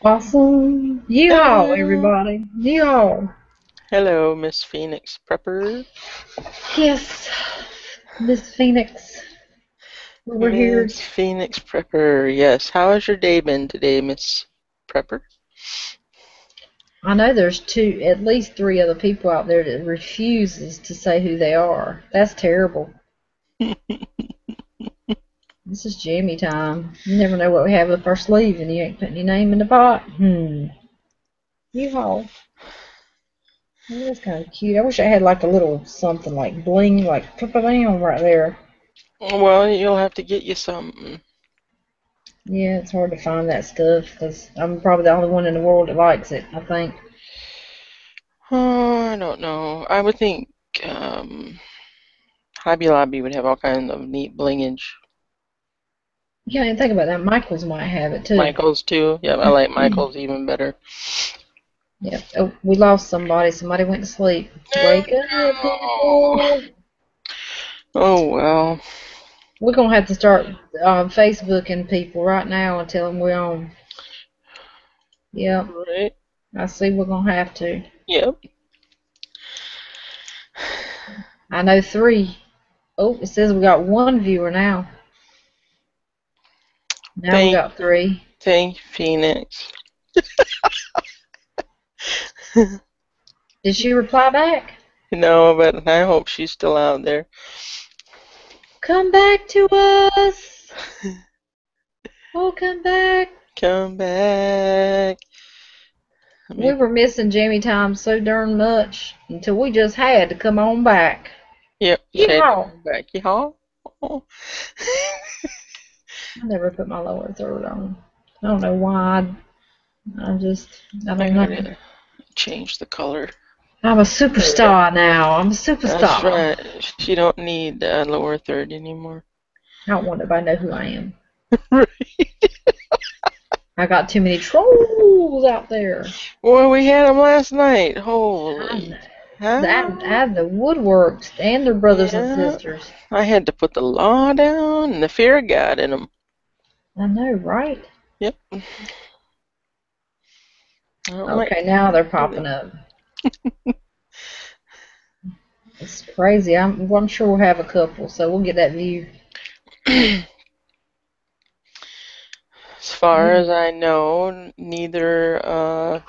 Awesome. Yeehaw, Hello. everybody. Yeehaw. Hello, Miss Phoenix Prepper. Yes, Miss Phoenix. We're here. Miss Phoenix Prepper. Yes. How has your day been today, Miss Prepper? I know there's at least three other people out there that refuses to say who they are. That's terrible. This is Jammy Time. You never know what we have up our sleeve and you ain't putting your name in the pot. Yeehaw. Well, that's kind of cute. I wish I had like a little something like bling, like put down right there. Well, you'll have to get you something. Yeah, it's hard to find that stuff because I'm probably the only one in the world that likes it, I think. Oh, I don't know. I would think um, Hobby Lobby would have all kinds of neat blingage. Yeah, I didn't think about that. Michaels might have it too. Michaels too. Yep, I like Michaels even better. Yep. Oh, we lost somebody. Somebody went to sleep. Wake up, Oh, no. people. Oh well. We're gonna have to start Facebooking people right now and tell them we're on. Yep. Right. I see. We're gonna have to. Yep. I know three. Oh, it says we got one viewer now. Now we Thank, got three. thank you, Phoenix. Did she reply back? No, but I hope she's still out there. Come back to us. Oh, come back. Come back. Let We me, were missing Jammy Time so darn much until we just had to come on back. yep, shade to Yeehaw! come back. Yeehaw. Oh. I never put my lower third on. I don't know why. I I don't know. gotta change the color. I'm a There we go. superstar now. I'm a That's superstar. right. She don't need lower third anymore. I don't want nobody to know who I am. Right. I got too many trolls out there. Boy, we had them last night. I know. Holy. I Huh? have the woodworks and their brothers and Yeah. sisters. I had to put the law down and the fear of God in them. I know, right? Yep. I don't like Okay, now they're either. popping up. It's crazy. I'm sure we'll have a couple, so we'll get that view. As far as I know, neither of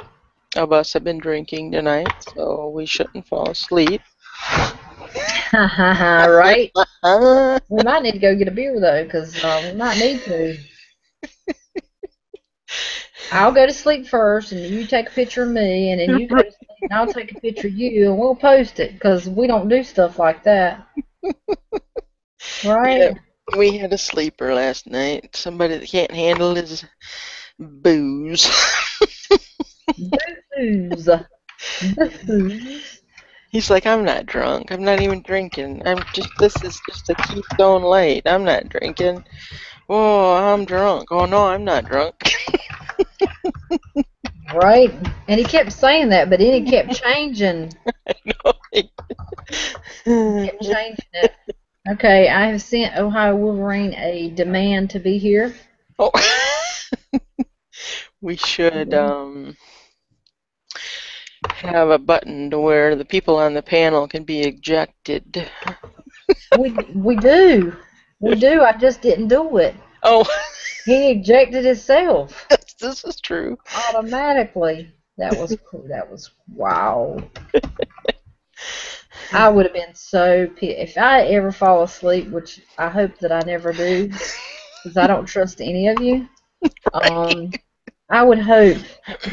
us have been drinking tonight, so we shouldn't fall asleep. Ha ha ha, right? Uh, We might need to go get a beer though, because we might need to. I'll go to sleep first, and you take a picture of me, and then you go to sleep, and I'll take a picture of you, and we'll post it, because we don't do stuff like that, yeah, right? we had a sleeper last night. Somebody that can't handle his booze. Booze. Booze. He's like, I'm not drunk. I'm not even drinking. This is just a Keystone Light. I'm not drinking. Oh, I'm drunk. Oh, no, I'm not drunk. Right? And he kept saying that, but then he kept changing. He kept changing it. Okay, I have sent Ohio Wolverine a demand to be here. Oh, we should have a button to where the people on the panel can be ejected. We do. We do. I just didn't do it. Oh, He ejected himself this is true. automatically. That was cool. That was wow. I would have been so pissed if I ever fall asleep, which I hope that I never do, because I don't trust any of you. Um, I would hope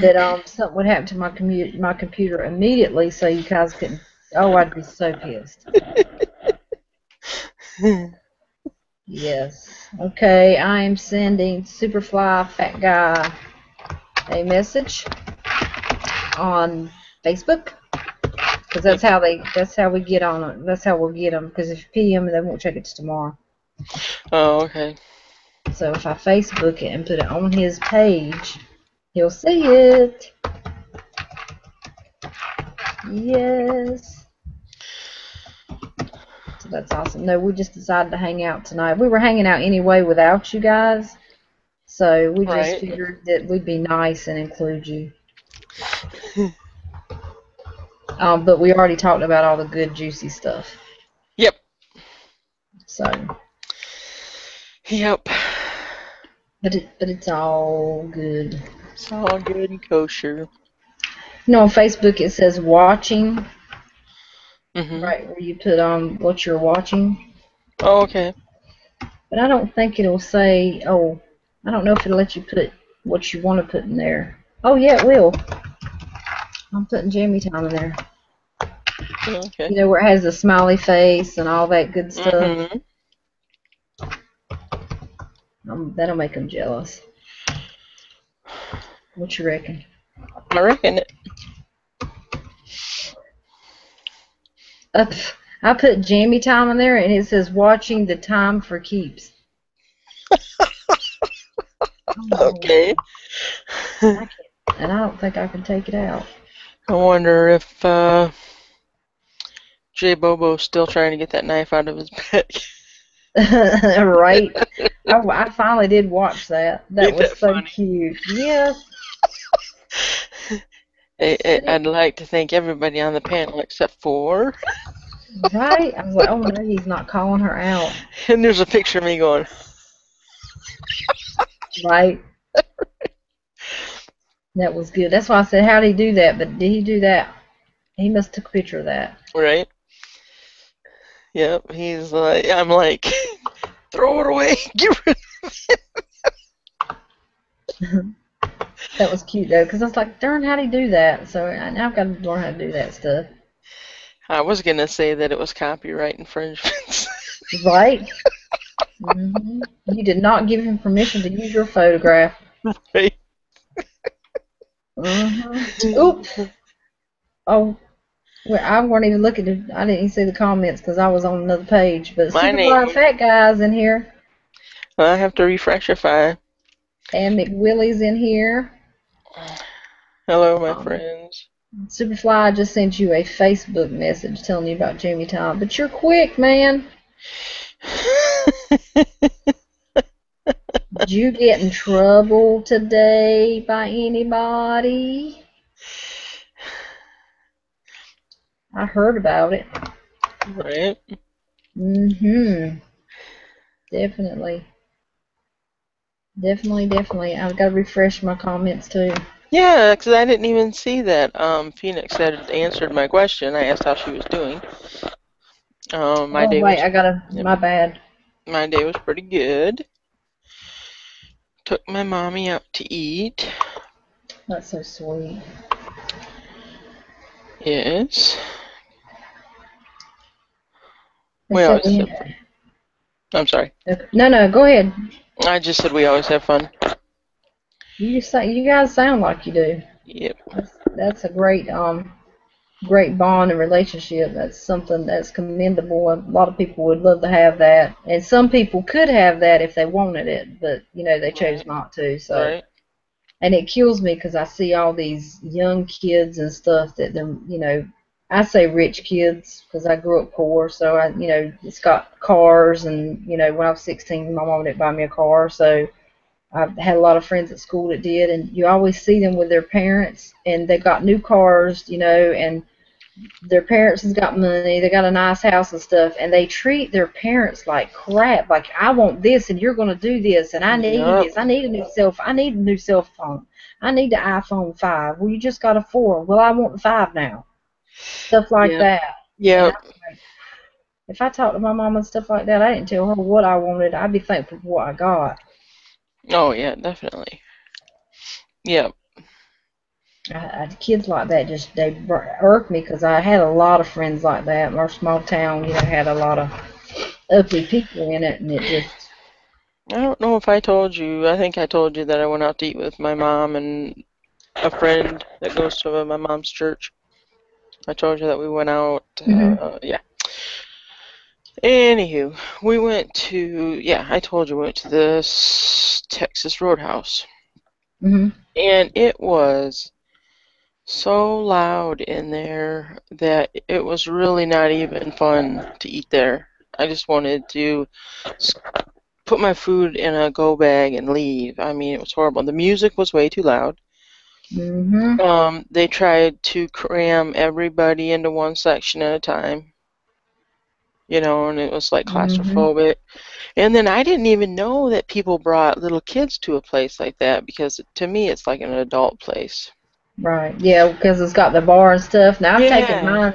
that something would happen to my computer immediately, so you guys couldn't. Oh, I'd be so pissed. Yes. Okay, I am sending Superfly Fat Guy a message on Facebook. Because that's how we get on it. That's how we'll get them. Because if you PM, they won't check it till tomorrow. Oh, okay. So if I Facebook it and put it on his page, he'll see it. Yes. So that's awesome. No, we just decided to hang out tonight. We were hanging out anyway without you guys. So we just Right. figured that we'd be nice and include you. But we already talked about all the good, juicy stuff. Yep. So, Yep. but it's all good. It's all good and kosher. You know, on Facebook it says watching, Mhm. right where you put on what you're watching. Oh, okay. But I don't think it'll say. Oh, I don't know if it'll let you put what you want to put in there. Oh yeah, it will. I'm putting Jammy Time in there. Okay. You know where it has the smiley face and all that good stuff. Mhm. That'll make them jealous. What you reckon? I reckon it. Uh, I put Jammy Time in there, and it says watching the time for keeps. Oh Lord, Okay. I can't, and I don't think I can take it out. I wonder if J Bobo's still trying to get that knife out of his back. Right? I finally did watch that. That Ain't was that so funny? cute. Yes. I'd like to thank everybody on the panel except for. Right? I was like, oh no, he's not calling her out. And there's a picture of me going, Right? That was good. That's why I said, how did he do that? But did he do that? He must have took a picture of that. right? Yep. He's like, I'm like, throw it away. Get rid. That was cute though, because I was like, darn, how'd he do that? So now I've got to learn how to do that stuff. I was gonna say that it was copyright infringements. Right? You did not give him permission to use your photograph. Right? Oops. Oh, well, I weren't even looking. I didn't even see the comments because I was on another page. But My Superfly name. Fat Guy's in here, I have to refreshify. and McWillie's in here. Hello, my Um, friends. Superfly just sent you a Facebook message telling you about Jamie Tom. But you're quick, man. Did you get in trouble today by anybody? I heard about it. Right? Definitely. Definitely. I've got to refresh my comments too. Yeah, because I didn't even see that. Phoenix had answered my question. I asked how she was doing. My Oh day wait, was, I gotta. yep, My bad. my day was pretty good. Took my mommy out to eat. That's so sweet. Yes. They We said always we. have fun. I'm sorry. No, go ahead. I just said we always have fun. You guys sound like you do. Yep. That's a great bond and relationship. That's something that's commendable. A lot of people would love to have that, and some people could have that if they wanted it, but they chose Right. not to. So, Right. and it kills me because I see all these young kids and stuff that they're. I say rich kids because I grew up poor, so it's got cars, and when I was 16, my mom didn't buy me a car, so I've had a lot of friends at school that did, and you always see them with their parents, and they got new cars, and their parents has got money, they got a nice house and stuff, and they treat their parents like crap. Like, I want this, and you're gonna do this, and I need Yep. this. I need a new cell phone. I need the iPhone 5. Well, you just got a 4. Well, I want the 5 now. Stuff like Yep. that. And Yep. if I talked to my mom and stuff like that, I didn't tell her what I wanted. I'd be thankful for what I got. Oh yeah, definitely. Yep. Kids like that just they irk me because I had a lot of friends like that. Our small town, had a lot of ugly people in it, and it just. I don't know if I told you. I think I told you that I went out to eat with my mom and a friend that goes to my mom's church. I told you that we went out. Mhm. Yeah. Anywho, we went to, yeah, I told you we went to this Texas Roadhouse. Mhm. And it was so loud in there that it was really not even fun to eat there. I just wanted to put my food in a go bag and leave. I mean, it was horrible. The music was way too loud. Mhm. They tried to cram everybody into one section at a time, and it was like Mhm. claustrophobic. And then I didn't even know that people brought little kids to a place like that because to me it's like an adult place. Right. Yeah, because it's got the bar and stuff. Now Yeah.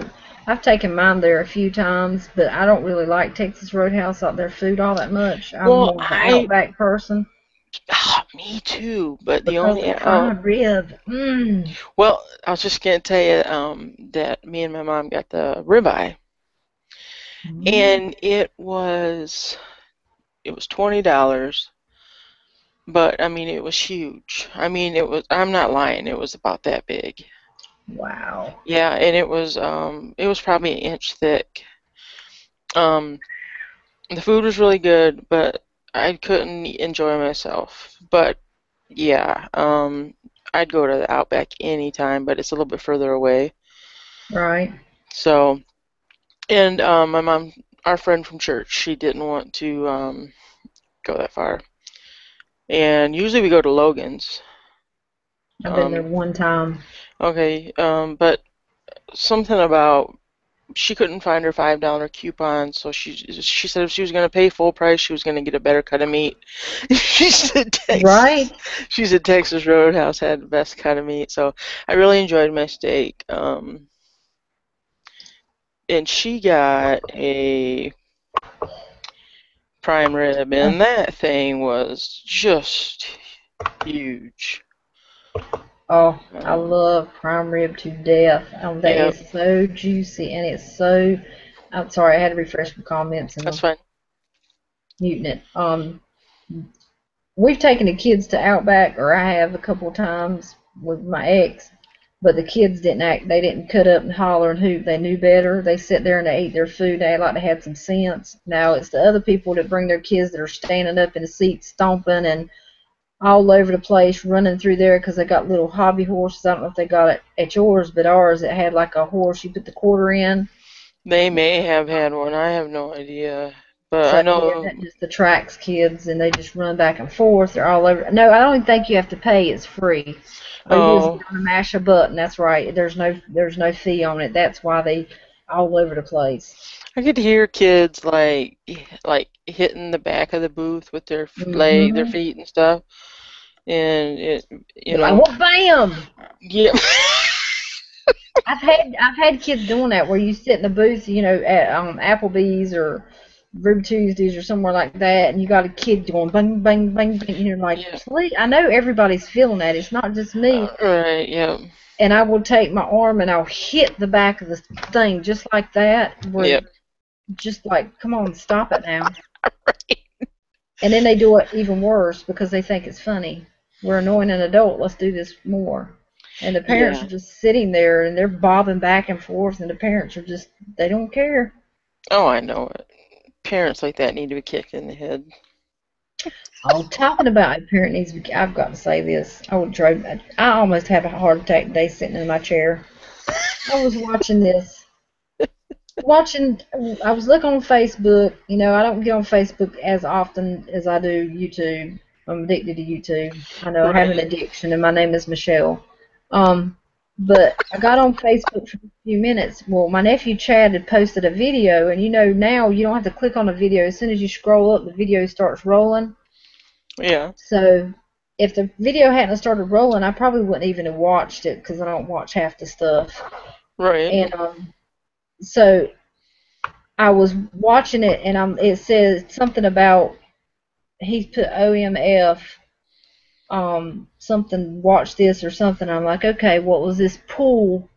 I've taken mine there a few times, but I don't really like Texas Roadhouse out their food all that much. I'm Well, more of an Outback person me too, but the because only the prime rib. Mmm. well, I was just gonna tell you that me and my mom got the ribeye, Mm. and it was $20, but I mean it was huge. I mean I'm not lying, it was about that big. Wow. Yeah, and it was probably an inch thick. Um, the food was really good, but I couldn't enjoy myself. But yeah, I'd go to the Outback anytime, but it's a little bit further away. Right. So, and my mom, our friend from church, she didn't want to go that far. And usually we go to Logan's. I've been there Um, one time. okay, but something about she couldn't find her $5 coupon, so she said if she was going to pay full price, she was going to get a better cut of meat. she said Texas, Right? she said Texas Roadhouse had the best cut of meat, so I really enjoyed my steak. And she got a prime rib, Uh, and that thing was just huge. Oh, I Um, love prime rib to death. That yeah, is so juicy and it's so. I'm sorry, I had to refresh my comments and that's fine. muting it. We've taken the kids to Outback, or I have a couple of times with my ex, but the kids didn't act. They didn't cut up and holler and hoot. They knew better. They sit there and they ate their food. They like they had some sense. Now it's the other people that bring their kids that are standing up in the seats, stomping and all over the place, running through there because they got little hobby horses. I don't know if they got it at yours, but ours it had like a horse you put the quarter in. They may have had one. I have no idea, but I So yeah, know. that just attracts kids, and they just run back and forth. They're all over. No, I don't even think you have to pay. It's free. All you do is Oh, get on and mash a button. That's right. There's no fee on it. That's why they all over the place. I could hear kids like hitting the back of the booth with their Mhm. feet and stuff, and it, Be like, well, bam! yeah, I've had kids doing that where you sit in the booth, at Applebee's or Ruby Tuesdays or somewhere like that, and you got a kid going bang bang bang bang, and you're like, yeah, please, I know everybody's feeling that. It's not just me. right, yeah, And I will take my arm and I'll hit the back of the thing just like that, where yeah, just like, come on, stop it now. And then they do it even worse because they think it's funny. We're annoying an adult. Let's do this more. And the parents yeah. are just sitting there and they're bobbing back and forth, and the parents are just, they don't care. Oh, I know it. Parents like that need to be kicked in the head. Oh, talking about a parent needs to be, I've got to say this. I almost have a heart attack today sitting in my chair. I was watching, I was looking on Facebook. I don't get on Facebook as often as I do YouTube. I'm addicted to YouTube. I know I have an Right. addiction, and my name is Michelle. Um, but I got on Facebook for a few minutes. Well, my nephew Chad had posted a video, and now you don't have to click on the video. As soon as you scroll up, the video starts rolling. Yeah. So if the video hadn't started rolling, I probably wouldn't even have watched it because I don't watch half the stuff. Right. And so I was watching it, and it says something about he's put OMF, something, watch this or something. I'm like, okay, what was this pool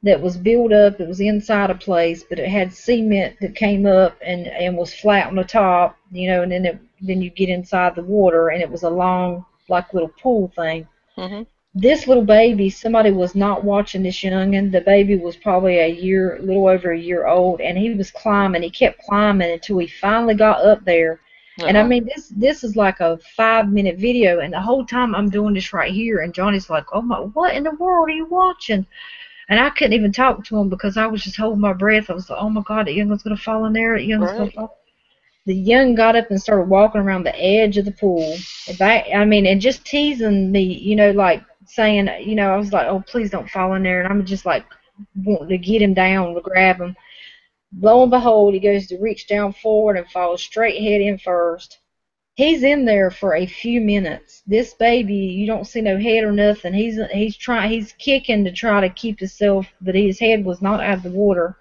that was built up? It was inside a place, but it had cement that came up and was flat on the top, and then you get inside the water, and it was a long, like, little pool thing. Mhm. This little baby, somebody was not watching this youngin'. The baby was probably a little over a year old, and he was climbing. He kept climbing until he finally got up there. And I Uh-huh. mean, this is like a 5 minute video, and the whole time I'm doing this right here, and Johnny's like, "Oh my, what in the world are you watching?" And I couldn't even talk to him because I was just holding my breath. I was like, "Oh my God, the youngin's gonna fall in there. The youngin's gonna Right. fall." The young got up and started walking around the edge of the pool. And just teasing me, like saying, I was like, oh, please don't fall in there. And I'm just like wanting to get him down, to grab him. Lo and behold, he goes to reach down forward and falls straight head in first. He's in there for a few minutes. This baby, you don't see no head or nothing. He's kicking to try to keep himself, but his head was not out of the water.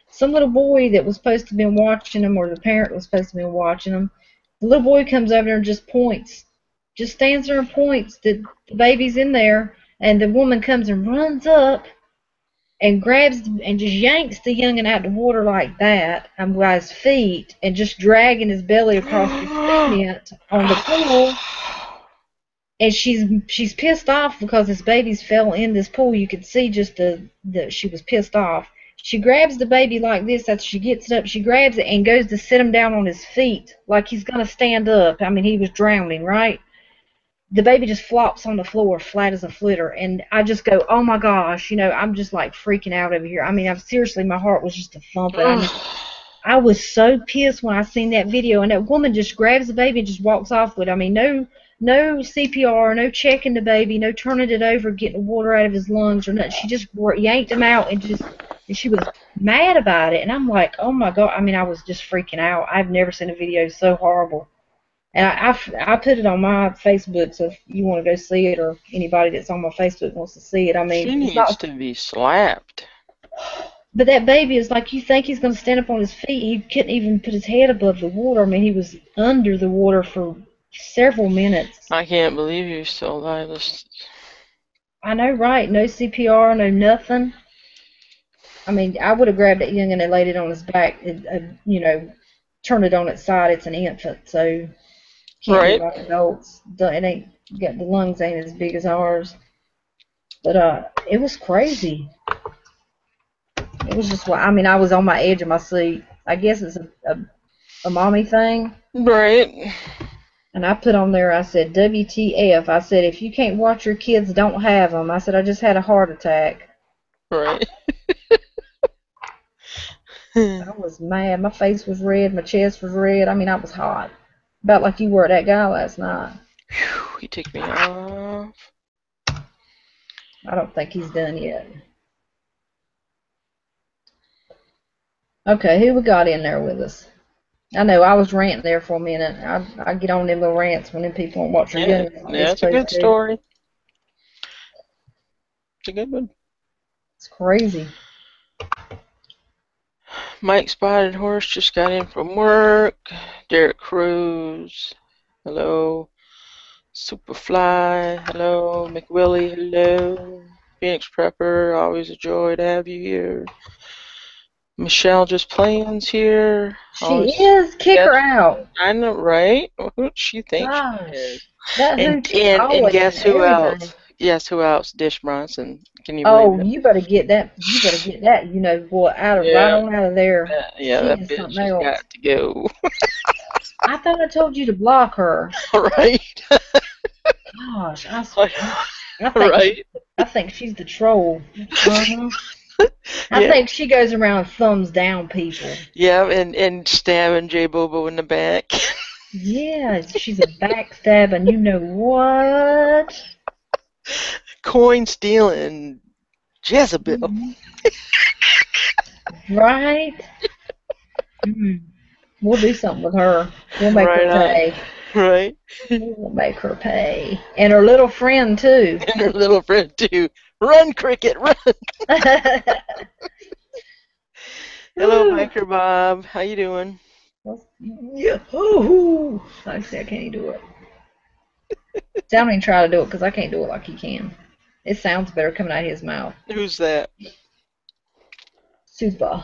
Some little boy that was supposed to have been watching him, or the parent was supposed to have been watching him, the little boy comes over there and just points, just stands there and points that the baby's in there, and the woman comes and runs up and grabs and just yanks the youngin out the water like that, by his feet, and just dragging his belly across the cement on the pool. And she's pissed off because this baby's fell in this pool. You could see just she was pissed off. She grabs the baby like this. After she gets it up, she grabs it and goes to sit him down on his feet like he's gonna stand up. I mean, he was drowning, right? The baby just flops on the floor flat as a flitter, and I just go, oh my gosh, I'm just like freaking out over here. I mean, seriously, my heart was just a thumping. I mean, I was so pissed when I seen that video, and that woman just grabs the baby and just walks off with it. I mean, no CPR, no checking the baby, no turning it over, getting the water out of his lungs or nothing. She just yanked him out and she was mad about it. And I'm like, oh my God. I mean, I was just freaking out. I've never seen a video so horrible. And I put it on my Facebook, so if you want to go see it, or anybody that's on my Facebook wants to see it, I mean, she needs to be slapped. But that baby is like, you think he's going to stand up on his feet. He couldn't even put his head above the water. I mean, he was under the water for several minutes. I can't believe you're still alive. I know, right? No CPR, no nothing. I mean, I would have grabbed that youngin and laid it on his back, turned it on its side. It's an infant, so can't right. do like adults. The lungs ain't as big as ours. But it was crazy. It was just, I mean, I was on my edge of my seat. I guess it's a mommy thing. Right. And I put on there, I said, WTF. I said, if you can't watch your kids, don't have them. I said, I just had a heart attack. Right. I was mad. My face was red. My chest was red. I mean, I was hot. About like you were that guy last night. Whew, he took me off. I don't think he's done yet. Okay, who we got in there with us? I know I was ranting there for a minute. I get on them little rants when them people won't watch their videos. Yeah, it's a good story. It's a good one. It's crazy. Mike Spotted Horse just got in from work. Derek Cruz, hello. Superfly, hello. McWillie, hello. Phoenix Prepper, always a joy to have you here. Michelle just playing's here. She is. Kick her out. I know, right? Who'd she think she is? And guess who else? Guess who else? Dish Bronson. Can you believe that? You better get that. You better get that. You know what? Right on out of there. That bitch has got to go. I thought I told you to block her. Right. Gosh, I think she's the troll. I think she goes around thumbs down people. Yeah, and stabbing J Bobo in the back. Yeah, she's a backstabbing. You know what? Coin stealing Jezebel. Mm-hmm. Right? We'll do something with her. We'll make her pay. Right. We'll make her pay. And her little friend, too. Run, Cricket, run. Hello, Biker Bob. How you doing? Yahoo! I say I can't even do it. I don't even try to do it because I can't do it like he can. It sounds better coming out of his mouth. Who's that? Super.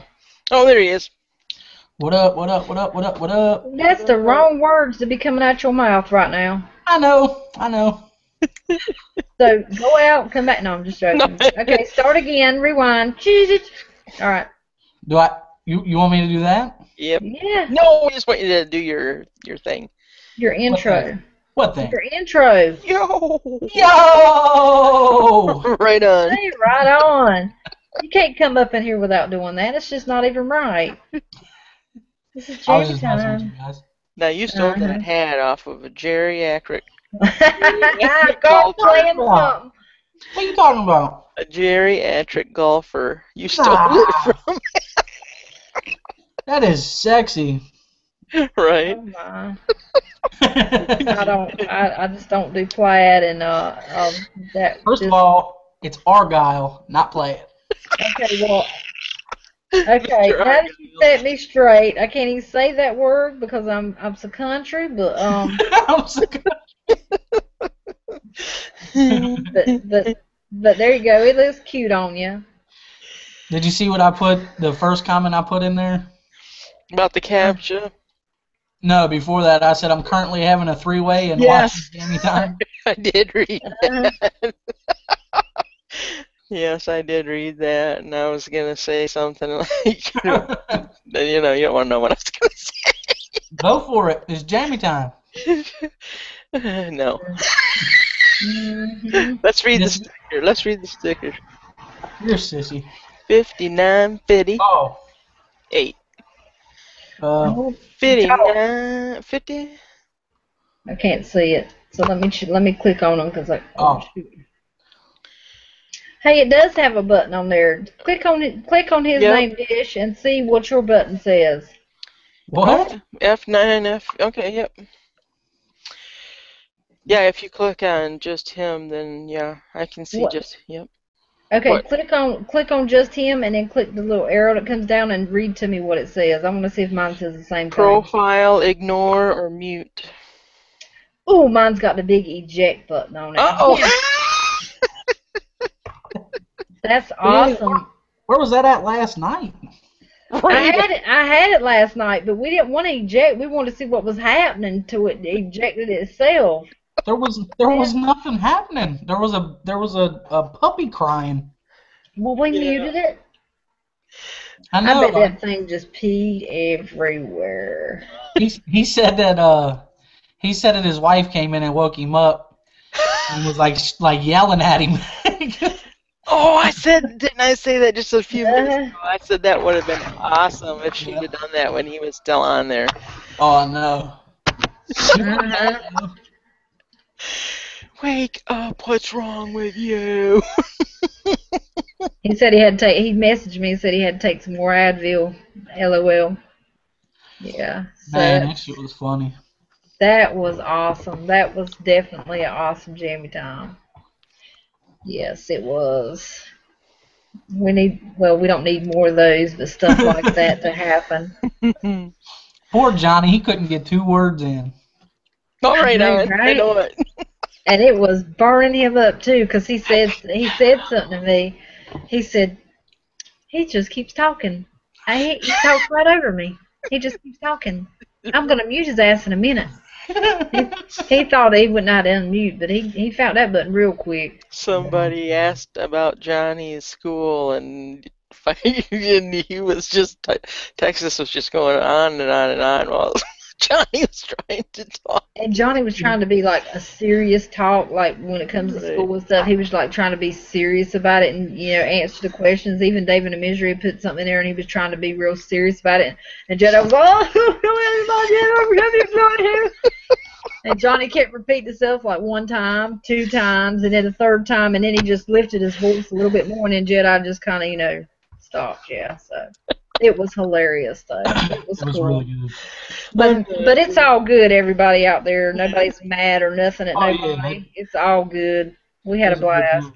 Oh, there he is. What up, what up, what up, what up, what up? That's the wrong words to be coming out your mouth right now. I know. So, go out and come back. No, I'm just joking. Okay, start again. Rewind. All right. You want me to do that? Yep. Yeah. No, we just want you to do your thing. Your intro. What thing? Your intro. Yo! Right on. Hey, right on. You can't come up in here without doing that. It's just not even right. This is I was Jammy just messing with you Time. guys. Now you stole that hat off of a geriatric Go golfer. playing something. What are you talking about? A geriatric golfer. You stole it Nah, from, that is sexy. right? Oh my. I just don't do plaid and that First of just all, it's Argyle, not Playin. okay, well okay, Mr. now that you Argyle. set me straight, I can't even say that word because I'm so country, but I'm so good. but but but there you go, it looks cute on you. Did you see what I put, the first comment I put in there? About the captcha? No, before that I said I'm currently having a three-way and watching Yes, Jammy Time. I did read Uh, that. Yes, I did read that, and I was gonna say something like, you don't want to know what I was Go for it. It's Jammy Time. gonna say. No. mhm. Let's read the Yes, sticker. Let's read the sticker. you're a sissy. 59, 50, Oh, 8. Oh, talk. 59, 50. I can't see it, so let me click on them because oh, shoot. Hey, it does have a button on there. Click on it. Click on his Yep. name, Dish, and see what your button says. what? Oh, F9, F. Okay, yep. Yeah, if you click on just him, then yeah, I can see What? just, yep. Okay, What? click on just him, and then click the little arrow that comes down and read to me what it says. I want to see if mine says the same thing. Profile, ignore, or mute. Ooh, mine's got the big eject button on it. Uh-oh. That's Really? awesome. Where was that at last night? Right. I had it last night, but we didn't want to eject. We wanted to see what was happening to it. It ejected itself. There was nothing happening. There was a puppy crying. Well, we Yeah. muted it. I I know. bet that thing just peed everywhere. He said that his wife came in and woke him up and was like yelling at him. Oh, didn't I say that just a few minutes Uh, ago? I said that would have been awesome if she'd have done that when he was still on there. Oh no. uh-huh. Wake up, what's wrong with you? He said he had to take. He messaged me and said he had to take some more Advil. LOL. Yeah. So Man, that shit was funny. that was awesome. That was definitely an awesome Jammy Time. Yes, it was. We don't need more of those, but stuff like that to happen. Poor Johnny, he couldn't get 2 words in. All right, I know, on. I right? know it. And it was burning him up too, because he said something to me. He said he just keeps talking. He talks right over me. He just keeps talking. I'm gonna mute his ass in a minute. He thought he would not unmute, but he found that button real quick. Somebody asked about Johnny's school, and he was just Texas was just going on and on and on while Johnny was trying to talk. And Johnny was trying to be like a serious talk, like when it comes to Right. school and stuff. He was like trying to be serious about it and answer the questions. Even David and Misery put something in there, and he was trying to be real serious about it. And Jedi was like, "Oh, and Johnny kept repeating himself like 1 time, 2 times, and then the 3rd time, and then he just lifted his voice a little bit more, and then Jedi just kind of stopped. Yeah, so it was hilarious though. It was It was cool. really good. But it's all good, everybody out there. Nobody's mad or nothing at Oh, nobody. yeah. It's all good. We had It a was a good blast.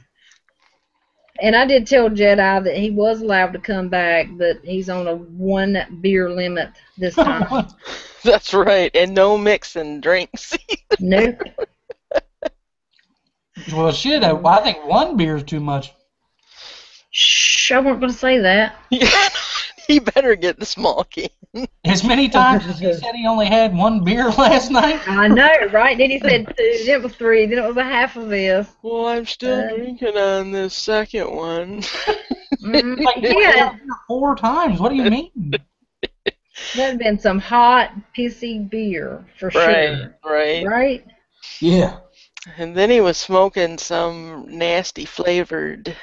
And I did tell Jedi that he was allowed to come back, but he's on a 1 beer limit this time. time. That's right, and no mixing drinks. Nope. Well, shit, I think 1 beer is too much. Shh, I wasn't going to say that. He better get the small can. As many times as he said he only had 1 beer last night. I know, right? Then he said 2, then it was 3, then it was a half of this. Well, I'm still drinking on this second one. Like, Yeah, 4 times. What do you mean? there'd been some hot, pissy beer for Right, sure. right. Right? Yeah. And then he was smoking some nasty flavored.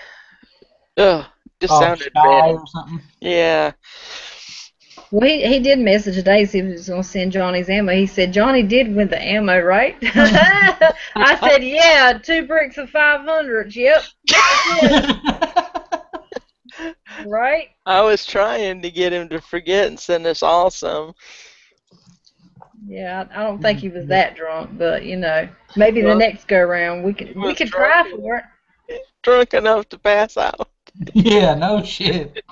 Ugh, just sounded Sky bad. or something. Yeah. Well, he did message today, so he was going to send Johnny's ammo. He said, Johnny did win the ammo, right? I said, yeah, 2 bricks of 500. Yep. Right? I was trying to get him to forget and send us all some. Yeah, I don't think he was that drunk, but, you know, maybe the next go-around we could try for it. Drunk enough to pass out. Yeah, no shit.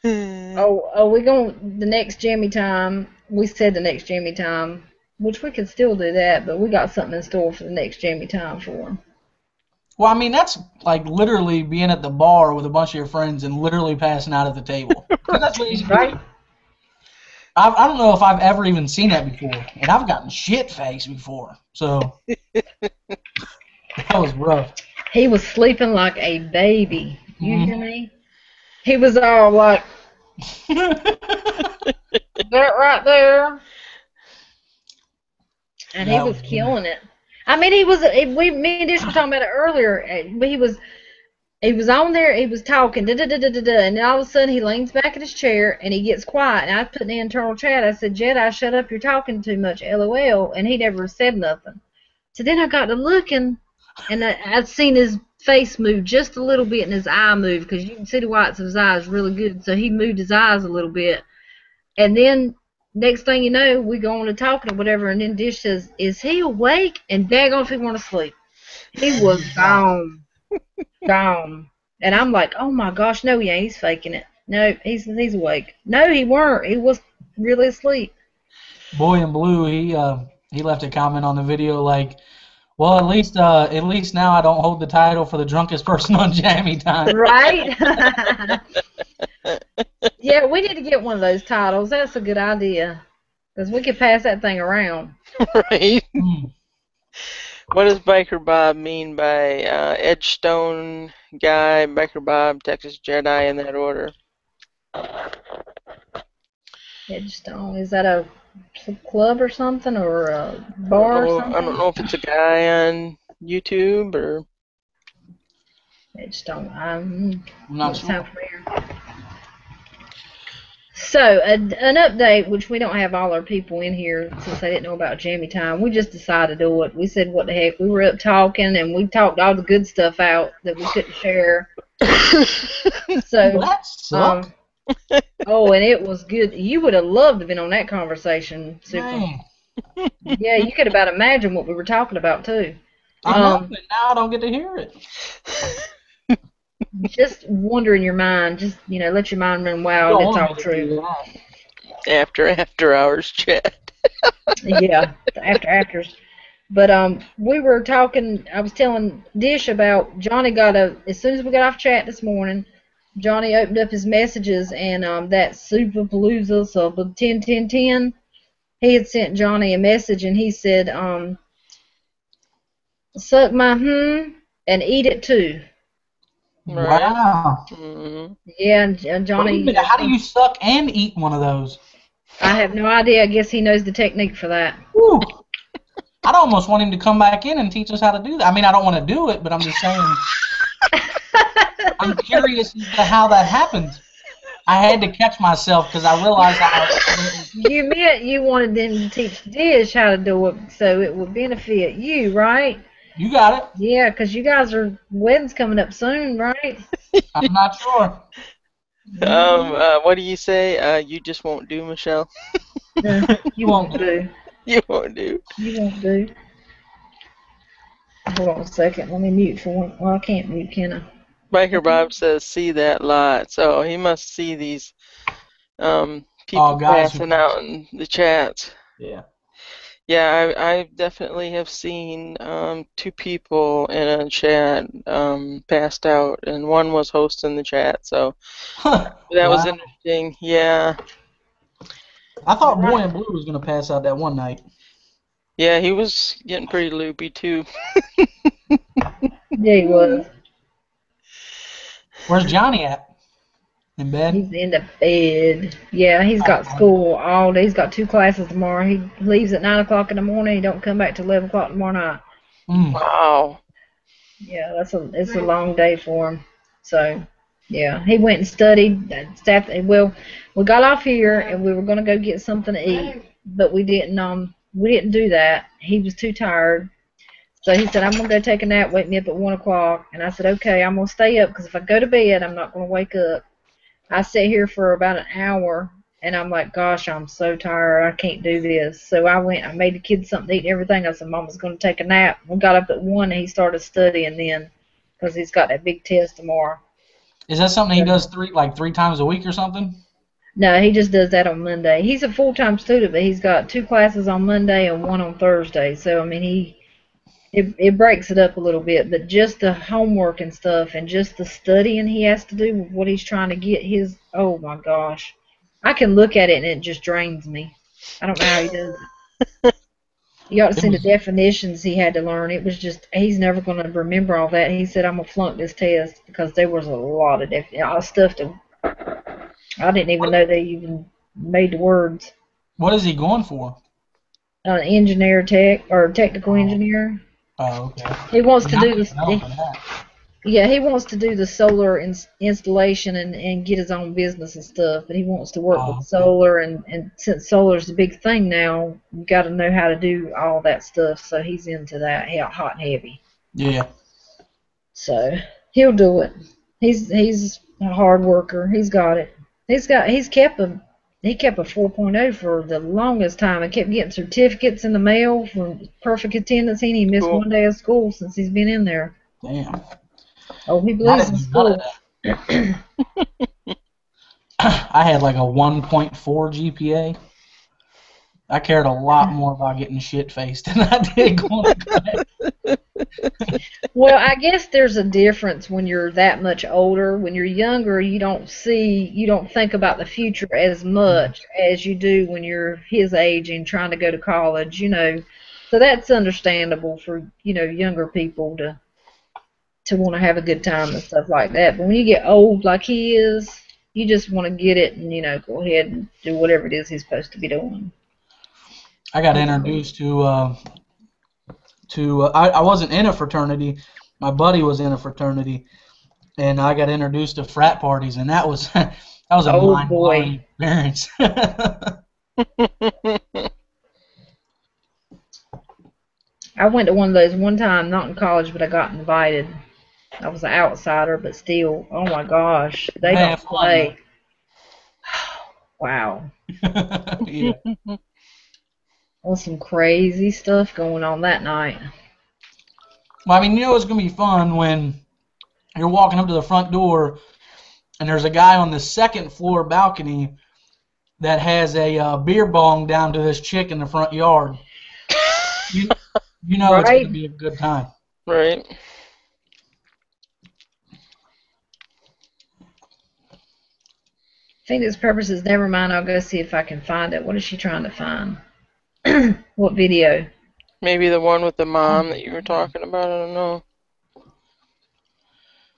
We going the next Jammy Time. We said the next Jammy Time, which we could still do that, but we got something in store for the next Jammy Time for him. Well, I mean, that's like literally being at the bar with a bunch of your friends and literally passing out at the table. That's what he's right. I don't know if I've ever even seen that before, and I've gotten shit-faced before, so that was rough. He was sleeping like a baby. You hear me? He was all like, that right there. And he was killing it. I mean, me and Dish were talking about it earlier. He was on there, he was talking, and then all of a sudden he leans back in his chair and he gets quiet. And I put in the internal chat, I said, Jedi, shut up, you're talking too much, LOL. And he never said nothing. So then I got to looking, and I'd seen his face move just a little bit and his eye move, because you can see the whites of his eyes really good. So he moved his eyes a little bit. And then next thing you know, we go on to talking or whatever, and then Dish says, is he awake? And daggone if he want to sleep. He was gone. Gone. And I'm like, oh my gosh, no, he ain't. He's faking it. No, he's awake. No, he weren't. He was really asleep. Boy in Blue, he left a comment on the video like, well, at least now I don't hold the title for the drunkest person on Jammy Time. Right? Yeah, we need to get one of those titles. That's a good idea, because we could pass that thing around. Right. What does Biker Bob mean by Edgestone guy, Biker Bob, Texas Jedi, in that order? Edgestone, is that a club or something, or a bar or something? I don't know if it's a guy on YouTube or... Edgestone, I'm not sure. So, an update, which we don't have all our people in here since they didn't know about Jammy Time. We just decided to do it. We said, what the heck? We were up talking, and we talked all the good stuff out that we couldn't share. So, and it was good. You would have loved to have been on that conversation, Super. Yeah, you could about imagine what we were talking about, too. I know, but now I don't get to hear it. Just wonder in your mind, just, let your mind run wild. It's all true. After hours chat. Yeah, afters. But we were talking, I was telling Dish about Johnny as soon as we got off chat this morning, Johnny opened up his messages, and that Super Palooza, so 10-10-10, he had sent Johnny a message, and he said, suck my and eat it too. Right. Wow. Mm-hmm. Yeah, and Johnny... How do you suck and eat one of those? I have no idea. I guess he knows the technique for that. Woo. I'd almost want him to come back in and teach us how to do that. I mean, I don't want to do it, but I'm just saying. I'm curious as to how that happens. I had to catch myself because I realized You meant you wanted them to teach Dish how to do it so it would benefit you, right? You got it. Yeah, because you guys wedding's coming up soon, right? I'm not sure. What do you say? You just won't do, Michelle? You won't do. You won't do. You won't do. Hold on a second. Let me mute for one. Well, I can't mute, can I? Biker Bob says, see that lot. So he must see these people passing out in the chats. Yeah. Yeah, I definitely have seen 2 people in a chat passed out, and one was hosting the chat, so that was interesting. Yeah. I thought Boy in Blue was going to pass out that one night. Yeah, he was getting pretty loopy, too. Yeah, he was. Where's Johnny at? In bed? He's in the bed. Yeah, he's got school all day. He's got 2 classes tomorrow. He leaves at 9 o'clock in the morning. He don't come back till 11 o'clock tomorrow night. Wow. Yeah, it's a long day for him. So Yeah, he went and studied. Well, we got off here and we were gonna go get something to eat, but we didn't. We didn't do that. He was too tired, so he said, "I'm gonna go take a nap. Wake me up at 1 o'clock." And I said, "Okay, I'm gonna stay up because if I go to bed, I'm not gonna wake up." I sat here for about an hour, and I'm like, "Gosh, I'm so tired. I can't do this." So I went. I made the kids something to eat and everything. I said, "Mama's gonna take a nap." We got up at 1, and he started studying then, because he's got that big test tomorrow. Is that something he does three times a week or something? No, he just does that on Monday. He's a full-time student, but he's got 2 classes on Monday and one on Thursday. So I mean, it breaks it up a little bit, but just the homework and stuff, and just the studying he has to do with what he's trying to get his. Oh my gosh, I can look at it and it just drains me. I don't know how he does it. You ought to see the definitions he had to learn. It was just he's never going to remember all that. He said, "I'm gonna flunk this test," because there was a lot of stuff that I didn't even know they even made the words. What is he going for? Engineer tech or technical engineer. Oh, okay. He wants to do this. That. Yeah, he wants to do the solar installation and get his own business and stuff. But he wants to work with solar, and since solar's the big thing now, you got to know how to do all that stuff. So he's into that, hot and heavy. Yeah. So he'll do it. He's a hard worker. He's got it. He kept a 4.0 for the longest time. I kept getting certificates in the mail for perfect attendance. He ain't missed one day of school since he's been in there. Damn. Oh, he believes in school. I had like a 1.4 GPA. I cared a lot more about getting shit-faced than I did going to class. Well, I guess there's a difference when you're that much older. When you're younger, you don't think about the future as much as you do when you're his age and trying to go to college, So that's understandable for, younger people to want to have a good time and stuff like that. But when you get old like he is, you just want to get it and, go ahead and do whatever it is he's supposed to be doing. I got introduced to I wasn't in a fraternity. My buddy was in a fraternity, and I got introduced to frat parties, and that was a mind-blowing experience. I went to one of those one time, not in college, but I got invited. I was an outsider, but still, oh my gosh, they don't play. Wow. Yeah. Well, some crazy stuff going on that night. Well, I mean, it's going to be fun when you're walking up to the front door and there's a guy on the second floor balcony that has a beer bong down to this chick in the front yard. You know It's going to be a good time. Right. I think this purposes, never mind, I'll go see if I can find it. What is she trying to find? What video? Maybe the one with the mom that you were talking about. I don't know.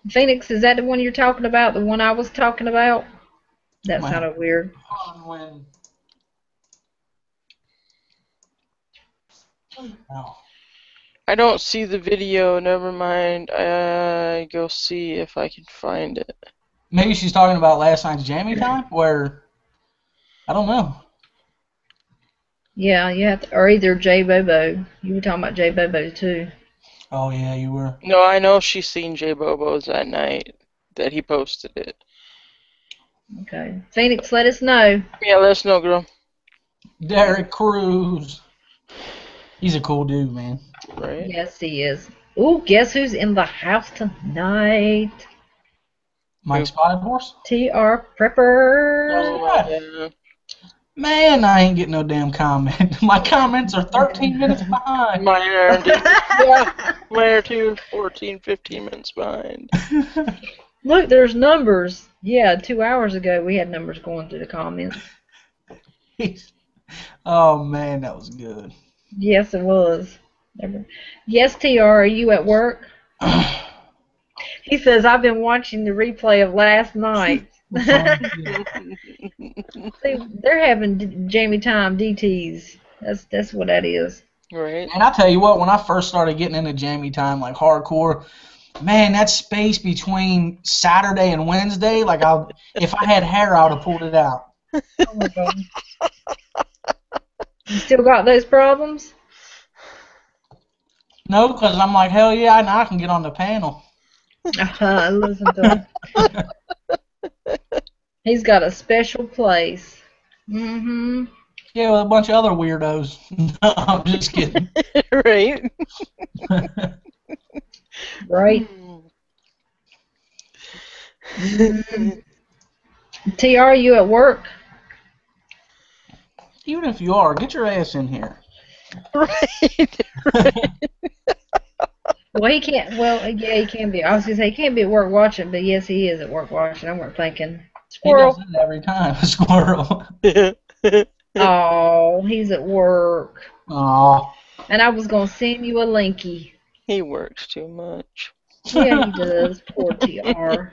Phoenix, is that the one you're talking about? The one I was talking about? That sounded weird. No. I don't see the video. Never mind. I go see if I can find it. Maybe she's talking about last night's Jammy Time, where I don't know. Yeah, you have to, or either J Bobo. You were talking about J Bobo too. Oh yeah, you were. No, I know she's seen J Bobo's that night that he posted it. Okay, Phoenix, let us know. Yeah, let us know, girl. Derek Cruz. He's a cool dude, man. Right? Yes, he is. Ooh, guess who's in the house tonight? Mike Spotted Horse? TR Prepper. Oh, yeah. Man, I ain't getting no damn comment. My comments are 13 minutes behind. Mine are too, 14, 15 minutes behind. Look, there's numbers. Yeah, 2 hours ago we had numbers going through the comments. Oh, man, that was good. Yes, it was. Yes, TR, are you at work? He says, I've been watching the replay of last night. See, they're having Jammy Time DTs. That's what that is. Right. And I tell you what, when I first started getting into Jammy Time, like hardcore, Man, that space between Saturday and Wednesday, like if I had hair, I would have pulled it out. Oh my God. You still got those problems? No, because I'm like, hell yeah, now I can get on the panel. Listen to him. He's got a special place. Mm-hmm. Yeah, with a bunch of other weirdos. No, I'm just kidding. Right. Right. Mm. TR, you at work? Even if you are, get your ass in here. Right. Well, he can't. Well, yeah, he can be. I was gonna say he can't be at work watching, but yes, he is at work watching. I weren't thinking He does squirrel. that every time, a squirrel. Oh, he's at work. Aw. And I was gonna send you a linky. He works too much. Yeah, he does. Poor TR.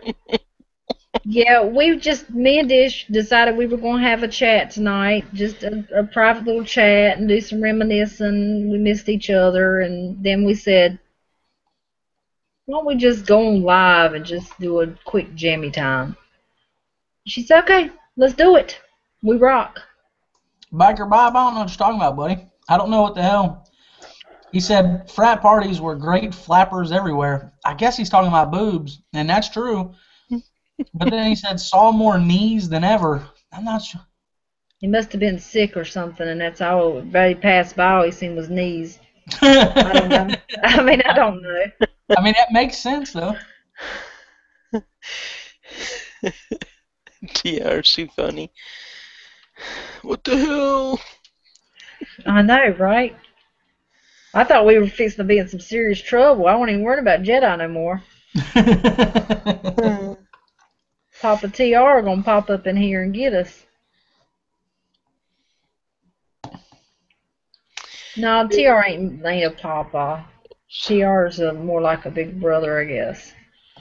Yeah, me and Dish decided we were going to have a chat tonight, just a private little chat and do some reminiscing. We missed each other, and then we said, why don't we just go on live and just do a quick jammy time? She said, okay, let's do it. We rock. Biker Bob, I don't know what you're talking about, buddy. I don't know what the hell. He said frat parties were great flappers everywhere. I guess he's talking about boobs, and that's true. But then he said saw more knees than ever. I'm not sure. He must have been sick or something, and that's all. Everybody passed by, all he seen was knees. I don't know. I mean, I don't know. I mean, that makes sense, though. TR's too funny. What the hell? I know, right? I thought we were fixing to be in some serious trouble. I wasn't even worried about Jedi no more. Papa TR gonna pop up in here and get us. No, TR ain't a papa. TR's more like a big brother, I guess.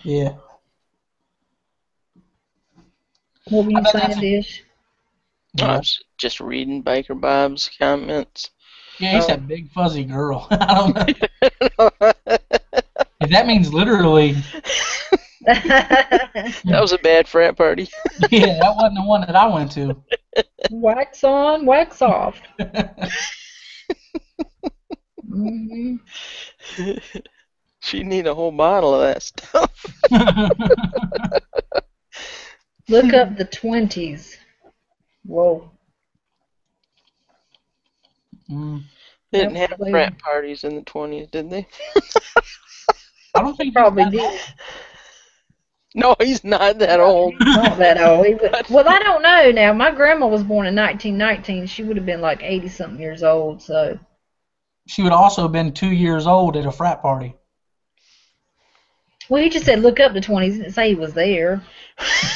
Yeah. What were you I bet saying, that's a- Dish? I was just reading Biker Bob's comments. Yeah, he said big fuzzy girl. I don't know. If that means literally. That was a bad frat party. Yeah, that wasn't the one that I went to. Wax on, wax off. Mm-hmm. She need a whole bottle of that stuff. Look up the 20s. Whoa. They didn't That have was frat parties in the 20s, did they? I don't think Probably he's that did. No, he's not that old. Not that old. Well, I don't know now. My grandma was born in 1919. She would have been like 80-something years old, so. She would also have been 2 years old at a frat party. Well, he just said look up the 20s. He didn't say he was there.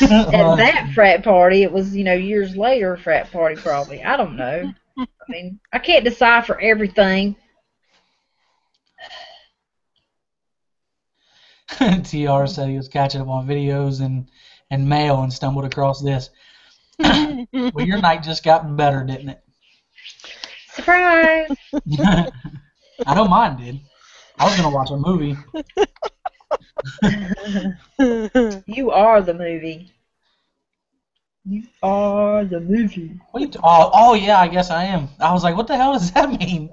At that frat party, it was, years later frat party probably. I don't know. I mean, I can't decipher everything. TR said he was catching up on videos and mail and stumbled across this. Well, your night just got better, didn't it? Surprise! I know mine did. I was going to watch a movie. You are the movie. You are the movie. Oh, yeah, I guess I am. I was like, what the hell does that mean?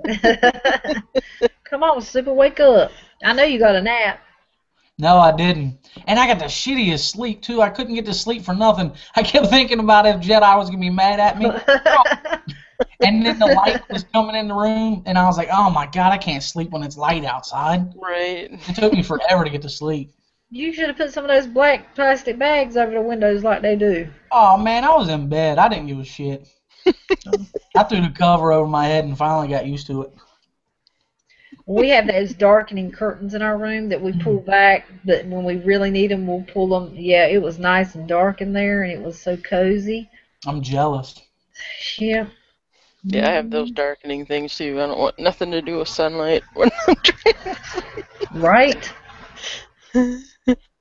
Come on, Super, wake up. I know you got a nap. No, I didn't. And I got the shittiest sleep, too. I couldn't get to sleep for nothing. I kept thinking about if Jedi was going to be mad at me. And then the light was coming in the room, and I was like, oh, my God, I can't sleep when it's light outside. Right. It took me forever to get to sleep. You should have put some of those black plastic bags over the windows like they do. Oh, man, I was in bed. I didn't give a shit. I threw the cover over my head and finally got used to it. We have those darkening curtains in our room that we pull back, but when we really need them, we'll pull them. Yeah, it was nice and dark in there, and it was so cozy. I'm jealous. Yeah. Yeah, I have those darkening things too. I don't want nothing to do with sunlight when I'm trying to sleep. Right?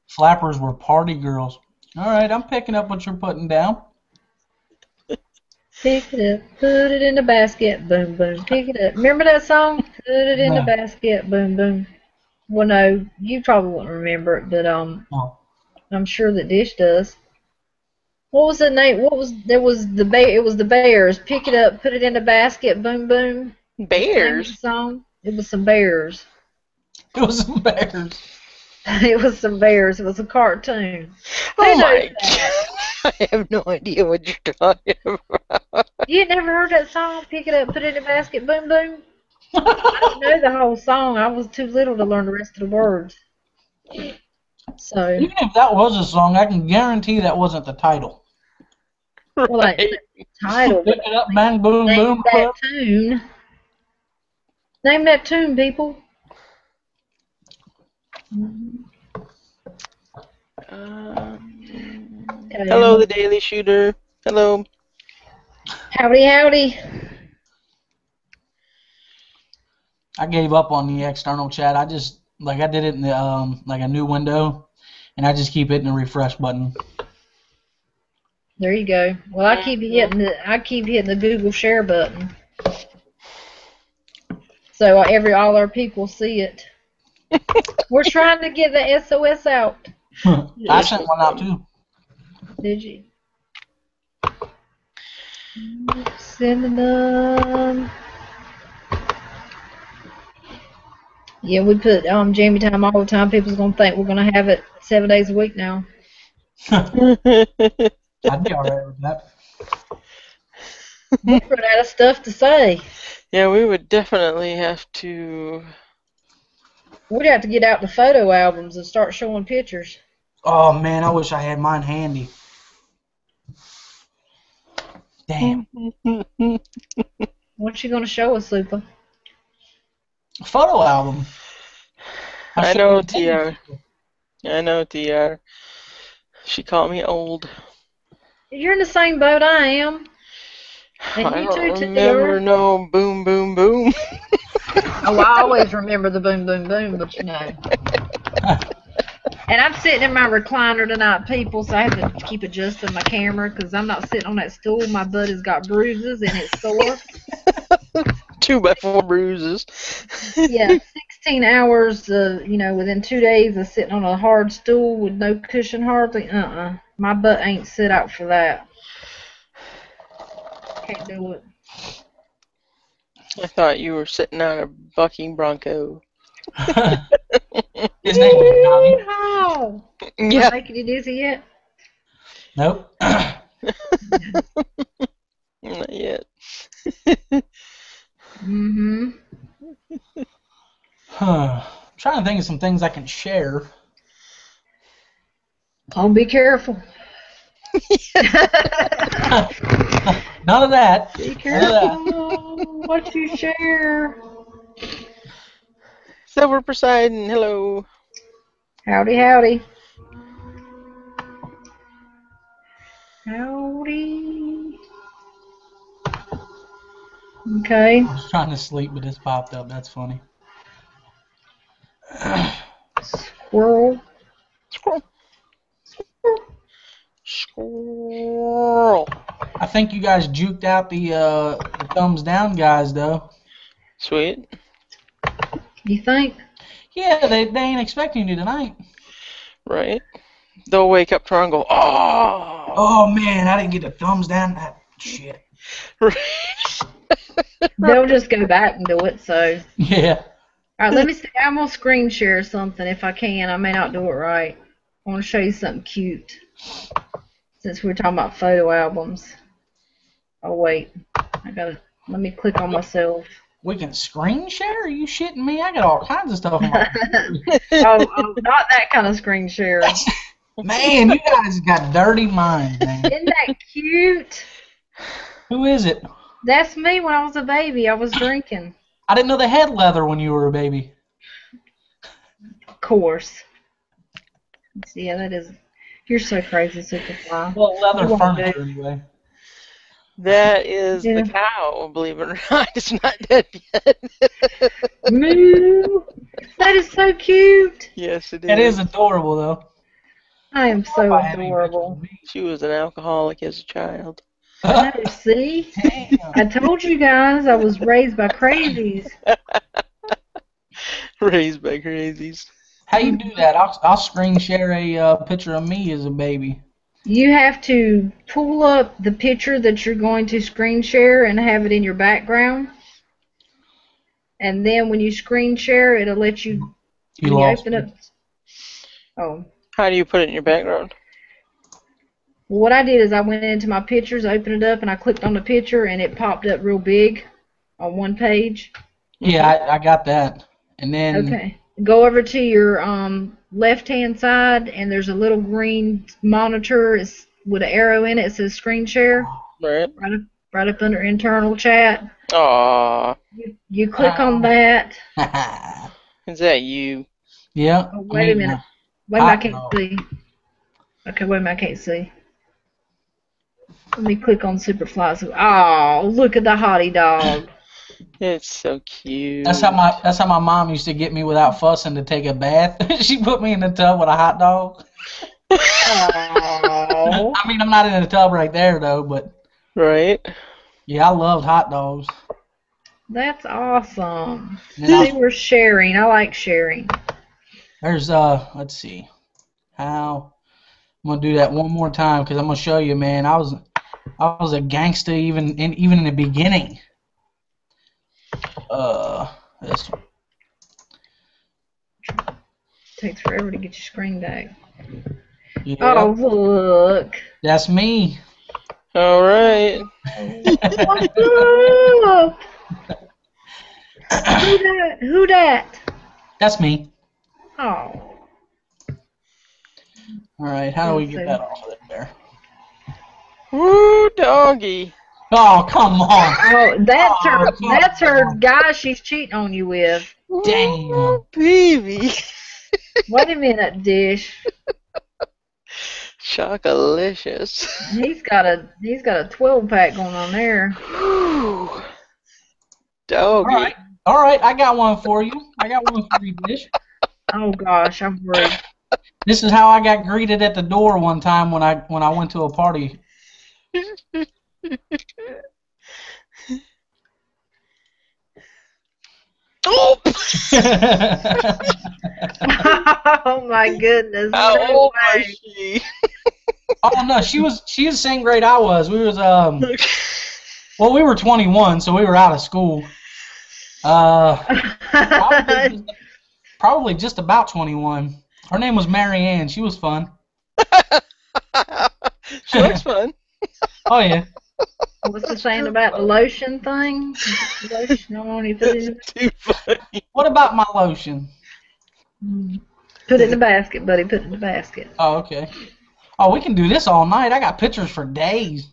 Flappers were party girls. All right, I'm picking up what you're putting down. Pick it up, put it in the basket, boom, boom, pick it up. Remember that song? Put it in the No. basket, boom, boom. Well, no, you probably won't remember it, but Oh. I'm sure that Dish does. What was the name? What was there was the bear? It was the Bears. Pick it up, put it in the basket, boom boom. Was the name of the Bears? song? It was some bears. It was some bears. It was some bears. It was a cartoon. Oh Who knows my that? god. I have no idea what you're talking about. You had never heard that song? Pick it up, put it in the basket, boom boom. I don't know the whole song. I was too little to learn the rest of the words. So, Even if that was a song, I can guarantee that wasn't the title. well, that's Right. the title. Pick it up, bang, boom, Name boom. that tune. Name that tune, people. Hello, the Daily Shooter. Hello. Howdy, howdy. I gave up on the external chat. I just I did it in the like a new window, and I just keep hitting the refresh button. There you go. Well, I keep hitting the Google share button, so all our people see it. We're trying to get the SOS out. I sent one out too. Did you? Sending them. Yeah, we put Jammy Time all the time. People's gonna think we're gonna have it 7 days a week now. I'd be alright with that. We run out of stuff to say. Yeah, we would definitely have to. We'd have to get out the photo albums and start showing pictures. Oh man, I wish I had mine handy. Damn. What you gonna show us, Super? Photo album. I know, TR. I know, TR. She called me old. You're in the same boat I am. And I you don't too, remember TR. no boom, boom, boom. Oh, I always remember the boom, boom, boom, but you know. And I'm sitting in my recliner tonight, people, so I have to keep adjusting my camera because I'm not sitting on that stool. My butt has got bruises and it's sore. 2x4 bruises. Yeah, 16 hours, within 2 days of sitting on a hard stool with no cushion hardly. My butt ain't set out for that. Can't do it. I thought you were sitting on a bucking bronco. His name was Johnny. How? Yeah. Making you dizzy yet? Nope. Not yet. Mm-hmm. I'm trying to think of some things I can share. Oh, be careful. None of that. Be careful what you share. Silver Poseidon, hello. Howdy, howdy. Howdy. Okay. I was trying to sleep, but this popped up. That's funny. Squirrel. Squirrel. Squirrel. I think you guys juked out the thumbs down guys, though. Sweet. You think? Yeah, they ain't expecting you tonight. Right. They'll wake up tomorrow and go, oh! Oh, man, I didn't get the thumbs down. That shit. They'll just go back and do it, so. Yeah. Alright, let me see. I'm going to screen share something if I can. I may not do it right. I want to show you something cute. Since we're talking about photo albums. Oh, wait. Let me click on myself. We can screen share? Are you shitting me? I got all kinds of stuff on my oh, not that kind of screen share. Man, you guys got dirty minds, man. Isn't that cute? Who is it? That's me when I was a baby. I was drinking. I didn't know they had leather when you were a baby. Of course. Yeah, that is. You're so crazy, Superfly. Well, leather furniture, anyway. That is the cow, believe it or not. It's not dead yet. Moo! That is so cute. Yes, it is. It is adorable, though. I am so adorable. She was an alcoholic as a child. I know, see? I told you guys I was raised by crazies. Raised by crazies. How you do that? I'll screen share a picture of me as a baby. You have to pull up the picture that you're going to screen share and have it in your background. And then when you screen share, it'll let you, You when you lost open me. up. Oh. How do you put it in your background? Well, what I did is I went into my pictures, opened it up, and I clicked on the picture, and it popped up real big on one page. Yeah, I got that. And then Okay. Go over to your left-hand side, and there's a little green monitor with an arrow in it. It says screen share. Right. Right up under internal chat. Aww. You click on that. Is that you? Yeah. Oh, wait a minute. Wait a minute, I can't dog. see. Okay, wait a minute, I can't see. Let me click on Superfly. Oh, look at the hottie dog. It's so cute. That's how my mom used to get me without fussing to take a bath. She put me in the tub with a hot dog. Oh. I mean, I'm not in the tub right there though, but Right. yeah, I loved hot dogs. That's awesome. And See, we're sharing. I like sharing. there's let's see, how I'm gonna do that one more time because I'm gonna show you, man. I was a gangster even in the beginning. This one. Takes forever to get your screen back. Yeah, Oh, look. that's me. All right. Oh, who that? That's me. Oh. All right, how do we get that off of there? Woo, doggy. Oh, come on. Oh, that's come her on. guy she's cheating on you with. Damn. Ooh, baby. Wait a minute, Dish. Chocolicious. He's got a 12-pack going on there. Woo. Doggy. All right, I got one for you. Dish. Oh gosh, I'm worried. This is how I got greeted at the door one time when I went to a party. Oh! Oh my goodness. How No old way. was she? Oh no, she was the same grade I was. We was well, we were 21, so we were out of school. Probably just about 21. Her name was Mary Ann. She was fun. She looks fun. Oh yeah. What's the saying about the lotion thing? Lotion on, you put it in, Too funny. What about my lotion? put it in the basket, buddy. Put it in the basket. Oh, okay. Oh, we can do this all night. I got pictures for days.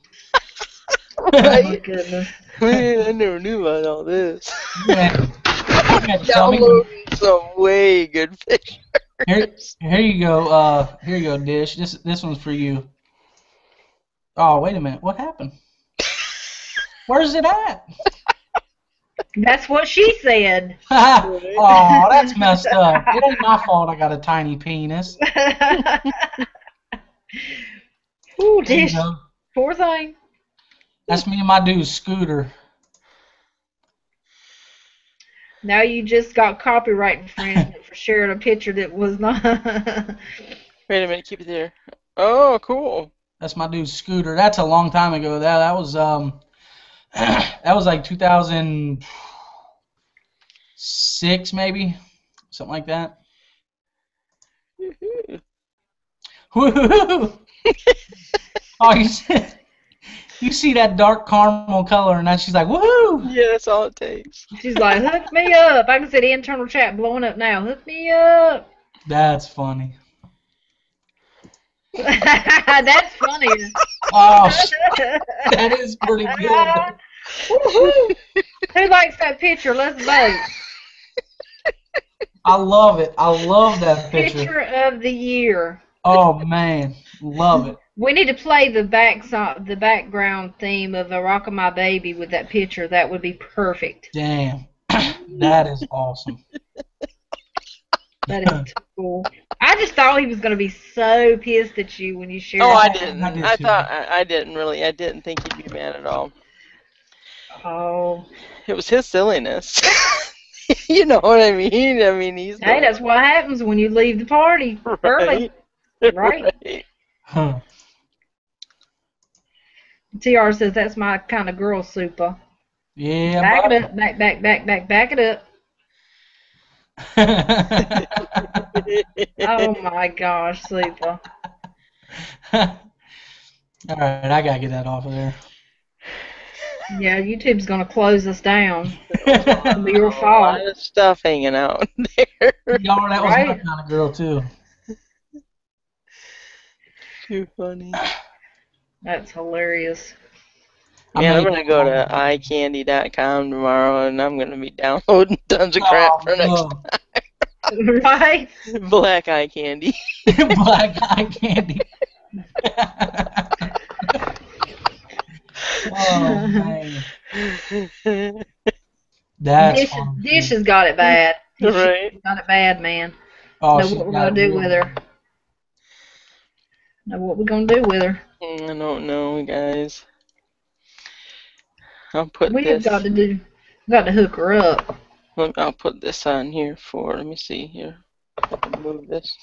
Oh my goodness. Man, I never knew about all this. Yeah. Downloading some way good pictures. Here you go. Here you go, Dish. This one's for you. Oh, wait a minute. What happened? Where's it at? That's what she said. Oh, that's messed up. It ain't my fault I got a tiny penis. Ooh, There you Dish. go. Poor thing. That's me and my dude, Scooter. Now you just got copyright infringement for sharing a picture that was not. Wait a minute, keep it there. Oh, cool. That's my dude, Scooter. That's a long time ago. That was that was like 2006 maybe, something like that. Woohoo! Oh, you see that dark caramel color, and then she's like, woohoo! Yeah, that's all it takes. She's like, hook me up. I can see the internal chat blowing up now. Hook me up. That's funny. That's funny. Oh, that is pretty good. Woohoo! Who likes that picture? Let's vote. I love it. I love that picture. Picture of the year. Oh man, love it. We need to play the background theme of "A Rock of My Baby" with that picture. That would be perfect. Damn, that is awesome. That is too cool. I just thought he was going to be so pissed at you when you shared. Oh, I that. didn't. I did I too. thought I didn't really. I didn't think he'd be mad at all. Oh. It was his silliness. You know what I mean? I mean, he's Hey, that's what happens when you leave the party early, right? Right. Huh. TR says that's my kind of girl, Super. Yeah, Back buddy. it up, back it up. Oh my gosh, Super. All right, I gotta get that off of there. Yeah, YouTube's gonna close us down. Y'all, It'll be your A lot fault, of stuff hanging out there. that was my right? kind of girl too. Too funny. That's hilarious. Man, I'm made gonna go to iCandy.com tomorrow, and I'm gonna be downloading tons of crap for next Right? Black Eye Candy. Black eye candy. Oh man, that's funny. Dish has got it bad. Right. Got it bad, man. Oh, Know she's what we're got gonna it do real with her. bad. Know what we're gonna do with her. I don't know, guys. I'll put We have this. got to hook her up. I'll put this on here for. Let me see here. I can move this.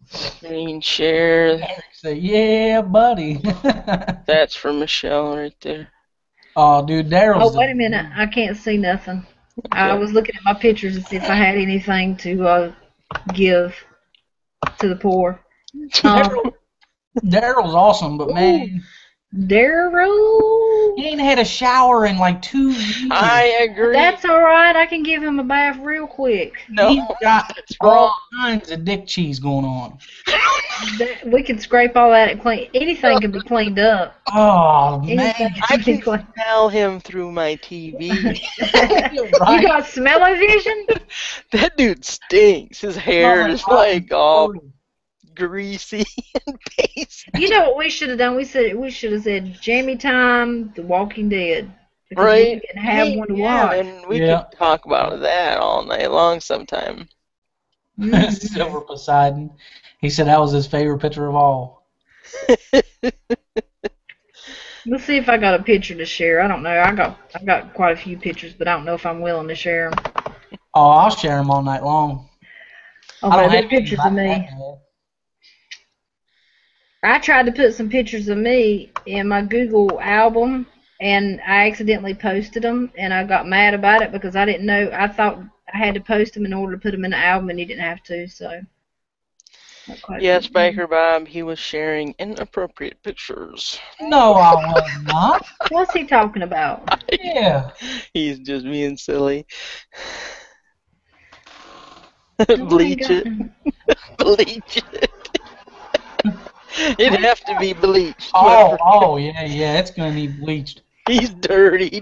Screen share. Eric said, "Yeah, buddy." That's for Michelle right there. Oh, dude, Daryl's. Oh, wait a minute. I can't see nothing. I Okay. was looking at my pictures to see if I had anything to give to the poor. Daryl's awesome, but man, Daryl. he ain't had a shower in like 2 years. I agree. That's all right. I can give him a bath real quick. No, He's got that's all wrong. kinds of dick cheese going on. We can scrape all that and clean. Anything can be cleaned up. Oh man, Anything I can be can cleaned. smell him through my TV. You got smell-o-vision? That dude stinks. His hair is like all rotten greasy and pasty. You know what we should have done? We should have said Jammy Time, The Walking Dead. Because Right? we didn't have one to yeah, watch. and we Yeah. could talk about that all night long sometime. Silver Poseidon. He said that was his favorite picture of all. Let's see if I got a picture to share. I don't know. I got quite a few pictures, but I don't know if I'm willing to share them. Oh, I'll share them all night long. I don't Okay, have there's pictures of me. that. I tried to put some pictures of me in my Google album, and I accidentally posted them, and I got mad about it because I didn't know. I thought I had to post them in order to put them in the album, and you didn't have to. So. not quite Yes, sure. Biker Bob, he was sharing inappropriate pictures. No, I was not. What's he talking about? Yeah. He's just being silly. Oh, Bleach my it. God. Bleach it. It'd have to be bleached. Oh, yeah, it's gonna need bleached. He's dirty.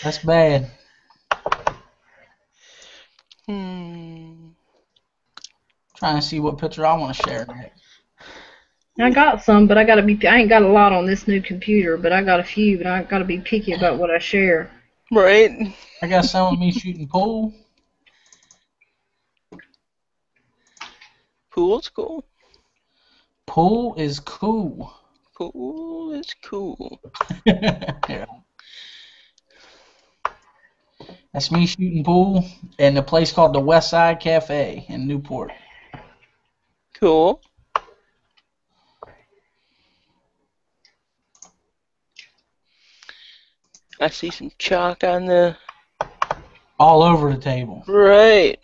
That's bad. Trying to see what picture I want to share next. I got some, but I ain't got a lot on this new computer, but I got a few, but I gotta be picky about what I share. Right? I got some of me shooting pool. Pool's cool. Pool is cool. Pool is cool. Yeah. That's me shooting pool in a place called the West Side Cafe in Newport. Cool. I see some chalk on the... All over the table. Right.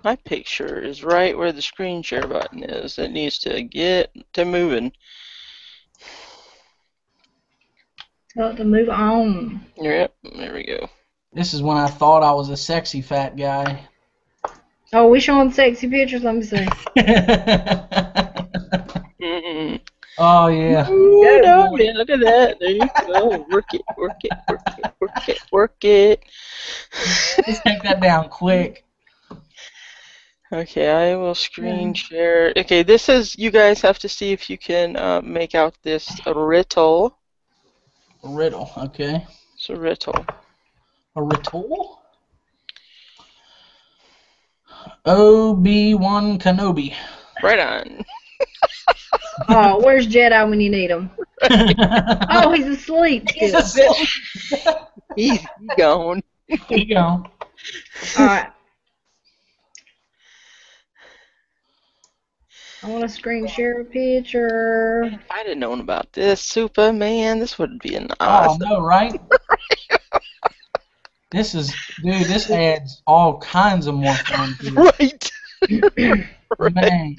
My picture is right where the screen share button is. It needs to get to moving. Got to move on. Yep, there we go. This is when I thought I was a sexy fat guy. Oh, we showing sexy pictures? Let me see. Oh, yeah. Ooh, no, man, look at that. There you go. Work it. Let's take that down quick. Okay, I will screen share. Okay, this is, you guys have to see if you can make out this riddle. Riddle, okay. It's a riddle. A riddle? Obi-Wan Kenobi. Right on. Oh, where's Jedi when you need him? Oh, he's asleep He's still. asleep. He's gone. Here you go. All right. I want to screen share a picture. If I'd have known about this, Superman, this would be an Oh, awesome. no, right? This adds all kinds of more fun to it. Right. Man.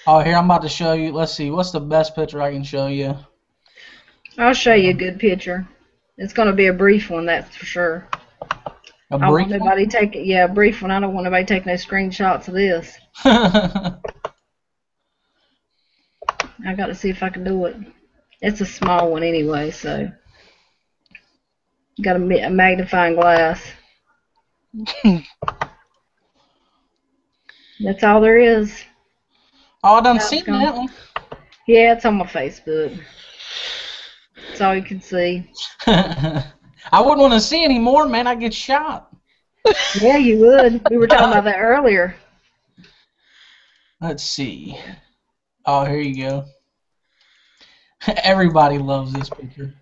Oh, here, I'm about to show you. Let's see. What's the best picture I can show you? I'll show you a good picture. It's going to be a brief one, that's for sure. A I don't brief want nobody take it. Yeah, a brief one. I don't want nobody taking no screenshots of this. one? I got to see if I can do it. It's a small one anyway, so got a magnifying glass. That's all there is. Oh, I done That's seen gone. that one. Yeah, it's on my Facebook. That's all you can see. I wouldn't want to see any more, man. I'd get shot. Yeah, you would. We were talking about that earlier. Let's see. Oh, here you go. Everybody loves this picture.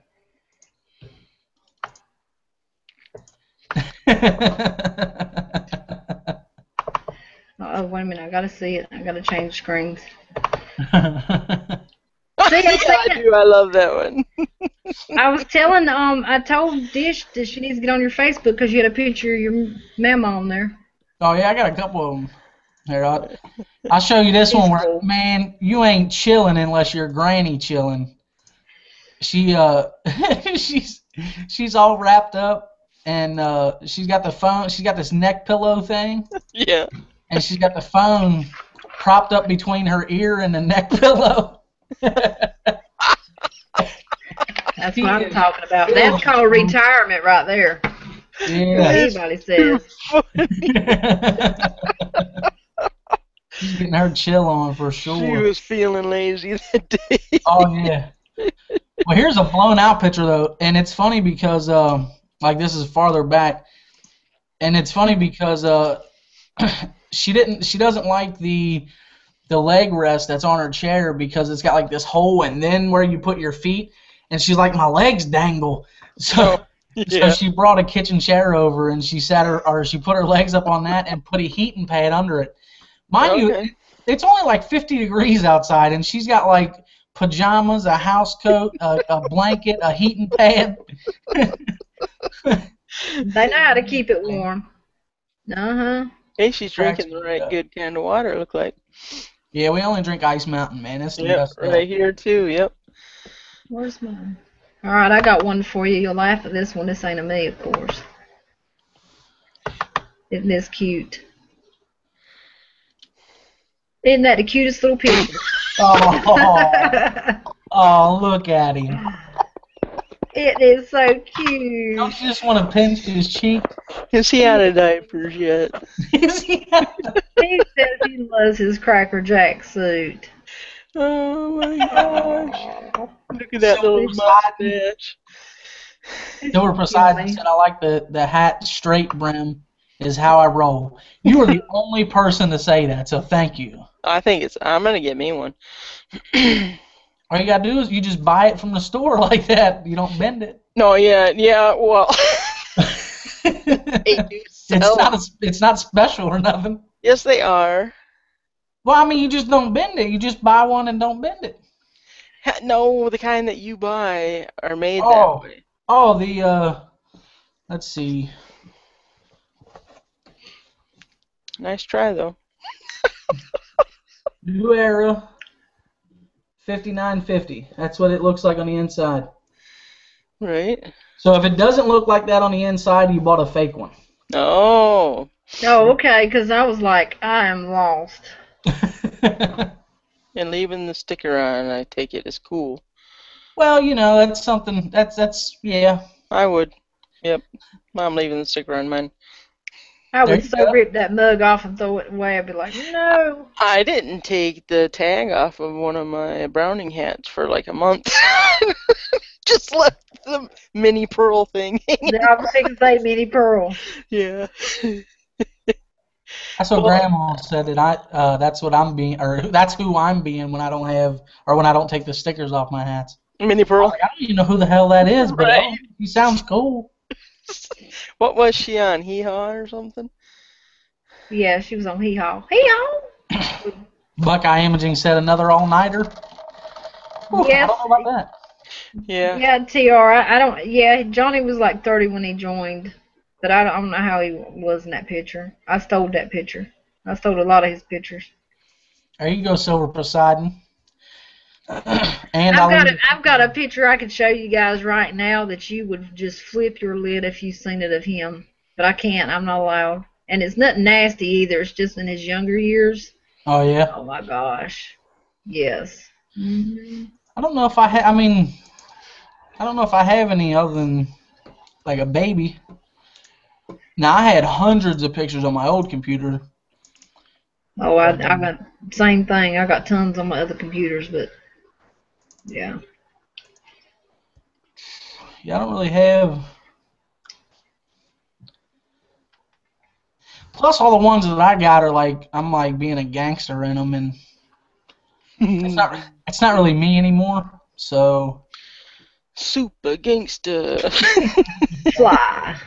Oh, wait a minute. I got to see it. I got to change screens. Yeah, I do. I love that one. I was telling, I told Dish that she needs to get on your Facebook because you had a picture of your mama on there. Oh, yeah, I got a couple of them. Here, I'll show you this He's one where, cool. man, you ain't chilling unless you're granny chilling. She, she's all wrapped up, and she's got the phone, she's got this neck pillow thing, Yeah. and she's got the phone propped up between her ear and the neck pillow. That's what I'm talking about. That's called retirement right there. Yeah. Anybody says. She's getting her chill on for She sure. was feeling lazy that day. Oh, yeah. Well, here's a blown out picture, though, and it's funny because, like, this is farther back, and it's funny because she doesn't like the leg rest that's on her chair because it's got, like, this hole and then where you put your feet, and she's like, my legs dangle. So Yeah. she brought a kitchen chair over, and she she put her legs up on that and put a heating pad under it. Mind you, Okay. it's only like 50 degrees outside, and she's got like pajamas, a house coat, a blanket, a heating pad. They know how to keep it warm. Uh-huh. Hey, she's drinking the right good kind of water, it look like. Yeah, we only drink Ice Mountain, man. That's the Yep, best right stuff. here too, yep. Where's mine? All right, I got one for you. You'll laugh at this one. This ain't a me, of course. Isn't this cute? Isn't that the cutest little picture? Oh, oh, look at him. It is so cute. Don't you just want to pinch his cheek? Is he out of diapers yet? Is he? He says he loves his Cracker Jack suit. Oh my gosh. Look at that So little mustache. Silver Poseidon said, I like the hat straight brim is how I roll. You are the only person to say that, so thank you. I'm gonna get me one. All you gotta do is you just buy it from the store like that. You don't bend it. No, yeah, well. They do sell. It's not special or nothing. Yes, they are. Well, I mean, you just don't bend it. You just buy one and don't bend it. No, the kind that you buy are made Oh. that way. Oh, let's see. Nice try, though. New Era 5950. That's what it looks like on the inside. Right. So if it doesn't look like that on the inside, you bought a fake one. Oh. Oh, okay, because I was like, I am lost. And leaving the sticker on, I take it as cool. Well, you know, that's something. That's yeah. I would. Yep. I'm leaving the sticker on mine. I There would you so go. rip that mug off and throw it away. I'd be like, no. I didn't take the tag off of one of my Browning hats for like a month. Just left the mini pearl thing hanging. I was thinking say Mini Pearl. Yeah. That's what Grandma said that that's what I'm being, or that's who I'm being when I don't have, or when I don't take the stickers off my hats. Mini Pearl. I don't even know who the hell that is, but Right. he sounds cool. What was she on? Hee Haw or something? Yeah, she was on Hee Haw. Hee Haw. Buckeye Imaging said another all-nighter. Yes. I don't know about that. Yeah. Yeah, TR. I don't. Yeah, Johnny was like 30 when he joined, but I don't know how he was in that picture. I stole that picture. I stole a lot of his pictures. There you go, Silver Poseidon. And I've got a picture I could show you guys right now that you would just flip your lid if you seen it of him. But I can't. I'm not allowed. And it's nothing nasty either. It's just in his younger years. Oh yeah. Oh my gosh. Yes. Hmm. I don't know if I have. I mean, I don't know if I have any other than like a baby. Now I had hundreds of pictures on my old computer. Oh, I got same thing. I got tons on my other computers, but yeah. Yeah, I don't really have. Plus, all the ones that I got are like I'm like being a gangster in them, and it's not really me anymore. So Super gangster. Fly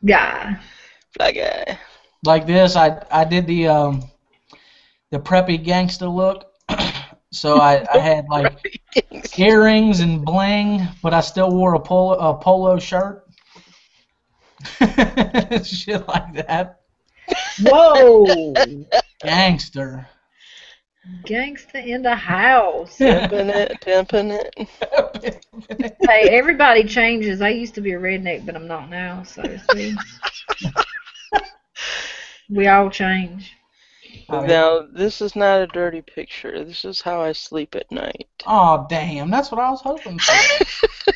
guy. Fly guy. like this, I did the preppy gangster look. So I had like earrings and bling, but I still wore a polo shirt. Shit like that. Whoa. Gangster. Gangsta in the house. Pimping it. Hey, everybody changes. I used to be a redneck, but I'm not now. So see, we all change. Now, this is not a dirty picture. This is how I sleep at night. Oh damn, that's what I was hoping for.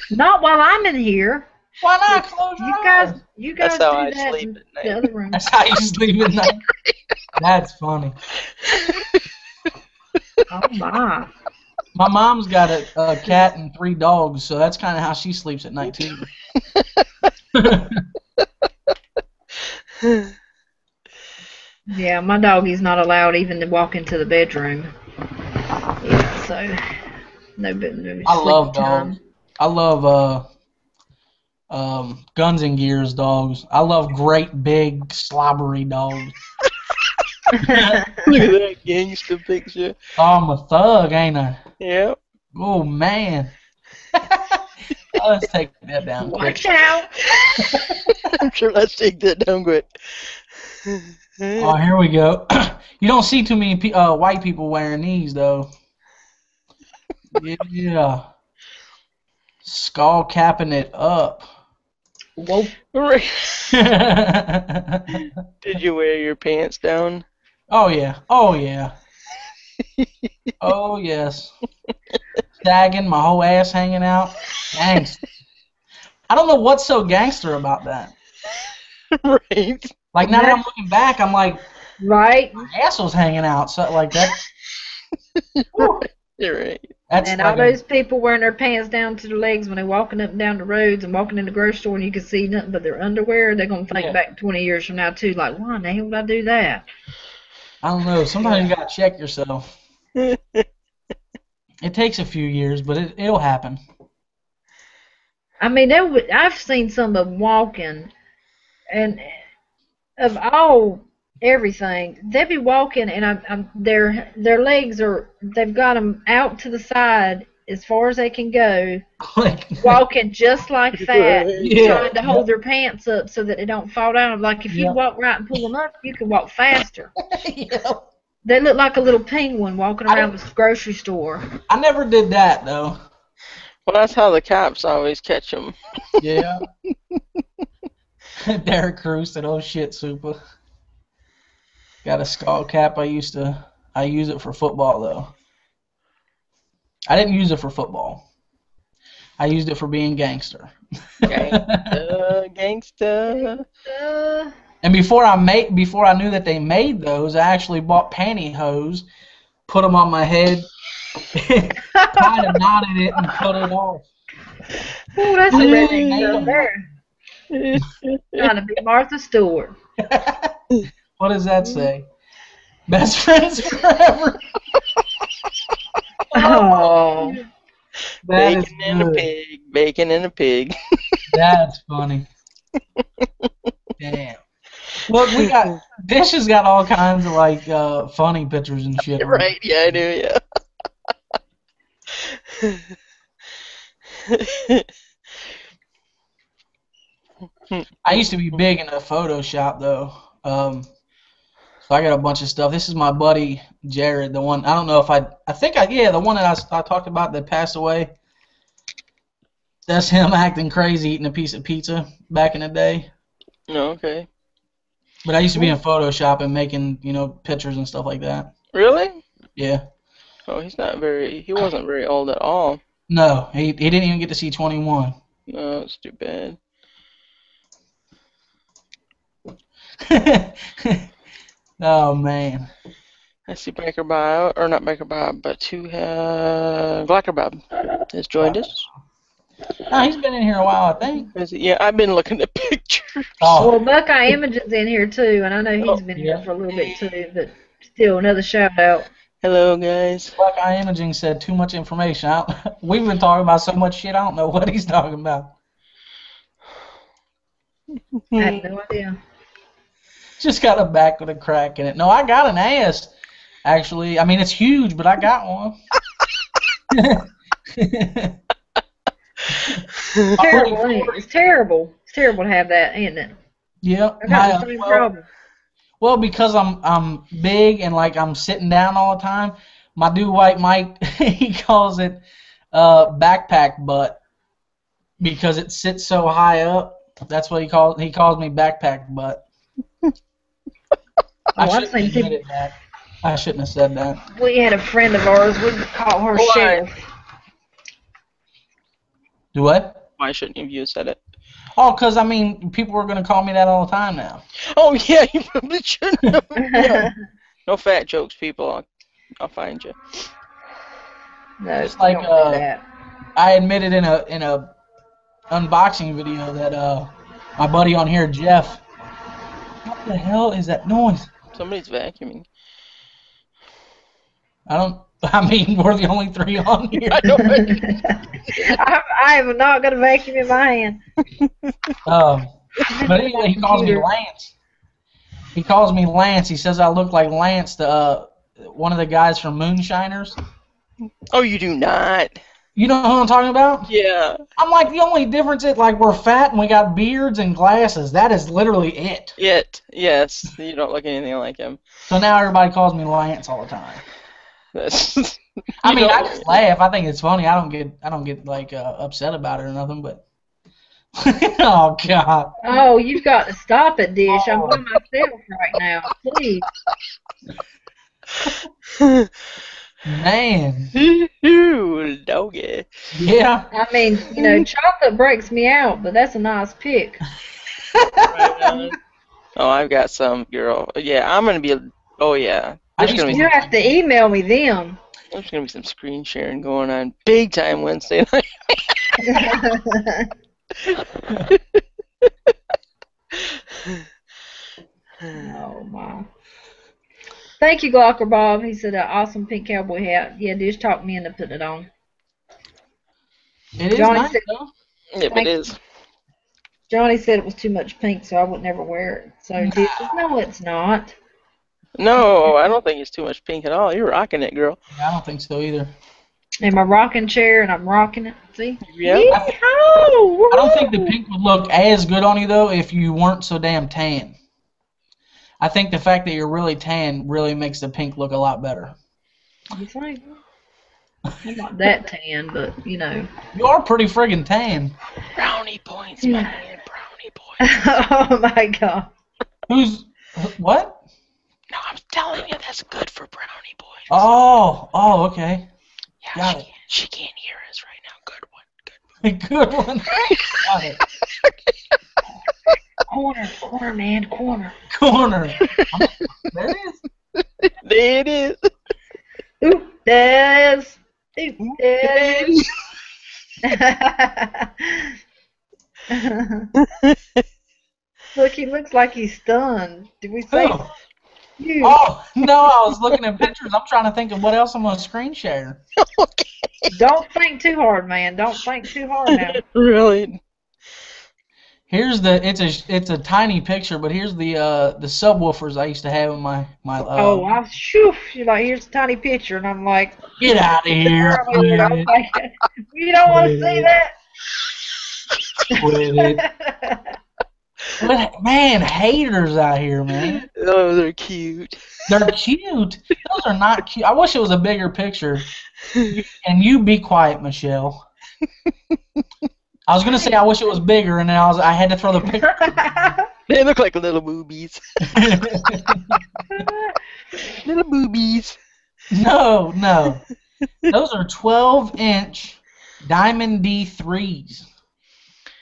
Not while I'm in here. Why not close your eyes? You guys That's how do I that sleep in at night. the other room. That's how you sleep at night. That's funny. Oh my. My mom's got a cat and 3 dogs, so that's kind of how she sleeps at night too. Yeah, my doggy's not allowed even to walk into the bedroom. Yeah, so no I love sleep time. dogs. I love Guns and Gears dogs. I love great big slobbery dogs. Look at that gangster picture. Oh, I'm a thug, ain't I? Yep. Oh man. Let's take that down quick. Watch out. I'm sure let's take that down quick. Oh, here we go. You don't see too many white people wearing these though. Yeah. Skull capping it up. Whoa. Did you wear your pants down? Oh yeah. Oh yeah. Oh yes. Sagging, my whole ass hanging out. Gangster. I don't know what's so gangster about that. Right. Like now that I'm looking back, I'm like, Right. my ass was hanging out. So like that. Whew. You're right. That's And like all those people wearing their pants down to their legs when they're walking up and down the roads and walking in the grocery store and you can see nothing but their underwear, they're going to think back 20 years from now too, like, why in the hell would I do that? I don't know. Sometimes you gotta check yourself. It takes a few years, but it'll happen. I mean, I've seen some of them walking, and of all everything, they be walking, and their legs they've got them out to the side as far as they can go, walking just like that, trying to hold their pants up so that they don't fall down. Like if you walk right and pull them up, you can walk faster. They look like a little penguin walking around the grocery store. I never did that though. Well, that's how the cops always catch them. Yeah. Derek Cruz said, "Oh shit, Super." Got a skull cap. I use it for football though. I didn't use it for football. I used it for being gangster. Gangsta. And before I knew that they made those, I actually bought pantyhose, put them on my head, tied a knot in it, and cut it off. Oh, that's a redneck girl there. Trying to be Martha Stewart. What does that say? Best friends forever. Oh. That is Bacon and a good. pig. Bacon and a pig. That's funny. Damn. Look, Dish has got all kinds of like funny pictures and shit. Right? Yeah, I do. Yeah. I used to be big into Photoshop though. So I got a bunch of stuff. This is my buddy Jared, the one I don't know if the one that I talked about that passed away. That's him acting crazy eating a piece of pizza back in the day. No, okay. But I used to be in Photoshop and making, pictures and stuff like that. Really? Yeah. Oh, he wasn't very old at all. No, he didn't even get to see 21. No, it's too bad. Oh man. I see Biker Bob, or not Biker Bob, but Glacker Bob has joined us. No, he's been in here a while, I think. Yeah, I've been looking at pictures. Oh, Well, Buckeye Imogen's in here too, and I know he's been here for a little bit too, but still, another shout out. Hello, guys. Buckeye Imaging said too much information. We've been talking about so much shit, I don't know what he's talking about. I have no idea. Just got a back with a crack in it. No, I got an ass, actually. I mean, it's huge, but I got one. Terrible, ain't it? It's terrible. It's terrible to have that, ain't it? Yep. I got the same problem. Well, because I'm big and like I'm sitting down all the time, my dude White Mike he calls it backpack butt because it sits so high up. That's what he calls me backpack butt. I shouldn't have said that. We had a friend of ours, we'd call her Sheriff. Do what? Why shouldn't you have said it? Oh, because, I mean, people are going to call me that all the time now. Oh, yeah, you probably shouldn't have. Yeah. No fat jokes, people. I'll find you. No, it's like don't do that. I admitted in a unboxing video that my buddy on here, Jeff, what the hell is that noise? Somebody's vacuuming. I mean, we're the only three on here. I know. I am not going to vacuum in my hand. But anyway, he calls me Lance. He calls me Lance. He says I look like Lance, one of the guys from Moonshiners. Oh, you do not. You know who I'm talking about? Yeah. I'm like, the only difference is like we're fat and we got beards and glasses. That is literally it. Yes. You don't look anything like him. So now everybody calls me Lance all the time. That's. I mean, I just laugh. I think it's funny. I don't get like upset about it or nothing. But oh god. Oh, you've got to stop it, Dish. I'm by myself right now. Please. Man. Ooh, doggy. Yeah. I mean, chocolate breaks me out, but that's a nice pick. Right. Oh, I've got some, girl. Yeah, I'm gonna be. Oh yeah. You have to email me them. There's gonna be some screen sharing going on big time Wednesday night. Oh my. Thank you, Glocker Bob. He said an awesome pink cowboy hat. Yeah, Dish talked me into putting it on. It is nice, though. Yep, it is. Johnny said it was too much pink, so I would never wear it. So Dish says, no, it's not. No, I don't think it's too much pink at all. You're rocking it, girl. Yeah, I don't think so either. In my rocking chair, and I'm rocking it. See? Yeah. I don't think the pink would look as good on you, though, if you weren't so damn tan. I think the fact that you're really tan really makes the pink look a lot better. You think? I'm not that tan, but, You are pretty friggin' tan. Brownie points, my man. Brownie points. Oh, my God. What? No, I'm telling you, that's good for brownie points. Oh, okay. Yeah, she can't hear us right now. Good one. Got it. Corner, man, corner. Corner. There it is. There it is. Ooh, there's. Ooh, there's. Look, he looks like he's stunned. Did we say? Oh. You. Oh, no, I was looking at pictures. I'm trying to think of what else I'm going to screen share. Okay. Don't think too hard, man. Don't think too hard now. Really? Here's it's a tiny picture, but here's the subwoofers I used to have in my Oh, you're like, here's a tiny picture, and I'm like, get out of here, girl, you quit don't it, think you don't want to see quit it. that. What, man, haters out here, man. Oh, they're cute. They're cute. Those are not cute. I wish it was a bigger picture. And you be quiet, Michelle. I was gonna say I wish it was bigger, and then I had to throw the picture. They look like little boobies. Little boobies. No. Those are 12-inch Diamond D3s.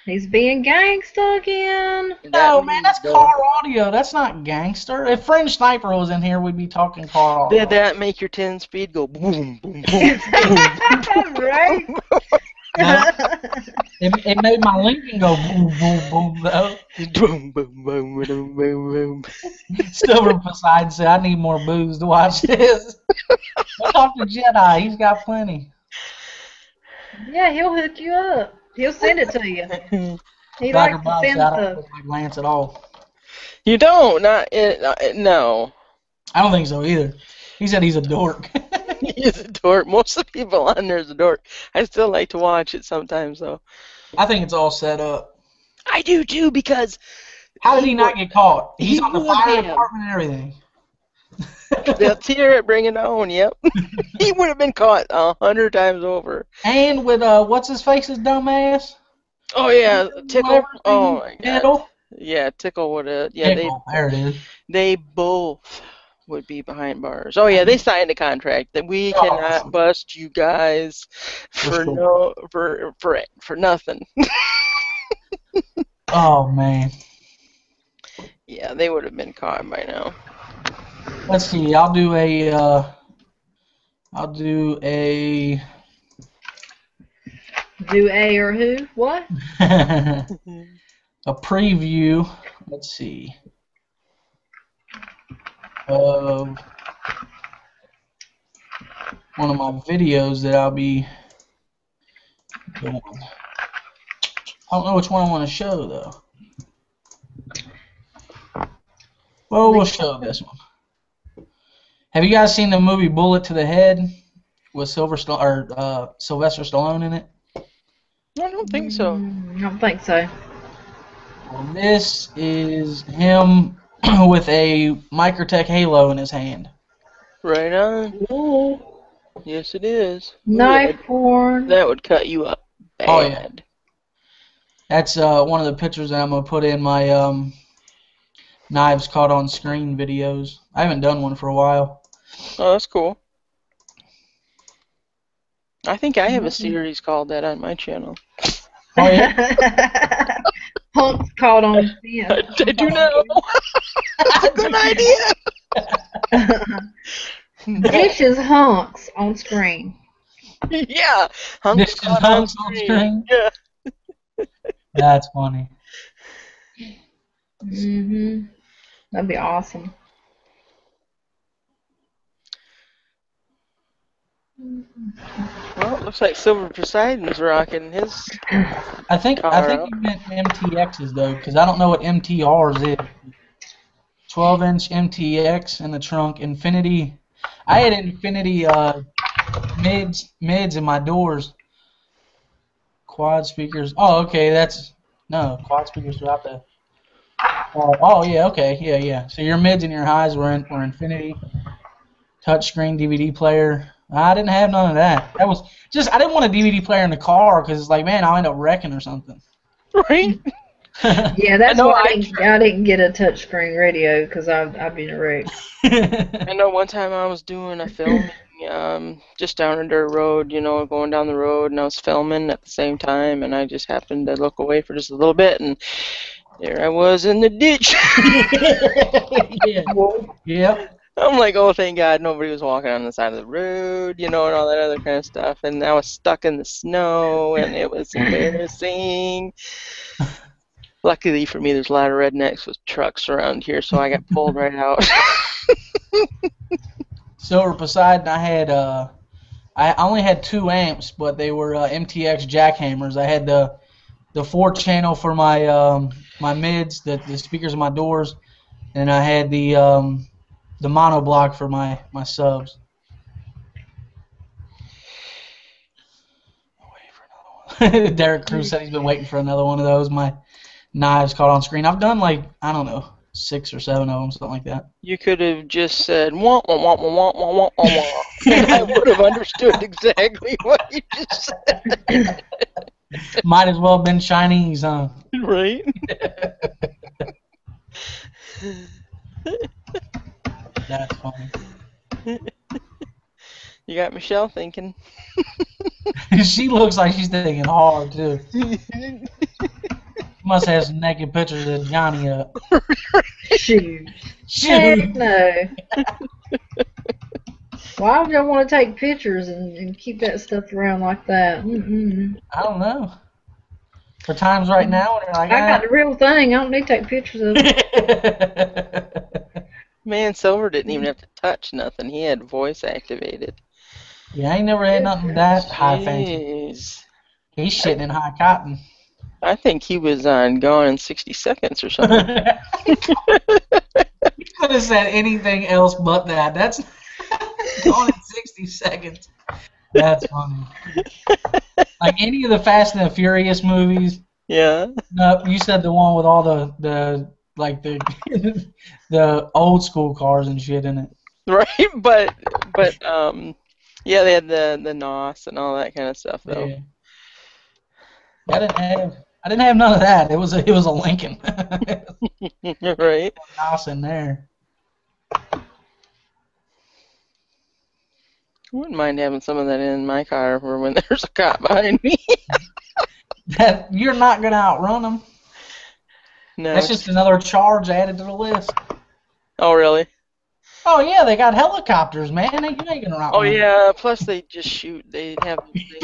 He's being gangsta again. No, man, that's car audio. That's not gangster. If Fringe Sniper was in here, we'd be talking car audio. Did that make your 10-speed go boom, boom, boom, boom? Right? No. It made my Lincoln go boom, boom, boom, though. Boom, boom, boom, boom, boom, boom. Silver Poseidon said, I need more booze to watch this. Go talk to Jedi. He's got plenty. Yeah, he'll hook you up. He'll send it to you. He Dr. likes to Bob send said, I don't stuff. look like Lance at all. You don't? No. I don't think so either. He said he's a dork. He's a dork. Most of the people on there is a dork. I still like to watch it sometimes, though. I think it's all set up. I do, too, because... How did he not get caught? He's on the would fire have. department and everything. Let's hear it. Bring it on. Yep. He would have been caught 100 times over. And with, what's his face's dumbass? Oh, yeah. Tickle. Whatever Oh, my God. Diddle? Yeah, Tickle would have. Yeah, Tickle. There it is. they both would be behind bars. Oh, yeah, they signed a contract that we cannot bust you guys for for nothing. Oh, man. Yeah, they would have been caught by now. Let's see. I'll do a Do A or who? What? a preview. Let's see. Of one of my videos that I'll be doing. I don't know which one I want to show though. Well, we'll show this one. Have you guys seen the movie Bullet to the Head with Sylvester Stallone in it? I don't think so. I don't think so. Well, this is him with a Microtech Halo in his hand. Right on. Ooh. Yes, it is. Knife porn. That would cut you up bad. Oh, yeah. That's one of the pictures that I'm going to put in my knives caught on screen videos. I haven't done one for a while. Oh, that's cool. I think I have a series called that on my channel. Oh, yeah? Hunks caught on film. I do know. That's a good idea. Dishes hunks on screen. Yeah. This is Hunks on screen? Yeah. That's funny. Mm-hmm. That'd be awesome. Well, it looks like Silver Poseidon's rocking his. I think you meant MTXs though, because I don't know what MTRs is. 12-inch MTX in the trunk. Infinity. I had Infinity mids in my doors. Quad speakers. Oh, okay. Quad speakers are out there. Oh, yeah. Okay. Yeah. So your mids and your highs were Infinity. Touchscreen DVD player. I didn't have none of that. That was just I didn't want a DVD player in the car because it's like, man, I'll end up wrecking or something. Right? Yeah, that's why I didn't get a touchscreen radio because I'd be in a wreck. I know one time I was doing a filming just down a dirt road, going down the road, and I was filming at the same time, and I just happened to look away for just a little bit, and there I was in the ditch. Yeah. I'm like, oh, thank God nobody was walking on the side of the road, and all that other kind of stuff. And I was stuck in the snow, and it was embarrassing. Luckily for me, there's a lot of rednecks with trucks around here, so I got pulled right out. Silver Poseidon, I only had 2 amps, but they were MTX jackhammers. I had the 4-channel for my mids, the speakers in my doors, and I had the mono block for my subs. Derek Cruz said he's been waiting for another one of those. My knives caught on screen. I've done like, I don't know, 6 or 7 of them, something like that. You could have just said wah wah wah wah wah wah wah wah, and I would have understood exactly what you just said. Might as well have been Chinese, huh? Right? That's funny. You got Michelle thinking. She looks like she's thinking hard, too. Must have some naked pictures of Johnny up. Shoot. Shoot. Heck no. Why would y'all want to take pictures and keep that stuff around like that? Mm-mm. I don't know. For times right now, when they're like, I got the real thing. I don't need to take pictures of it. Man, Silver didn't even have to touch nothing. He had voice activated. Yeah, I ain't never had nothing that high fancy. Jeez. He's shitting in high cotton. I think he was on Gone in 60 Seconds or something. You could have said anything else but that. That's Gone in 60 Seconds. That's funny. Like any of the Fast and the Furious movies. Yeah. No, you said the one with all the like the the old school cars and shit in it. Right, but yeah, they had the NOS and all that kind of stuff though. Yeah. I didn't have none of that. It was a Lincoln. Right. NOS in there. I wouldn't mind having some of that in my car for when there's a cop behind me. That you're not gonna outrun them. No. That's just another charge added to the list. Oh, really? Oh yeah, they got helicopters, man. You ain't gonna outrun Oh, them. yeah. Plus, they just shoot. They have.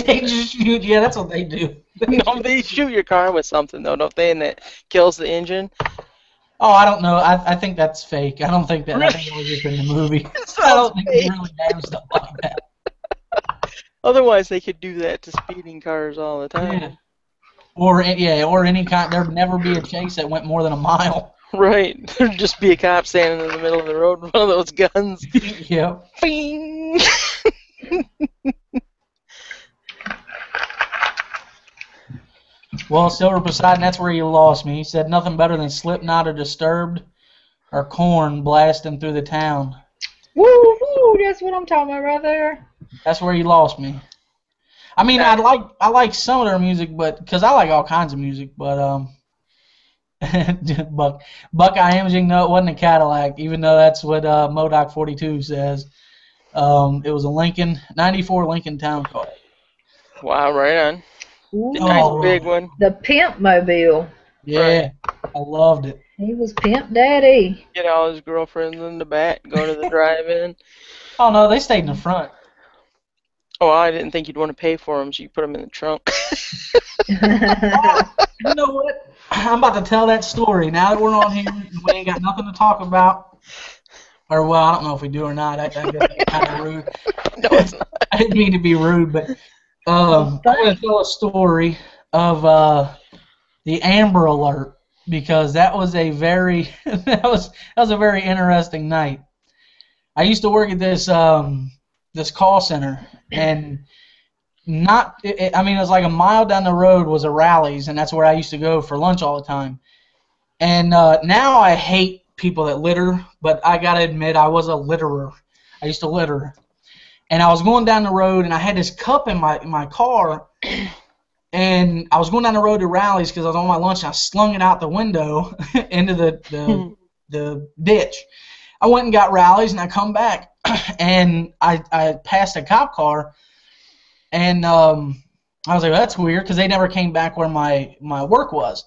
They just shoot. Yeah, that's what they do. No, they shoot your car with something though, don't they? And that kills the engine. Oh, I don't know. I think that's fake. I don't think that. I think it was just in the movie. I don't think they really have stuff like that. Otherwise, they could do that to speeding cars all the time. Yeah. Or any kind. There'd never be a chase that went more than a mile. Right. There'd just be a cop standing in the middle of the road with one of those guns. Yep. Bing! Well, Silver Poseidon, that's where you lost me. He said nothing better than Slipknot or Disturbed or Korn blasting through the town. Woo, woo, that's what I'm talking about right there. That's where you lost me. I mean, I like some of their music, but because I like all kinds of music, but Buckeye Imaging, no, it wasn't a Cadillac, even though that's what Modoc 42 says. It was a Lincoln, 94 Lincoln Town Car. Wow, right on. Ooh, The nice big one. the Pimp Mobile. Yeah, I loved it. He was Pimp Daddy. Get all his girlfriends in the back, go to the drive-in. Oh no, they stayed in the front. Oh, I didn't think you'd want to pay for them, so you put them in the trunk. You know what? I'm about to tell that story. Now that we're on here, we ain't got nothing to talk about. Or, well, I don't know if we do or not. I guess that's kind of rude. No, it's not. I didn't mean to be rude, but I'm going to tell a story of the Amber Alert because that was a very that was a very interesting night. I used to work at this call center, and it was like a mile down the road was a Rally's, and that's where I used to go for lunch all the time. And now I hate people that litter, but I gotta admit I was a litterer. I used to litter, and I was going down the road, and I had this cup in my car, and I was going down the road to Rally's because I was on my lunch, and I slung it out the window into the ditch. I went and got Rally's, and I come back, and I passed a cop car, and I was like, well, that's weird, because they never came back where my work was.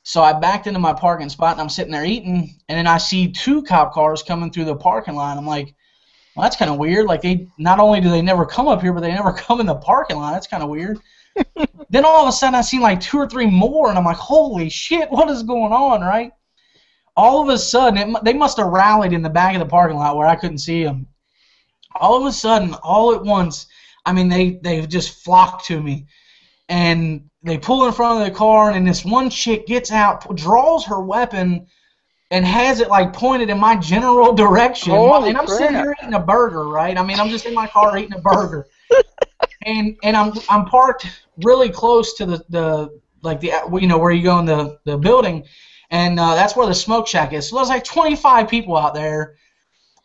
So I backed into my parking spot, and I'm sitting there eating, and then I see 2 cop cars coming through the parking lot. I'm like, well, that's kind of weird. Like, they not only do they never come up here, but they never come in the parking lot. That's kind of weird. Then all of a sudden, I see like 2 or 3 more, and I'm like, holy shit, what is going on, right? all of a sudden, they must have rallied in the back of the parking lot where I couldn't see them. All of a sudden, all at once, I mean, they just flocked to me. And they pull in front of the car, and this one chick gets out, draws her weapon, and has it like pointed in my general direction. Holy and I'm sitting here eating a burger, right? I mean, I'm just in my car eating a burger. And I'm parked really close to the where you go in the building, and that's where the smoke shack is. So there's like 25 people out there,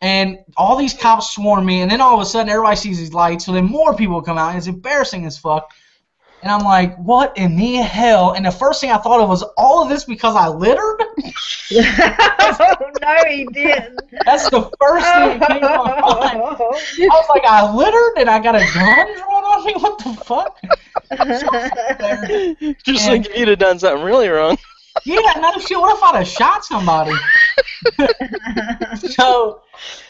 and all these cops swarm me, and then all of a sudden everybody sees these lights, so then more people come out, and it's embarrassing as fuck. And I'm like, what in the hell? And the first thing I thought of was, all of this because I littered? Oh, no, he didn't. That's the first thing that came to my mind. I was like, I littered and I got a gun drawn on me? What the fuck? Just like if you'd have done something really wrong. Yeah, no shit. What if I'd have shot somebody?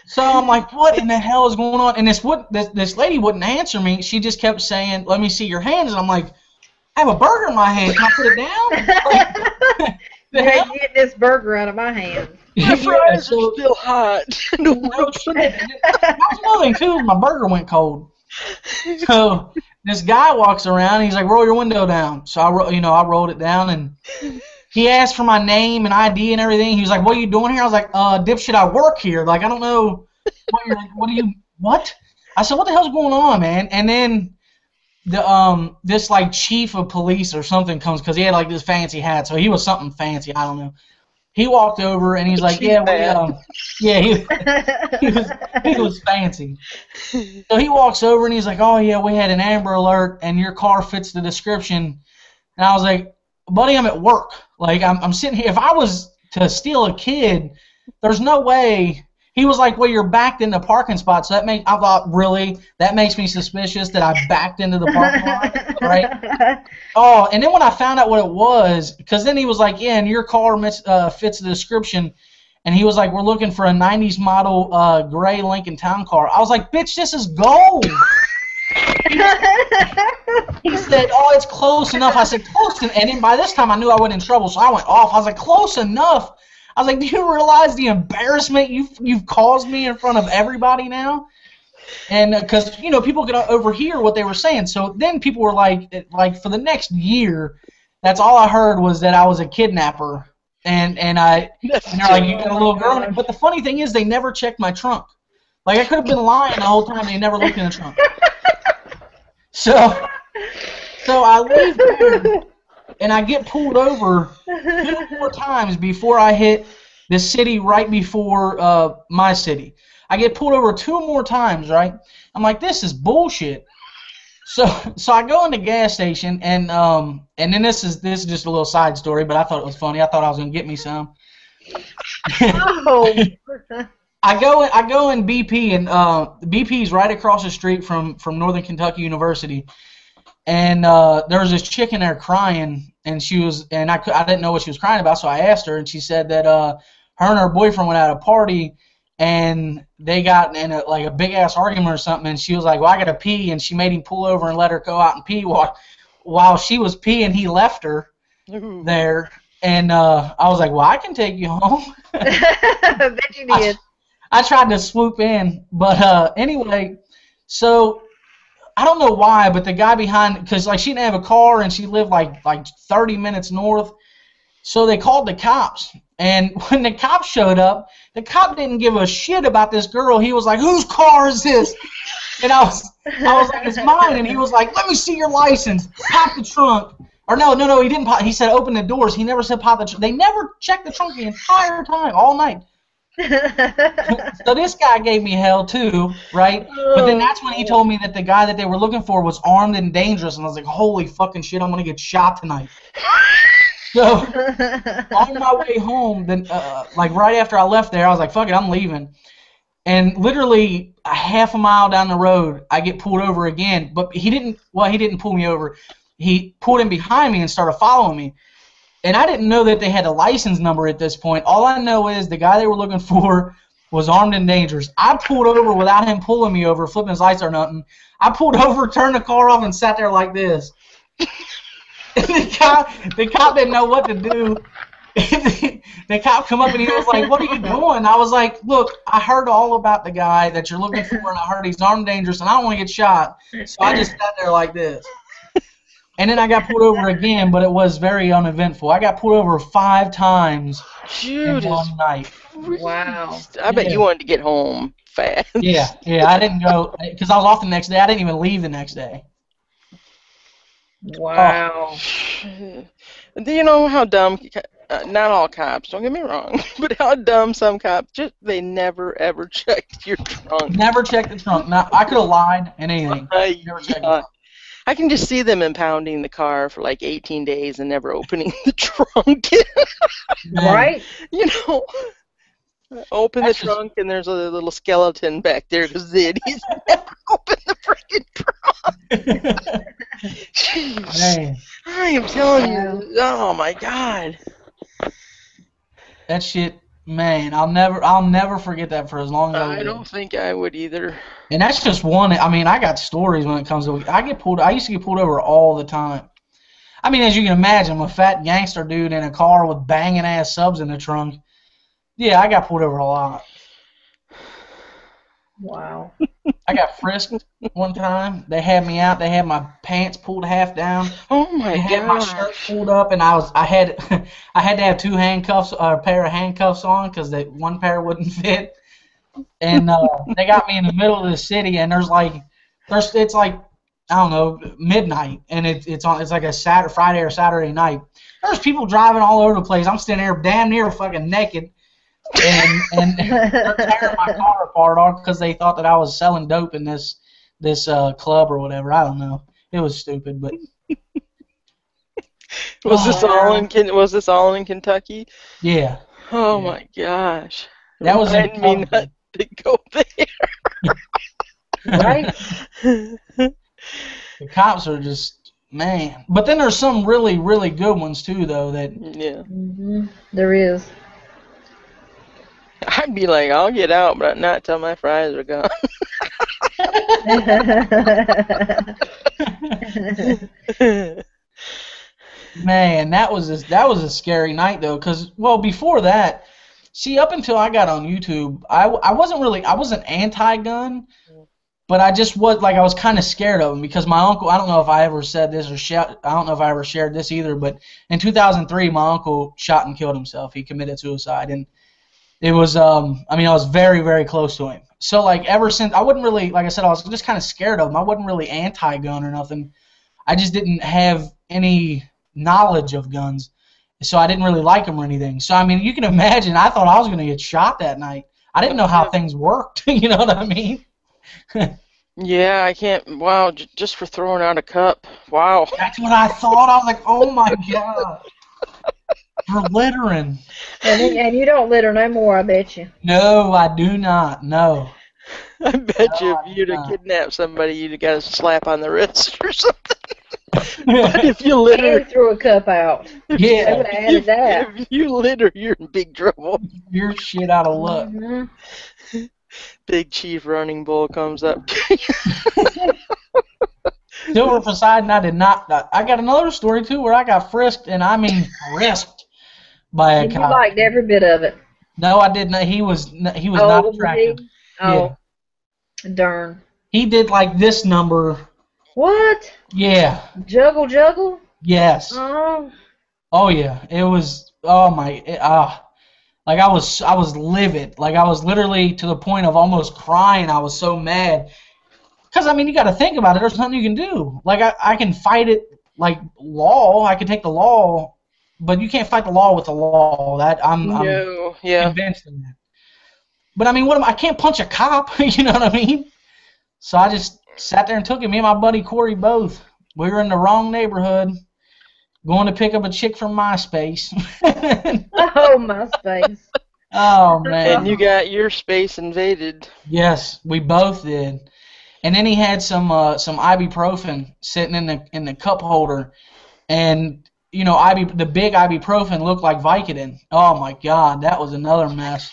So I'm like, what in the hell is going on? And this lady wouldn't answer me. She just kept saying, let me see your hands. And I'm like, I have a burger in my hand. Can I put it down? Like, Hey, get this burger out of my hand. My fries are still hot. No shit. That was another thing, too. My burger went cold. So this guy walks around. And he's like, roll your window down. So I rolled it down, and he asked for my name and ID and everything. He was like, what are you doing here? I was like, dipshit, I work here. Like, I don't know what? I said, what the hell's going on, man? And then this like chief of police or something comes, because he had like this fancy hat, so he was something fancy, I don't know. He walked over and he's like, he was fancy. So he walks over and he's like, oh yeah, we had an Amber Alert and your car fits the description. And I was like, buddy, I'm at work. Like, I'm sitting here. If I was to steal a kid, there's no way. He was like, well, you're backed in the parking spot. So I thought, really? That makes me suspicious that I backed into the parking lot, right? Oh, and then when I found out what it was, because then he was like, yeah, and your car fits the description. And he was like, we're looking for a 90s model gray Lincoln Town Car. I was like, bitch, this is gold. He said, oh, it's close enough. I said, close enough. And then by this time I knew I wasn't in trouble, so I went off. I was like, close enough. I was like, do you realize the embarrassment you've caused me in front of everybody now? And because, people could overhear what they were saying. So then people were like for the next year, that's all I heard was that I was a kidnapper. And they're like, you got a little girl. But the funny thing is, they never checked my trunk. Like, I could have been lying the whole time. They never looked in the trunk. So I leave there, and I get pulled over 2 more times before I hit the city right before my city. I get pulled over 2 more times, right? I'm like, this is bullshit. So I go in the gas station, and then this is just a little side story, but I thought it was funny. I thought I was gonna get me some. Oh. I go in BP, and BP's right across the street from Northern Kentucky University, and there was this chick in there crying, and I didn't know what she was crying about, so I asked her, and she said that her and her boyfriend went out to party, and they got in a big ass argument or something, and she was like, well, I gotta pee, and she made him pull over and let her go out and pee while she was peeing. He left her there, and I was like, well, I can take you home. I bet you did. I tried to swoop in, but anyway, so I don't know why, but the guy behind, because like she didn't have a car and she lived like 30 minutes north, so they called the cops. And when the cops showed up, the cop didn't give a shit about this girl. He was like, whose car is this? And I was like, it's mine. And he was like, let me see your license. Pop the trunk. Or no, he didn't pop. He said open the doors. He never said pop the trunk. They never checked the trunk the entire time, all night. So this guy gave me hell too, right? But then that's when he told me that the guy that they were looking for was armed and dangerous, and I was like, holy fucking shit, I'm gonna get shot tonight. So on my way home, then like right after I left there, I was like, fuck it, I'm leaving. And literally a half a mile down the road, I get pulled over again. But he didn't pull me over. He pulled in behind me and started following me. And I didn't know that they had a license number at this point. All I know is the guy they were looking for was armed and dangerous. I pulled over without him pulling me over, flipping his lights or nothing. I pulled over, turned the car off, and sat there like this. The cop didn't know what to do. the cop come up and he was like, "What are you doing?" I was like, "Look, I heard all about the guy that you're looking for, and I heard he's armed and dangerous, and I don't want to get shot." So I just sat there like this. And then I got pulled over again, but it was very uneventful. I got pulled over 5 times in Judas one night. Wow. I bet you wanted to get home fast. Yeah, I didn't go because I was off the next day. I didn't even leave the next day. Wow. Do you know how dumb? Not all cops. Don't get me wrong, but how dumb some cops just they never ever checked your trunk. Never checked the trunk. Now, I could have lied and anything. Never checked the trunk. I can just see them impounding the car for like 18 days and never opening the trunk. Right? You know, open the trunk and there's a little skeleton back there because he's never opened the freaking trunk. Jeez. I am telling you, oh my God. That shit, man, I'll never forget that for as long as I live. I don't think I would either. And that's just one. I mean, I got stories when it comes to. I used to get pulled over all the time. I mean, as you can imagine, I'm a fat gangster dude in a car with banging ass subs in the trunk. Yeah, I got pulled over a lot. Wow. I got frisked one time. They had me out. They had my pants pulled half down. Oh my God! They had my shirt pulled up, and I had to have 2 handcuffs or a pair of handcuffs on because one pair wouldn't fit. And they got me in the middle of the city, and it's like I don't know, midnight, and it's like a Friday or Saturday night. There's people driving all over the place. I'm standing there damn near fucking naked. And they're tearing my car apart all because they thought that I was selling dope in this club or whatever. I don't know. It was stupid, but was this all in Kentucky? Yeah. Oh my gosh. That was in me not to go there. Right? The cops are just man. But then there's some really, really good ones too though that There is. I'd be like, I'll get out, but not till my fries are gone. Man, that was a scary night though, because before that, see, up until I got on YouTube, I wasn't anti-gun, but I just was I was kind of scared of them because my uncle. I don't know if I ever said this I don't know if I ever shared this either, but in 2003, my uncle shot and killed himself. He committed suicide, and it was, I was very, very close to him. So, ever since, I wouldn't really, like I said, I was just kind of scared of him. I wasn't really anti-gun or nothing. I just didn't have any knowledge of guns, so I didn't really like them or anything. So, you can imagine, I thought I was going to get shot that night. I didn't know how things worked, you know what I mean? Yeah, I can't, wow, just for throwing out a cup, wow. That's what I thought. I was like, oh my God. For littering. And you don't litter no more, I bet you. No, I do not. No. I bet you if you'd have kidnapped somebody, you'd have got a slap on the wrist or something. But if you litter, and threw a cup out. Yeah. They would have added that. If you litter, you're in big trouble. You're shit out of luck. Big Chief Running Bull comes up. Silver Poseidon, I did not. I got another story too where I got frisked, and I mean frisked by a cop. You liked every bit of it. No, I didn't. He was not attractive. Oh, darn. He did this number. What? Yeah. Juggle? Yes. Oh. Oh yeah. It was. Oh my. I was livid. I was literally to the point of almost crying. I was so mad. Because, you got to think about it. There's nothing you can do. I can fight it law. I can take the law, but you can't fight the law with the law. I'm convinced of that. But, I can't punch a cop. You know what I mean? So I just sat there and took it. Me and my buddy Corey both. We were in the wrong neighborhood, going to pick up a chick from MySpace. Oh, MySpace. Oh, man. And you got your space invaded. Yes, we both did. And then he had some ibuprofen sitting in the cup holder, and the big ibuprofen looked like Vicodin. Oh my God, that was another mess.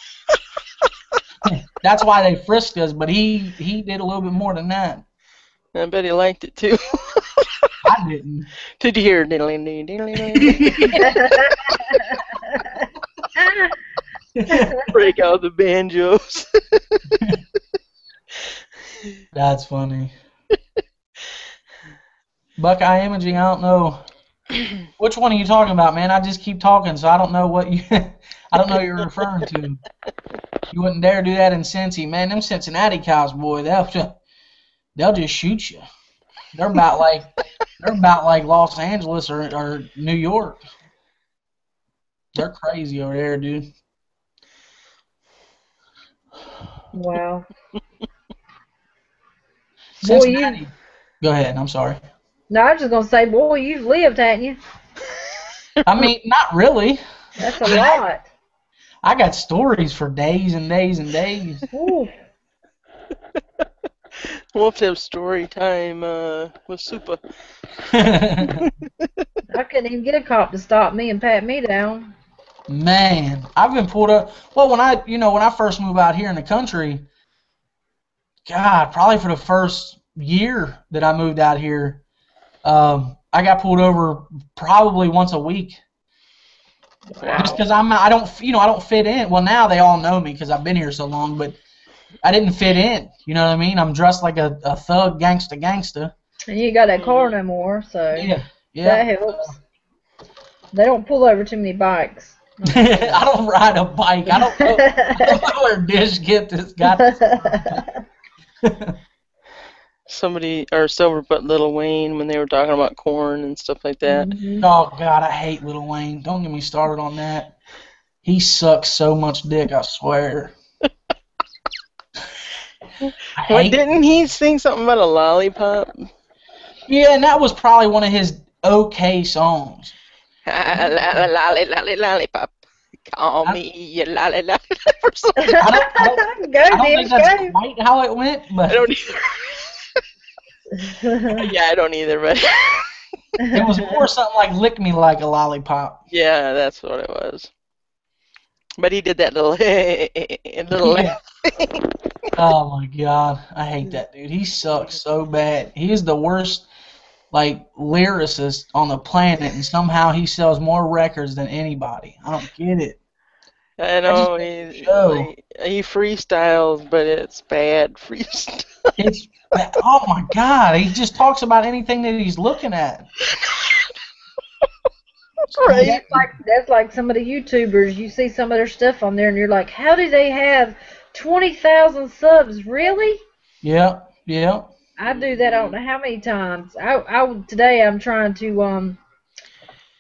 That's why they frisked us, but he did a little bit more than that. I bet he liked it too. I didn't. Did you hear? Break out the banjos. That's funny. Buckeye imaging, I don't know. Which one are you talking about, man? I just keep talking, so I don't know what you I don't know what you're referring to. You wouldn't dare do that in Cincy. Man, them Cincinnati cows, boy, they'll just shoot you. They're about like Los Angeles or New York. They're crazy over there, dude. Wow. Boy, Cincinnati. Go ahead. I'm sorry. No, I was just gonna say, boy, you've lived, haven't you? I mean, not really. That's a lot. I got stories for days and days and days. Ooh. We'll have to have story time with Supa. I couldn't even get a cop to stop me and pat me down. Man, I've been pulled up. Well, when I first moved out here in the country, God, probably for the first year that I moved out here, I got pulled over probably once a week. Wow. Just because I don't fit in. Well, now they all know me because I've been here so long, but I didn't fit in. You know what I mean? I'm dressed like a thug, gangsta. And you ain't got that car no more, so Yeah. that helps. They don't pull over too many bikes. I don't ride a bike. I don't know where Dish get this guy. Somebody or Silver put Lil Wayne when they were talking about corn and stuff like that. Mm-hmm. Oh God, I hate Lil Wayne. Don't get me started on that. He sucks so much dick, I swear. What, didn't he sing something about a lollipop? Yeah, and that was probably one of his okay songs. Lollipop. Call me your lollipop or something. I don't think that's quite how it went, but I don't either. Yeah, I don't either, but it was more something like "Lick Me Like a Lollipop." yeah, that's what it was. But he did that little Yeah. Oh my God, I hate that dude. He sucks so bad. He is the worst, lyricist on the planet, and somehow he sells more records than anybody. I don't get it. I know he freestyles, but it's bad freestyle. It's oh my God, he just talks about anything that he's looking at. Right. That's like some of the YouTubers. You see some of their stuff on there, and you're like, how do they have 20,000 subs? Really? Yeah. I do that. I don't know how many times. Today I'm trying to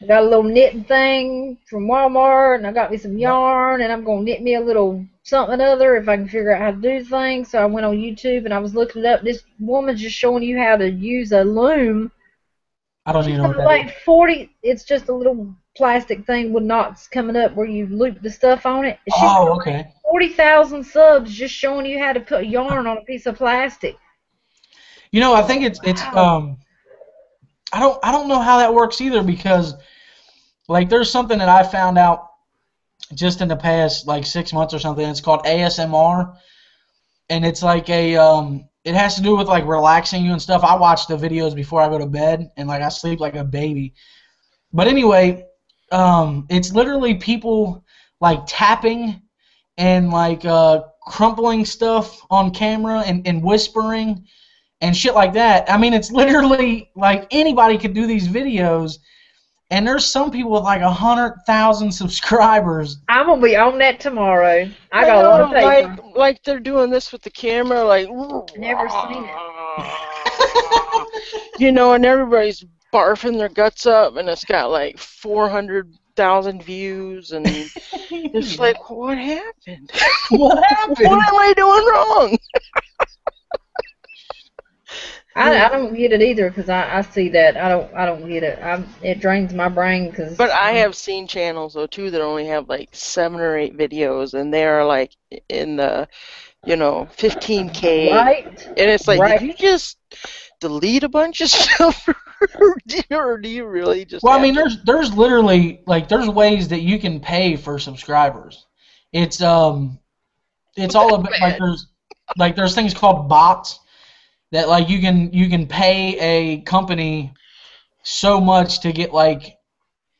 I got a little knitting thing from Walmart, and I got me some yarn, and I'm gonna knit me a little something other if I can figure out how to do things. So I went on YouTube and I was looking it up. This woman's just showing you how to use a loom. I don't even know what that is. 40. It's just a little plastic thing with knots coming up where you loop the stuff on it. She's Oh, okay. 40,000 subs just showing you how to put yarn on a piece of plastic. You know, I think it's I don't know how that works either, because there's something that I found out just in the past 6 months or something. It's called ASMR, and it's it has to do with relaxing you and stuff. I watch the videos before I go to bed, and I sleep like a baby. But anyway, it's literally people tapping and crumpling stuff on camera and whispering and shit like that. I mean, it's literally anybody could do these videos. And there's some people with 100,000 subscribers. I'm gonna be on that tomorrow. I got a lot of paper. Like they're doing this with the camera, Never seen it. And everybody's barfing their guts up, and it's got 400,000 views, and it's what happened? What happened? What am I doing wrong? I don't get it either, because I see that. I don't get it. It drains my brain. But I have seen channels though too that only have 7 or 8 videos, and they're in the 15K. Right. And it's did you just delete a bunch of stuff, or do you really just? Well, I mean, there's literally there's ways that you can pay for subscribers. It's all about there's things called bots. That you can pay a company so much to get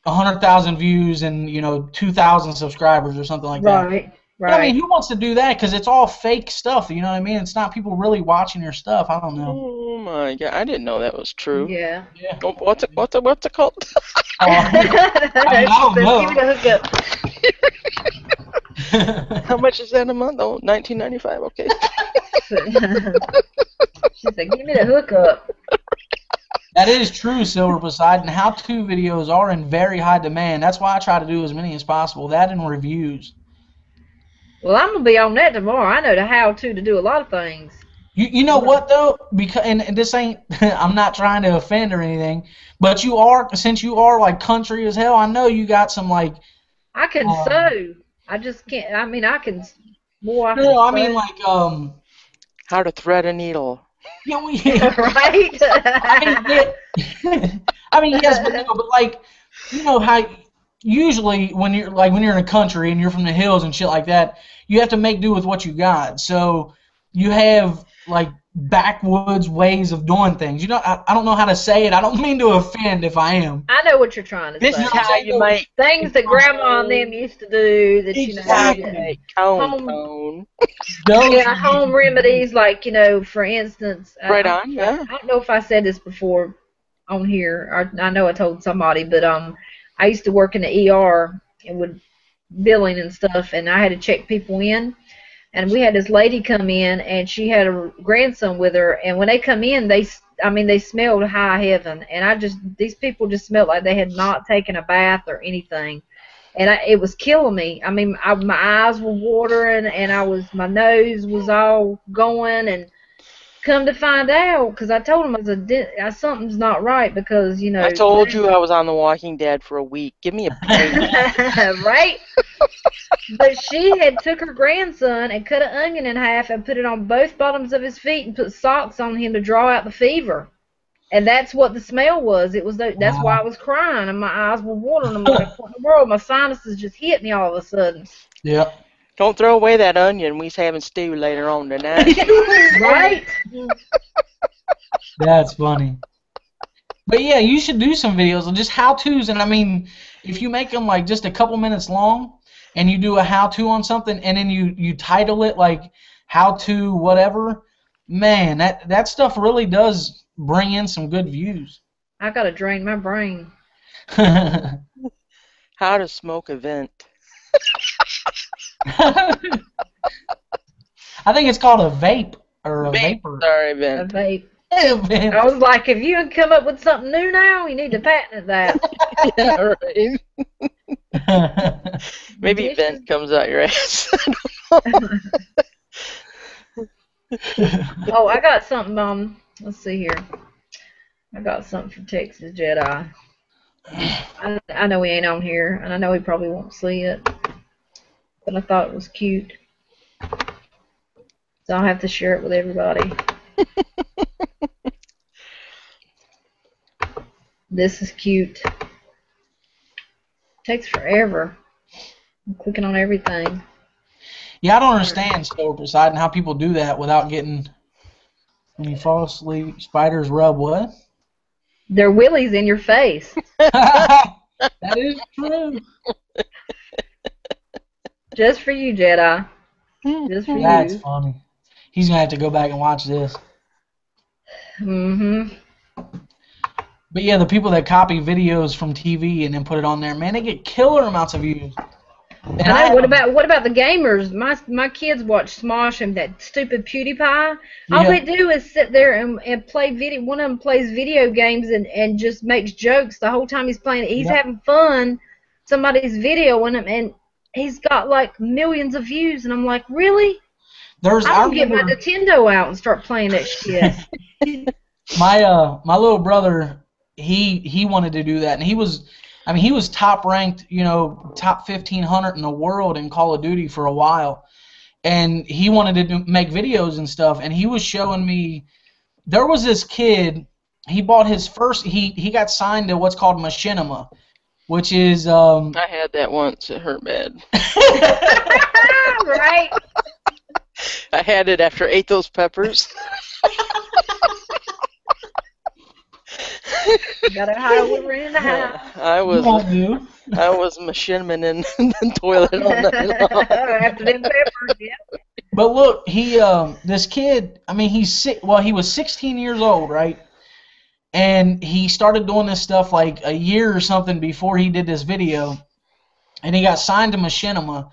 100,000 views and 2,000 subscribers or something like that. Right. But I mean, who wants to do that? Because it's all fake stuff. You know what I mean? It's not people really watching your stuff. I don't know. Oh my God! I didn't know that was true. Yeah. Yeah. Oh, what's it called? I don't know. Give me the hookup. How much is that a month? Oh, $19.95. Okay. She said, "Give me the hookup." That is true, Silver Poseidon. How-to videos are in very high demand. That's why I try to do as many as possible. That and reviews. Well, I'm gonna be on that tomorrow. I know the how-to do a lot of things. You know what though? Because and this ain't. I'm not trying to offend or anything, but since you are like country as hell. I know you got some like. I can sew. I just can't. I mean, I can. Boy, I can No, I sew. mean like How to thread a needle. Right. I mean, yes, but no, but like, how usually when you're in a country and you're from the hills and shit like that, you have to make do with what you got. So you have like backwoods ways of doing things. I don't know how to say it. I don't mean to offend if I am. I know what you're trying to This say. is how you make Things that grandma and them used to do that Exactly. cone. Yeah, home remedies like for instance. Right on, yeah. I don't know if I said this before on here. I know I told somebody, but I used to work in the ER and with billing and stuff, and I had to check people in. And we had this lady come in, and she had a grandson with her. And when they come in, they smelled high heaven. And these people just smelled like they had not taken a bath or anything. And it was killing me. I mean, my eyes were watering, and my nose was all going. And come to find out, because I told him something's not right because I told you I was on The Walking Dead for a week. Give me a break. Right? But she had took her grandson and cut an onion in half and put it on both bottoms of his feet and put socks on him to draw out the fever. And that's what the smell was. That's why I was crying and my eyes were watering. I'm like, what in the world? My sinuses just hit me all of a sudden. Yeah. Don't throw away that onion. We's having stew later on tonight. Right? That's funny. But yeah, you should do some videos of just how-tos. And I mean, if you make them like just a couple minutes long and you do a how-to on something and then you title it like how-to whatever, man, that stuff really does bring in some good views. I got to drain my brain. How to smoke a vent. I think it's called a vape or a vapor. Sorry, A vent. vape. I was like, if you come up with something new now, you need to patent that. Yeah, right. Maybe vent comes out your ass. Oh, I got something. Let's see here. I got something for Texas Jedi. I know he ain't on here, and I know he probably won't see it, but I thought it was cute, so I'll have to share it with everybody. This is cute. Takes forever. I'm clicking on everything. Yeah, I don't understand, Silver Poseidon, how people do that without getting. When you fall asleep, spiders rub what? Their willies in your face. That is true. Just for you, Jedi. Just for That's you. funny. He's gonna have to go back and watch this. Mm-hmm. But yeah, the people that copy videos from TV and then put it on there, man, they get killer amounts of views. And What about the gamers? My kids watch Smosh and that stupid PewDiePie. All they do is sit there and play video. One of them plays video games and just makes jokes the whole time he's playing it. He's having fun. Somebody's videoing him and he's got like millions of views. And I'm like, really? I'm gonna get my Nintendo out and start playing that shit. My little brother, he wanted to do that, and he was top ranked, top 1,500 in the world in Call of Duty for a while, and he wanted to make videos and stuff, and he was showing me, there was this kid, he bought his first, he got signed to what's called machinima, which is I had that once. It hurt bad. Right? I had it after I ate those peppers. Got a high when we're in the house. I You was won't do. I was machinima in the toilet all night long. After them peppers, yeah. But look, this kid, I mean, he's sick. Well, he was 16 years old, right? And he started doing this stuff like a year or something before he did this video. And he got signed to Machinima,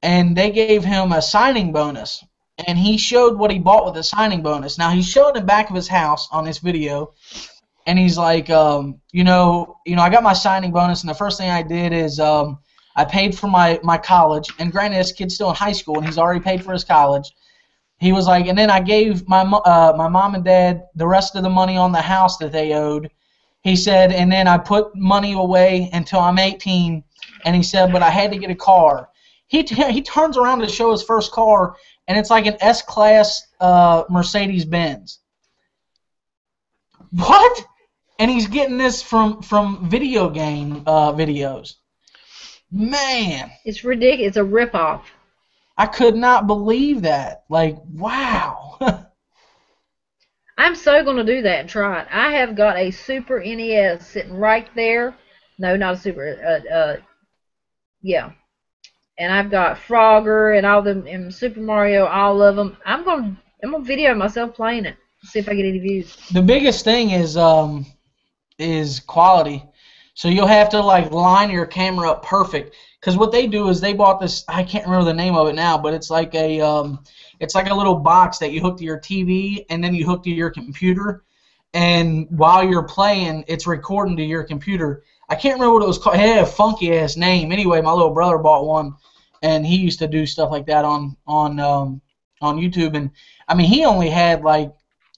and they gave him a signing bonus. And he showed what he bought with the signing bonus. Now, he's showing the back of his house on this video, and he's like, you know, I got my signing bonus, and the first thing I did is I paid for my college. And granted, this kid's still in high school, and he's already paid for his college. He was like, and then I gave my mom and dad the rest of the money on the house that they owed. He said, and then I put money away until I'm 18. And he said, but I had to get a car. He turns around to show his first car, and it's like an S-Class Mercedes-Benz. What? And he's getting this from video game videos. Man. It's ridiculous. It's a ripoff. I could not believe that. Like, wow. I'm so going to do that and try it. I have got a Super NES sitting right there. No, not a Super. Yeah. And I've got Frogger and all them, and Super Mario, all of them. I'm gonna video myself playing it. See if I get any views. The biggest thing is quality. So you'll have to like line your camera up perfect. Because what they do is they bought this. I can't remember the name of it now, but it's like a little box that you hook to your TV and then you hook to your computer. And while you're playing, it's recording to your computer. I can't remember what it was called. It had a funky ass name. Anyway, my little brother bought one, and he used to do stuff like that on YouTube. And I mean, he only had like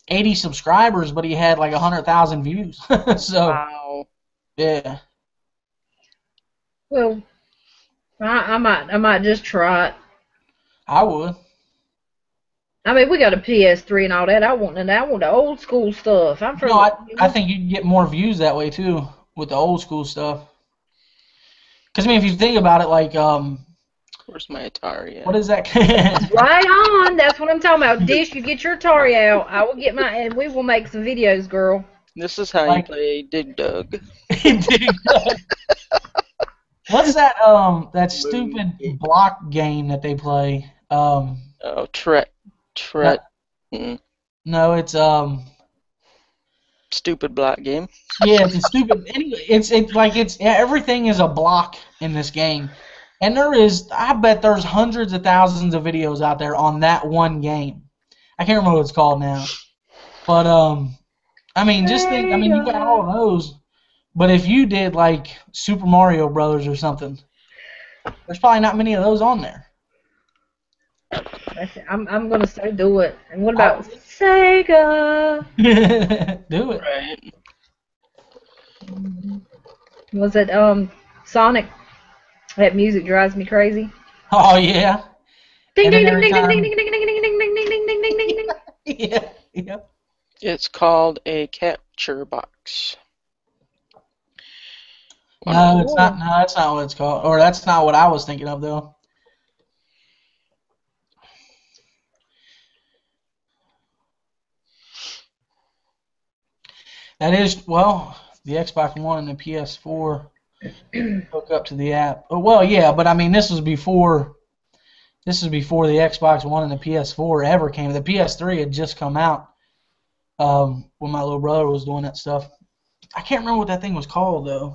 80 subscribers, but he had like 100,000 views. So Wow. yeah. Well, I might just try it. I would. I mean, we got a PS3 and all that. I want the old school stuff. I'm from. No, I think you'd get more views that way too with the old school stuff. Because I mean, if you think about it, like Where's my Atari at? what is that? Right on. That's what I'm talking about. Dish, you get your Atari out. I will get my, and we will make some videos, girl. This is how Like- you play Dig Dug. What's that that stupid block game that they play? Oh, Tret. No, it's Stupid block game. yeah, it's a stupid. Anyway, it's everything is a block in this game, and I bet there's hundreds of thousands of videos out there on that one game. I can't remember what it's called now, but I mean, just think. I mean, you got all of those, but if you did like Super Mario Brothers or something, there's probably not many of those on there. I'm gonna say do it. And what about Sega? Do it. Right. Was it Sonic? That music drives me crazy. Oh yeah. Ding And ding then ding ding every ding ding ding ding ding ding ding ding ding ding ding ding. Yeah. Yeah. It's called a capture box. No, it's not. No, that's not what it's called. Or that's not what I was thinking of, though. That is, well, the Xbox One and the PS4 hook up to the app. Oh, well, yeah, but I mean, this was before the Xbox One and the PS4 ever came. The PS3 had just come out when my little brother was doing that stuff. I can't remember what that thing was called, though.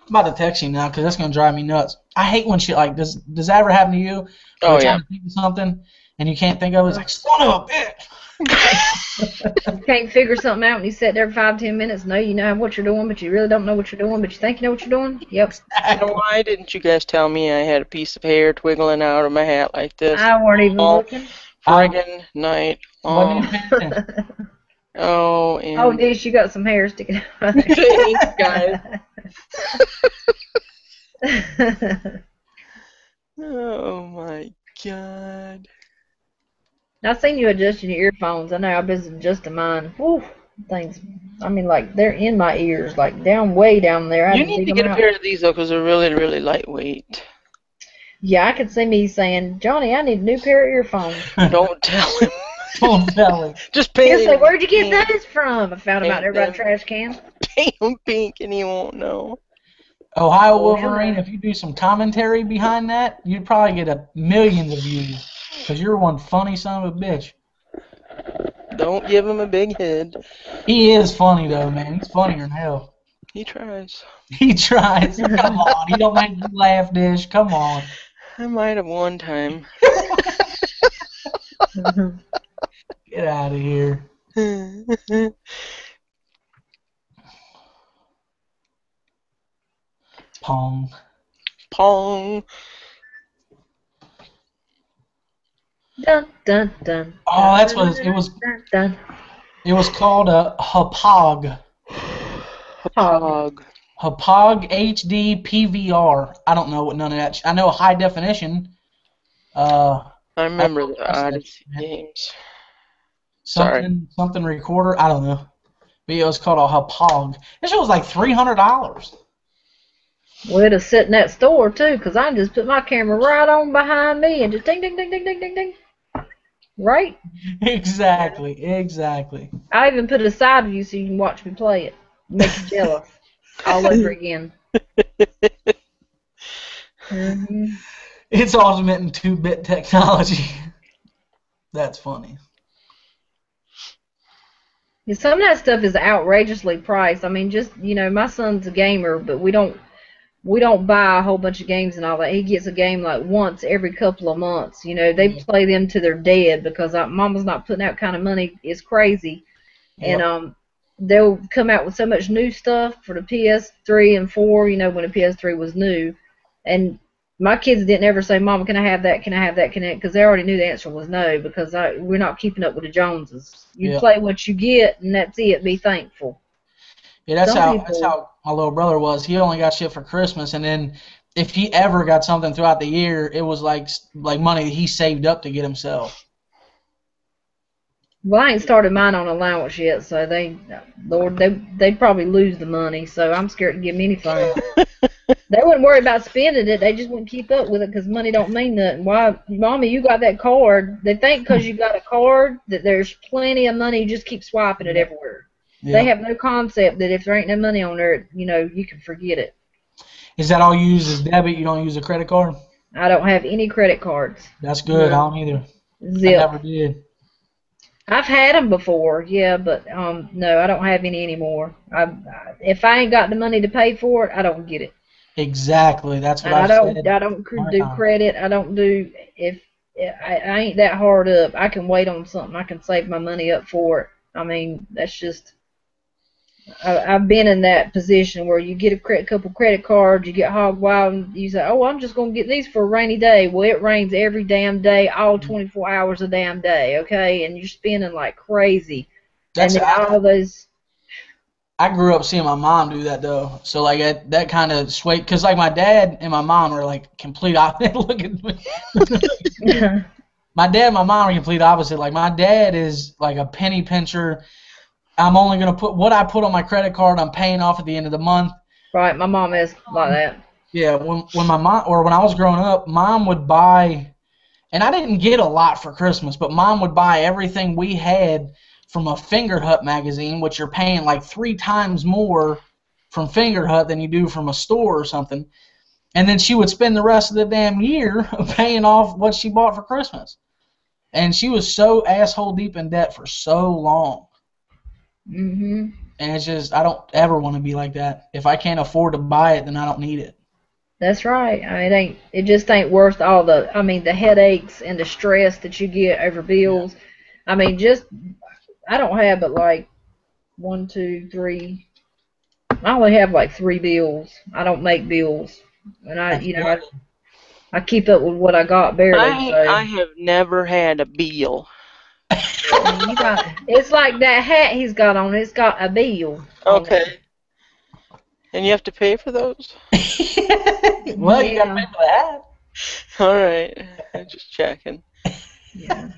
I'm about to text you now because that's going to drive me nuts. I hate when shit like this. Does that ever happen to you? Oh, You're yeah. trying to think of something and you can't think of it. It's like, son of a bitch. You can't figure something out and you sit there for 5-10 minutes. No, you know what you're doing, but you really don't know what you're doing, but you think you know what you're doing. Yep. Why didn't you guys tell me I had a piece of hair twiggling out of my hat like this? I weren't even all looking. friggin' night Wasn't long. even paying attention. Oh, and Oh, Dish, you got some hair sticking out. thanks, guys. Oh my god. I seen you adjusting your earphones. I know I've been adjusting mine. Whew, things. I mean, like they're in my ears, like down way down there. I You had need to dig get them a out. pair of these though, because they're really, really lightweight. Yeah, I could see me saying, Johnny, I need a new pair of earphones. Don't tell him. Don't tell him. Just He'll paint say, him "Where'd you get pink. those from?" I found them out there by the Paint them, trash can. paint him pink, and he won't know. Ohio Oh, he'll Wolverine, know. if you do some commentary behind that, you'd probably get millions of views. Because you're one funny son of a bitch. Don't give him a big head. He is funny, though, man. He's funnier than hell. He tries. He tries. Come on. He don't make you laugh, Dish. Come on. I might have one time. Get out of here. Pong. Pong. Dun dun dun. Oh, that's what it was. Dun, dun. It was called a Hapog. Pog. Hapog HD PVR. I don't know what none of that. I know high definition. I remember I the don't know Odyssey that. games. Sorry. Something recorder. I don't know. But it was called a Hapog. This shit was like $300. Well, it'll sit in that store too, 'cause I can just put my camera right on behind me and just ding ding ding ding ding ding ding. Right? Exactly. I even put it aside of you so you can watch me play it. Make you jealous. All over again. Mm-hmm. It's ultimate in 2-bit technology. That's funny. Yeah, some of that stuff is outrageously priced. I mean, just my son's a gamer, but we don't buy a whole bunch of games and all that. He gets a game like once every couple of months. They play them to their dead because Mama's not putting out kind of money. It's crazy. Yep. And they'll come out with so much new stuff for the PS3 and 4, when the PS3 was new. And my kids didn't ever say, "Mama, can I have that? Can I have that? Can I?" Because they already knew the answer was no, because we're not keeping up with the Joneses. You play what you get, and that's it. Be thankful. Yeah, that's how my little brother was. He only got shit for Christmas, and then if he ever got something throughout the year, it was like money that he saved up to get himself. Well, I ain't started mine on allowance yet, so they'd probably lose the money. So I'm scared to give them anything. They wouldn't worry about spending it. They just wouldn't keep up with it because money don't mean nothing. Why, Mommy, you got that card? They think because you got a card that there's plenty of money. You just keep swiping it everywhere. Yeah. They have no concept that if there ain't no money on there, you can forget it. Is that all you use is debit? You don't use a credit card? I don't have any credit cards. That's good. No. I don't either. Zip. I never did. I've had them before, yeah, but no, I don't have any anymore. If I ain't got the money to pay for it, I don't get it. Exactly, that's what I said. I don't do credit. I don't do I ain't that hard up. I can wait on something. I can save my money up for it. I mean, that's just. I've been in that position where you get a couple credit cards, you get hog wild, and you say, "Oh, I'm just gonna get these for a rainy day." Well, it rains every damn day, all 24 hours a damn day, okay? And you're spending like crazy. That's and all those. I grew up seeing my mom do that though, so like that kind of swayed, because like my dad and my mom are like complete opposite. Look at me. My dad and my mom are complete opposite. Like my dad is like a penny pincher. I'm only gonna put what I put on my credit card. I'm paying off at the end of the month. Right, my mom is like that. Yeah, when my mom or when I was growing up, Mom would buy, and I didn't get a lot for Christmas, but Mom would buy everything we had from a Finger Hut magazine, which you're paying like 3 times more from Finger Hut than you do from a store or something. And then she would spend the rest of the damn year paying off what she bought for Christmas. And she was so asshole deep in debt for so long. Mm-hmm. And it's just, I don't ever want to be like that. If I can't afford to buy it, then I don't need it. That's right. It just ain't worth all the headaches and the stress that you get over bills. Yeah. I don't have but like 1, 2, 3. I only have like 3 bills. I don't make bills. And I keep up with what I got barely. I have never had a bill. It's like that hat he's got on. It's got a bill. Okay. And you have to pay for those? Well, you gotta pay for that. All right. I'm just checking. Yeah.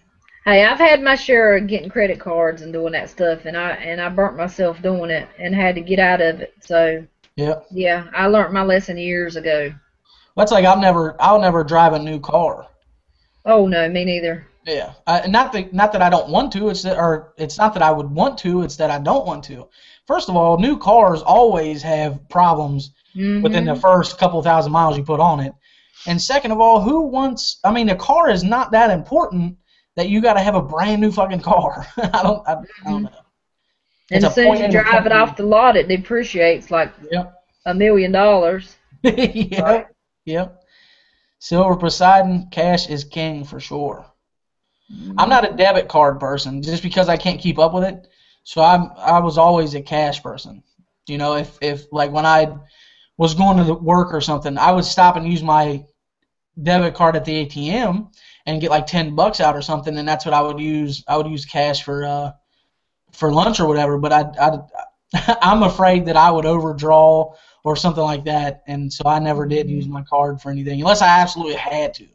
Hey, I've had my share of getting credit cards and doing that stuff, and I burnt myself doing it and had to get out of it. So yeah, I learned my lesson years ago. That's like I'll never drive a new car. Oh no, me neither. Yeah, not that I don't want to. It's not that I would want to. It's that I don't want to. First of all, new cars always have problems within the first couple thousand miles you put on it. And second of all, who wants? I mean, a car is not that important that you got to have a brand new fucking car. I don't know. And as soon as you drive it off the lot, it depreciates like $1 million. Yep. Right? Yep. Silver Poseidon, cash is king for sure. I'm not a debit card person just because I can't keep up with it. So I was always a cash person. You know, if like when I was going to work or something, I would stop and use my debit card at the ATM and get like $10 out or something, and that's what I would use. I would use cash for lunch or whatever. But I'm afraid that I would overdraw or something like that, and so I never did use my card for anything unless I absolutely had to.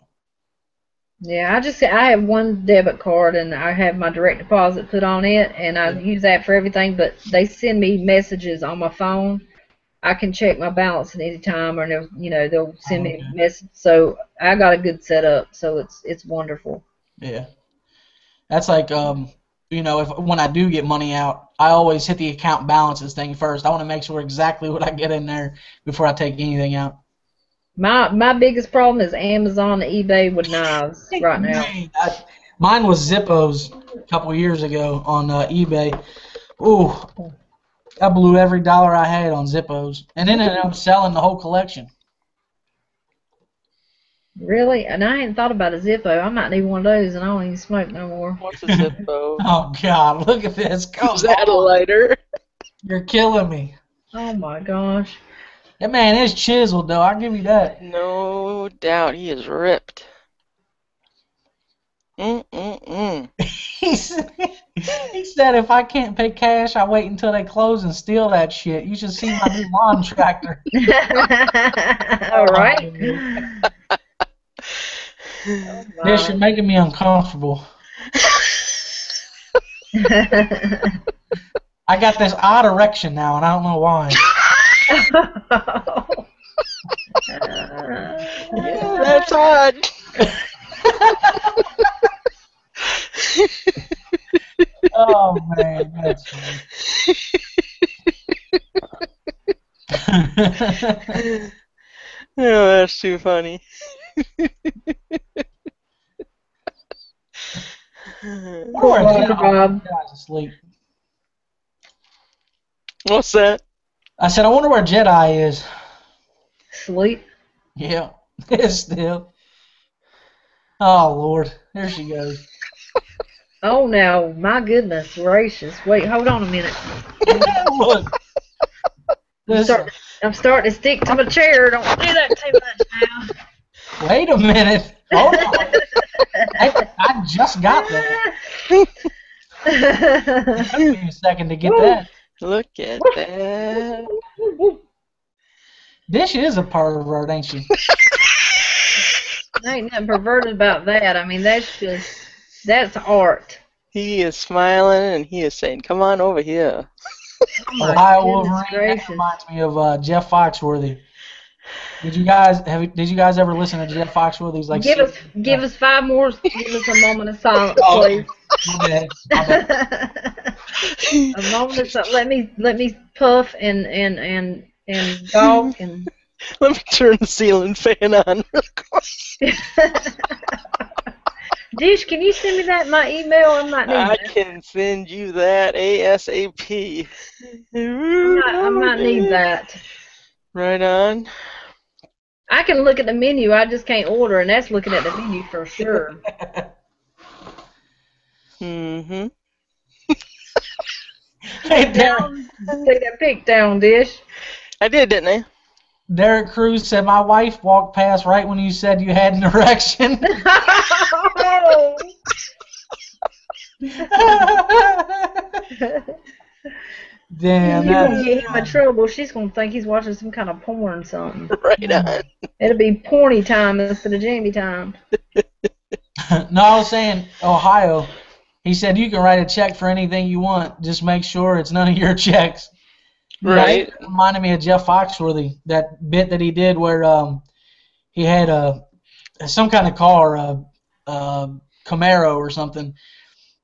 Yeah, I have one debit card and I have my direct deposit put on it, and I use that for everything. But they send me messages on my phone. I can check my balance at any time, or they'll send me a message. So I got a good setup. So it's wonderful. Yeah, that's like when I do get money out, I always hit the account balances thing first. I want to make sure exactly what I get in there before I take anything out. My biggest problem is Amazon and eBay with knives right now. Mine was Zippos a couple years ago on eBay. Ooh, I blew every dollar I had on Zippos, and then ended up selling the whole collection. Really? And I hadn't thought about a Zippo. I might need one of those, and I don't even smoke no more. What's a Zippo? Oh, God, look at this. Is that a lighter? You're killing me. Oh, my gosh. That man is chiseled, though. I'll give you that. No doubt. He is ripped. He said if I can't pay cash, I wait until they close and steal that shit. You should see my new lawn tractor. All right. This, you're making me uncomfortable. I got this odd erection now, and I don't know why. Yeah, that's odd. Oh, man, that's funny. Oh, that's too funny. Asleep. What's that? I said, I wonder where Jedi is. Sleep? Yeah, still. Oh, Lord. There she goes. Oh, now, my goodness gracious. Wait, hold on a minute. Look. I'm starting to stick to my chair. Don't do that too much now. Wait a minute. Hold on. I just got that. It took me a second to get that. Look at that. Dish is a pervert, ain't she? There ain't nothing perverted about that. I mean, that's art. He is smiling and he is saying, "Come on over here." Oh, Ohio Wolverine. That reminds me of Jeff Foxworthy. Did you guys ever listen to Jeff Foxworthy's like? Give us 5 more. Give us a moment of silence, please. My bad. A moment of silence. Let me puff and gawk and. Let me turn the ceiling fan on real quick. Dish, can you send me that in my email? I might need I that. can send you that ASAP. I might need that. Right on. I can look at the menu. I just can't order, and that's looking at the menu for sure. Mm-hmm. Hey, Derek. Take that pic down, Dish. I did, didn't I? Derek Cruz said, my wife walked past right when you said you had an erection. Damn, You're that's gonna get him in trouble. She's gonna think he's watching some kind of porn or something. Right on. It'll be porny time instead of Jammy time. No, I was saying Ohio. He said you can write a check for anything you want. Just make sure it's none of your checks. Right. It reminded me of Jeff Foxworthy, that bit that he did where he had some kind of car Camaro or something,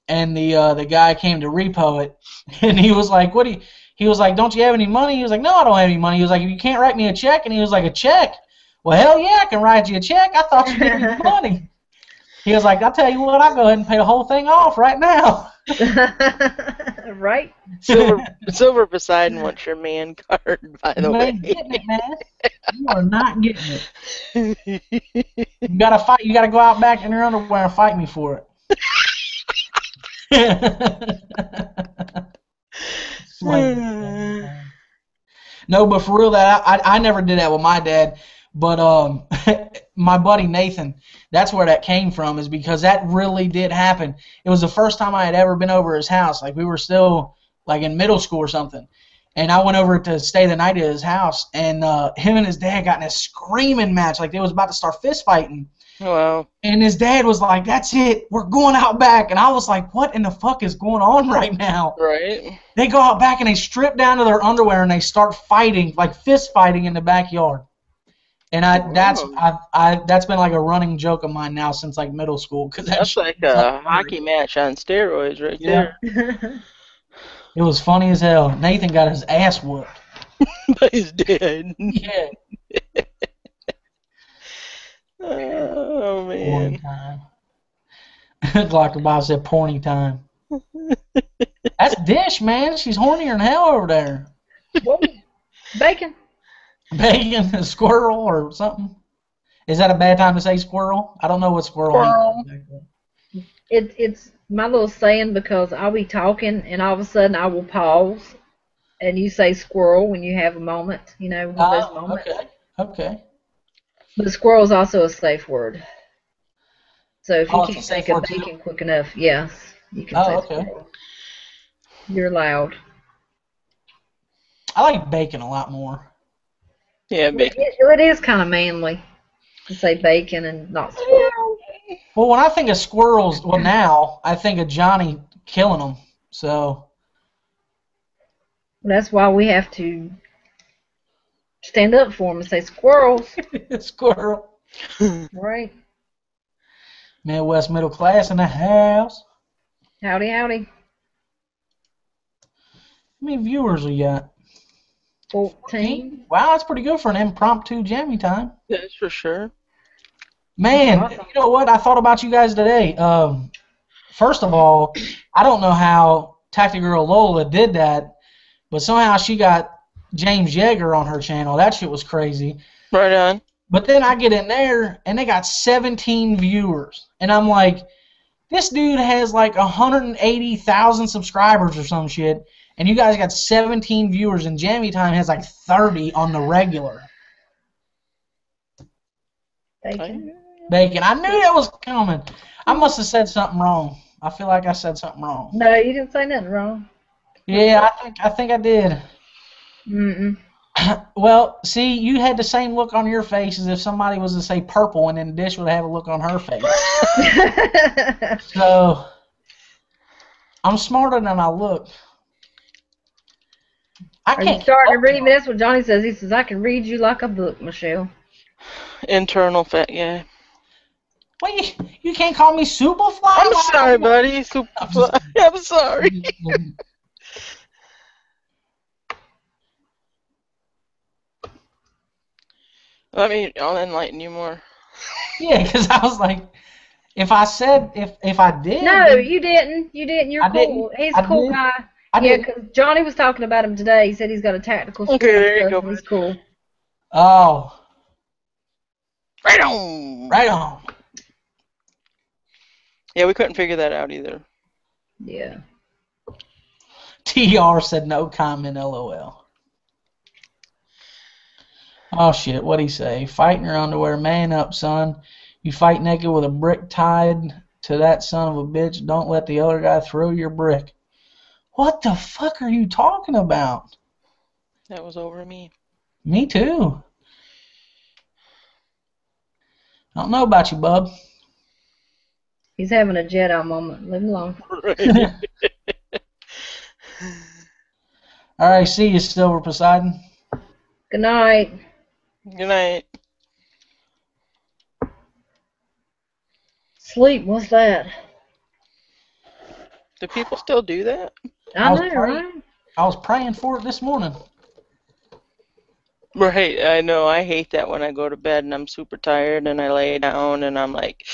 and the guy came to repo it, and he was like, he was like, don't you have any money? He was like, no, I don't have any money. He was like, you can't write me a check, and he was like, a check? Well, hell yeah, I can write you a check. I thought you needed money. He was like, I'll tell you what, I'll go ahead and pay the whole thing off right now. Right? Silver Poseidon wants your man card, by the You way. ain't getting it, man. You are not getting it. You gotta fight. You gotta go out back in your underwear and fight me for it. No, but for real, that I never did that with my dad. But my buddy Nathan, that's where that came from, is because that really did happen. It was the first time I had ever been over his house. Like, we were still like in middle school or something, and I went over to stay the night at his house, and him and his dad got in a screaming match, like they was about to start fist fighting. Wow. And his dad was like, "That's it, we're going out back." And I was like, "What in the fuck is going on right now?" Right. They go out back and they strip down to their underwear and they start fighting, like fist fighting in the backyard. And that's been like a running joke of mine now since like middle school. Cause that's like a hockey match on steroids right there. It was funny as hell. Nathan got his ass whooped. But he's dead. Yeah. Oh, man. Porny time. Dr. Bob said porny time. That's Dish, man. She's hornier than hell over there. Whoa. Bacon. Bacon, a squirrel, or something. Is that a bad time to say squirrel? I don't know what squirrel means. It's my little saying because I'll be talking and all of a sudden I will pause and you say squirrel when you have a moment, you know, one of those moments. Okay. But squirrel is also a safe word. So if you Oh, can't think of bacon quick enough, yes, you can say squirrel. You're allowed. I like bacon a lot more. Yeah, bacon. It is kind of manly to say bacon and not squirrel. Well, when I think of squirrels, well, now I think of Johnny killing them. So that's why we have to stand up for them and say squirrels. Squirrel. Right. Midwest middle class in the house. Howdy, howdy. How many viewers we got? 14. Wow, that's pretty good for an impromptu Jammy Time. That's for sure. Man, awesome. You know what? I thought about you guys today. First of all, I don't know how Tactic Girl Lola did that, but somehow she got James Yeager on her channel. That shit was crazy. Right on. But then I get in there, and they got 17 viewers. And I'm like, this dude has like 180,000 subscribers or some shit, and you guys got 17 viewers, and Jammy Time has like 30 on the regular. Bacon. I knew that was coming. I must have said something wrong. I feel like I said something wrong. No, you didn't say nothing wrong. Yeah, I think I did. Mm-mm. Well, see, you had the same look on your face as if somebody was to say purple, and then Dish would have a look on her face. So, I'm smarter than I look. Are you starting to read me? That's what Johnny says. He says, I can read you like a book, Michelle. Internal fat guy. Well, you can't call me Superfly? I'm sorry, buddy. Superfly. I'm sorry. Let me, I'll enlighten you more. Yeah, because I was like, if I did. No, you didn't. You didn't. You're cool. He's a cool guy. Yeah, because Johnny was talking about him today. He said he's got a tactical skill. Okay, there you go. He's cool. Oh. Right on. Right on. Yeah, we couldn't figure that out either. Yeah. TR said no comment, LOL. Oh, shit. What'd he say? Fight in your underwear. Man up, son. You fight naked with a brick tied to that son of a bitch. Don't let the other guy throw your brick. What the fuck are you talking about? That was over me. Me too. I don't know about you, bub. He's having a Jedi moment. Leave him alone. Right. All right, see you, Silver Poseidon. Good night. Good night. Sleep, what's that? Do people still do that? I know, right? I was praying for it this morning. Right, I know. I hate that when I go to bed and I'm super tired and I lay down and I'm like,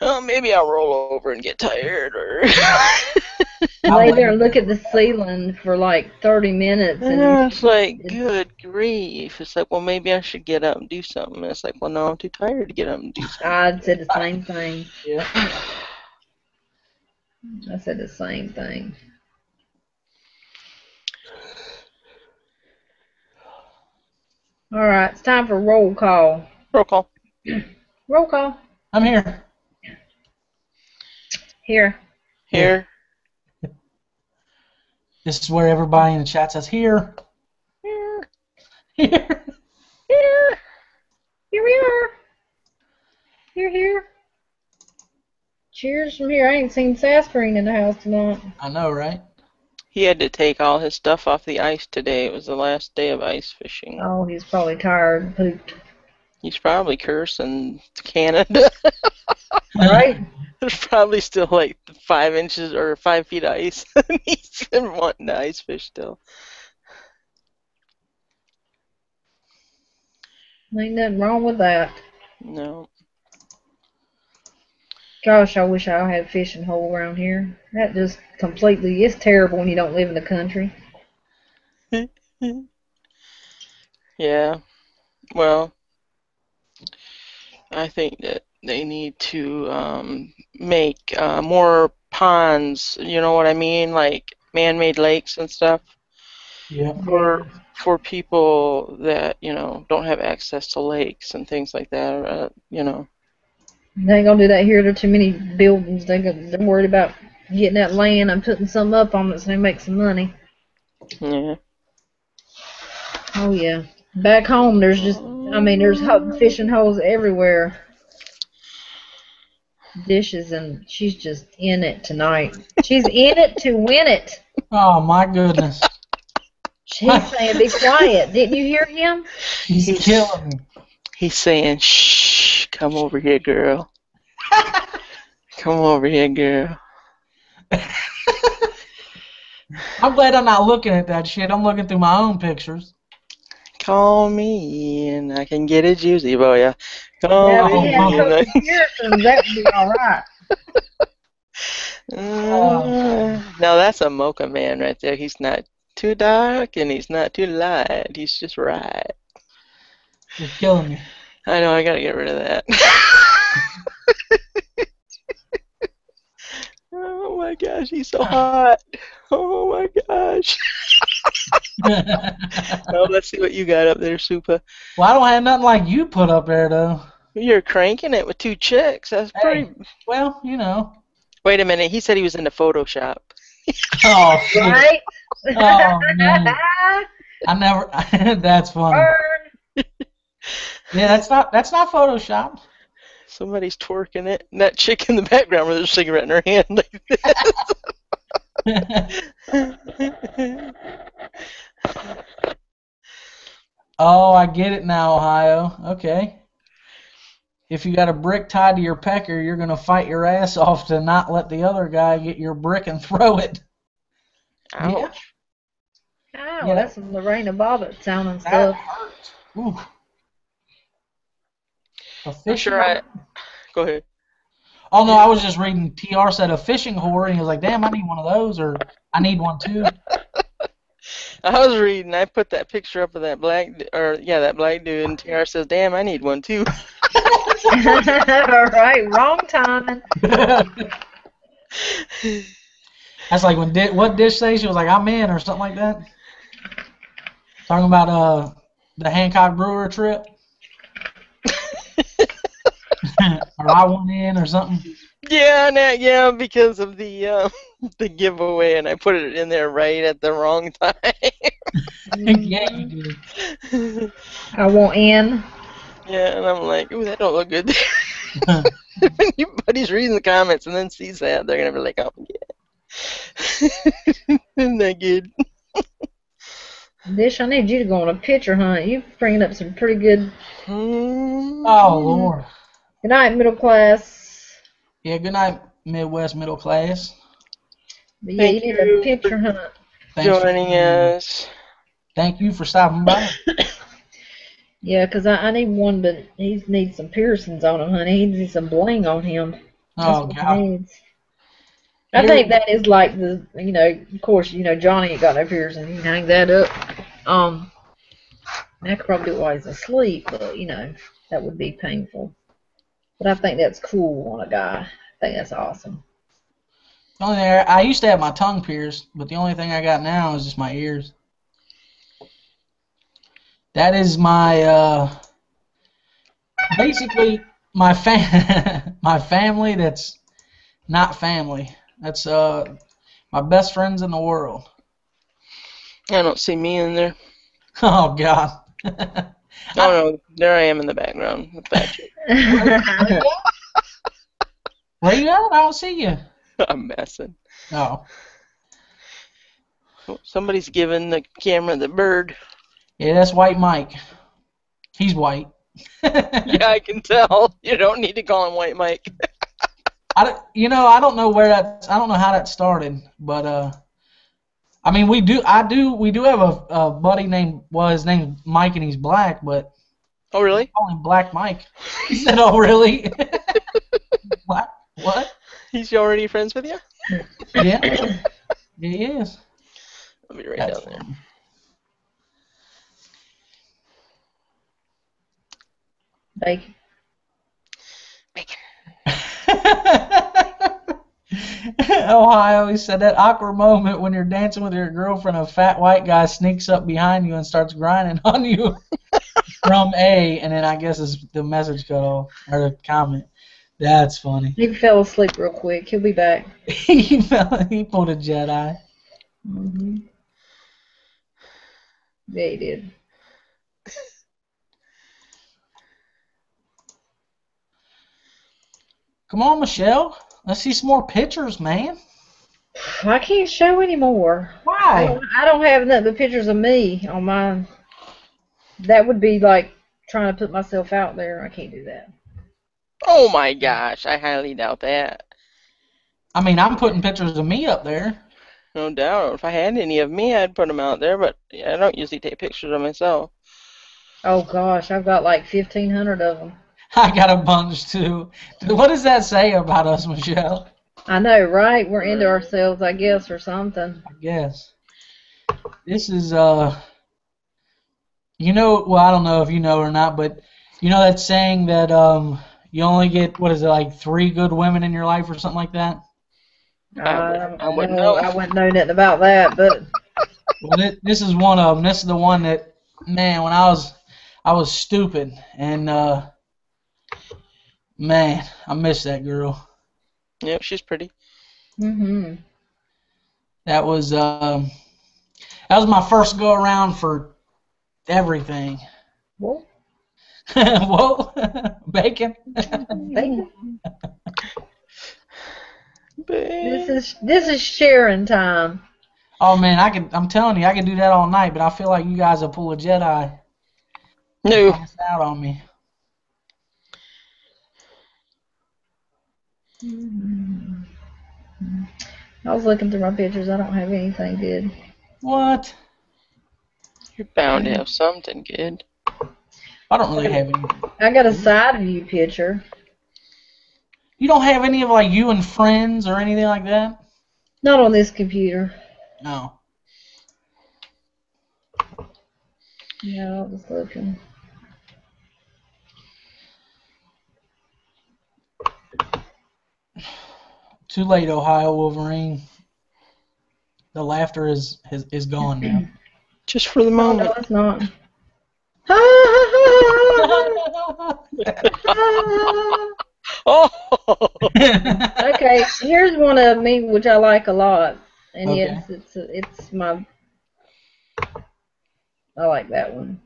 oh, maybe I'll roll over and get tired or. Lay there and look at the ceiling for like 30 minutes. And It's like, good grief. It's like, well, maybe I should get up and do something. It's like, well, no, I'm too tired to get up and do something. I said the same thing. Yeah. I said the same thing. All right, it's time for roll call. Roll call. Roll call. I'm here. Here. Here. This is where everybody in the chat says here. Here. Here. Here. Here we are. Here. Cheers from here. I ain't seen Sasgreen in the house tonight. I know, right? He had to take all his stuff off the ice today. It was the last day of ice fishing. Oh, he's probably tired and pooped. He's probably cursing Canada. Right? There's probably still like 5 inches or 5 feet of ice. He's been wanting to ice fish still. Ain't nothing wrong with that. No. Gosh, I wish I had a fishing hole around here. That just completely, it's terrible when you don't live in the country. Yeah. Well, I think that they need to make more ponds, you know what I mean? Like man-made lakes and stuff. Yeah. For people that, don't have access to lakes and things like that, They ain't gonna do that here. There are too many buildings. They're worried about getting that land and putting some up on it so they make some money. Yeah. Oh, yeah. Back home, there's fishing holes everywhere. Dishes, and she's just in it tonight. She's in it to win it. Oh, my goodness. She's saying, be quiet. Didn't you hear him? He's killing me. He's saying, shh, come over here, girl. Come over here, girl. I'm glad I'm not looking at that shit. I'm looking through my own pictures. Call me and I can get a juicy for ya. Yeah, Call if he me. had Coach Pearsons, that would be all right. Now that's a mocha man right there. He's not too dark and he's not too light. He's just right. You're killing me. I know, I gotta get rid of that. Oh my gosh, he's so hot. Oh my gosh. Well, let's see what you got up there, Supa. Well, I don't have nothing like you put up there, though. You're cranking it with 2 chicks. That's pretty. Hey, well, you know. Wait a minute. He said he was into Photoshop. Oh, shit. Right? Oh, man. I never. That's funny. Burn. Yeah, that's not Photoshop. Somebody's twerking it. And that chick in the background with her cigarette in her hand like this. Oh, I get it now, Ohio. Okay. If you got a brick tied to your pecker, you're going to fight your ass off to not let the other guy get your brick and throw it. Ouch. Oh, Yeah. that's some Lorena Bobbitt sounding That stuff. hurt. Ooh. I'm sure Go ahead. Oh, no, I was just reading. TR said a fishing whore, and he was like, damn, I need one of those, or I need one too. I was reading. I put that picture up of that that black dude, and TR says, "Damn, I need one too." All right, wrong timing. That's like when what Dish say? She was like, I'm in, or something like that. Talking about the Hancock Brewer trip. Or I want in, or something. Yeah, because of the giveaway, and I put it in there right at the wrong time. Yeah, you did. I want in. Yeah, and I'm like, ooh, that don't look good there. When your buddy's reading the comments and then sees that, they're gonna be like, oh yeah. Isn't that good? Dish, I need you to go on a picture hunt. You're bringing up some pretty good. Oh, Lord. Good night, middle class. Yeah, good night, Midwest middle class. But yeah, you Thank need a you picture for hunt. Thanks for joining us. Thank you for stopping by. Yeah, 'cause I need one, but he needs some piercings on him, honey. He needs some bling on him. That's Oh what he God. needs. I Here, think that is like of course, Johnny ain't got no piercing. You can hang that up. I could probably do it while he's asleep, but that would be painful. But I think that's cool on a guy. I think that's awesome. I used to have my tongue pierced, but the only thing I got now is just my ears. That is my basically my my family that's not family. That's my best friends in the world. I don't see me in there. Oh God. Oh no, there I am in the background with that chick. Where you at? I don't see you. I'm messing. Oh. Somebody's giving the camera the bird. Yeah, that's White Mike. He's white. Yeah, I can tell. You don't need to call him White Mike. I don't know I don't know how that started, but I mean, we do have a buddy his name's Mike and he's black, but Oh really? call him Black Mike. He said, "Oh really?" Black what? He's already friends with you? Yeah, he is. I'll be right That's down there. funny. Bacon. Ohio, he said that awkward moment when you're dancing with your girlfriend, a fat white guy sneaks up behind you and starts grinding on you from A, and then I guess the message cut off, or the comment. That's funny. He fell asleep real quick. He'll be back. He pulled a Jedi. Hmm. Yeah, he did. Come on, Michelle. Let's see some more pictures, man. I can't show anymore. Why? I don't have nothing but pictures of me on mine. That would be like trying to put myself out there. I can't do that. Oh my gosh, I highly doubt that. I mean, I'm putting pictures of me up there. No doubt. If I had any of me, I'd put them out there, but I don't usually take pictures of myself. Oh gosh, I've got like 1,500 of them. I got a bunch too. What does that say about us, Michelle? I know, right? We're into ourselves, I guess, or something. I guess. This is well, I don't know if you know or not, but you know that saying that you only get, what is it, like 3 good women in your life or something like that? I wouldn't know. I wouldn't know nothing about that, but Well, this is one of them. This is the one that, man, when I was stupid, and man, I miss that girl. Yep, she's pretty. mhm. That was my first go around for everything. Well, Whoa, bacon. bacon. Babe. This is sharing time. Oh man, I'm telling you, I could do that all night, but I feel like you guys will pull a Jedi. No. Pass out on me. I was looking through my pictures. I don't have anything good. What? You're bound to have something good. I don't really have any. I got a side view picture. You don't have any of like you and friends or anything like that? Not on this computer. No. No, I was looking. Too late, Ohio Wolverine. The laughter is gone now. Just for the Oh, moment. no, it's not. Oh! Okay, here's one of me which I like a lot, and Okay. yes, it's my. I like that one.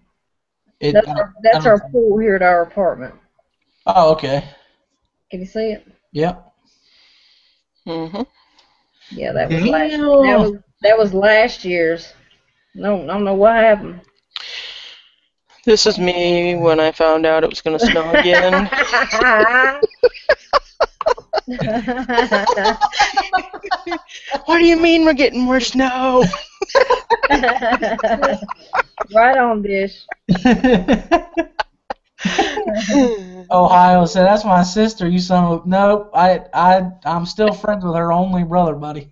That's our pool here at our apartment. Oh, okay. Can you see it? Yep. Mhm. Yeah, that was Damn. that was last year's. No, I don't know what happened. This is me when I found out it was going to snow again. What do you mean we're getting more snow? Right on, Dish. Ohio said, "That's my sister. You son of nope. I'm still friends with her only brother, buddy."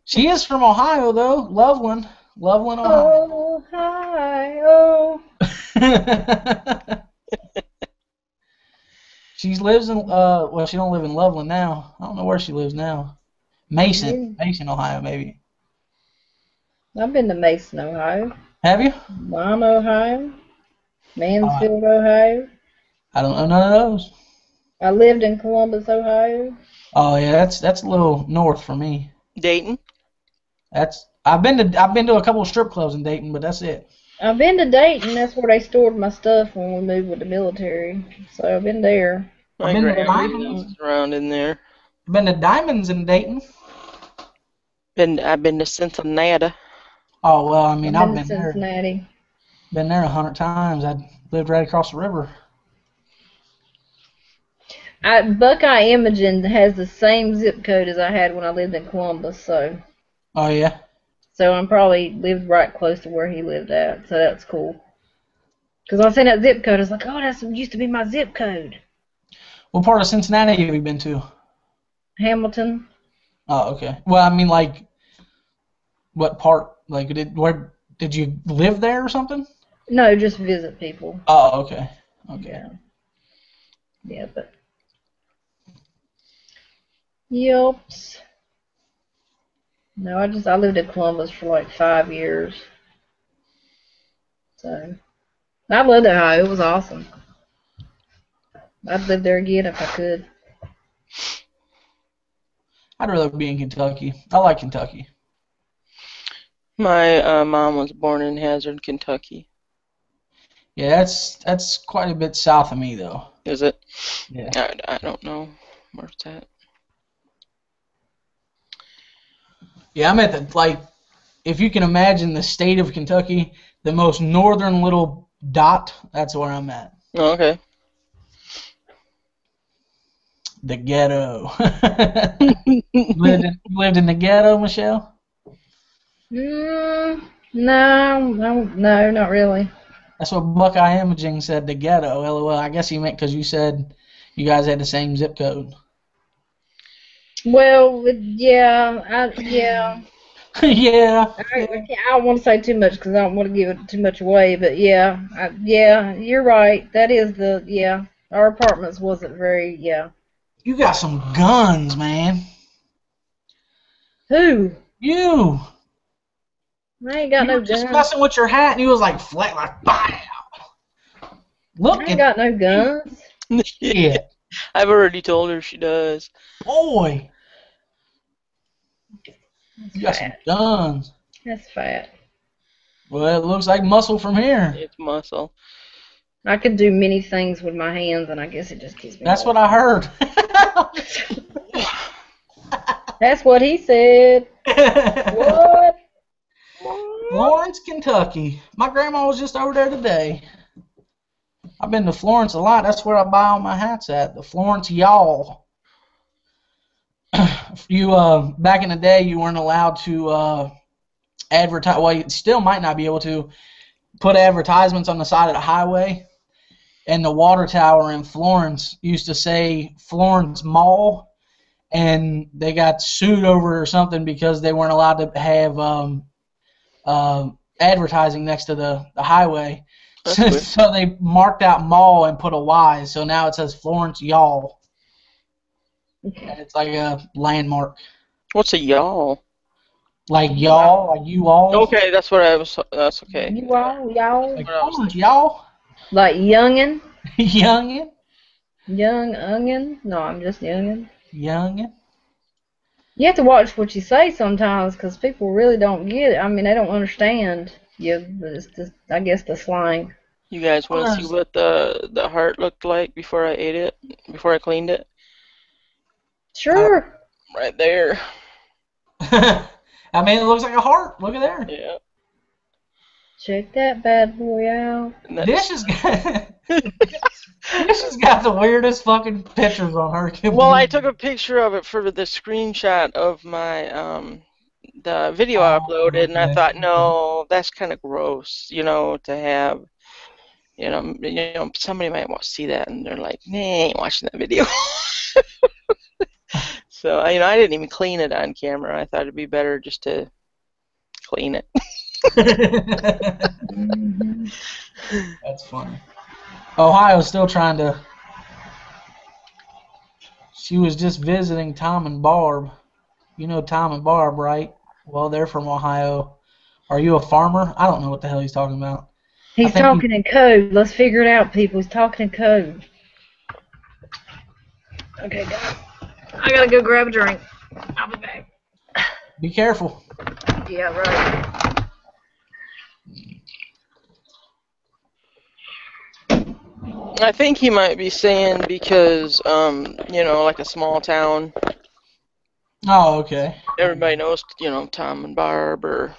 She is from Ohio though, Loveland, Ohio. Oh, hi, oh. She lives in well, she don't live in Loveland now. I don't know where she lives now. Mason, Ohio, maybe. I've been to Mason, Ohio. Have you? Lima, Ohio. Mansfield, Ohio. I don't know none of those. I lived in Columbus, Ohio. Oh yeah, that's a little north for me. Dayton? I've been to a couple of strip clubs in Dayton, but that's it. I've been to Dayton. That's where they stored my stuff when we moved with the military. So I've been there. My grandma was around in there. I've been to Diamonds in Dayton. I've been to Cincinnati. Oh well, I mean I've been to Cincinnati. There. Been there 100 times. I lived right across the river. Buckeye Imogen has the same zip code as I had when I lived in Columbus, so. Oh yeah. So I'm probably lived right close to where he lived at, so that's cool. Because I seen that zip code, I was like, oh, that used to be my zip code. What part of Cincinnati have you been to? Hamilton. Oh, okay. Well, I mean, like, what part? Like, did you live there or something? No, just visit people. Oh, okay. Okay. Yeah, but. Yups. No, I lived in Columbus for like 5 years. So, I loved Ohio. It was awesome. I'd live there again if I could. I'd rather be in Kentucky. I like Kentucky. My mom was born in Hazard, Kentucky. Yeah, that's quite a bit south of me, though. Is it? Yeah. I don't know. Where's that? Yeah, I'm at the, like, if you can imagine the state of Kentucky, the most northern little dot, that's where I'm at. Oh, okay. The ghetto. lived in the ghetto, Michelle? No, not really. That's what Buckeye Imaging said, the ghetto. LOL. I guess he meant because you said you guys had the same zip code. Well, yeah, yeah. Yeah. I don't want to say too much because I don't want to give it too much away, but yeah, you're right. That is our apartments wasn't very, You got some guns, man. Who? You. I ain't got You no were guns. just messing with your hat and you was like flat, like, BAM! Look I ain't got no guns. Yeah. I've already told her she does. Boy. You got some guns. That's fat. Well, it looks like muscle from here. It's muscle. I could do many things with my hands, and I guess it just keeps me. That's what I heard. That's what he said. What? Florence, Kentucky. My grandma was just over there today. I've been to Florence a lot. That's where I buy all my hats at. The Florence Y'all. You back in the day, you weren't allowed to advertise. Well, you still might not be able to put advertisements on the side of the highway. And the water tower in Florence used to say Florence Mall, and they got sued over it or something because they weren't allowed to have advertising next to the highway. So they marked out mall and put a Y. So now it says Florence Y'all. And it's like a landmark. What's a y'all? Like y'all, like you all. Okay, that's what I was. That's okay. You all, y'all. Like Florence Y'all. Like youngin. Youngin. Young onion. No, I'm just youngin. Youngin. You have to watch what you say sometimes because people really don't get it. I mean, they don't understand. It's just, I guess, the slang. You guys want to see what the heart looked like before I ate it? Before I cleaned it? Sure. Right there. I mean, it looks like a heart. Look at there. Yeah. Check that bad boy out. This is good. She's got the weirdest fucking pictures on her computer. Well, I took a picture of it for the screenshot of my the video I uploaded, and I Okay. thought, no, that's kind of gross, to have, somebody might want to see that, and they're like, nah, I ain't watching that video. So, I didn't even clean it on camera. I thought it'd be better just to clean it. That's funny. Ohio's still trying to. She was just visiting Tom and Barb. You know Tom and Barb, right? Well, they're from Ohio. Are you a farmer? I don't know what the hell he's talking about. He's talking in code. Let's figure it out, people. He's talking in code. Okay, guys. I gotta go grab a drink. I'll be back. Be careful. Yeah, right. I think he might be saying because, like a small town. Oh, okay. Everybody knows, Tom and Barb, or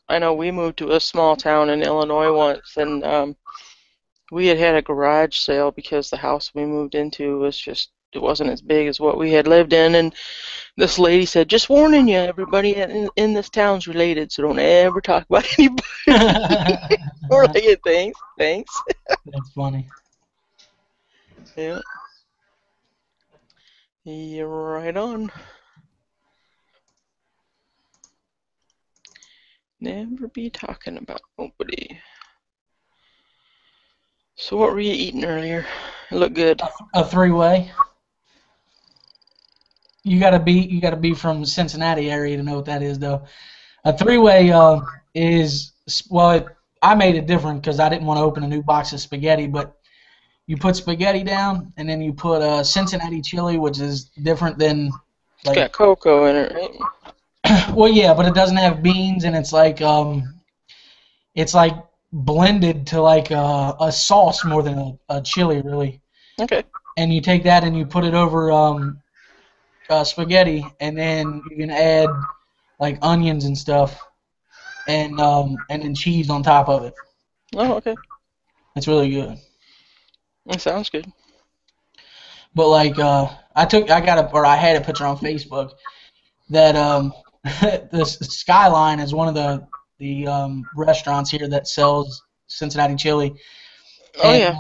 I know we moved to a small town in Illinois once, and we had a garage sale because the house we moved into it wasn't as big as what we had lived in, and this lady said, just warning you, everybody in this town's related, so don't ever talk about anybody. We're like, yeah, thanks. That's funny. Yeah. You're right on. Never be talking about nobody. So what were you eating earlier? It looked good. A three-way. You gotta be from Cincinnati area to know what that is, though. A three-way is, well, I made it different because I didn't want to open a new box of spaghetti, but you put spaghetti down, and then you put Cincinnati chili, which is different than, It's got cocoa in it, right? well, yeah, but it doesn't have beans, and it's like blended to like a sauce more than a chili, really. Okay. And you take that and you put it over spaghetti, and then you can add like onions and stuff, and then cheese on top of it. Oh, okay. It's really good. It sounds good. But like I had a picture on Facebook that the Skyline is one of the restaurants here that sells Cincinnati chili. Oh, And yeah.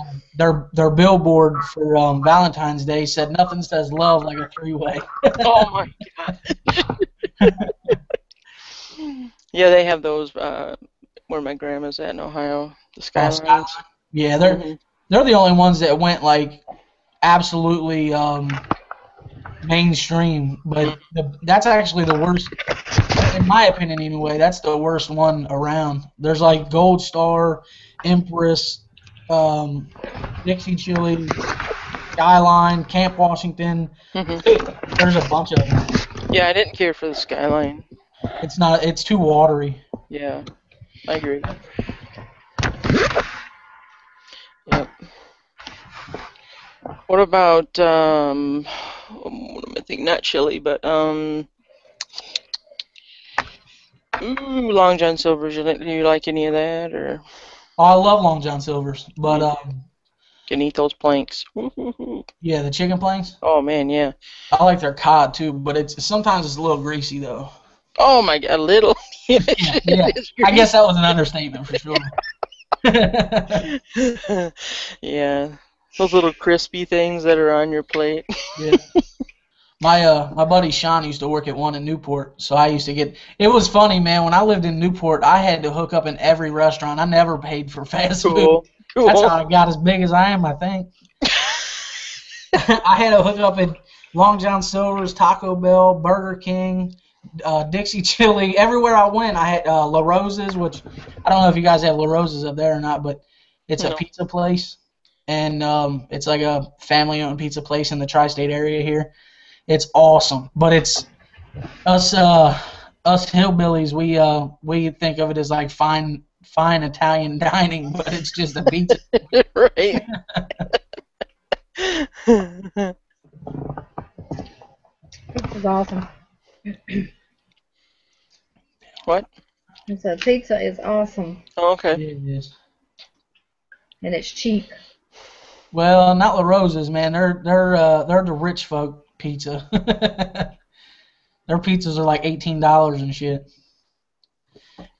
their billboard for Valentine's Day said nothing says love like a three-way. Oh, my God. Yeah, they have those where my grandma's at in Ohio. The Skylines. Yeah, they're the only ones that went like absolutely mainstream, but that's actually the worst, in my opinion anyway. That's the worst one around. There's like Gold Star, Empress, Dixie Chili, Skyline, Camp Washington. There's a bunch of them. Yeah, I didn't care for the Skyline. It's too watery. Yeah, I agree. Yep. What about what am I thinking? Not chili, but Long John Silver's. Do you like any of that, or? Oh, I love Long John Silver's, but can eat those planks. yeah, the chicken planks. Oh man, yeah. I like their cod too, but sometimes it's a little greasy though. Oh my God, a little. Yeah. I guess that was an understatement for sure. Yeah, those little crispy things that are on your plate. Yeah. My buddy Sean used to work at one in Newport, so I used to get. It was funny, man. When I lived in Newport, I had to hook up in every restaurant. I never paid for fast food. Cool. That's how I got as big as I am, I think. I had to hook up at Long John Silver's, Taco Bell, Burger King, Dixie Chili. Everywhere I went, I had La Rosa's, which I don't know if you guys have La Rosa's up there or not, but it's a pizza place, and it's like a family-owned pizza place in the tri-state area here. It's awesome, but it's us hillbillies. We think of it as like fine Italian dining, but it's just a pizza. Right. This is awesome. What? And so pizza is awesome, Oh, okay. Yeah, it is. and it's cheap. Well, not La Rosa's, man. They're the rich folk pizza. Their pizzas are like $18 and shit.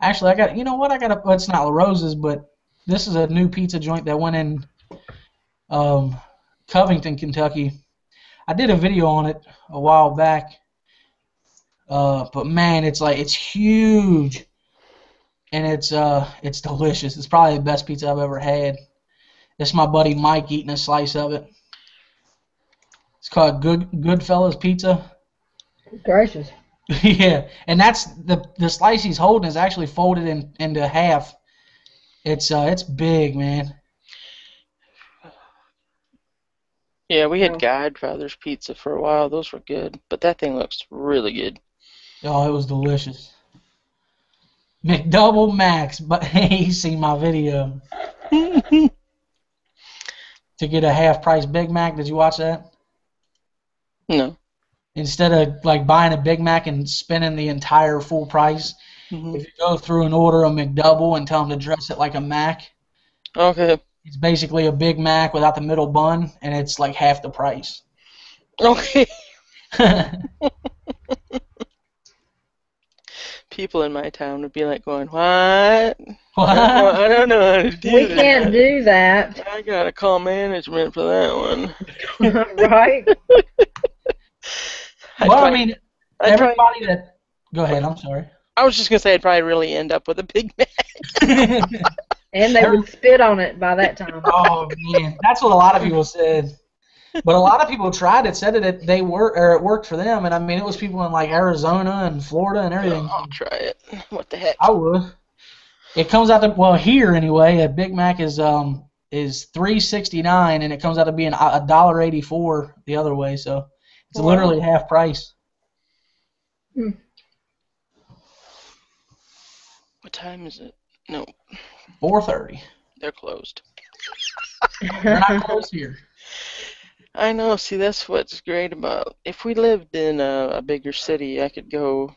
Actually, I got, you know what? Well, it's not La Rosa's, but this is a new pizza joint that went in um, Covington, Kentucky. I did a video on it a while back, but man, it's huge and it's delicious. It's probably the best pizza I've ever had. It's my buddy Mike eating a slice of it. It's called Goodfellas Pizza. Gracious. Yeah, and that's the slice he's holding is actually folded into half. It's big, man. Yeah, we had Oh, Godfather's pizza for a while. Those were good, but that thing looks really good. Oh, it was delicious. McDouble Max, but hey, you seen my video to get a half price Big Mac. Did you watch that? No. Instead of like buying a Big Mac and spending the entire full price, Hmm. if you go through and order a McDouble and tell them to dress it like a Mac, Okay. it's basically a Big Mac without the middle bun, and it's like half the price. Okay. People in my town would be like going, "What? What? I don't know how to do we can't that. do that, I gotta call management for that one." right? Well, I mean, I'd probably, everybody that. Go ahead. I'm sorry. I was just gonna say I'd probably really end up with a Big Mac. And they would spit on it by that time. Oh man, that's what a lot of people said. But a lot of people tried it, said it it worked for them, and I mean it was people in like Arizona and Florida and everything. I'll try it. What the heck? I would. It comes out to, well, here anyway, a Big Mac is $3.69 and it comes out to being $1.84 the other way, so it's Wow. literally half price. Hmm. What time is it? No, 4:30. they're closed. They're not close here. I know. See, that's what's great about. If we lived in a bigger city, I could go.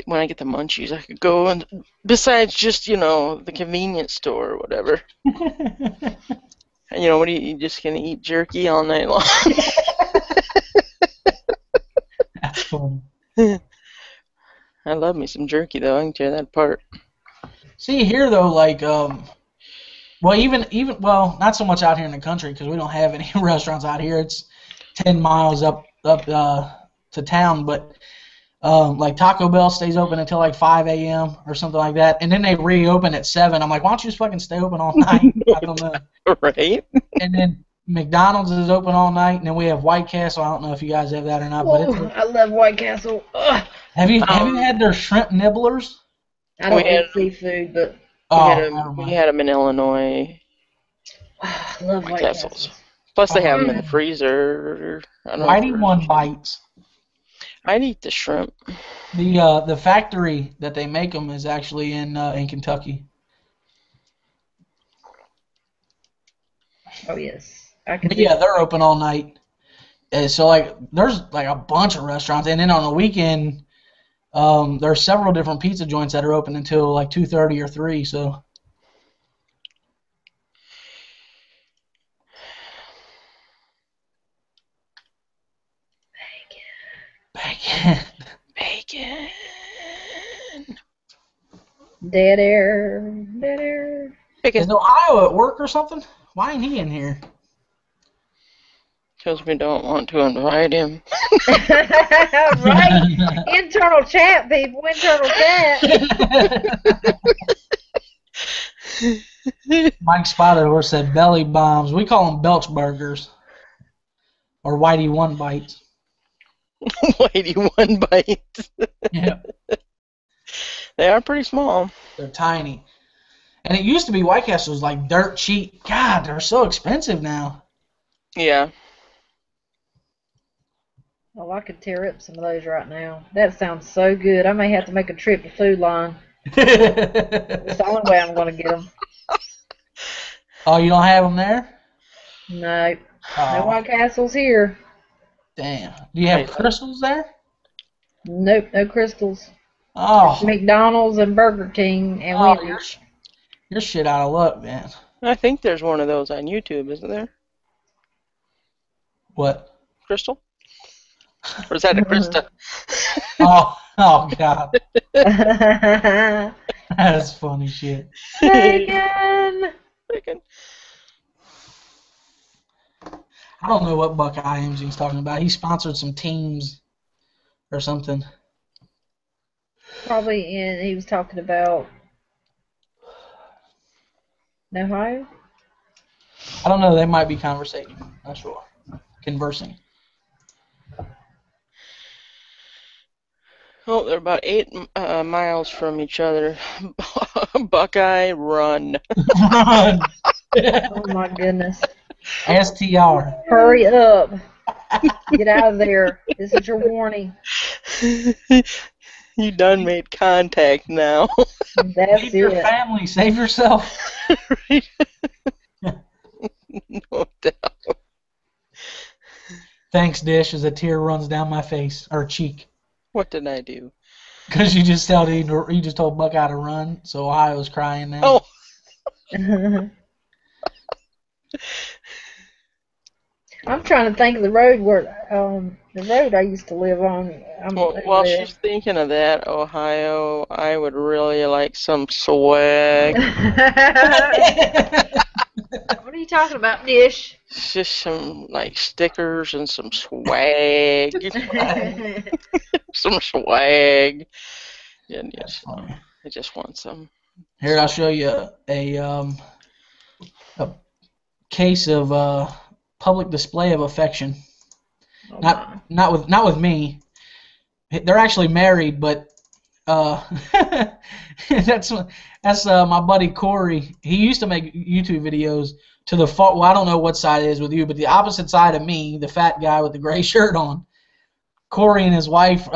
When I get the munchies, I could go and besides just the convenience store or whatever. And what are you just gonna eat jerky all night long? That's funny. I love me some jerky though. I can tear that apart. See here though, like well, even well, not so much out here in the country because we don't have any restaurants out here. It's 10 miles up to town, but like Taco Bell stays open until like 5 a.m. or something like that, and then they reopen at 7. I'm like, why don't you just fucking stay open all night? I don't know. Right? And then McDonald's is open all night, and then we have White Castle. I don't know if you guys have that or not, but Ooh, I love White Castle. Ugh. have you had their shrimp nibblers? I don't We had- eat seafood, but Oh, we had them in Illinois. I love White White Castles. Castles. Plus, they have them in the freezer. I don't know if Whitey One Bites. I'd eat the shrimp. The factory that they make them is actually in Kentucky. Oh yes, I can. But yeah, they're open all night. So like, there's like a bunch of restaurants, and then on the weekend, there are several different pizza joints that are open until like 2:30 or 3. So. Bacon. Bacon. Dead air, dead air. Is Bacon. Ohio at work or something? Why ain't he in here? Because we don't want to invite him. Right? Internal chat, people. Internal chat. Mike Spotted Horse said belly bombs. We call them Belch burgers. Or Whitey One Bites. Whitey One Bite. Yeah. They are pretty small. They're tiny. And it used to be White Castle was like dirt cheap. God, they're so expensive now. Yeah. Oh, I could tear up some of those right now. That sounds so good. I may have to make a trip to Food Line. It's the only way I'm going to get them. Oh, you don't have them there? No. No Oh, White Castles here. damn. Do you have crystals there? Nope, no crystals. Oh, McDonald's and Burger King and oh, Wendy's. you're shit out of luck, man. I think there's one of those on YouTube, isn't there? What? Crystal? Or is that a Krista? Oh God, that's funny shit. Megan. I don't know what Buckeye Amsing's talking about. He sponsored some teams or something. Probably he was talking about Ohio. I don't know. They might be conversating. Not sure. Conversing. Oh, they're about 8 miles from each other. Buckeye, run. Run. Oh my goodness. STR. Hurry up. Get out of there. This is your warning. You done made contact now. That's Leave your it. family. Save yourself. No doubt. Thanks, Dish, as a tear runs down my face or cheek. What did I do? Because you just told Buckeye to run, so Ohio's crying now. Oh, I'm trying to think of the road where the road I used to live on. well, while she's thinking of that, Ohio, I would really like some swag. What are you talking about, Dish? Just some like stickers and some swag. Some swag. And That's yes, funny. I just want some. Here, I'll show you a case of public display of affection. Oh my. Not with me. They're actually married, but that's my buddy Corey. He used to make YouTube videos to the far. Well, I don't know what side it is with you, but the opposite side of me, the fat guy with the gray shirt on. Corey and his wife,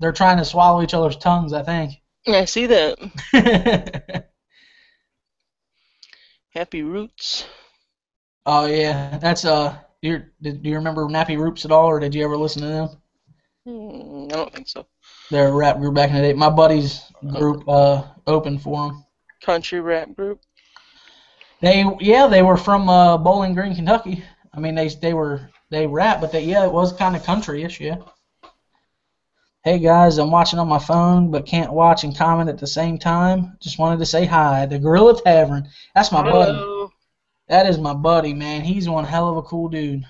they're trying to swallow each other's tongues, I think. I see that. Happy Roots. Oh yeah, that's do you remember Nappy Roots at all, or did you ever listen to them? I don't think so. They're a rap group back in the day. My buddy's group opened for them. Country rap group. They were from Bowling Green, Kentucky. I mean they rap, but it was kind of country-ish, yeah. Hey guys, I'm watching on my phone, but can't watch and comment at the same time. Just wanted to say hi. The Gorilla Tavern. That's my buddy. Hello. That is my buddy, man. He's one hell of a cool dude.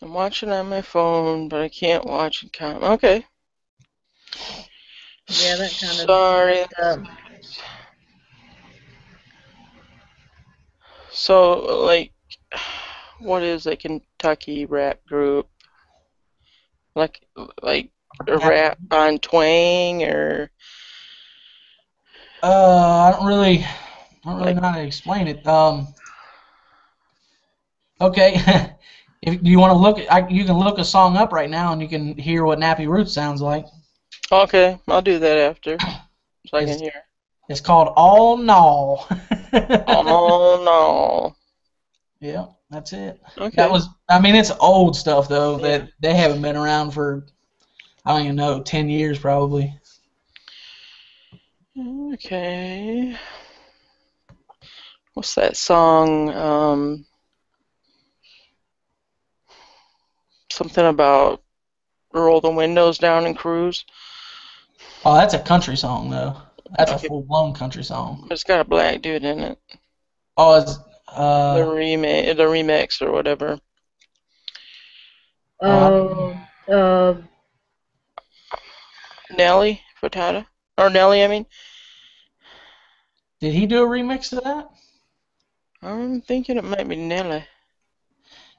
I'm watching on my phone, but I can't watch and comment. Okay. Yeah, that kind of. Sorry. So, like, what is a Kentucky rap group? Like a rap on twang or? I don't really know how to explain it. Okay. If you want to you can look a song up right now, and you can hear what Nappy Roots sounds like. Okay, I'll do that after, so I can hear. It's called All Null. Oh no. Yeah, that's it. Okay. It's old stuff though. That they haven't been around for, I don't even know, 10 years probably. Okay. What's that song? Something about roll the windows down and cruise. Oh, that's a country song though. That's a full-blown country song. It's got a black dude in it. Oh, it's the remix or whatever. Nelly Furtado, or Nelly, I mean. Did he do a remix of that? I'm thinking it might be Nelly.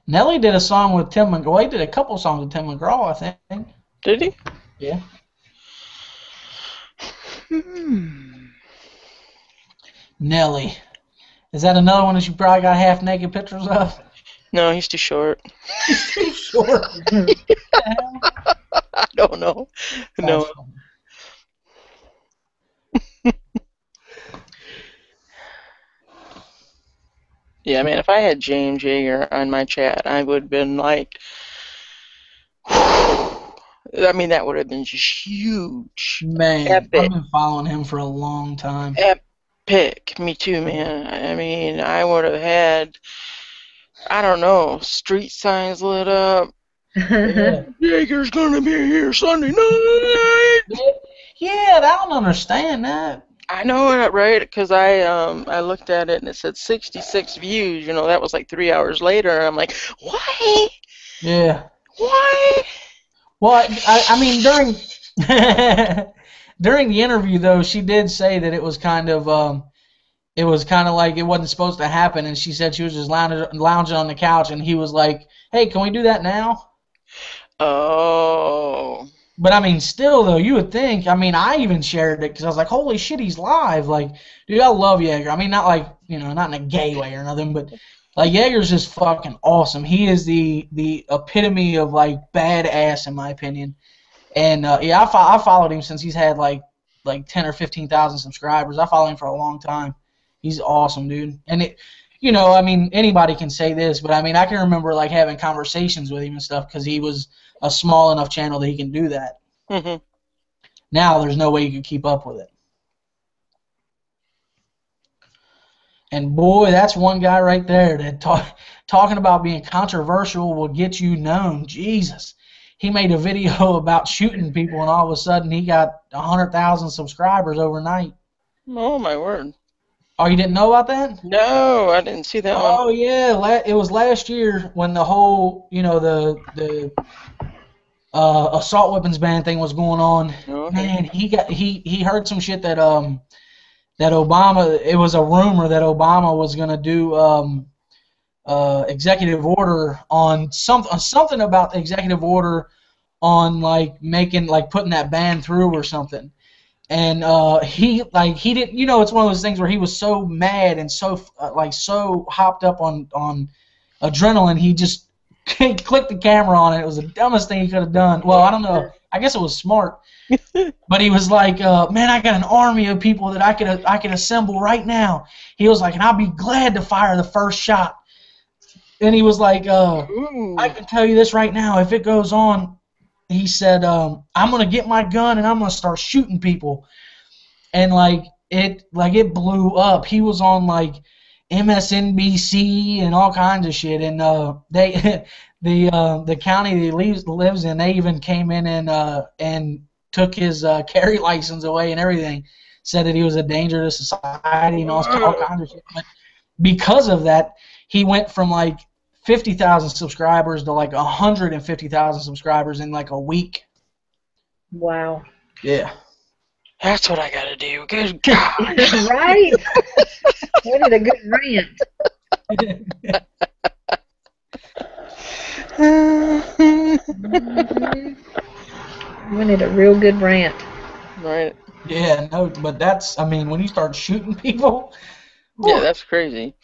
Nelly did a song with Tim McGraw. Well, he did a couple songs with Tim McGraw, I think. Did he? Yeah. Nelly. Is that another one that you probably got half-naked pictures of? No, he's too short. He's too short. I don't know. No. Yeah, man, if I had James Yeager on my chat, I would have been like, I mean, that would have been just huge. Man, I've Epic. been following him for a long time. Epic. Me too, man. I mean, I would have had, I don't know, street signs lit up. Yeah. Jaeger's gonna be here Sunday night. Yeah, I don't understand that. I know it, right? Because I looked at it and it said 66 views. You know, that was like 3 hours later. And I'm like, why? Yeah. Why? Well, I mean, during the interview though, she did say that it was kind of like it wasn't supposed to happen, and she said she was just lounging on the couch, and he was like, "Hey, can we do that now?" Oh. But I mean, still though, you would think. I mean, I even shared it because I was like, "Holy shit, he's live!" Like, dude, I love Jaeger. I mean, not like not in a gay way or nothing, but like Jaeger's just fucking awesome. He is the epitome of like badass in my opinion. And yeah, I followed him since he's had like 10 or 15,000 subscribers. I followed him for a long time. He's awesome, dude. And I mean, anybody can say this, but I mean, I can remember like having conversations with him and stuff because he was a small enough channel that he can do that. Mm-hmm. Now there's no way you can keep up with it. And boy, that's one guy right there that talking about being controversial will get you known. Jesus. He made a video about shooting people, and all of a sudden he got 100,000 subscribers overnight. Oh, my word. Oh, you didn't know about that? No, I didn't see that one. Oh, yeah. It was last year when the whole, the assault weapons ban thing was going on. Okay. Man, he heard some shit that Obama, it was a rumor that Obama was going to do executive order on something about executive order on like putting that ban through or something. And he didn't, it's one of those things where he was so mad and so so hopped up on adrenaline, he just clicked the camera on it. It was the dumbest thing he could have done. Well, I don't know. I guess it was smart. But he was like, man, I got an army of people that I could assemble right now. He was like, and I'll be glad to fire the first shot. And he was like, I can tell you this right now. If it goes on, he said, I'm going to get my gun and I'm going to start shooting people. And it blew up. He was on like MSNBC and all kinds of shit. And the county that he lives in, they even came in and took his carry license away and everything. Said that he was a danger to society and all kinds of shit. But because of that, he went from like 50,000 subscribers to like 150,000 subscribers in like a week. Wow. Yeah. That's what I gotta do. Good God. Right? We need a good rant. We need a real good rant. Right. Yeah, no, but that's, I mean, when you start shooting people. Yeah, that's crazy.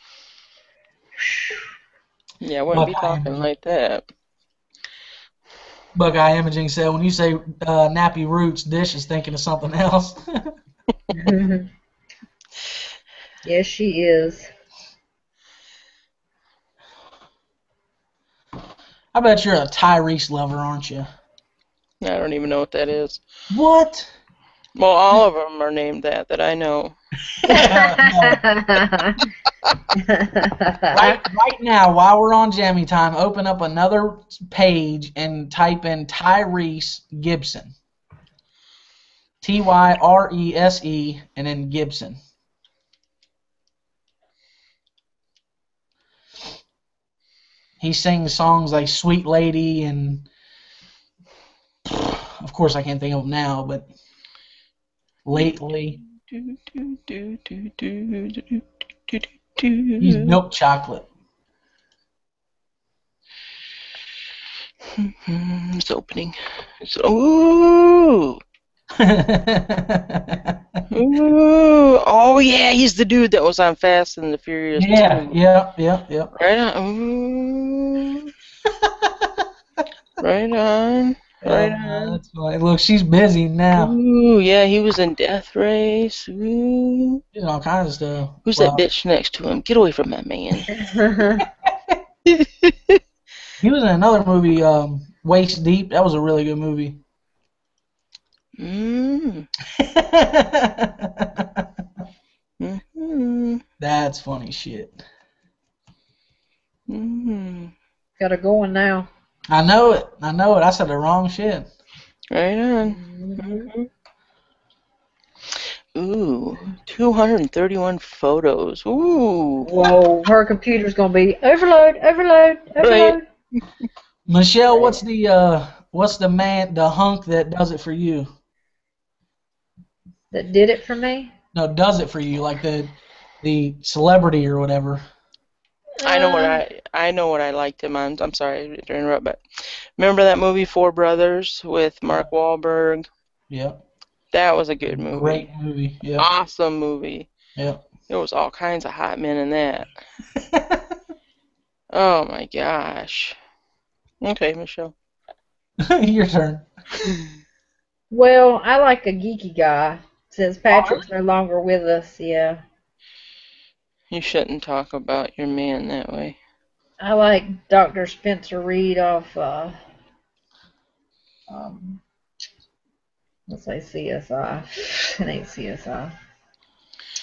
Yeah, I wouldn't be talking Imaging. like that. Buckeye Imaging said, when you say Nappy Roots, Dish is thinking of something else. Yes, she is. I bet you're a Tyrese lover, aren't you? I don't even know what that is. What? Well, all of them are named that I know. Right now, while we're on Jammy Time, open up another page and type in Tyrese Gibson. Tyrese and then Gibson. He sings songs like Sweet Lady and, of course I can't think of them now, but lately. He's Milk Chocolate. It's opening. Ooh! Ooh! Oh yeah, he's the dude that was on Fast and the Furious. Yeah. Right on. Ooh. Right on. Right on. That's funny. Look, she's busy now. Ooh, yeah, he was in Death Race. Ooh. She's all kinds of stuff. Who's that bitch next to him? Get away from that man. He was in another movie, Waist Deep. That was a really good movie. Mm. Mm-hmm. That's funny shit. Mm-hmm. Got her going now. I know it. I know it. I said the wrong shit. Right on. Mm-hmm. Ooh, 231 photos. Ooh. Whoa, her computer's gonna be overload, overload, Right. overload. Michelle, what's the man, the hunk that does it for you? That did it for me. No, does it for you, like the celebrity or whatever. I know what Uh, I liked him on. I'm sorry to interrupt, but remember that movie Four Brothers with Mark Wahlberg? Yep. That was a good movie. Great movie. Yep. Awesome movie. Yep. There was all kinds of hot men in that. Oh my gosh. Okay, Michelle. Your turn. well, I like a geeky guy. Since Oh, Patrick's no longer with us, yeah. You shouldn't talk about your man that way. I like Dr. Spencer Reed off, um, let's say CSI. It ain't CSI.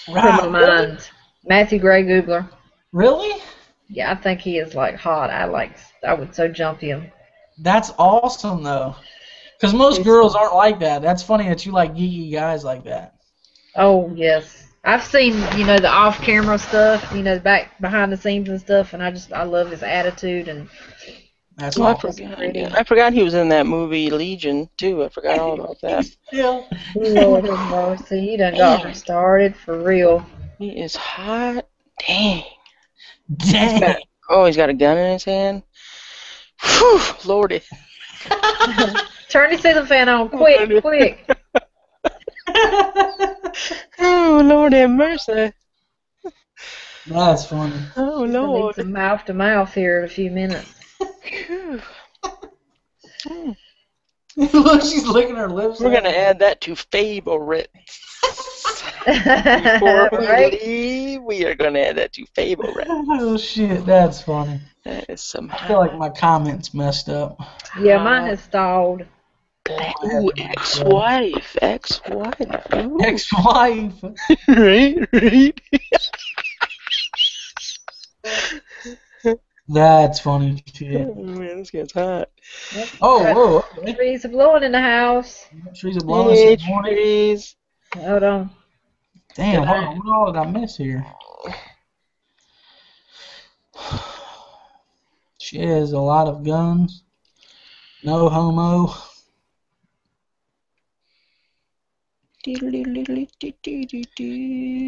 From my really? mind. Matthew Gray Goobler. Really? Yeah, I think he is like hot. I would so jump him. That's awesome though. Because most He's girls aren't like that. That's funny that you like geeky guys like that. Oh yes, I've seen the off-camera stuff, back behind the scenes and stuff, and I love his attitude and That's Oh, I he's awesome. just forgot. pretty. I forgot he was in that movie Legion too. I forgot all about that. Still. Lord have mercy, he done got her Man, started for real. he is hot. Dang. Dang. He's got a gun in his hand. Whew, Lordy. Turn the ceiling fan on, quick, quick. Oh, Lord have mercy. That's funny. Oh, She's gonna need Lord. some mouth to mouth here in a few minutes. Phew. Mm. Look, she's licking her lips. We're going to add that to favorites. Before we Right? leave, we are going to add that to favorites. Oh shit, that's funny. That is some I feel like my comments messed up. Yeah, mine has stalled. Ooh, ex-wife. Ex-wife. Ooh. Ex-wife. Right. That's funny shit. Oh, man, this gets hot. Yep. Oh, Got whoa. Okay. trees are blowing in the house. Trees are blowing. Hey, Some morning. trees. Hold on. Damn, hold on. What all did I miss here? She has a lot of guns. No homo.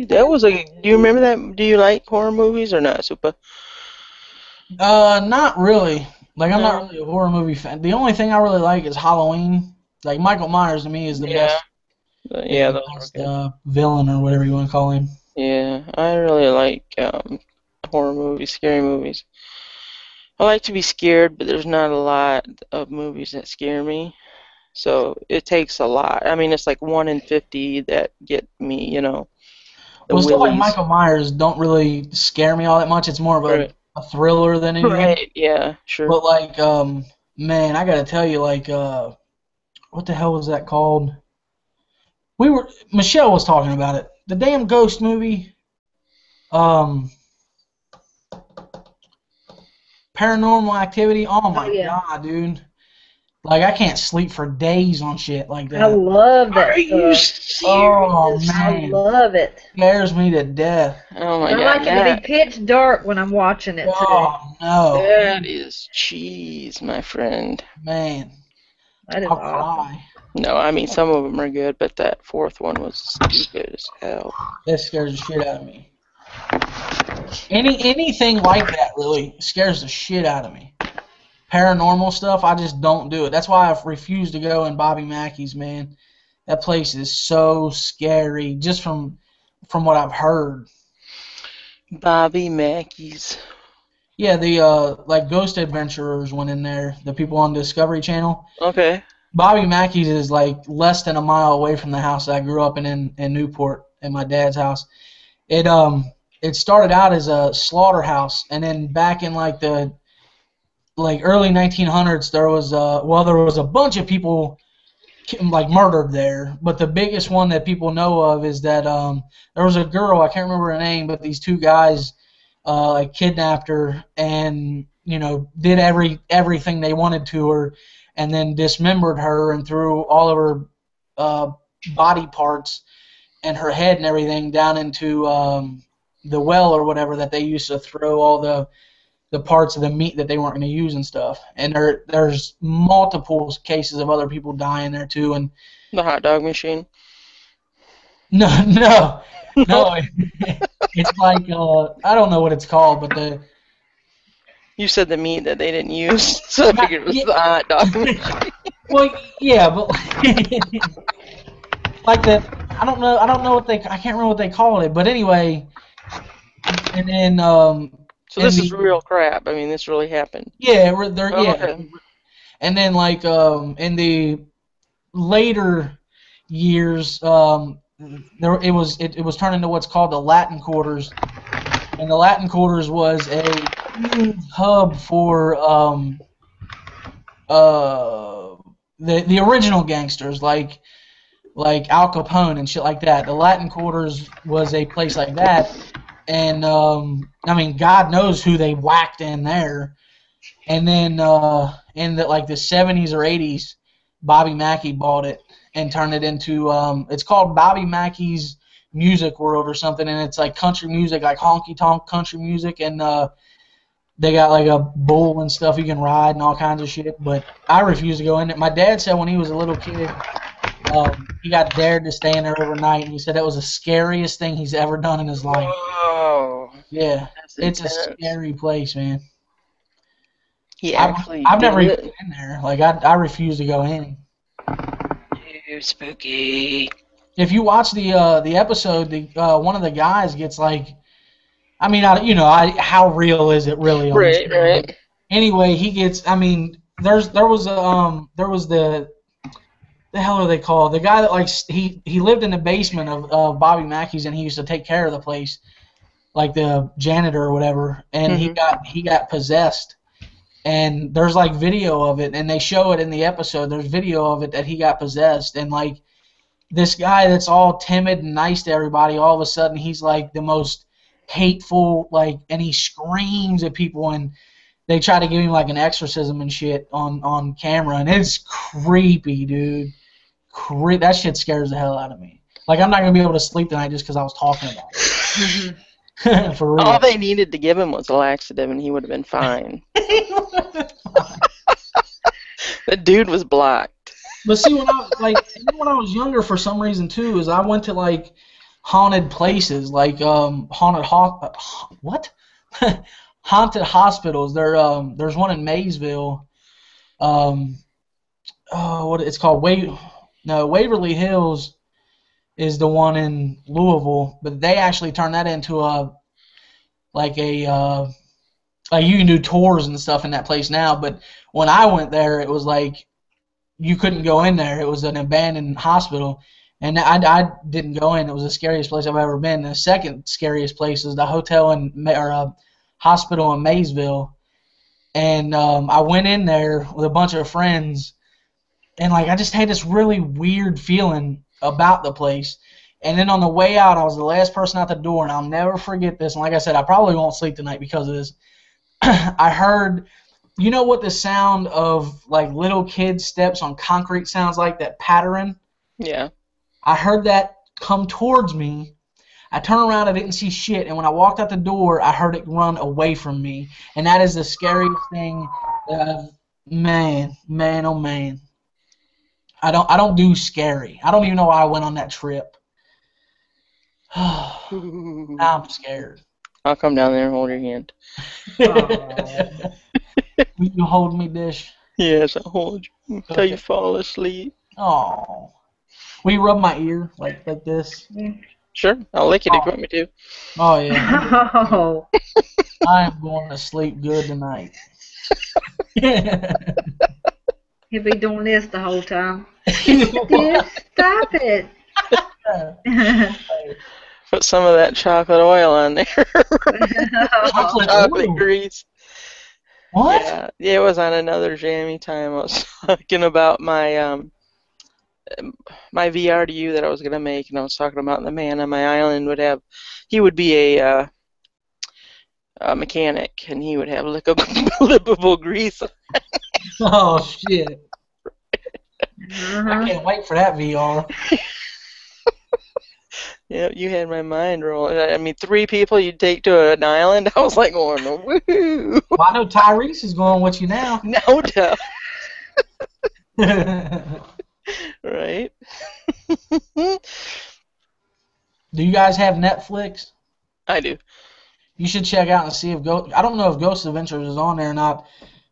That was a. Do you remember that? Do you like horror movies or not, Super? Not really. Like, I'm not No. really a horror movie fan. The only thing I really like is Halloween. Like, Michael Myers to me is the Yeah. Yeah, the those were best good. villain or whatever you want to call him. Yeah, I really like horror movies, scary movies. I like to be scared, but there's not a lot of movies that scare me. So it takes a lot. I mean, it's like 1 in 50 that get me, the Well, stuff like willies. Michael Myers don't really scare me all that much. It's more of Right. a thriller than anything. Right, yeah, sure. But like, man, I gotta tell you, like, what the hell was that called? Michelle was talking about it. The damn ghost movie. Paranormal Activity. Oh my Oh yeah. god, dude. Like, I can't sleep for days on shit like I that. love that Are you stuff. Oh serious? I man, love it. scares me to death. Oh my And I God, like it to be pitch dark when I'm watching it too. Oh no, that is cheese, my friend. man, That is I'll awesome. cry. No, I mean some of them are good, but that fourth one was stupid as hell. That scares the shit out of me. Anything like that really scares the shit out of me. Paranormal stuff, I just don't do it. That's why I've refused to go in Bobby Mackey's, man. That place is so scary, just from what I've heard. Bobby Mackey's. Yeah, the like Ghost Adventurers went in there. The people on Discovery Channel. Okay. Bobby Mackey's is like less than a mile away from the house I grew up in Newport, at my dad's house. It started out as a slaughterhouse, and then back in like the early 1900s, there was a bunch of people like murdered there. But the biggest one that people know of is that there was a girl, I can't remember her name, but these two guys like kidnapped her and did everything they wanted to her, and then dismembered her and threw all of her uh, body parts and her head and everything down into the well or whatever that they used to throw all the parts of the meat that they weren't going to use and stuff. And there's multiple cases of other people dying there too. And The hot dog machine. no, it's like I don't know what it's called, but You said the meat that they didn't use, so I figured it was the hot dog machine. well, yeah, but like I don't know I can't remember what they called it, but anyway, and then So this is real crap. I mean, this really happened. yeah, Okay. and then like in the later years, it was turned into what's called the Latin Quarters, and the Latin Quarters was a huge hub for the original gangsters like Al Capone and shit like that. The Latin Quarters was a place like that, and I mean, God knows who they whacked in there. And then in the 70s or 80s, Bobby Mackey bought it and turned it into it's called Bobby Mackey's Music World or something, and it's like country music, like honky tonk country music, and they got like a bull and stuff you can ride and all kinds of shit. But I refuse to go in there. My dad said when he was a little kid, he got dared to stay in there overnight, and he said that was the scariest thing he's ever done in his life. Whoa. Yeah, That's it's intense. a scary place, man. He actually I've never did even it. been there. Like I refuse to go in. Too spooky. If you watch the episode, one of the guys gets like, I mean, how real is it really? Right. Anyway, he gets. I mean, there was the hell are they called? The guy that he lived in the basement of Bobby Mackey's, and he used to take care of the place, like the janitor or whatever. And he got possessed. And there's like video of it, and they show it in the episode. There's video of it that he got possessed, and like this guy that's all timid and nice to everybody, all of a sudden he's like the most hateful, and he screams at people, and they try to give him like an exorcism and shit on camera, and it's creepy, dude. That shit scares the hell out of me. Like I'm not gonna be able to sleep tonight just because I was talking about it. For real. All they needed to give him was a laxative, and he would have been fine. The dude was blocked. But see, when I was younger, for some reason too, is I went to like haunted places, like haunted hospitals. There's one in Maysville. What it's called? Waverly Hills is the one in Louisville, but they actually turned that into you can do tours and stuff in that place now. But when I went there, it was like you couldn't go in there. It was an abandoned hospital, and I didn't go in. It was the scariest place I've ever been. The second scariest place is the hospital in Maysville, and I went in there with a bunch of friends, and I just had this really weird feeling about the place. And then on the way out, I was the last person out the door, and I'll never forget this. And like I said, I probably won't sleep tonight because of this. I heard, you know what the sound of little kids' steps on concrete sounds like, that pattering? Yeah. I heard that come towards me. I turned around, I didn't see shit, and when I walked out the door, I heard it run away from me. And that is the scariest thing that man, oh man. I don't do scary. I don't even know why I went on that trip. I'm scared. I'll come down there and hold your hand. Will you hold me, Dish? Yes, I'll hold you until you fall asleep. Oh. Will you rub my ear like this? Sure, I'll lick it if you want me to. Oh yeah. Oh. I am going to sleep good tonight. He'll be doing this the whole time. Stop it. Put some of that chocolate oil on there. Chocolate oil? grease. What? Yeah, it was on another Jammy Time. I was talking about my my VR to you that I was gonna make, and I was talking about the man on my island he would be a mechanic, and he would have lippable grease. Oh shit! I Uh-huh. can't wait for that VR. Yeah, you had my mind rolling. I mean, 3 people you'd take to an island. I was like going, woohoo! Well, I know Tyrese is going with you now. No doubt, Do right? you guys have Netflix? I do. You should check out and see if I don't know if Ghost Adventures is on there or not,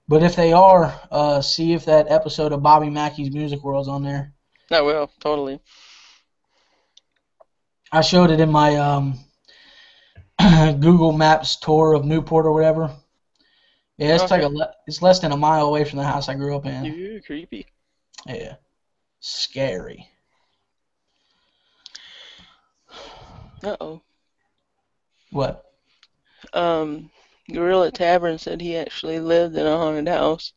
but if they are, see if that episode of Bobby Mackey's Music World's on there. I will, totally. I showed it in my Google Maps tour of Newport or whatever. Yeah, it's Okay. it's less than a mile away from the house I grew up in. Ew, creepy. Yeah, scary. Uh-oh. What? Gorilla Tavern said he actually lived in a haunted house.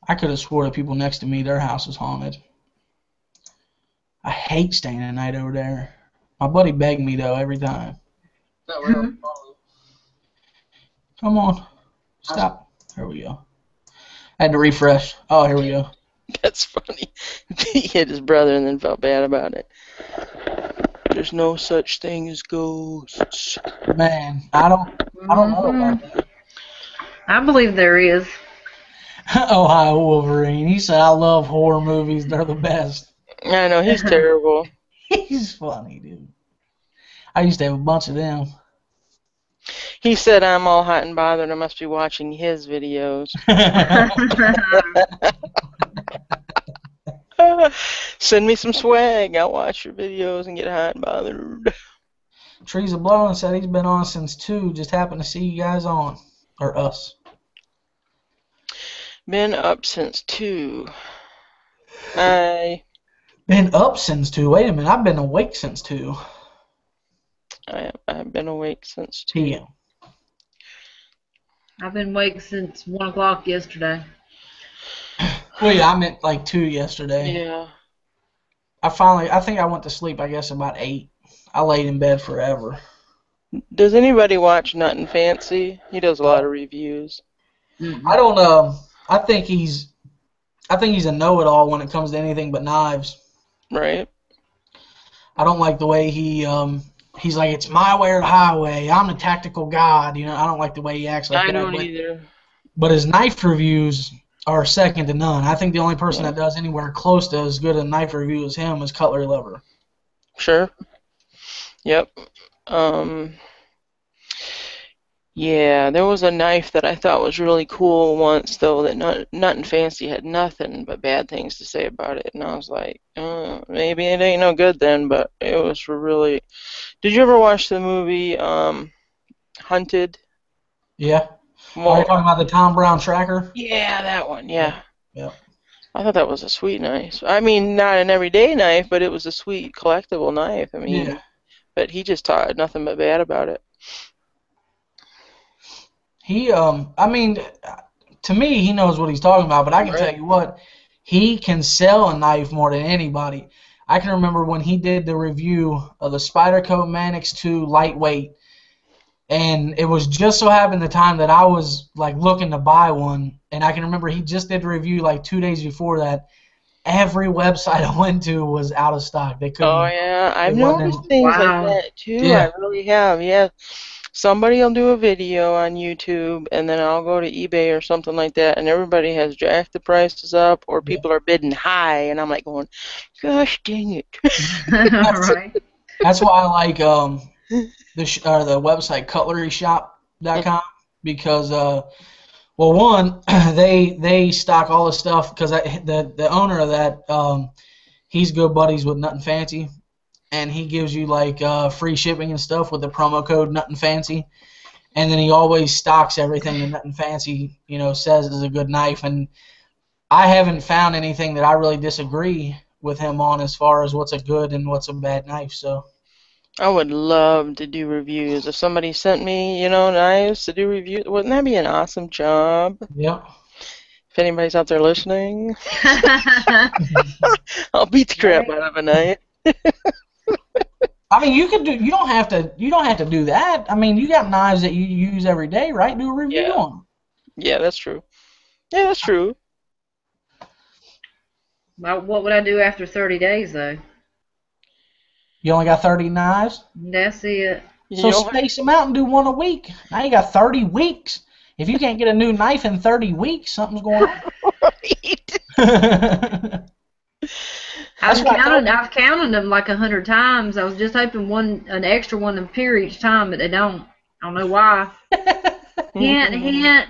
I could have swore the people next to me, their house was haunted. I hate staying at night over there. My buddy begged me though every time. No, Mhm. Come on, stop. There we go. I had to refresh. Oh, here we go. That's funny. He hit his brother and then felt bad about it. There's no such thing as ghosts. Man, I don't know about Mhm. I believe there is. that. Ohio Wolverine. He said, "I love horror movies. They're the best." I know, he's terrible. He's funny, dude. I used to have a bunch of them. He said I'm all hot and bothered. I must be watching his videos. Send me some swag. I'll watch your videos and get hot and bothered. Trees are blowing said he's been on since 2. Just happened to see you guys on. Or us. Been up since 2. I Been up since 2. Wait a minute. I've been awake since 2 I've been awake since 2. p.m. I've been awake since 1 o'clock yesterday. Well, yeah, I meant like 2 yesterday. Yeah. I think I went to sleep, I guess, about 8. I laid in bed forever. Does anybody watch Nut and Fancy? He does a lot of reviews. I don't know. I think he's a know-it-all when it comes to anything but knives. Right? I don't like the way he's like, it's my way or the highway. I'm the tactical god. You know, I don't like the way he acts like I that. don't either. But his knife reviews are second to none. I think the only person that does anywhere close to as good a knife review as him is Cutlery Lover. Sure. Yep. Yeah, there was a knife that I thought was really cool once, though, that Nut and Fancy had nothing but bad things to say about it. And I was like, maybe it ain't no good then, but it was really... Did you ever watch the movie Hunted? Yeah. Are Well, you talking about the Tom Brown tracker? yeah, that one, yeah. Yep. I thought that was a sweet knife. I mean, not an everyday knife, but it was a sweet collectible knife. I mean, Yeah. but he just taught nothing but bad about it. He, I mean, to me, he knows what he's talking about, but I can tell you what, he can sell a knife more than anybody. I can remember when he did the review of the Spyderco Manix 2 lightweight, and it was just so happened the time that I was like looking to buy one, and I can remember he just did the review like 2 days before that. Every website I went to was out of stock. They couldn't. Oh yeah, I've it wasn't noticed things Wow. like that too. Yeah. I really have. Yeah, somebody will do a video on YouTube, and then I'll go to eBay or something like that, and everybody has jacked the prices up, or people are bidding high, and I'm like going, "Gosh dang it!" Right. That's why I like the website cutleryshop.com because well, one, they stock all the stuff because the owner of that he's good buddies with Nut and Fancy, and he gives you like free shipping and stuff with the promo code Nut and Fancy, and then he always stocks everything that Nut and Fancy says is a good knife, and I haven't found anything that I really disagree with him on as far as what's a good and what's a bad knife. So I would love to do reviews. If somebody sent me, knives to do reviews, wouldn't that be an awesome job? yeah. If If anybody's out there listening, I'll beat the crap out of a knife. I mean, you could do. You don't have to. You don't have to do that. I mean, you got knives that you use every day, right? Do a review on them. Yeah, that's true. Yeah, that's true. Well, what would I do after 30 days, though? You only got 30 knives. That's it. So space them out and do one a week. Now you got 30 weeks. If you can't get a new knife in 30 weeks, something's going on. I've counted them like 100 times. I was just hoping an extra one appear each time, but they don't. I don't know why. Hint.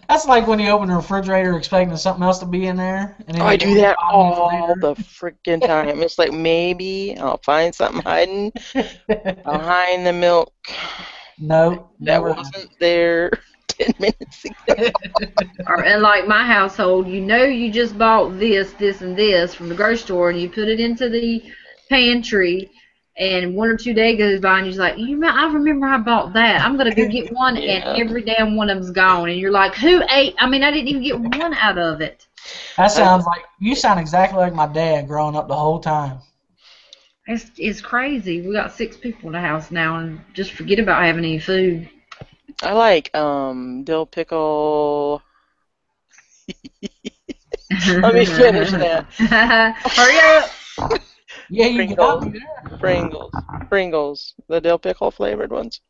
That's like when you open the refrigerator expecting something else to be in there. And then I do that all the freaking time. It's like maybe I'll find something hiding behind the milk. No, that wasn't there 10 minutes ago. And like my household, you just bought this, and this from the grocery store, and you put it into the pantry, and 1 or 2 days goes by, and you're like, I remember I bought that. I'm gonna go get one, and every damn one of them's gone, and you're like, who ate? I mean, I didn't even get one out of it. That sounds like you sound exactly like my dad growing up the whole time. It's crazy. We got 6 people in the house now, and just forget about having any food. I like dill pickle. Let me finish that. Hurry up. Yeah, you got me there. Pringles, the dill pickle flavored ones.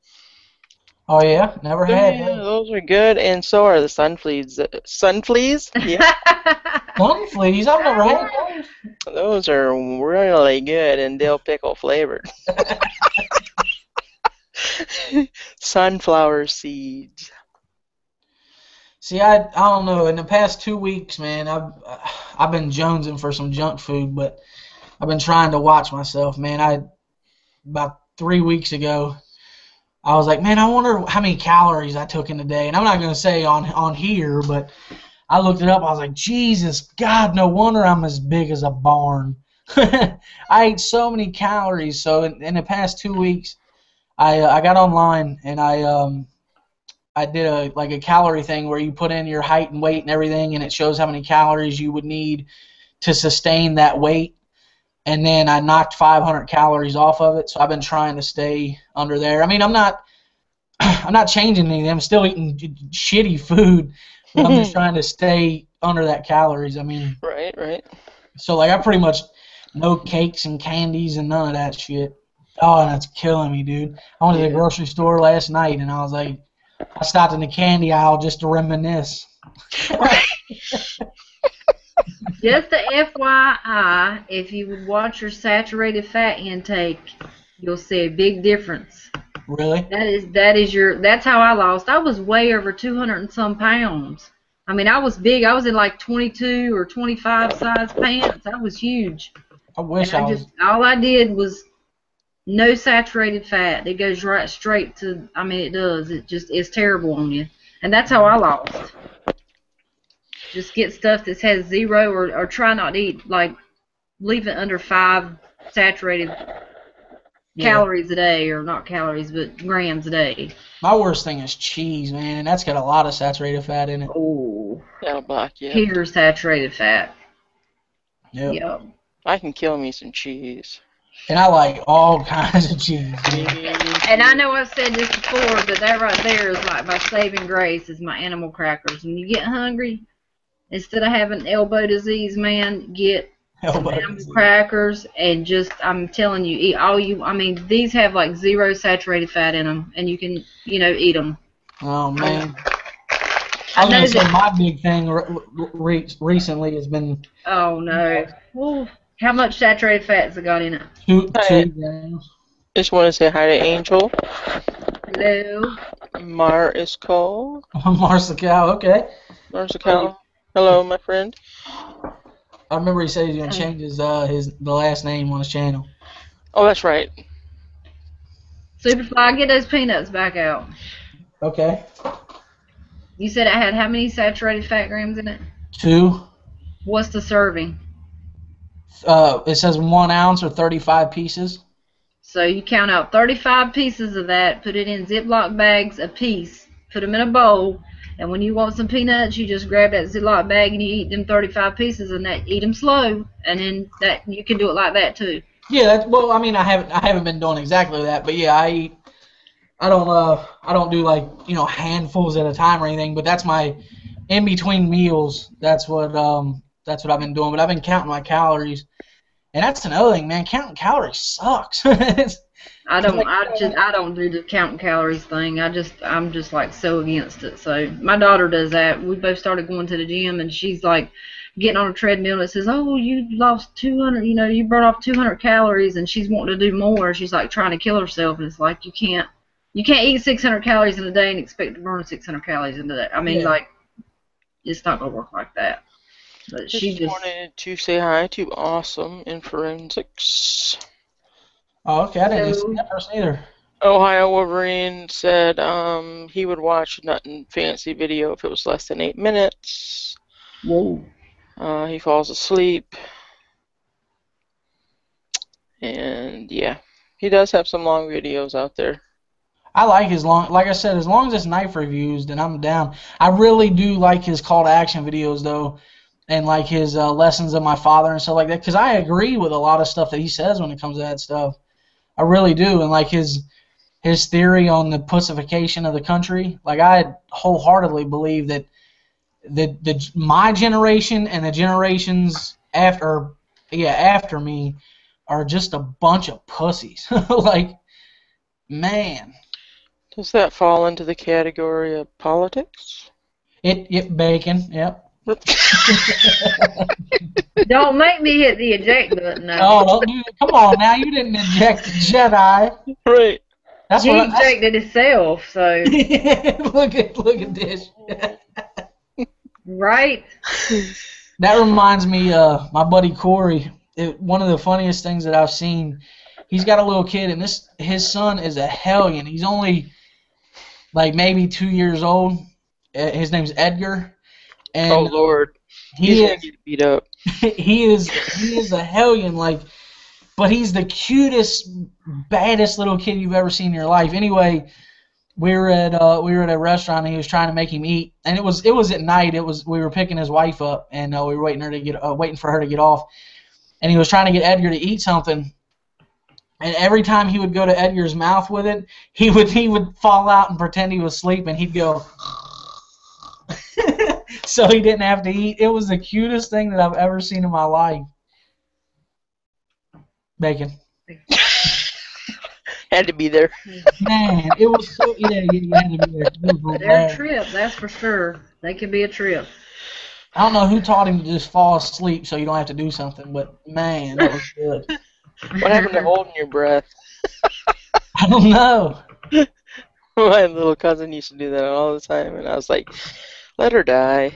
Oh yeah, never had. Yeah, those are good, and so are the Sunfleas. Sunfleas? Yeah. Sunfleas? I've never had those. Those are really good and dill pickle flavored. Sunflower seeds. See, I don't know. In the past 2 weeks, man, I've been jonesing for some junk food, but I've been trying to watch myself, man. About 3 weeks ago, I was like, man, I wonder how many calories I took in a day. And I'm not going to say on here, but I looked it up. I was like, Jesus, God, no wonder I'm as big as a barn. I ate so many calories. So in the past 2 weeks, I got online and I did a calorie thing where you put in your height and weight and everything, and it shows how many calories you would need to sustain that weight. And then I knocked 500 calories off of it, so I've been trying to stay under there. I mean, I'm not changing anything. I'm still eating shitty food, but I'm just trying to stay under that calories. I mean, right. So like I pretty much no cakes and candies and none of that shit. Oh, and that's killing me, dude. I went to the grocery store last night, and I was like, I stopped in the candy aisle just to reminisce. Just the FYI, if you would watch your saturated fat intake, you'll see a big difference. Really? That's how I lost. I was way over 200 and some pounds. I mean, I was big. I was in like 22 or 25 size pants. I was huge. I wish I was. All I did was no saturated fat. It goes right straight to, I mean, it does. It's terrible on you. And that's how I lost. Just get stuff that has 0 or try not to eat, like, leave it under 5 saturated calories a day, or not calories, but grams a day. My worst thing is cheese, man, and that's got a lot of saturated fat in it. Oh. That'll block you. Pure saturated fat. Yep. I can kill me some cheese. And I like all kinds of cheese. And I know I've said this before, but that right there is like my saving grace is my animal crackers. When you get hungry, instead of having elbow disease, man, get some animal crackers and just, I'm telling you, eat all you, I mean, these have like 0 saturated fat in them, and you can, eat them. Oh, man. I was going to say my big thing recently has been... Oh, no. Ooh. How much saturated fat has it got in it? 2 grams. Just want to say hi to Angel. Hello. Mar is called. Marsical, okay. Marsical. Hello, my friend. I remember he said he's going to change the last name on his channel. Oh, that's right. Superfly, get those peanuts back out. Okay. You said it had how many saturated fat grams in it? 2. What's the serving? It says 1 ounce or 35 pieces. So you count out 35 pieces of that, put it in Ziploc bags a piece, put them in a bowl, And when you want some peanuts, you just grab that Ziploc bag and you eat them 35 pieces, and eat them slow, and then that you can do it like that too. Yeah, well, I mean, I haven't been doing exactly that, but yeah, I don't do like, handfuls at a time or anything, but that's my in between meals. That's what I've been doing, but I've been counting my calories. And that's another thing, man. Counting calories sucks. I don't do the counting calories thing. I'm just like so against it. So my daughter does that. We both started going to the gym, and she's like getting on a treadmill, and it says, "Oh, you lost 200. You burned off 200 calories," and she's wanting to do more. She's like trying to kill herself, and it's like you can't eat 600 calories in a day and expect to burn 600 calories in a day. I mean, Yeah. like, it's not gonna work like that. But she just wanted to say hi to Awesome in Forensics. Oh, okay. I didn't see that person either. Ohio Wolverine said he would watch a nothing fancy video if it was less than 8 minutes. Whoa. He falls asleep. And yeah, he does have some long videos out there. I like like I said, as long as it's knife reviews, then I'm down. I really do like his call to action videos though, and like his lessons of my father and stuff like that, because I agree with a lot of stuff that he says when it comes to that stuff. I really do, and like his theory on the pussification of the country, like I wholeheartedly believe that my generation and the generations after me are just a bunch of pussies. Like, man. Does that fall into the category of politics? Bacon, yep. Don't make me hit the eject button now. Oh, don't do it. Come on now, you didn't eject the Jedi. Right. That's he ejected himself, so. Look at this. Right? That reminds me, my buddy Corey. One of the funniest things that I've seen. He's got a little kid, and his son is a hellion. He's only like maybe 2 years old. His name's Edgar. And oh Lord, he's gonna get beat up. he is a hellion, like, but he's the cutest, baddest little kid you've ever seen in your life. Anyway, we were at a restaurant, and he was trying to make him eat, and it was at night. We were picking his wife up, and we were waiting for her to get off, and he was trying to get Edgar to eat something. And every time he would go to Edgar's mouth with it, he would fall out and pretend he was sleeping. He'd go, so he didn't have to eat. It was the cutest thing that I've ever seen in my life. Bacon. Had to be there. Man, it was so you had to be there. They're a trip, that's for sure. They can be a trip. I don't know who taught him to just fall asleep so you don't have to do something, but man, that was good. What happened to holding your breath? I don't know. My little cousin used to do that all the time, and I was like, let her die.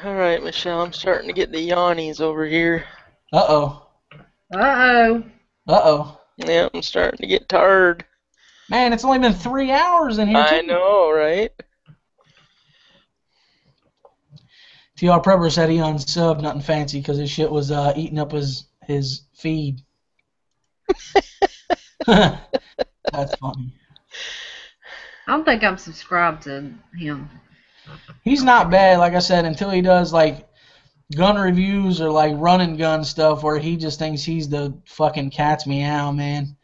All right, Michelle, I'm starting to get the yawnies over here. Uh-oh. Uh-oh. Uh-oh. Yeah, I'm starting to get tired. Man, it's only been 3 hours in here, too. I know, right? TR Prepper said he unsubbed nothing fancy because his shit was eating up his feed. That's funny. I don't think I'm subscribed to him. He's not bad, like I said, until he does like gun reviews or like run and gun stuff where he just thinks he's the fucking cat's meow, man.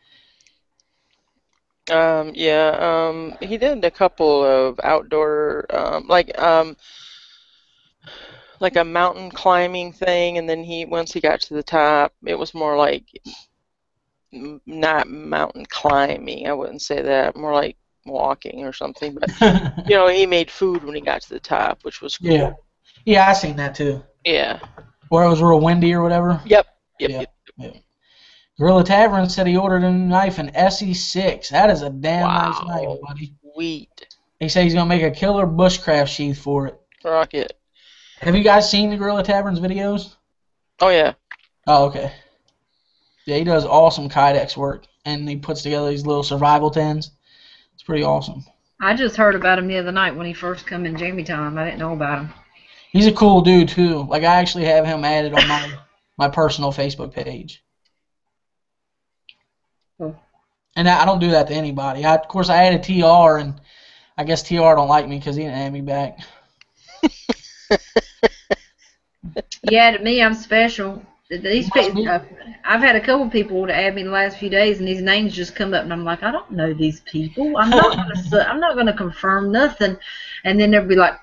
He did a couple of outdoor, like a mountain climbing thing, and then once he got to the top, it was more like not mountain climbing. I wouldn't say that. More like walking or something. But he made food when he got to the top, which was cool. Yeah, I seen that too. Yeah. Where it was real windy or whatever. Yep. Gorilla Tavern said he ordered a knife in SE6. That is a damn nice knife, buddy. Sweet. He said he's gonna make a killer bushcraft sheath for it. Rocket. Have you guys seen the Gorilla Tavern's videos? Oh yeah. Oh, okay. Yeah, he does awesome Kydex work, and he puts together these little survival tins. It's pretty awesome. I just heard about him the other night when he first come in Jammy Time. I didn't know about him. He's a cool dude too. Like I actually have him added on my personal Facebook page. And I don't do that to anybody. Of course, I added TR, and I guess TR don't like me because he didn't add me back. Yeah, to me, I'm special. These Must people, be. I've had a couple people to add me the last few days, and these names just come up, and I'm like, I don't know these people. I'm not gonna confirm nothing. And then they'll be like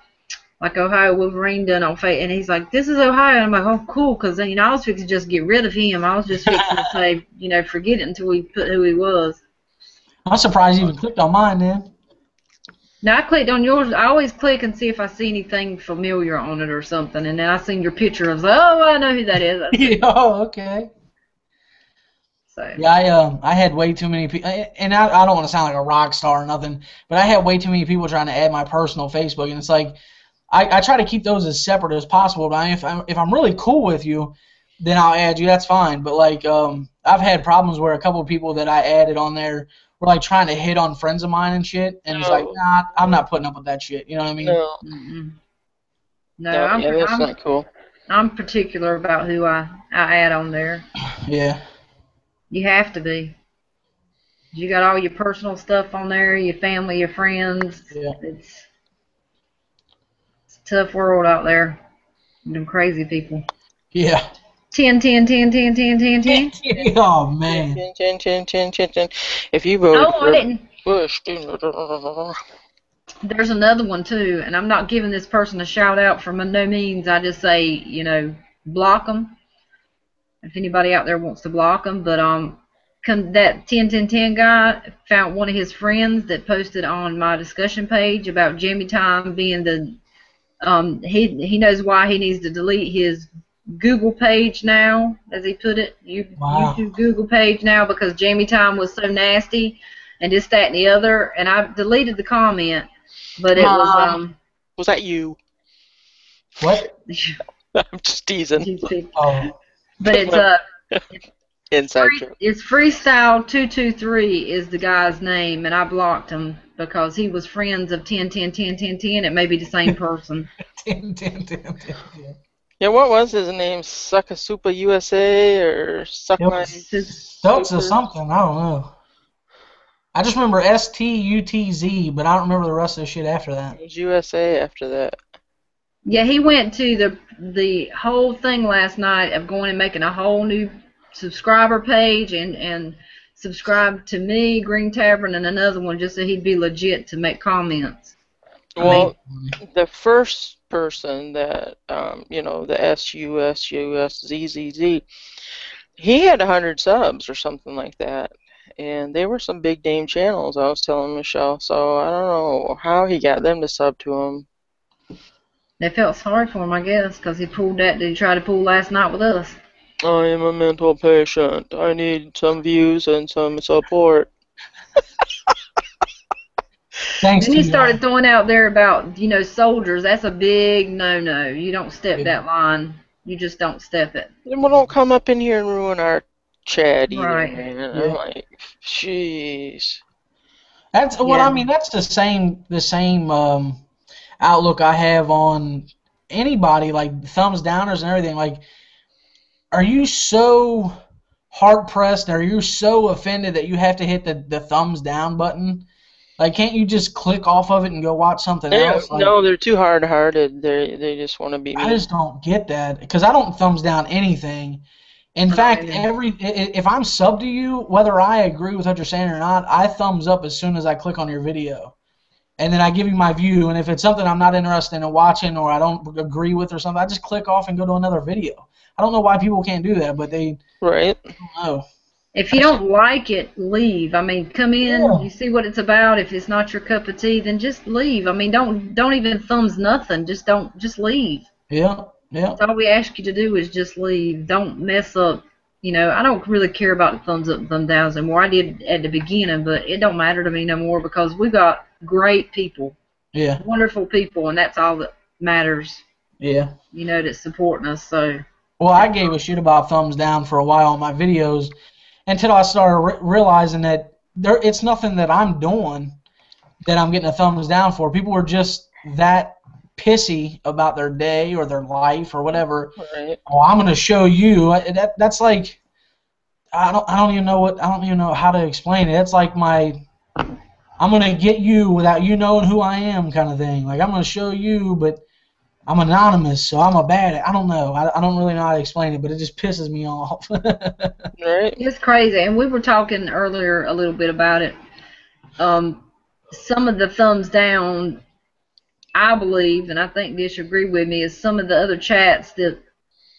Ohio Wolverine done on Facebook, and he's like, this is Ohio. And I'm like, oh, cool, because I was fixing to just get rid of him. I was just fixing to say, forget it until we put who he was. I'm surprised you even clicked on mine then. Now, I clicked on yours. I always click and see if I see anything familiar on it or something. And then I seen your picture. I was like, oh, I know who that is. Oh, okay. So. Yeah, I had way too many people, and I don't want to sound like a rock star or nothing, but I had way too many people trying to add my personal Facebook, and it's like, I try to keep those as separate as possible, but if I'm really cool with you, then I'll add you, that's fine, but like, I've had problems where a couple of people that I added on there were like trying to hit on friends of mine and shit, and it's like, nah, I'm not putting up with that shit, you know what I mean? No. No, yeah, that's not cool. I'm particular about who I add on there. Yeah. You have to be. You got all your personal stuff on there, your family, your friends. Yeah. It's a tough world out there. Them crazy people. Yeah. 10, 10, 10, 10, 10, 10, 10. Oh, man. 10. If you voted for I didn't. Bush, There's another one too, and I'm not giving this person a shout out for no means. I just say, block them. If anybody out there wants to block them, but that 10 guy found one of his friends that posted on my discussion page about Jammy Time being the he knows why he needs to delete his Google page now, as he put it, YouTube Google page now, because Jammy Time was so nasty and this, that, and the other, and I deleted the comment, but it was was that you? What? I'm just teasing. Oh. But it's inside joke. It's Freestyle223 is the guy's name, and I blocked him because he was friends of 10. It may be the same person. 10. Yeah, what was his name? Suckasupa USA or Suck My Stutz or something, I don't know. I just remember STUTZ, but I don't remember the rest of the shit after that. It was USA after that. Yeah, he went to the whole thing last night of going and making a whole new subscriber page and subscribe to me, Green Tavern, and another one just so he'd be legit to make comments. Well, the first person that, the SUSUSZZZ, he had 100 subs or something like that. And they were some big name channels, I was telling Michelle. So I don't know how he got them to sub to him. They felt sorry for him, I guess, because he pulled that. Did he try to pull last night with us? I am a mental patient. I need some views and some support. Thanks. Then he started throwing out there about, soldiers. That's a big no-no. You don't step that line. You just don't step it. Then we don't come up in here and ruin our chat either, right. Man. Yeah. I'm like, jeez. That's what I mean. That's the same outlook I have on anybody, like thumbs downers and everything. Like, are you so hard pressed? Are you so offended that you have to hit the thumbs down button? Like, can't you just click off of it and go watch something else? Like, no, they're too hard-hearted. They just want to be mean. I just don't get that, because I don't thumbs down anything. In fact, if I'm sub to you, whether I agree with what you're saying or not, I thumbs up as soon as I click on your video. And then I give you my view, and if it's something I'm not interested in watching or I don't agree with or something, I just click off and go to another video. I don't know why people can't do that, but they right. I don't know. If you don't like it, leave. I mean, come in, you see what it's about. If it's not your cup of tea, then just leave. I mean, don't even thumbs nothing. Just leave. Yeah. That's all we ask you to do is just leave. Don't mess up. I don't really care about the thumbs up and thumbs downs anymore. I did at the beginning, but it don't matter to me no more because we got great people. Yeah. Wonderful people, and that's all that matters. Yeah. That's supporting us. So. Well, I gave a shit about thumbs down for a while on my videos until I started realizing that it's nothing that I'm doing that I'm getting a thumbs down for. People are just that pissy about their day or their life or whatever. Right. Oh, I'm going to show you. That's like, I don't even know how to explain it. It's like I'm gonna get you without you knowing who I am kind of thing. Like I'm gonna show you, but I'm anonymous, so I'm a bad. I don't know. I don't really know how to explain it, but it just pisses me off. Right? It's crazy, and we were talking earlier a little bit about it. Some of the thumbs down, I believe, and I think Dish agree with me, is some of the other chats that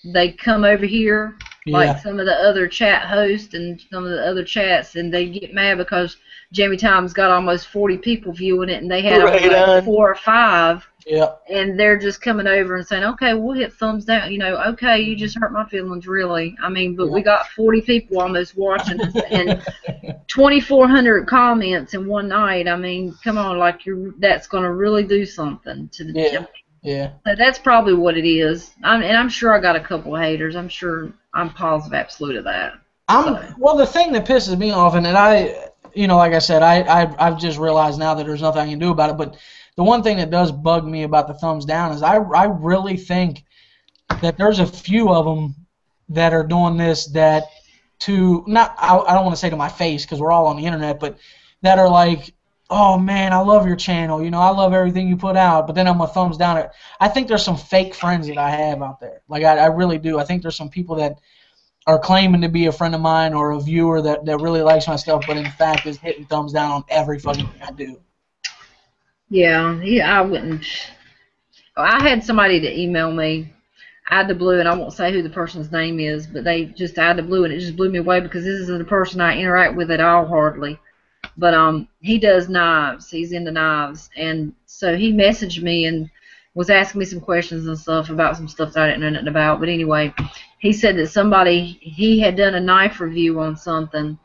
they come over here, like Yeah. some of the other chat hosts and some of the other chats, and they get mad because Jammy Time's got almost 40 people viewing it, and they had only Right like on. 4 or 5. Yeah. And they're just coming over and saying, okay, we'll hit thumbs down. You know, okay, you just hurt my feelings, really. I mean, but we got 40 people almost watching us and 2,400 comments in one night. I mean, come on, like that's going to really do something to the. Yeah. Yeah. So that's probably what it is. And I'm sure I got a couple of haters. I'm sure I'm positive absolute of that. Well, the thing that pisses me off, and like I said, I've just realized now that there's nothing I can do about it. But the one thing that does bug me about the thumbs down is I really think that there's a few of them that are doing this I don't want to say to my face because we're all on the internet, but that are like, oh man, I love your channel, I love everything you put out, but then I'm a thumbs down it. I think there's some fake friends that I have out there. Like I really do. I think there's some people that are claiming to be a friend of mine or a viewer that really likes my stuff, but in fact is hitting thumbs down on every fucking thing I do. Yeah, I wouldn't. I had somebody to email me out of the blue, and I won't say who the person's name is, but they just out of the blue, and it just blew me away because this isn't a person I interact with at all hardly. But he does knives. He's into knives, and so he messaged me and was asking me some questions and stuff about some stuff that I didn't know nothing about. But anyway, he said that he had done a knife review on something,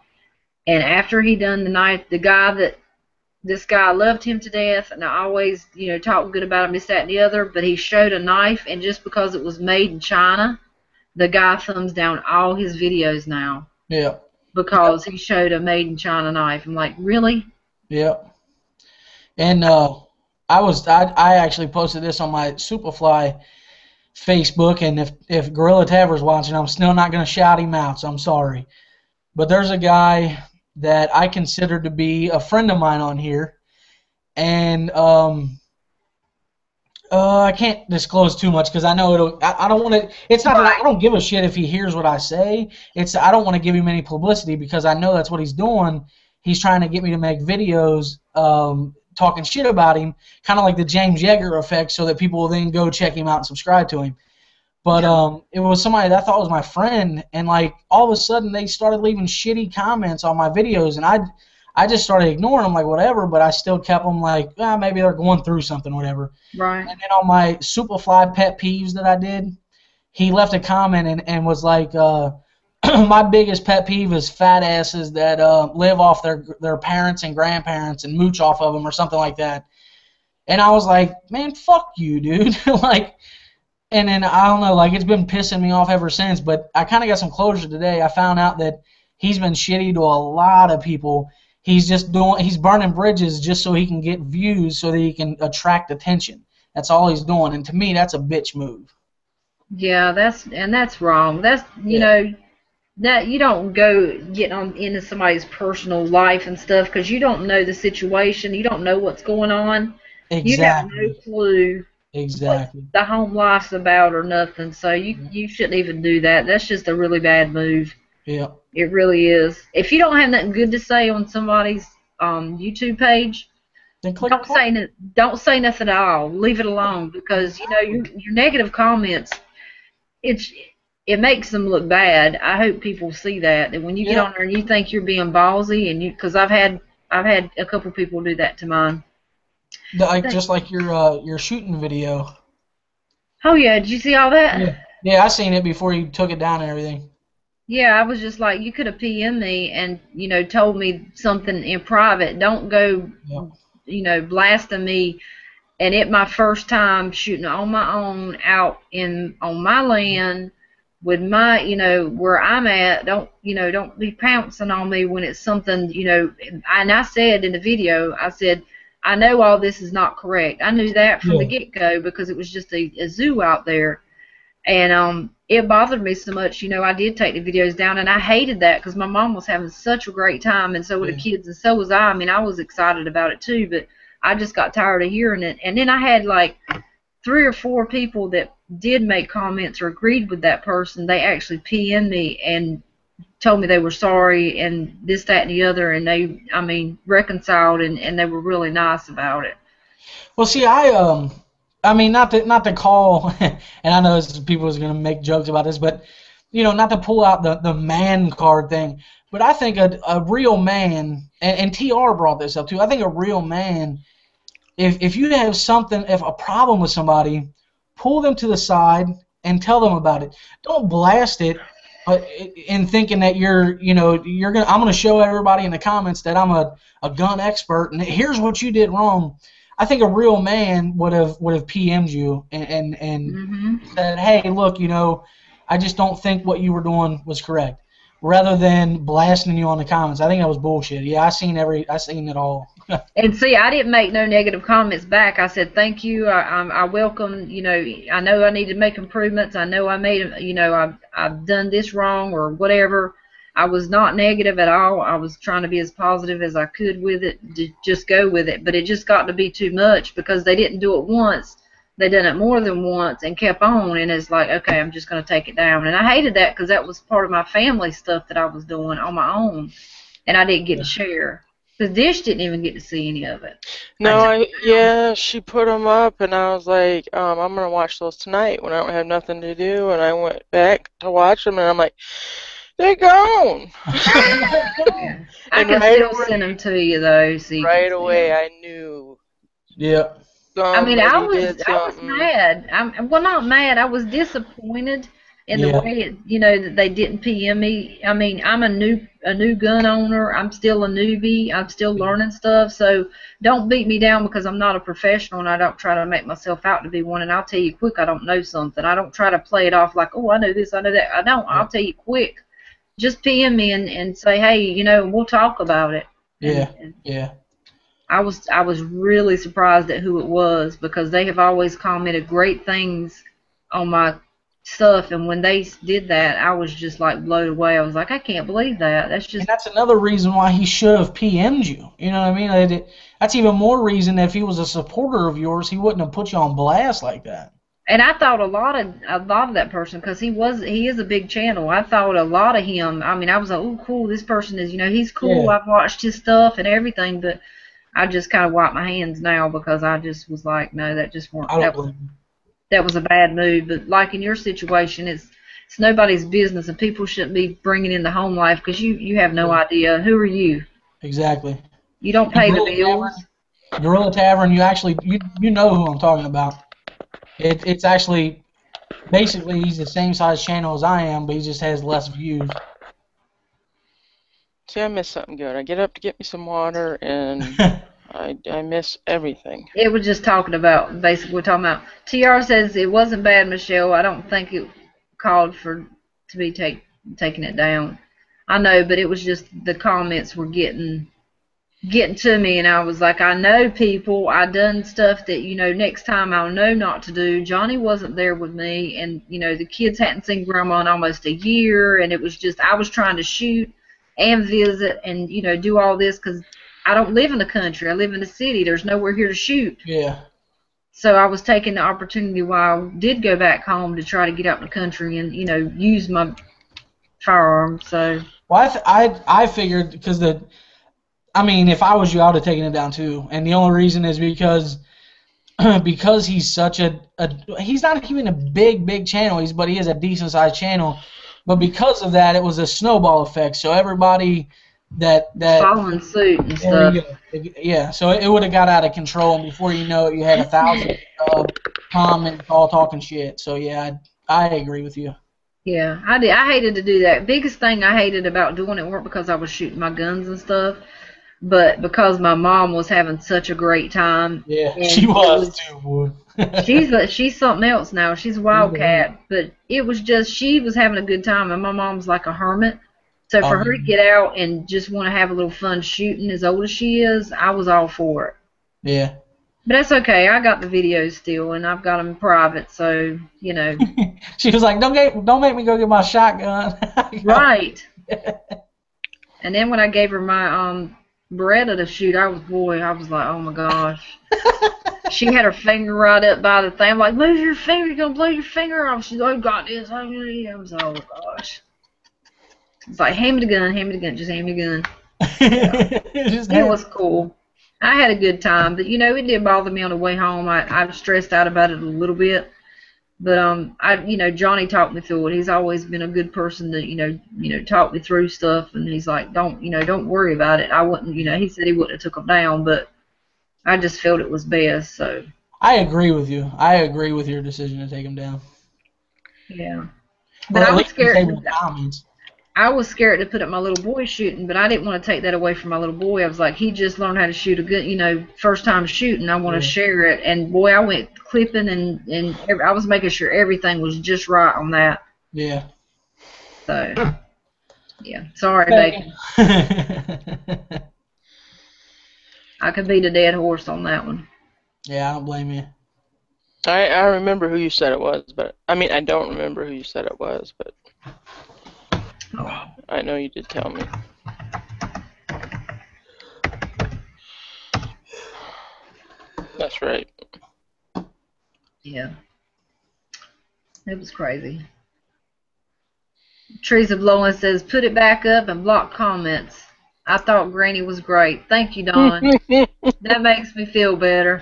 and after he done the knife, this guy loved him to death, and I always, talk good about him, this, that, and the other, but he showed a knife, and just because it was made in China, the guy thumbs down all his videos now. Yeah. Because he showed a made in China knife. I'm like, really? Yeah. And I actually posted this on my Superfly Facebook, and if Gorilla Taver's watching, I'm still not going to shout him out, so I'm sorry. But there's a guy that I consider to be a friend of mine on here, and I can't disclose too much because I know I don't want to. It's not that I don't give a shit if he hears what I say. I don't want to give him any publicity because I know that's what he's doing. He's trying to get me to make videos talking shit about him, kind of like the James Yeager effect, so that people will then go check him out and subscribe to him. But it was somebody that I thought was my friend, and like all of a sudden they started leaving shitty comments on my videos, and I just started ignoring them like whatever, but I still kept them like maybe they're going through something, whatever. Right. And then on my Superfly pet peeves that I did, he left a comment and was like, my biggest pet peeve is fat asses that live off their parents and grandparents and mooch off of them or something like that. And I was like, man, fuck you, dude. Like. And then, I don't know, like, it's been pissing me off ever since, but I kind of got some closure today. I found out that he's been shitty to a lot of people. He's burning bridges just so he can get views so that he can attract attention. That's all he's doing, and to me, that's a bitch move. Yeah, that's wrong. That's, that you don't go get into somebody's personal life and stuff because you don't know the situation. You don't know what's going on. Exactly. You have no clue. Exactly. What the home life's about or nothing, so you shouldn't even do that. That's just a really bad move. Yeah. It really is. If you don't have nothing good to say on somebody's YouTube page, then click don't say nothing at all. Leave it alone because your negative comments, it makes them look bad. I hope people see that when you get on there and you think you're being ballsy, and because I've had a couple people do that to mine. Just like your shooting video. Oh yeah, did you see all that? Yeah, I seen it before you took it down and everything. Yeah, I was just like, you could have PM'd me and told me something in private. Don't go, blasting me. And it my first time shooting on my own out on my land with my where I'm at. Don't be pouncing on me when it's something And I said in the video, I said, I know all this is not correct. I knew that from the get-go because it was just a zoo out there. And it bothered me so much. I did take the videos down, and I hated that because my mom was having such a great time, and so were the kids, and so was I. I mean, I was excited about it too, but I just got tired of hearing it. And then I had like 3 or 4 people that did make comments or agreed with that person. They actually PM'd me and told me they were sorry and this, that, and the other, and they, I mean, reconciled, and they were really nice about it. Well, see, I mean, not to call, and I know people is gonna make jokes about this, but not to pull out the man card thing, but I think a real man, and TR brought this up too. I think a real man, if you have something, if a problem with somebody, pull them to the side and tell them about it. Don't blast it, but in thinking that I'm gonna show everybody in the comments that I'm a gun expert and here's what you did wrong. I think a real man would have PM'd you and said, hey, look, I just don't think what you were doing was correct, rather than blasting you on the comments. I think that was bullshit. Yeah, I seen it all. And see, I didn't make no negative comments back. I said thank you. I welcome. I know I need to make improvements. I know I made. I've done this wrong or whatever. I was not negative at all. I was trying to be as positive as I could with it, to just go with it. But it just got to be too much because they didn't do it once. They done it more than once and kept on. And it's like, okay, I'm just going to take it down. And I hated that because that was part of my family stuff that I was doing on my own. And I didn't get to share. Because Dish didn't even get to see any of it. No, she put them up, and I was like, I'm going to watch those tonight when I don't have nothing to do. And I went back to watch them, and I'm like, they're gone. Yeah. I can still send them to you though. So right away, I knew. Yeah. I mean, I was mad. Well, not mad. I was disappointed in the way that they didn't PM me. I mean, I'm a new gun owner. I'm still a newbie. I'm still learning stuff. So don't beat me down because I'm not a professional and I don't try to make myself out to be one. And I'll tell you quick, I don't know something. I don't try to play it off like, oh, I know this, I know that. I don't. I'll tell you quick. Just PM me and say, hey, we'll talk about it. Yeah. I was really surprised at who it was because they have always commented great things on my stuff, and when they did that, I was just like blown away. I was like, I can't believe that. And that's another reason why he should have PM'd you. You know what I mean? That's even more reason that if he was a supporter of yours, he wouldn't have put you on blast like that. And I thought a lot of that person because he is a big channel. I thought a lot of him. I mean, I was like, oh, cool. This person is, he's cool. Yeah. I've watched his stuff and everything, but I just kind of wipe my hands now because I just was like, no, that just weren't. That was a bad move. But like in your situation, it's nobody's business, and people shouldn't be bringing in the home life because you have no idea. Who are you? Exactly. You don't pay the bills. Gorilla Tavern, you know who I'm talking about. It's actually basically he's the same size channel as I am, but he just has less views. See, I miss something good. I get up to get me some water, and I miss everything. It was just talking about, basically, we're talking about, TR says it wasn't bad, Michelle. I don't think it called to be taking it down. I know, but it was just the comments were getting to me, and I was like, I know people. I done stuff that, next time I'll know not to do. Johnny wasn't there with me, and, the kids hadn't seen Grandma in almost a year, and it was just, I was trying to shoot and visit and do all this because I don't live in the country. I live in the city. There's nowhere here to shoot. Yeah. So I was taking the opportunity while I did go back home to try to get out in the country and use my firearm. So. Well, I figured because if I was you, I would have taken it down too. And the only reason is because he's such he's not even a big channel. But he is a decent sized channel. But because of that, it was a snowball effect. So everybody that following suit and stuff. Yeah. So it would have got out of control, and before you know it, you had 1,000 comments all talking shit. So yeah, I agree with you. Yeah, I did. I hated to do that. Biggest thing I hated about doing it weren't because I was shooting my guns and stuff, but because my mom was having such a great time. Yeah, she was too, boy. she's something else now. She's a wildcat, but it was just she was having a good time, and my mom's like a hermit. So for her to get out and just want to have a little fun shooting, as old as she is, I was all for it. Yeah. But that's okay. I got the videos still, and I've got them private, so you know. She was like, don't make me go get my shotgun. Right. And then when I gave her my Beretta to shoot, I was like, oh my gosh. She had her finger right up by the thing. I'm like, move your finger, you're gonna blow your finger off. She's like, oh, got this. I was like, oh gosh. It's like, hand me the gun, just hand me the gun. Yeah. It was cool. I had a good time, but you know, it did bother me on the way home. I was stressed out about it a little bit, but Johnny talked me through it. He's always been a good person to talk me through stuff, and he's like, don't worry about it. I wouldn't, he said he wouldn't have took them down, but I just felt it was best. So I agree with you. I agree with your decision to take him down. Yeah, but I was scared. I was scared to put up my little boy shooting, but I didn't want to take that away from my little boy. I was like, he just learned how to shoot a gun, first time shooting. I want to share it. And boy, I went clipping and I was making sure everything was just right on that. Yeah. So, yeah. Sorry, Bacon. I could beat a dead horse on that one. Yeah, I don't blame you. I remember who you said it was, but I mean, I don't remember who you said it was, but I know you did tell me. That's right. Yeah. It was crazy. Trees of Blowing says, put it back up and block comments. I thought Granny was great. Thank you, Dawn. That makes me feel better.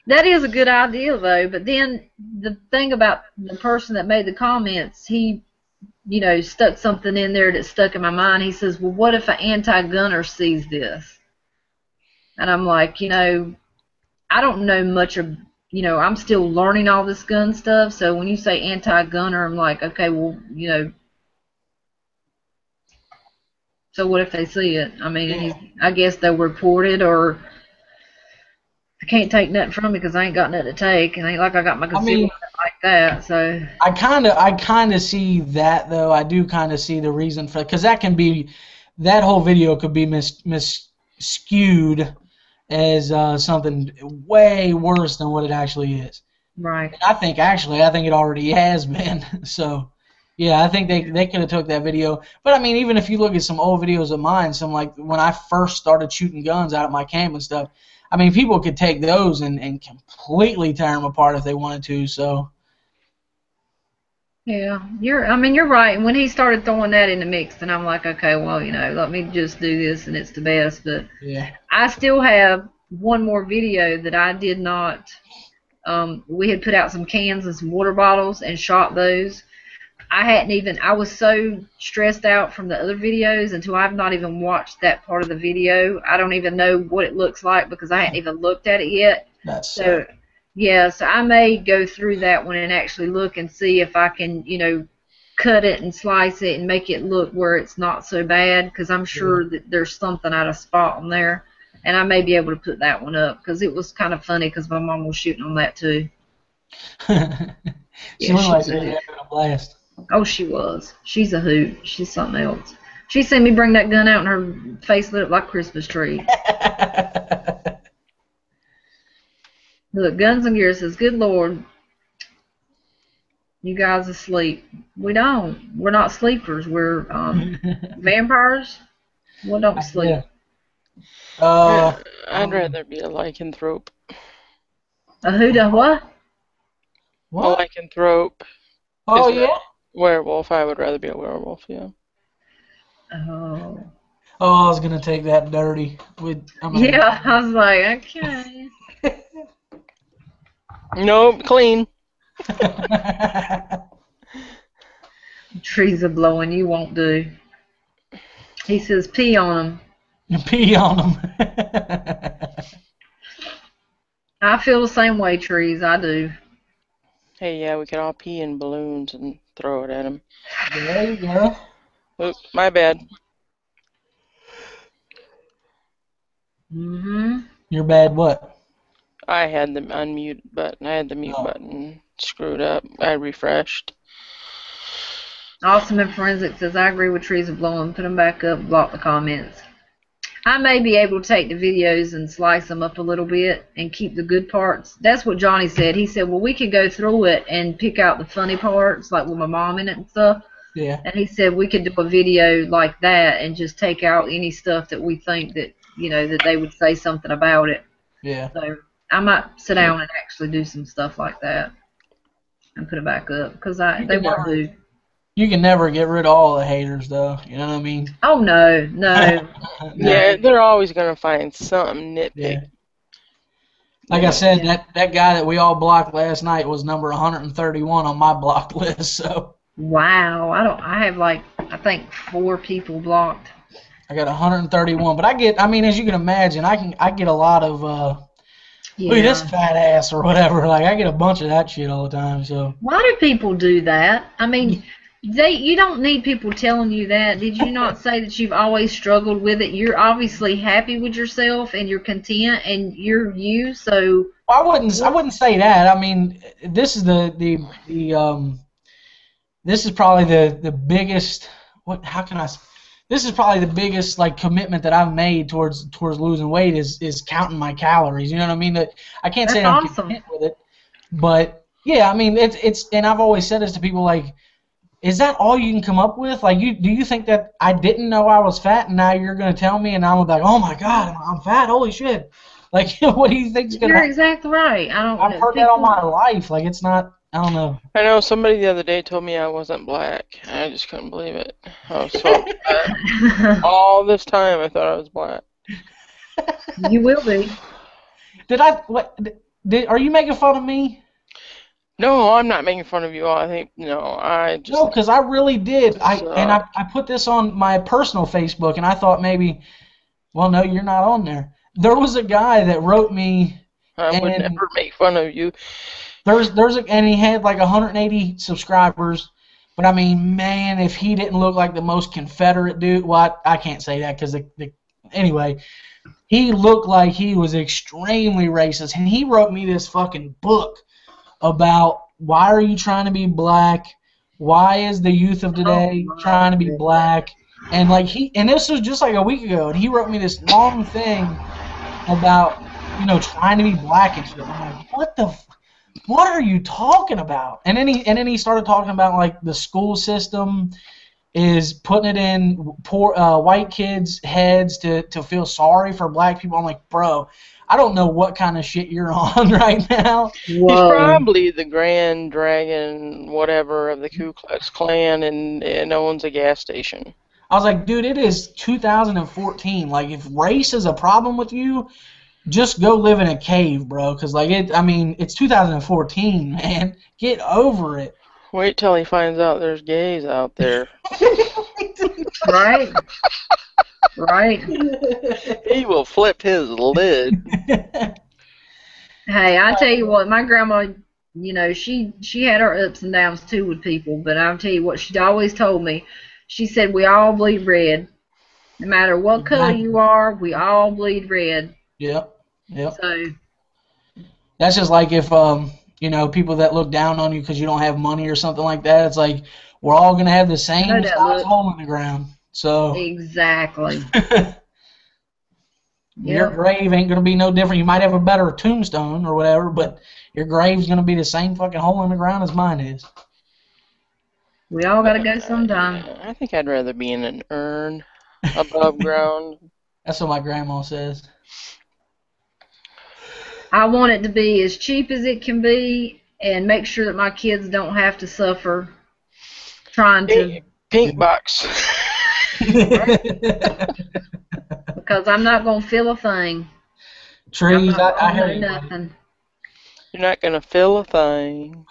That is a good idea, though. But then the thing about the person that made the comments, he, stuck something in there that stuck in my mind. He says, well, what if an anti-gunner sees this? And I'm like, I don't know much of, I'm still learning all this gun stuff. So when you say anti-gunner, I'm like, okay, well, so what if they see it? I mean, I guess they'll report it, or I can't take nothing from it because I ain't got nothing to take, and ain't like I got my concealment like that. So I kind of see that, though. I do kind of see the reason for, because that whole video could be skewed as something way worse than what it actually is. Right. And I think it already has been. So yeah, I think they could have took that video. But I mean, even if you look at some old videos of mine, some like when I first started shooting guns out at my camp and stuff, I mean, people could take those and completely tear them apart if they wanted to. So yeah, you're right. And when he started throwing that in the mix, then I'm like, okay, well, let me just do this, and it's the best. But yeah, I still have one more video that I did not. We had put out some cans and some water bottles and shot those. I was so stressed out from the other videos until I've not even watched that part of the video. I don't even know what it looks like because I hadn't even looked at it yet. So I may go through that one and actually look and see if I can, cut it and slice it and make it look where it's not so bad, because I'm sure that there's something out of spot on there, and I may be able to put that one up because it was kind of funny because my mom was shooting on that too. She looked like she was having a blast. Oh, she was. She's a hoot. She's something else. She seen me bring that gun out and her face lit up like a Christmas tree. Look, Guns and Gear says, good Lord, you guys asleep. We don't. We're not sleepers. We're vampires. We don't sleep. I'd rather be a lycanthrope. A who to what? A lycanthrope. Oh, yeah? Werewolf. I would rather be a werewolf, yeah. Oh. Oh, I was going to take that dirty. Yeah, I was like, okay. Nope, clean. Trees are blowing. You won't do. He says, pee on them. Pee on them. I feel the same way, Trees. I do. Hey, yeah, we could all pee in balloons and throw it at him. There you go. Oop, my bad. Your bad what? I had the unmute button. I had the mute button screwed up. I refreshed. Awesome and Forensic says, I agree with Trees of Blowing. Put them back up. Block the comments. I may be able to take the videos and slice them up a little bit and keep the good parts. That's what Johnny said. He said, well, we could go through it and pick out the funny parts, like with my mom in it and stuff. Yeah. And he said we could do a video like that and just take out any stuff that we think that, that they would say something about it. Yeah. So I might sit down and actually do some stuff like that and put it back up because they won't do. You can never get rid of all the haters, though. You know what I mean? Oh, no. No. Yeah, they're always going to find something nitpicky. Yeah. Like I said, that guy that we all blocked last night was number 131 on my block list. So. Wow. I have I think 4 people blocked. I got 131, but as you can imagine, I get a lot of look at this fat ass or whatever. Like I get a bunch of that shit all the time. So. Why do people do that? I mean. You don't need people telling you that. Did you not say that you've always struggled with it? You're obviously happy with yourself and you're content and you're you. So I wouldn't say that. I mean, this is this is probably the biggest. This is probably the biggest commitment that I've made towards losing weight is counting my calories. You know what I mean? I can't say I'm content with it, but yeah, I mean it's and I've always said this to people is that all you can come up with? Do you think that I didn't know I was fat and now you're going to tell me and I'm like, oh my God, I'm fat, holy shit. What do you think's going to happen? You're exactly right. I've heard that all my life. It's not, I don't know. I know somebody the other day told me I wasn't black. I just couldn't believe it. I was so upset. All this time I thought I was black. You will be. Are you making fun of me? No, I'm not making fun of you all. I think, No, because I really did. I put this on my personal Facebook, and I thought maybe, well, no, you're not on there. There was a guy that wrote me. I would never make fun of you. And he had 180 subscribers. But, I mean, man, if he didn't look like the most Confederate dude, well, I can't say that because, anyway, he looked like he was extremely racist. And he wrote me this fucking book about why are you trying to be black? Why is the youth of today trying to be black? And and this was just a week ago, and he wrote me this long thing about trying to be black and shit. I'm like, what are you talking about? And then he started talking about the school system is putting it in poor white kids' heads to feel sorry for black people. I'm like, bro, I don't know what kind of shit you're on right now. Whoa. He's probably the Grand Dragon, whatever, of the Ku Klux Klan and owns a gas station. I was like, dude, it is 2014. If race is a problem with you, just go live in a cave, bro. Because, it's 2014, man. Get over it. Wait till he finds out there's gays out there. Right? Right. He will flip his lid. Hey, I tell you what, my grandma, she had her ups and downs too with people, but I'll tell you what she always told me. She said we all bleed red. No matter what color you are, we all bleed red. Yep. So that's just if people that look down on you because you don't have money or something like that. It's we're all gonna have the same size hole in the ground. So exactly. Your grave ain't gonna be no different. You might have a better tombstone or whatever, but your grave's gonna be the same fucking hole in the ground as mine is. We all gotta go sometime. I think I'd rather be in an urn above ground. That's what my grandma says. I want it to be as cheap as it can be and make sure that my kids don't have to suffer trying to... Pink box. Because I'm not going to feel a thing. Trees, I hear you. Nothing. You're not going to feel a thing.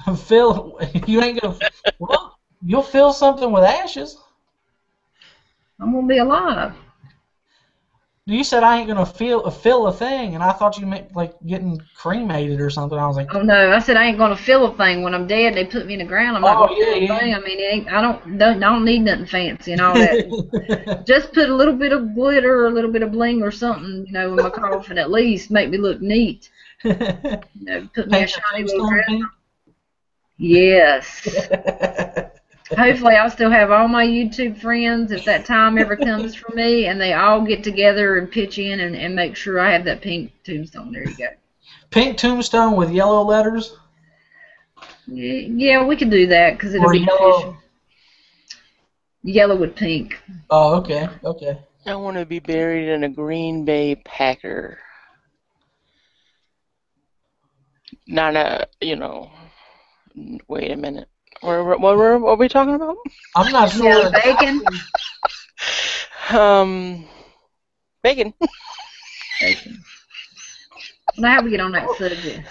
You ain't going to... Well, you'll feel something with ashes. I'm going to be alive. You said I ain't gonna feel a thing, and I thought you meant getting cremated or something. I was like, oh no, I said I ain't gonna feel a thing when I'm dead. They put me in the ground. I'm not gonna feel a thing. I mean, I don't need nothing fancy and all that. Just put a little bit of glitter or a little bit of bling or something, in my coffin. At least make me look neat. Put me a shiny little dress. Yes. Hopefully, I'll still have all my YouTube friends if that time ever comes for me, and they all get together and pitch in and make sure I have that pink tombstone. There you go. Pink tombstone with yellow letters? Yeah, we could do that because it'll Or be yellow? official. Yellow with pink. Oh, okay, okay. I want to be buried in a Green Bay Packer. Not a, wait a minute. What were we talking about? I'm not Yeah, sure. bacon. Bacon. Bacon. Now how we get on that subject?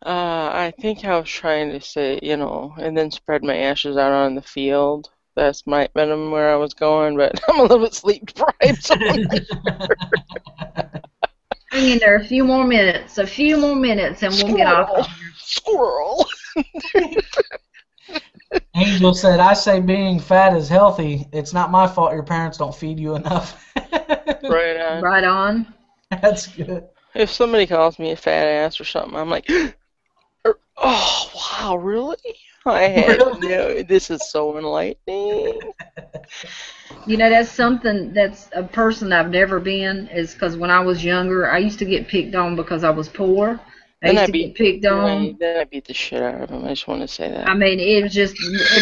I think I was trying to say, and then spread my ashes out on the field. That's might been where I was going, but I'm a little bit sleep deprived, so I'm not sure. Hang in there a few more minutes, and we'll get off. Squirrel. Angel said, I say being fat is healthy. It's not my fault your parents don't feed you enough. Right on. Right on. That's good. If somebody calls me a fat ass or something, I'm like, oh, wow, really? I had no, this is so enlightening. That's something that's a person I've never been, is because when I was younger, I used to get picked on because I was poor. I used to get picked on. Then I beat the shit out of him. I just want to say that. I mean, it was just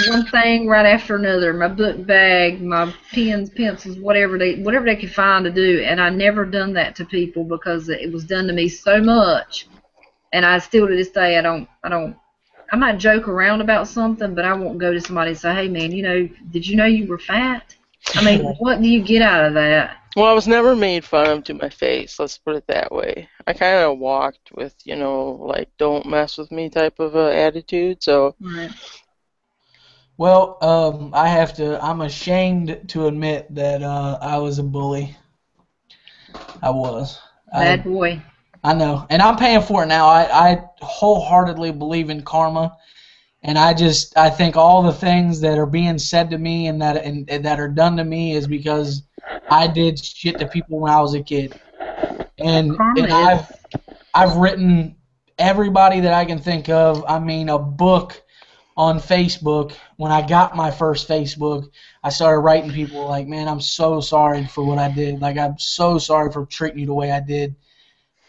one thing right after another. My book bag, my pens, pencils, whatever they could find to do, and I never done that to people because it was done to me so much. And I still to this day, I might joke around about something, but I won't go to somebody and say, hey man, did you know you were fat? I mean, what do you get out of that? Well, I was never made fun of to my face, let's put it that way. I kind of walked with, like, don't mess with me type of attitude, so. Right. Well, I'm ashamed to admit that I was a bully. I was. Bad boy. I know, and I'm paying for it now. I wholeheartedly believe in karma, and I think all the things that are being said to me and that are done to me is because I did shit to people when I was a kid, and I've written everybody that I can think of. I mean, a book on Facebook. When I got my first Facebook, I started writing people like, man, I'm so sorry for what I did. Like, I'm so sorry for treating you the way I did.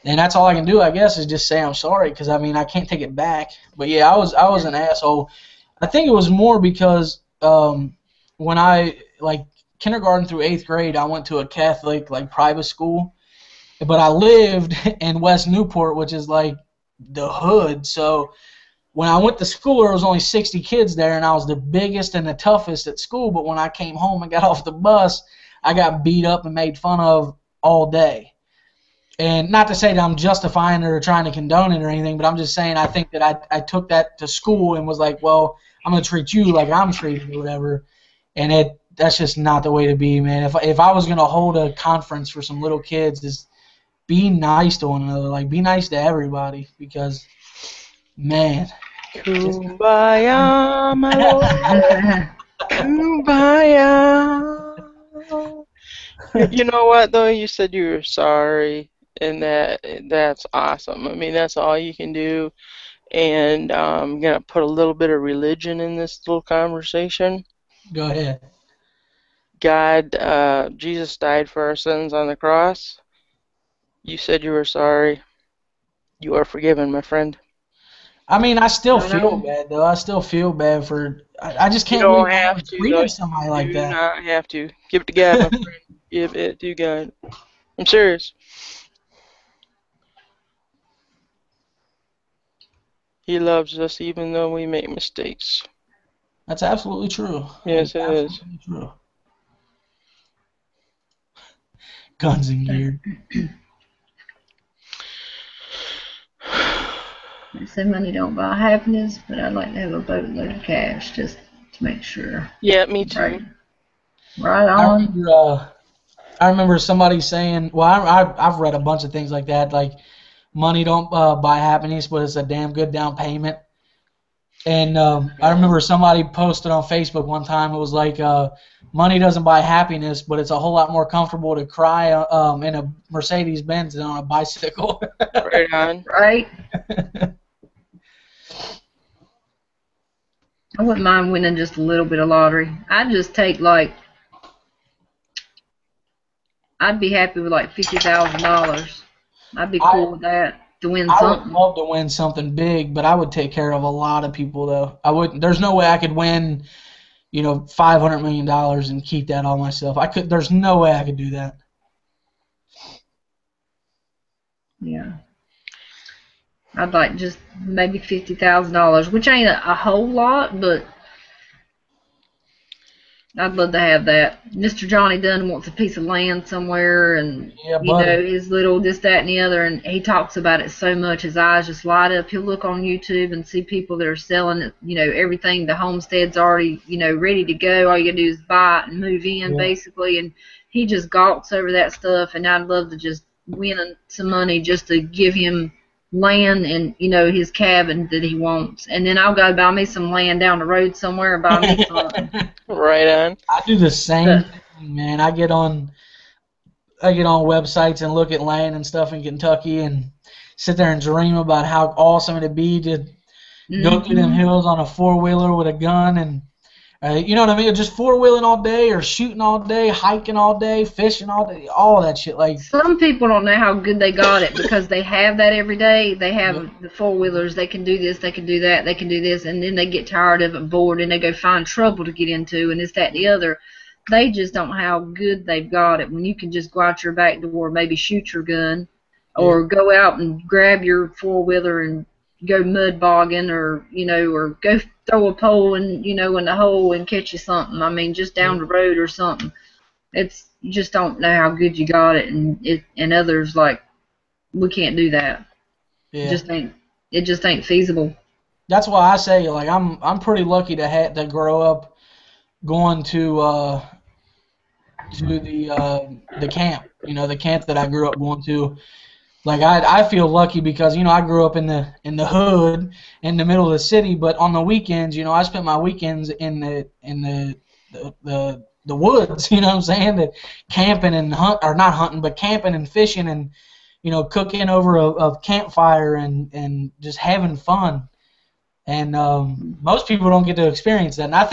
And that's all I can do, I guess, is just say I'm sorry, because I mean I can't take it back. But yeah, I was an asshole. I think it was more because when I kindergarten through 8th grade, I went to a Catholic private school, but I lived in West Newport, which is like the hood. So when I went to school, there was only 60 kids there, and I was the biggest and the toughest at school. But when I came home and got off the bus, I got beat up and made fun of all day. And not to say that I'm justifying it or trying to condone it or anything, but I'm just saying I think that I took that to school and was like, well, I'm going to treat you like I'm treated or whatever. And that's just not the way to be, man. If I was going to hold a conference for some little kids, just be nice to one another. Like, be nice to everybody, because, man. Kumbaya, my lord. Kumbaya. You know what, though? You said you were sorry. And that's awesome. I mean, that's all you can do. And I'm going to put a little bit of religion in this little conversation. Go ahead. God, Jesus died for our sins on the cross. You said you were sorry. You are forgiven, my friend. I mean, I still feel bad, though. I still feel bad for... I just can't believe I treated somebody like that. You do not have to. Give it to God, my friend. Give it to God. I'm serious. He loves us even though we make mistakes. That's absolutely true. Yes, it is. True. Guns and gear. They say money don't buy happiness, but I'd like to have a boatload of cash just to make sure. Yeah, me too. Right on. I remember somebody saying, well, I've read a bunch of things like that, like, money don't buy happiness, but it's a damn good down payment. And I remember somebody posted on Facebook one time, it was like, money doesn't buy happiness, but it's a whole lot more comfortable to cry in a Mercedes-Benz than on a bicycle. Right on. Right. I wouldn't mind winning just a little bit of lottery. I'd just take like, I'd be happy with like $50,000. I'd be I cool with that to win I would something. love to win something big, but I would take care of a lot of people though. I wouldn't. There's no way I could win, $500 million and keep that all myself. I could. There's no way I could do that. Yeah. I'd like just maybe $50,000, which ain't a whole lot, but I'd love to have that. Mr. Johnny Dunn wants a piece of land somewhere, and Yeah, buddy. his little this, that, and the other, and he talks about it so much. His eyes just light up. He'll look on YouTube and see people that are selling it, everything. The homestead's already, ready to go. All you gotta do is buy it and move in, Yeah. basically. And he just gawks over that stuff. And I'd love to just win some money just to give him land and his cabin that he wants, and then I'll go buy me some land down the road somewhere and buy me some. Right on. I do the same But thing, man. I get on websites and look at land and stuff in Kentucky and sit there and dream about how awesome it'd be to go through them hmm hills on a four-wheeler with a gun and you know what I mean? Just four-wheeling all day or shooting all day, hiking all day, fishing all day, all that shit. Like, some people don't know how good they got it because they have that every day. They yeah, have the four wheelers. They can do this. They can do that. They can do this, and then they get tired of it, bored, and they go find trouble to get into, and this, that, and the other. They just don't know how good they've got it when you can just go out your back door, maybe shoot your gun, yeah, or go out and grab your four wheeler and go mud bogging, or or go throw a pole in in the hole and catch you something. I mean, just yeah, down the road or something. It's you just don't know how good you got it, and others like we can't do that. It yeah. just ain't it just ain't feasible. That's why I say, like, I'm pretty lucky to grow up going to the camp. The camp that I grew up going to. Like I feel lucky because I grew up in the hood in the middle of the city, but on the weekends, I spent my weekends in the woods, you know what I'm saying? Camping and or not hunting, but camping and fishing and cooking over a campfire and just having fun. And most people don't get to experience that. And I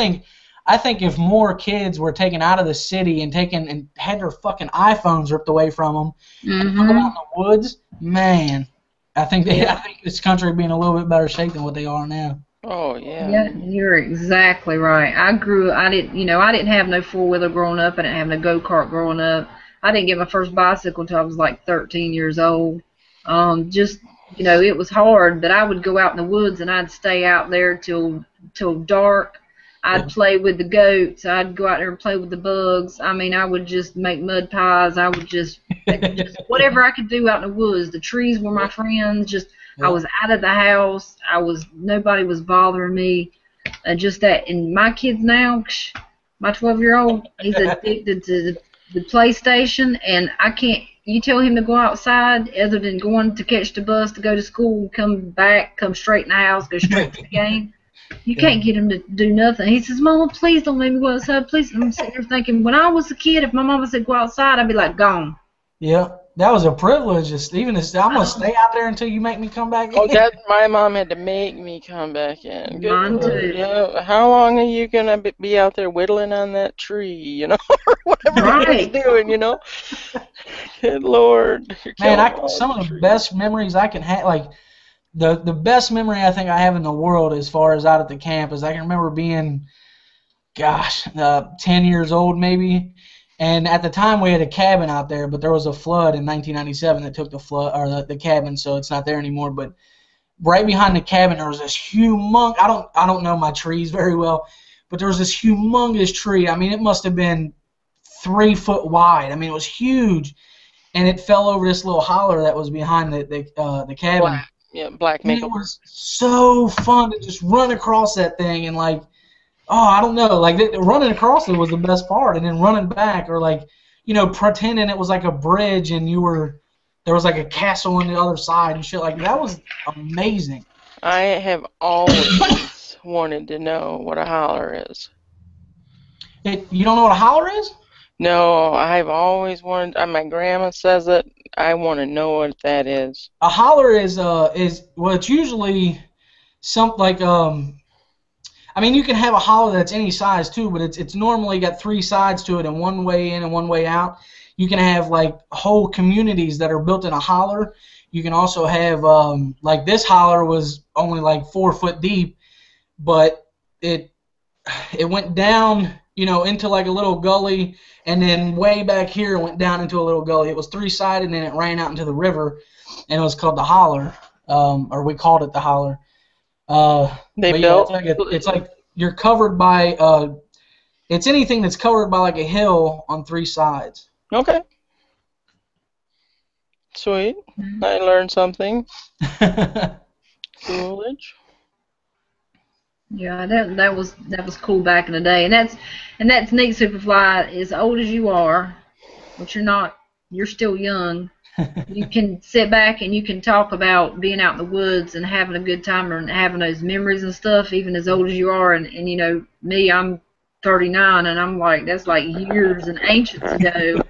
think if more kids were taken out of the city and taken and had their fucking iPhones ripped away from them and put them out in Mhm. the woods, man, I Yeah. think this country would be in a little bit better shape than what they are now. Oh yeah. Yeah, you're exactly right. I didn't have no four wheeler growing up. I didn't have no go kart growing up. I didn't get my first bicycle until I was like 13 years old. Just it was hard, but I would go out in the woods and I'd stay out there till dark. Yeah, I'd play with the goats. I'd go out there and play with the bugs. I mean, I would just make mud pies. I would just whatever I could do out in the woods. The trees were my friends. Just I yeah, was out of the house. Nobody was bothering me. Just that. And my kids now, my 12-year-old, he's addicted to the PlayStation, and I can't. You tell him to go outside, other than going to catch the bus to go to school, come back, come straight in the house, go straight to the game. You yeah, can't get him to do nothing. He says, "Mama, please don't let me go outside, please." And I'm sitting there thinking, when I was a kid, if my mama said go outside, I'd be like, gone. yeah. That was a privilege. I'm gonna stay out there until you make me come back Oh, in. that my mom had to make me come back in. Good Mine Lord. too. Yeah. How long are you gonna be out there whittling on that tree? Or whatever he was Right. doing. Good Lord, you're Man, killing all some the of the trees. best memories I can have, like the best memory I think I have in the world as far as out at the camp is I can remember being, gosh, 10 years old maybe. And at the time we had a cabin out there, but there was a flood in 1997 that took the flood or the cabin, so it's not there anymore. But right behind the cabin there was this humongous. I don't know my trees very well, but there was this humongous tree. I mean, it must have been 3 foot wide. I mean, it was huge, and it fell over this little holler that was behind the cabin. Black. Yeah, black And it maple. was so fun to just run across that thing and like, oh, I don't know, like running across it was the best part, and then running back or like, pretending it was like a bridge and there was like a castle on the other side and shit like that was amazing. I have always wanted to know what a holler is. You don't know what a holler is? No, I've always wanted. My grandma says it. I want to know what that is. A holler is well, it's usually something like I mean, you can have a holler that's any size too, but it's normally got 3 sides to it and one way in and one way out. You can have like whole communities that are built in a holler. You can also have like this holler was only like 4 foot deep, but it went down, into like a little gully, and then way back here it went down into a little gully. It was 3-sided, and then it ran out into the river, and it was called the holler, or we called it the holler. They But yeah, built. it's like you're covered by it's anything that's covered by like a hill on 3 sides. Okay. Sweet. I learned something. Coolidge. Yeah, that was cool back in the day, and that's neat. Superfly, as old as you are, but you're not. You're still young. You can sit back and you can talk about being out in the woods and having a good time and having those memories and stuff, even as old as you are. And me, I'm 39, and I'm like, that's like years and ancients ago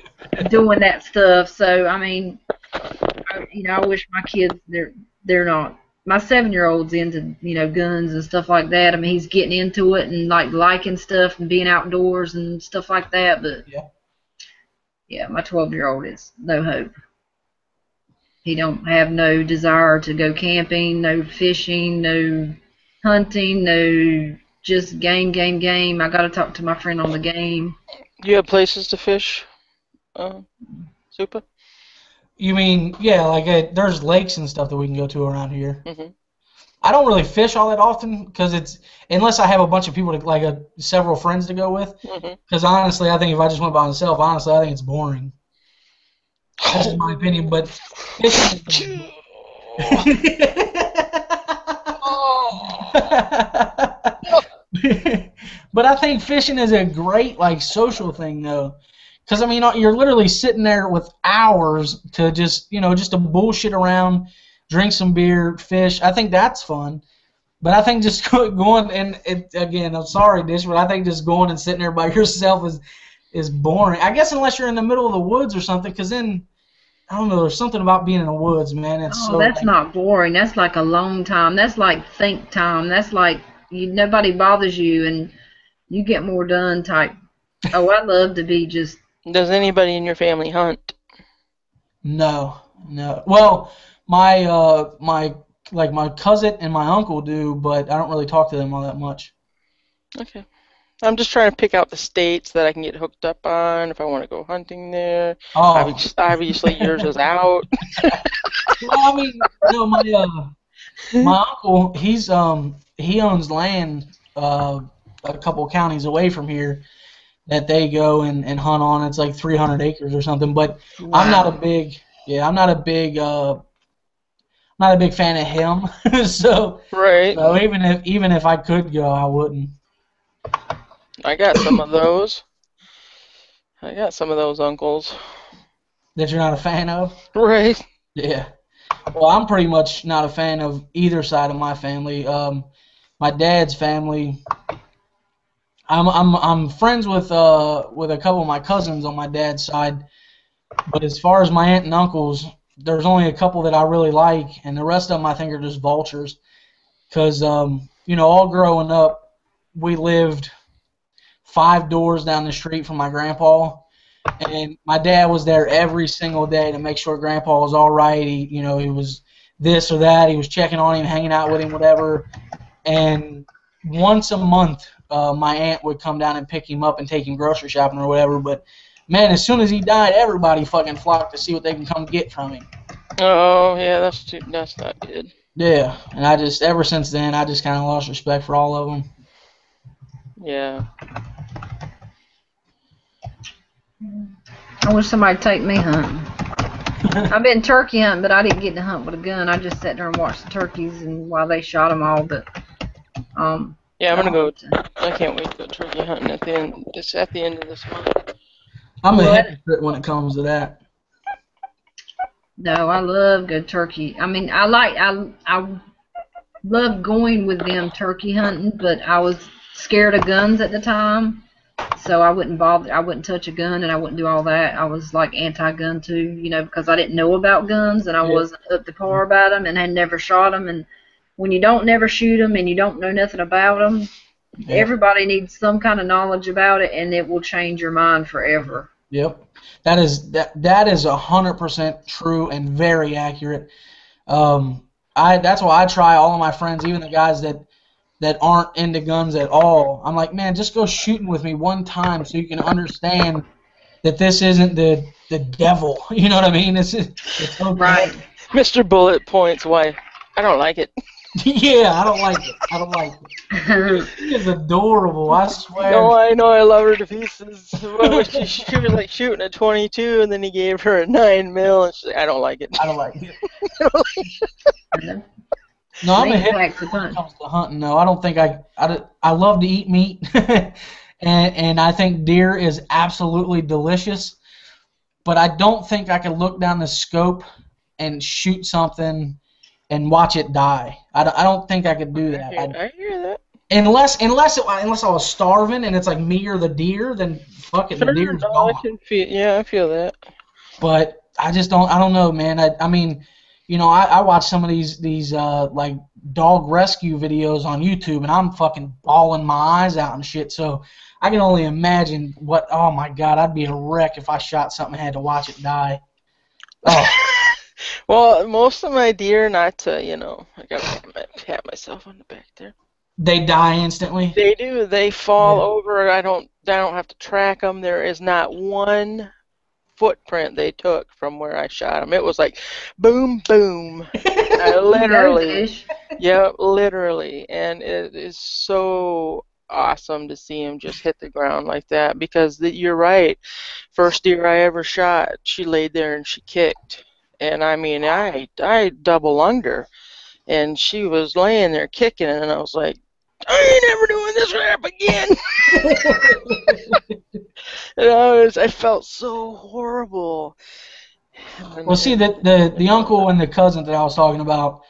doing that stuff. So I mean, I wish my kids they're not. My 7-year-old's into guns and stuff like that. I mean, he's getting into it and like liking stuff and being outdoors and stuff like that. But yeah, my 12-year-old is no hope. He don't have no desire to go camping, no fishing, no hunting, no just game. I got to talk to my friend on the game. Do you have places to fish, Super? You mean, yeah, like there's lakes and stuff that we can go to around here. Mm-hmm. I don't really fish all that often because unless I have a bunch of people several friends to go with. Because honestly, I think if I just went by myself, I think it's boring. That's just my opinion, but fishing. But I think fishing is a great social thing though. Because, I mean, you're literally sitting there with hours to just to bullshit around, drink some beer, fish. I think that's fun. But I think just going, and again, I'm sorry, Dish, but I think just going and sitting there by yourself is boring. I guess unless you're in the middle of the woods or something, because then, I don't know, there's something about being in the woods, man. That's not boring. That's like a long time. That's like think time. That's like nobody bothers you and you get more done type. Oh, I love to be just... Does anybody in your family hunt? No. Well, my cousin and my uncle do, but I don't really talk to them all that much. Okay. I'm just trying to pick out the states that I can get hooked up on if I want to go hunting there. Oh. Obviously, yours is out. Well, I mean, my uncle, he owns land a couple of counties away from here that they go and hunt on. It's like 300 acres or something. But wow. I'm not a big fan of him. So right. So even if I could go, I wouldn't. I got some of those. Uncles. That you're not a fan of? Right. Yeah. Well, I'm pretty much not a fan of either side of my family. My dad's family. I'm friends with a couple of my cousins on my dad's side, but as far as my aunt and uncles, there's only a couple that I really like, and the rest of them I think are just vultures. Because all growing up, we lived 5 doors down the street from my grandpa, and my dad was there every single day to make sure grandpa was all right. He was this or that. He was checking on him, hanging out with him, whatever. And once a month, my aunt would come down and pick him up and take him grocery shopping or whatever. But man, as soon as he died, everybody fucking flocked to see what they can come get from him. Oh yeah, that's not good. Yeah, and ever since then, I just kind of lost respect for all of them. Yeah. I wish somebody'd take me hunting. I've been turkey hunting, but I didn't get to hunt with a gun. I just sat there and watched the turkeys and while they shot them all. But yeah, I'm gonna go. I can't wait to go turkey hunting at the end. It's at the end of this month. I'm a hypocrite when it comes to that. No, I love good turkey. I mean, I love going with them turkey hunting, but I was scared of guns at the time, so I wouldn't bother. I wouldn't touch a gun, and I wouldn't do all that. I was like anti-gun too, because I didn't know about guns, and I wasn't up to par about them, and had never shot them. And when you don't never shoot them, and you don't know nothing about them, Everybody needs some kind of knowledge about it, and it will change your mind forever. Yep. That is 100% true and very accurate. That's why I try all of my friends, even the guys that aren't into guns at all. I'm like, man, just go shooting with me one time so you can understand that this isn't the devil. You know what I mean? It's okay. Right. Mr. Bullet Point's wife. I don't like it. Yeah, I don't like it. She is adorable, I swear. No, I know, I love her to pieces. She was like shooting a 22, and then he gave her a 9mm, and she's like, I don't like it. I don't like it. No, I'm a hit when it comes to hunting. No, I don't think I love to eat meat, and I think deer is absolutely delicious. But I don't think I could look down the scope and shoot something and watch it die. I don't think I could do that. I hear that. Unless I was starving and it's like me or the deer, then fuck it, the deer's gone. I feel that. But I just don't. I don't know, man. I mean, you know, I watch some of these like dog rescue videos on YouTube, and I'm fucking bawling my eyes out and shit. So I can only imagine what. Oh my God, I'd be a wreck if I shot something and had to watch it die. Oh. Well, most of my deer, not to, you know, I gotta pat myself on the back there. They die instantly? They do. They fall over. I don't have to track them. There is not one footprint they took from where I shot them. It was like boom, boom. Literally. Yeah, literally. And it is so awesome to see him just hit the ground like that, because you're right. First deer I ever shot, she laid there and she kicked. And I mean, I double lunged her, and she was laying there kicking, and I was like, I ain't ever doing this crap again. And I felt so horrible. Well, see, the uncle and the cousin that I was talking about,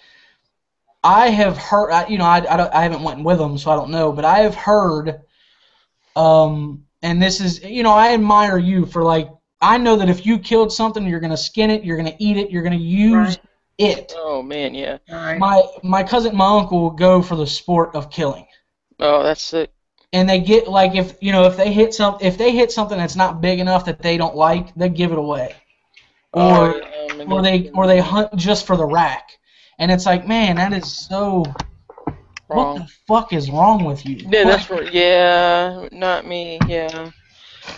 I have heard, you know, I haven't went with them, so I don't know, but I have heard, and this is, you know, I admire you for, like, I know that if you killed something, you're going to skin it, you're going to eat it, you're going to use it. Oh, man, yeah. My cousin and my uncle go for the sport of killing. Oh, that's sick. And they get, like, if they hit something that's not big enough that they don't like, they give it away. Or they hunt just for the rack. And it's like, man, that is so wrong. What the fuck is wrong with you? Yeah, that's right. Yeah, not me. Yeah.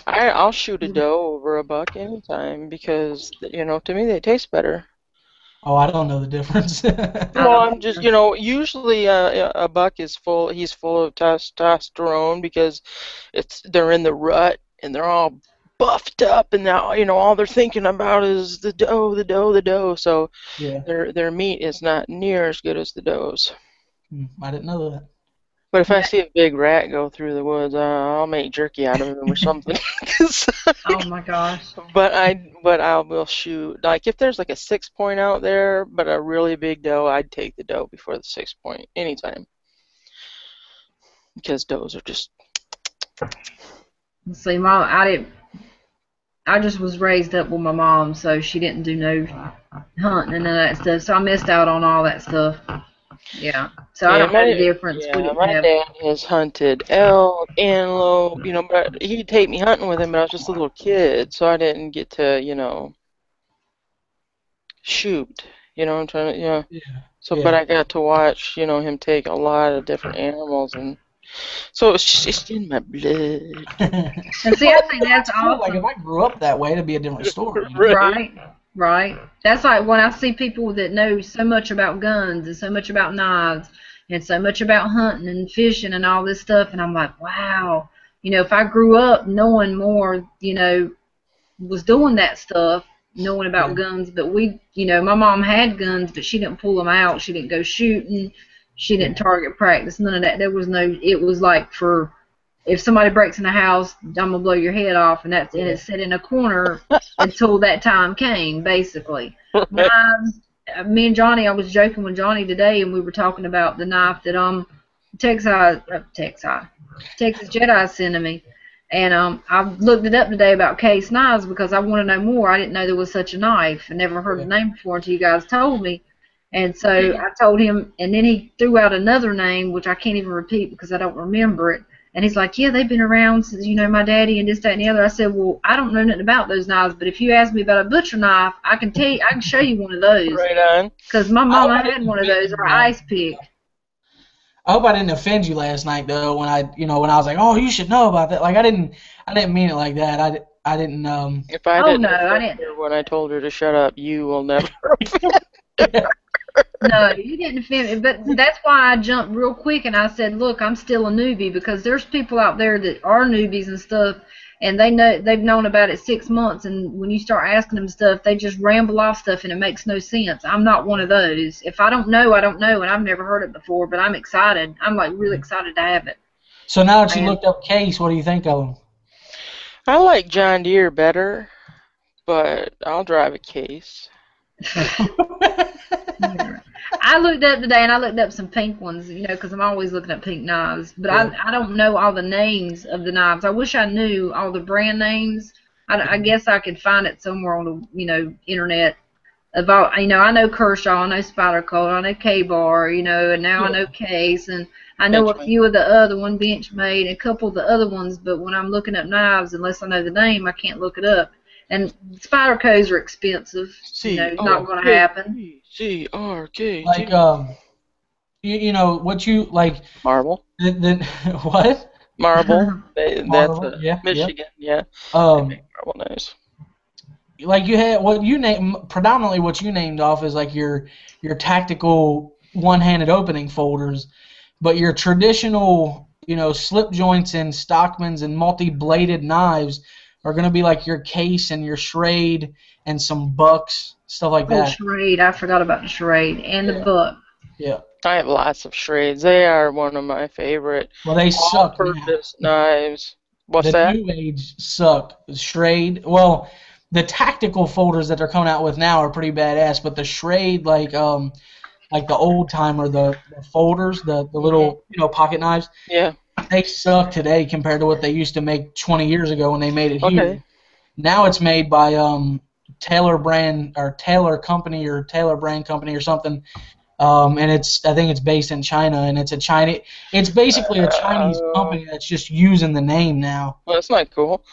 I'll shoot a doe over a buck anytime because, you know, to me they taste better. Oh, I don't know the difference. Well, I'm just, you know, usually a buck he's full of testosterone because they're in the rut and they're all buffed up, and now, you know, all they're thinking about is the doe. So yeah. Their meat is not near as good as the does. I didn't know that. But if I see a big rat go through the woods, I'll make jerky out of him or something. Oh my gosh! But I will shoot. Like if there's like a 6-point out there, but a really big doe, I'd take the doe before the 6-point anytime. Because does are just. See, I just was raised up with my mom, so she didn't do no hunting and none of that stuff. So I missed out on all that stuff. Yeah, so I don't know the difference. Yeah, my dad has hunted elk, antelope, you know, but he'd take me hunting with him, but I was just a little kid, so I didn't get to, you know, shoot. You know what I'm trying to, yeah. So, but I got to watch, you know, him take a lot of different animals, and so it's just in my blood. And see, I think that's awesome. Like if I grew up that way, it'd be a different story. Right. That's like when I see people that know so much about guns and so much about knives and so much about hunting and fishing and all this stuff, and I'm like, wow. You know, if I grew up knowing more, you know, was doing that stuff, knowing about guns, but you know, my mom had guns, but she didn't pull them out. She didn't go shooting. She didn't target practice. None of that. There was no. It was like for. If somebody breaks in the house, I'm gonna blow your head off, and it's set in a corner until that time came, basically. Me and Johnny, I was joking with Johnny today, and we were talking about the knife that Texas Jedi sent to me, and I looked it up today about case knives because I want to know more. I didn't know there was such a knife. I never heard the name before until you guys told me, And so I told him, and then he threw out another name, which I can't even repeat because I don't remember it. And he's like, yeah, they've been around since, my daddy and this, that, and the other. I said, well, I don't know nothing about those knives, but if you ask me about a butcher knife, I can show you one of those. Right on. Because my mama had one of those, or ice pick. I hope I didn't offend you last night, though, when I was like, oh, you should know about that. Like, I didn't mean it like that. I didn't. If I didn't offend her when I told her to shut up, you will never offend her. No, you didn't offend me, but that's why I jumped real quick and I said, look, I'm still a newbie, because there's people out there that are newbies and stuff, and they've known about it 6 months, and when you start asking them stuff, they just ramble off stuff and it makes no sense. I'm not one of those. If I don't know, I don't know, and I've never heard it before, but I'm excited. I'm like really excited to have it. So now that you looked up Case, what do you think of him? I like John Deere better, but I'll drive a Case. I looked up today, and I looked up some pink ones, because I'm always looking at pink knives. But yeah. I don't know all the names of the knives. I wish I knew all the brand names. I guess I could find it somewhere on the internet. About I know Kershaw, I know Spyderco, I know K-Bar, and now I know Case, and I know a few of the other one, Benchmade, and a couple of the other ones. But when I'm looking up knives, unless I know the name, I can't look it up. And Spydercos are expensive. It's not going to happen. C-R-K. Like, what you like? Marble. What? Marble. Marble. That's Michigan. Yeah. Marble nice. Like you had predominantly what you named off is like your tactical one-handed opening folders, but your traditional slip joints and Stockmans and multi-bladed knives are going to be like your Case and your Schrade and some Bucks, stuff like that. Oh, Schrade. I forgot about the Schrade and the Buck. Yeah. I have lots of Schrades. They are one of my favorite. Well, they suck. All-purpose knives. What's that? The new age suck. Schrade. Well, the tactical folders that they're coming out with now are pretty badass, but the Schrade, like the old timer, the folders, the little pocket knives. Yeah. They suck today compared to what they used to make 20 years ago when they made it here. Now it's made by Taylor Brand or Taylor Company or Taylor Brand Company or something, and I think it's based in China, and it's basically a Chinese company that's just using the name now. Well, that's not cool.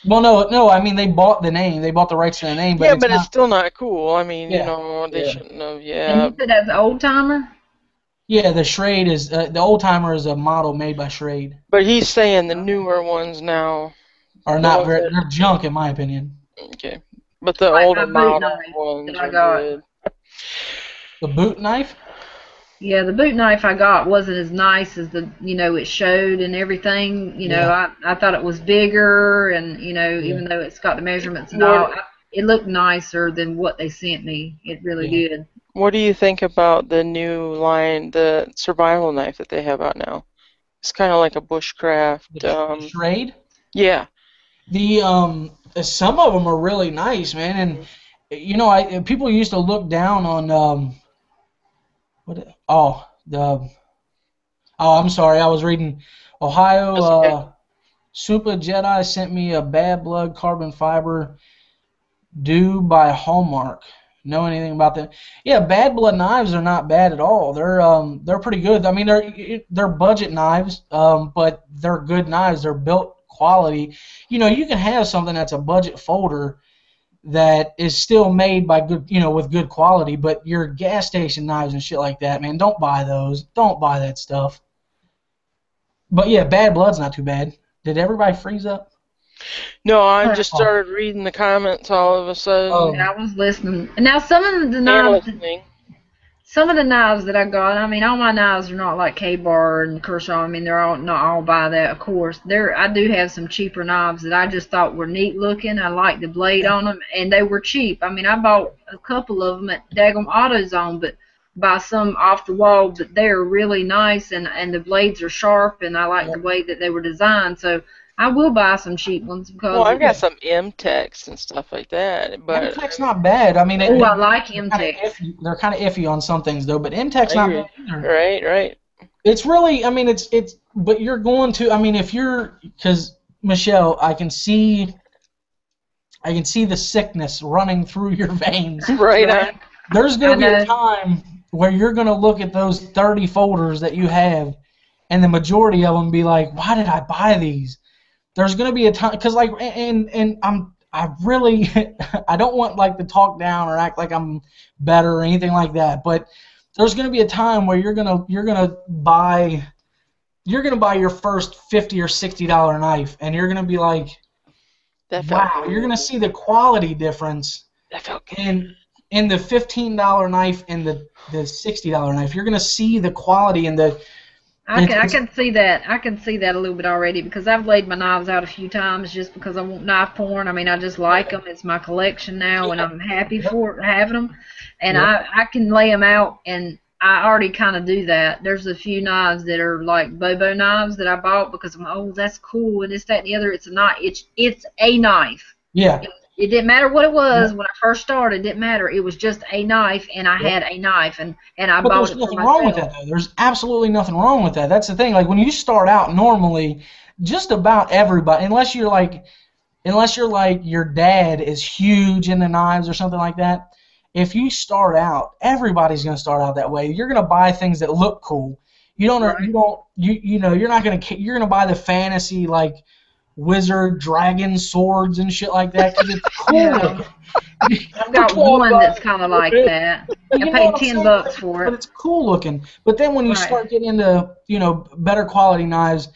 Well, no, I mean they bought the name, they bought the rights to the name, but it's still not cool. I mean, they shouldn't have. Yeah. And you said that's old timer. Yeah, the Schrade is the old timer is a model made by Schrade. But he's saying the newer ones now are not they're junk in my opinion. Okay, but the older model ones are good. The boot knife? Yeah, the boot knife I got wasn't as nice as it showed and everything. I thought it was bigger, and even though it's got the measurements and all, it looked nicer than what they sent me. It really did. What do you think about the new line, the survival knife that they have out now? It's kind of like a bushcraft. The Schrade? Yeah. The some of them are really nice, man, and people used to look down on I'm sorry, I was reading Ohio. Super Jedi sent me a Bad Blood carbon fiber due by Hallmark. Know anything about that? Yeah, Bad Blood knives are not bad at all. They're pretty good. I mean, they're budget knives, but they're good knives. They're built quality. You can have something that's a budget folder that is still made by good, with good quality, but your gas station knives and shit like that, man, don't buy those. Don't buy that stuff. But yeah, Bad Blood's not too bad. Did everybody freeze up? No, I just started reading the comments all of a sudden. I was listening. And now some of the knives that I got, I mean, all my knives are not like K-Bar and Kershaw. I mean, they're all not all by that, of course. I do have some cheaper knives that I just thought were neat looking. I liked the blade on them, and they were cheap. I mean, I bought a couple of them at Daggum AutoZone, but buy some off the wall, but they're really nice, and the blades are sharp, and I like the way that they were designed. So I will buy some cheap ones because. Well, I've got some M-Techs and stuff like that, but M-Tech's not bad. I mean, I like M-Techs. They're kind of iffy on some things though, but M-Tech's not bad either. Right. It's really, I mean, it's, but you're going to, I mean, because Michelle, I can see the sickness running through your veins. Right. There's going to be a time where you're going to look at those 30 folders that you have, and the majority of them be like, why did I buy these? There's going to be a time, because like, and I really, I don't want like to talk down or act like I'm better or anything like that, but there's going to be a time where you're gonna buy your first $50 or $60 knife, and you're gonna be like, wow, you're gonna see the quality difference. That felt good. In the $15 knife and the $60 knife, you're gonna see the quality and the. I can see that. I can see that a little bit already, because I've laid my knives out a few times just because I want knife porn. I mean, I just like them. It's my collection now, and I'm happy for having them. And I can lay them out, and I already kind of do that. There's a few knives that are like Bobo knives that I bought because I'm, oh, that's cool, and this, that, and the other. It's a knife. It's a knife. Yeah. It didn't matter what it was when I first started. It didn't matter. It was just a knife, and I had a knife, and I bought it for myself. But there's nothing wrong with that, though. There's absolutely nothing wrong with that. That's the thing. Like, when you start out, normally, just about everybody, unless you're like your dad is huge into knives or something like that, if you start out, everybody's going to start out that way. You're going to buy things that look cool. You're not going to, you're going to buy the fantasy, like, wizard, dragon, swords, and shit like that, because it's cool. Yeah. I've got one that's kind of like that. I paid $10 for it. But it's cool looking. But then when you start getting into, better quality knives,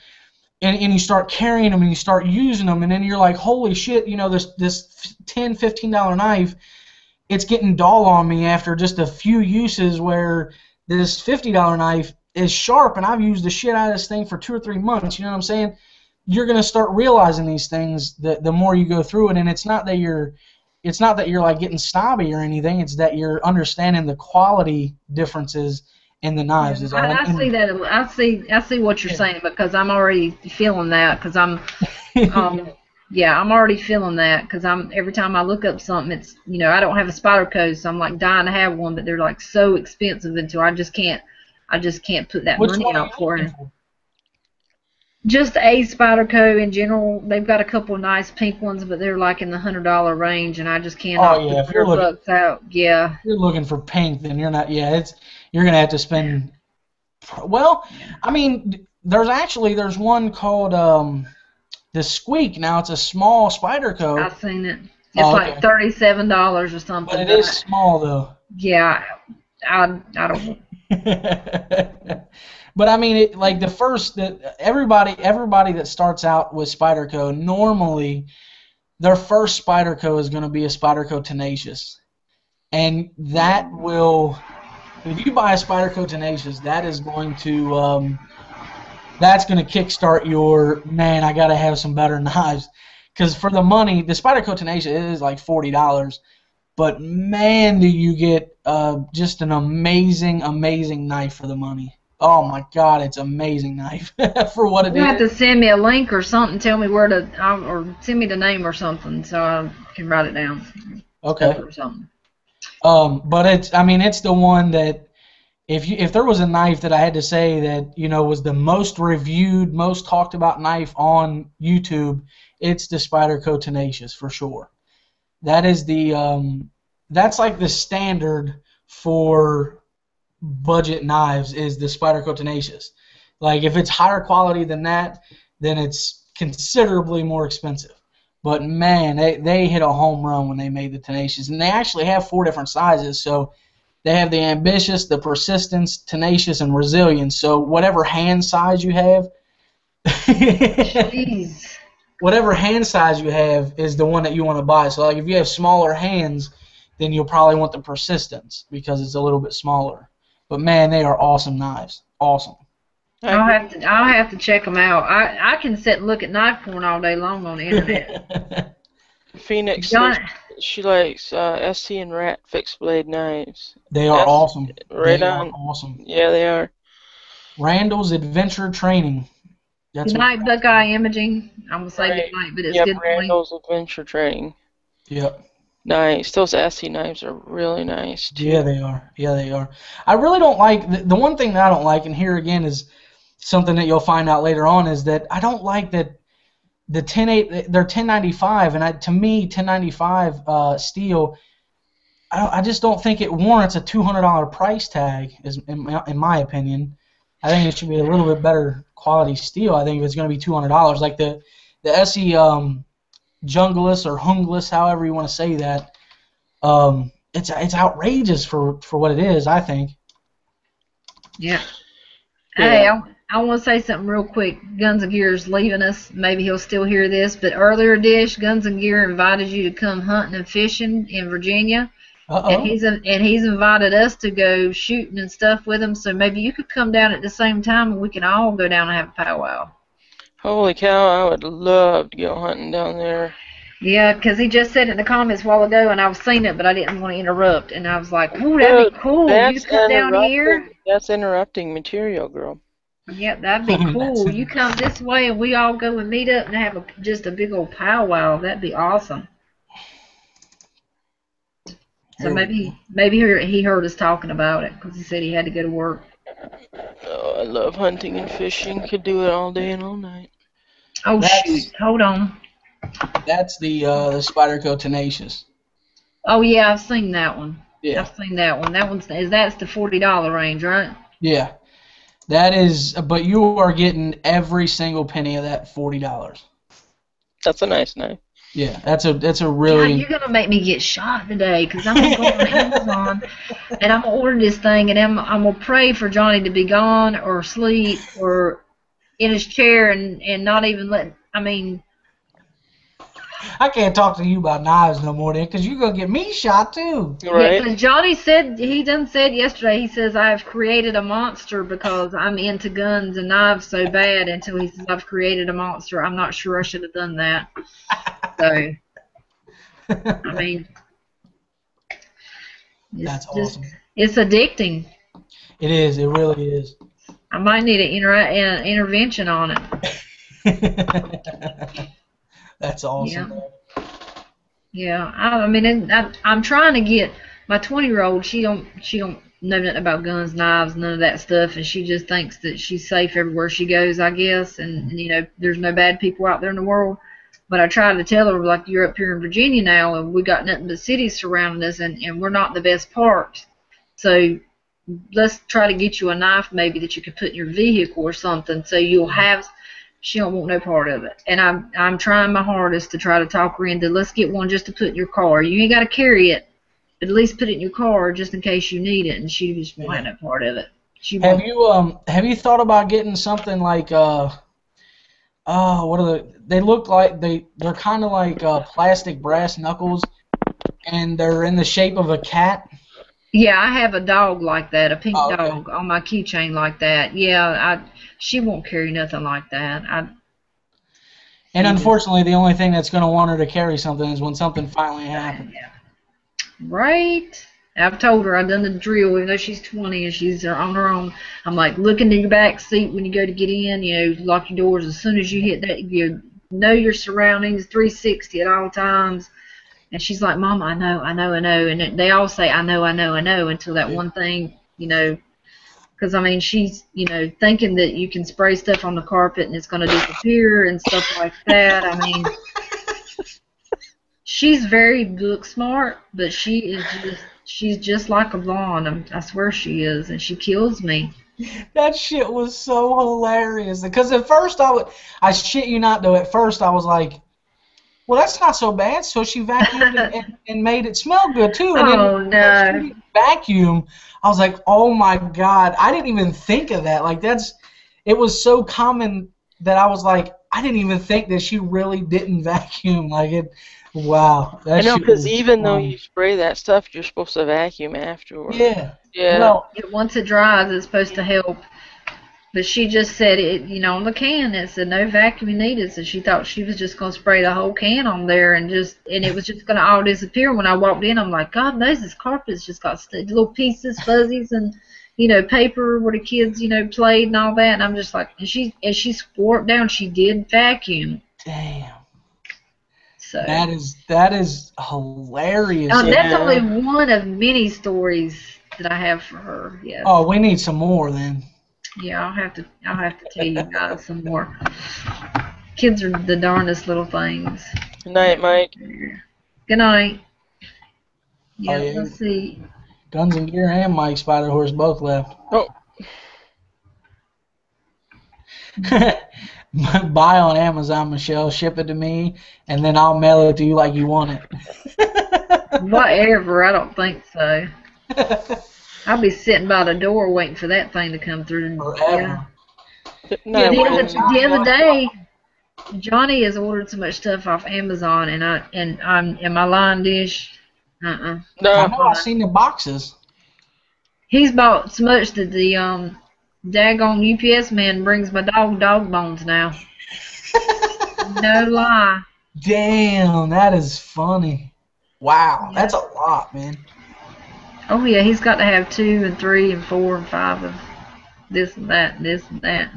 and you start carrying them and you start using them, and then you're like, holy shit, this $10, $15 knife, it's getting dull on me after just a few uses, where this $50 knife is sharp, and I've used the shit out of this thing for 2 or 3 months. You know what I'm saying? You're going to start realizing these things the more you go through it, and it's not that you're like getting snobby or anything. It's that you're understanding the quality differances in the knives. I see that. I see what you're saying, because I'm already feeling that, because I'm I'm already feeling that, because every time I look up something, it's I don't have a Spyderco, so I'm like dying to have one, but they're like so expensive until I just can't put that money out for it. Just a Spyderco in general. They've got a couple of nice pink ones, but they're like in the $100 range, and I just cannot put $100 out. Yeah. If you're looking for pink, then you're not. Yeah, you're gonna have to spend. Well, I mean, there's one called the Squeak. Now it's a small Spyderco. I've seen it. It's like $37 or something. But it is small though. Yeah, I don't. But I mean, everybody that starts out with Spyderco, normally their first Spyderco is going to be a Spyderco Tenacious, and that will, if you buy a Spyderco Tenacious, that is going to that's going to kickstart your, man, I got to have some better knives, because for the money, the Spyderco Tenacious is like $40, but man, do you get just an amazing knife for the money. Oh my God, it's an amazing knife for what it is. You have to send me a link or something. Tell me where to, or send me the name or something, so I can write it down. Okay. Or something. But it's the one that if there was a knife that I had to say that was the most reviewed, most talked about knife on YouTube, it's the Spyderco Tenacious for sure. That is that's like the standard for budget knives, is the Spyderco Tenacious. Like, if it's higher quality than that, then it's considerably more expensive. But man, they hit a home run when they made the Tenacious, and they actually have 4 different sizes. So they have the Ambitious, the Persistence, Tenacious, and Resilience. So whatever hand size you have, whatever hand size you have is the one that you want to buy. So like, if you have smaller hands, then you'll probably want the Persistence, because it's a little bit smaller. But man, they are awesome knives. Awesome. I'll have to check them out. I can sit and look at knife porn all day long on the internet. Phoenix, she likes ST and Rat fixed blade knives. They are awesome. Right on. Awesome. Yeah, they are. Randall's Adventure Training. Good night, Buckeye Imaging. I'm gonna say good night, but it's good. Randall's Adventure Training. Yep. Nice. Those ST knives are really nice, too. Yeah, they are. Yeah, they are. I really don't like, the one thing that I don't like, and here again is something that you'll find out later on, is that I don't like that they're 1095, and to me, 1095 steel, I just don't think it warrants a $200 price tag, in my opinion. I think it should be a little bit better quality steel. I think if it's going to be $200, like the SE Junglis or Hunglis, however you want to say that, it's outrageous for what it is, I think. Yeah. Hey, Yeah. I want to say something real quick. Guns and Gear's leaving us. Maybe he'll still hear this, but earlier, Dish, Guns and Gear invited you to come hunting and fishing in Virginia, and Uh-oh. he's invited us to go shooting and stuff with him. So maybe you could come down at the same time, and we can all go down and have a powwow. Holy cow, I would love to go hunting down there. Yeah, because he just said it in the comments a while ago, and I was seeing it, but I didn't want to interrupt. And I was like, "Ooh, that'd Dude, be cool. You that's come down here." interrupting. That's interrupting material, girl. Yeah, that'd be That's cool. You come this way, and we all go and meet up and have just a big old powwow. That'd be awesome. So Here we go. maybe he heard us talking about it because he said he had to go to work. Oh, I love hunting and fishing. Could do it all day and all night. Oh That's shoot! Hold on. that's the Spyderco Tenacious. Oh yeah, I've seen that one. Yeah. I've seen that one. That's the $40 range, right? Yeah. That is, but you are getting every single penny of that $40. That's a nice knife. Yeah, that's a God, really. you're gonna make me get shot today because I'm gonna go on Amazon and I'm gonna order this thing and I'm gonna pray for Johnny to be gone or asleep or in his chair and not even let. I mean, I can't talk to you about knives no more, then, because you're gonna get me shot too. yeah, Right? because Johnny said he done said yesterday. He says I've created a monster because I'm into guns and knives so bad. Until he says I've created a monster. I'm not sure I should have done that. So I mean, That's just awesome. it's addicting. It is. It really is. I might need an intervention on it. That's awesome. Yeah. Yeah, I mean, I'm trying to get my 20-year-old. She don't know nothing about guns, knives, none of that stuff, and she just thinks that she's safe everywhere she goes, I guess. And you know, there's no bad people out there in the world. But I try to tell her, like, you're up here in Virginia now, and we got nothing but cities surrounding us, and we're not the best parked. So let's try to get you a knife maybe that you could put in your vehicle or something, so you'll have. She don't want no part of it, and I'm trying my hardest to try to talk her into. Let's get one just to put in your car. You ain't got to carry it, but at least put it in your car just in case you need it. And she just won't have no part of it. Have you thought about getting something like what are they look like they're kind of like plastic brass knuckles, and they're in the shape of a cat. Yeah, I have a dog like that, a pink Oh, okay. dog on my keychain like that. Yeah, she won't carry nothing like that. And unfortunately, the only thing that's going to want her to carry something is when something finally happens. Yeah. Right. I've told her I've done the drill, even though she's 20 and she's on her own. I'm like, look in your back seat when you go to get in. You know, lock your doors as soon as you hit that. You know your surroundings, 360 at all times. And she's like, Mom, I know. And they all say, I know, until that one thing, you know. Because, I mean, she's, you know, thinking that you can spray stuff on the carpet and it's going to disappear and stuff like that. I mean, she's very book smart, but she's just like a blonde. I swear she is, and she kills me. That shit was so hilarious. Because at first I shit you not though, at first I was like, well, that's not so bad. So she vacuumed and made it smell good too. And Oh, then no. she didn't vacuum. I was like, oh my God. I didn't even think of that. Like it was so common that I was like, I didn't even think that she really didn't vacuum. Wow. I know, because even though you spray that stuff, you're supposed to vacuum afterwards. Yeah. Yeah. Well, Once it dries, it's supposed to help. But she just said it, you know, on the can it said no vacuum needed, so she thought she was just gonna spray the whole can on there and it was just gonna all disappear. When I walked in, I'm like, God knows this carpet's just got little pieces, fuzzies, and you know, paper where the kids, you know, played and all that. And I'm just like, and she swore it down. She did vacuum. damn. So That is hilarious. that's only one of many stories that I have for her. Yes. Oh, we need some more then. Yeah, I'll have to tell you guys some more. Kids are the darndest little things. Good night, Mike. Good night. Yeah, Oh, yeah. let's see. Guns and Gear and Mike Spider Horse both left. Oh, Buy on Amazon, Michelle. Ship it to me, and then I'll mail it to you like you want it. Whatever, I don't think so. I'll be sitting by the door waiting for that thing to come through. Forever. no, Yeah, it the wouldn't. other day, Johnny has ordered so much stuff off Amazon, and I'm in my line dish. I No, know. I've seen the boxes. He's bought so much that the daggone UPS man brings my dog bones now. No lie. Damn, that is funny. Wow, that's a lot, man. Oh yeah, he's got to have 2 and 3 and 4 and 5 of this and that and this and that.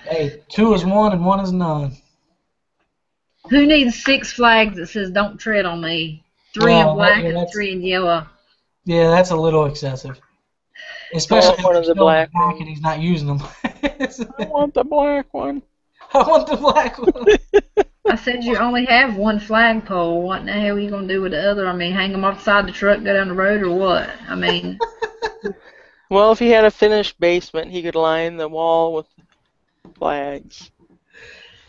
Hey, 2 is 1 and 1 is none. Who needs 6 flags that says "Don't tread on me"? 3 Well, in black yeah, and 3 in yellow. Yeah, that's a little excessive. Especially one if of the he's still black back ones. and he's not using them. I want the black one. I want the black one. I said you only have 1 flagpole. What in the hell are you gonna do with the other? I mean, hang them off the side of the truck, go down the road, or what? I mean, Well, if he had a finished basement, he could line the wall with flags.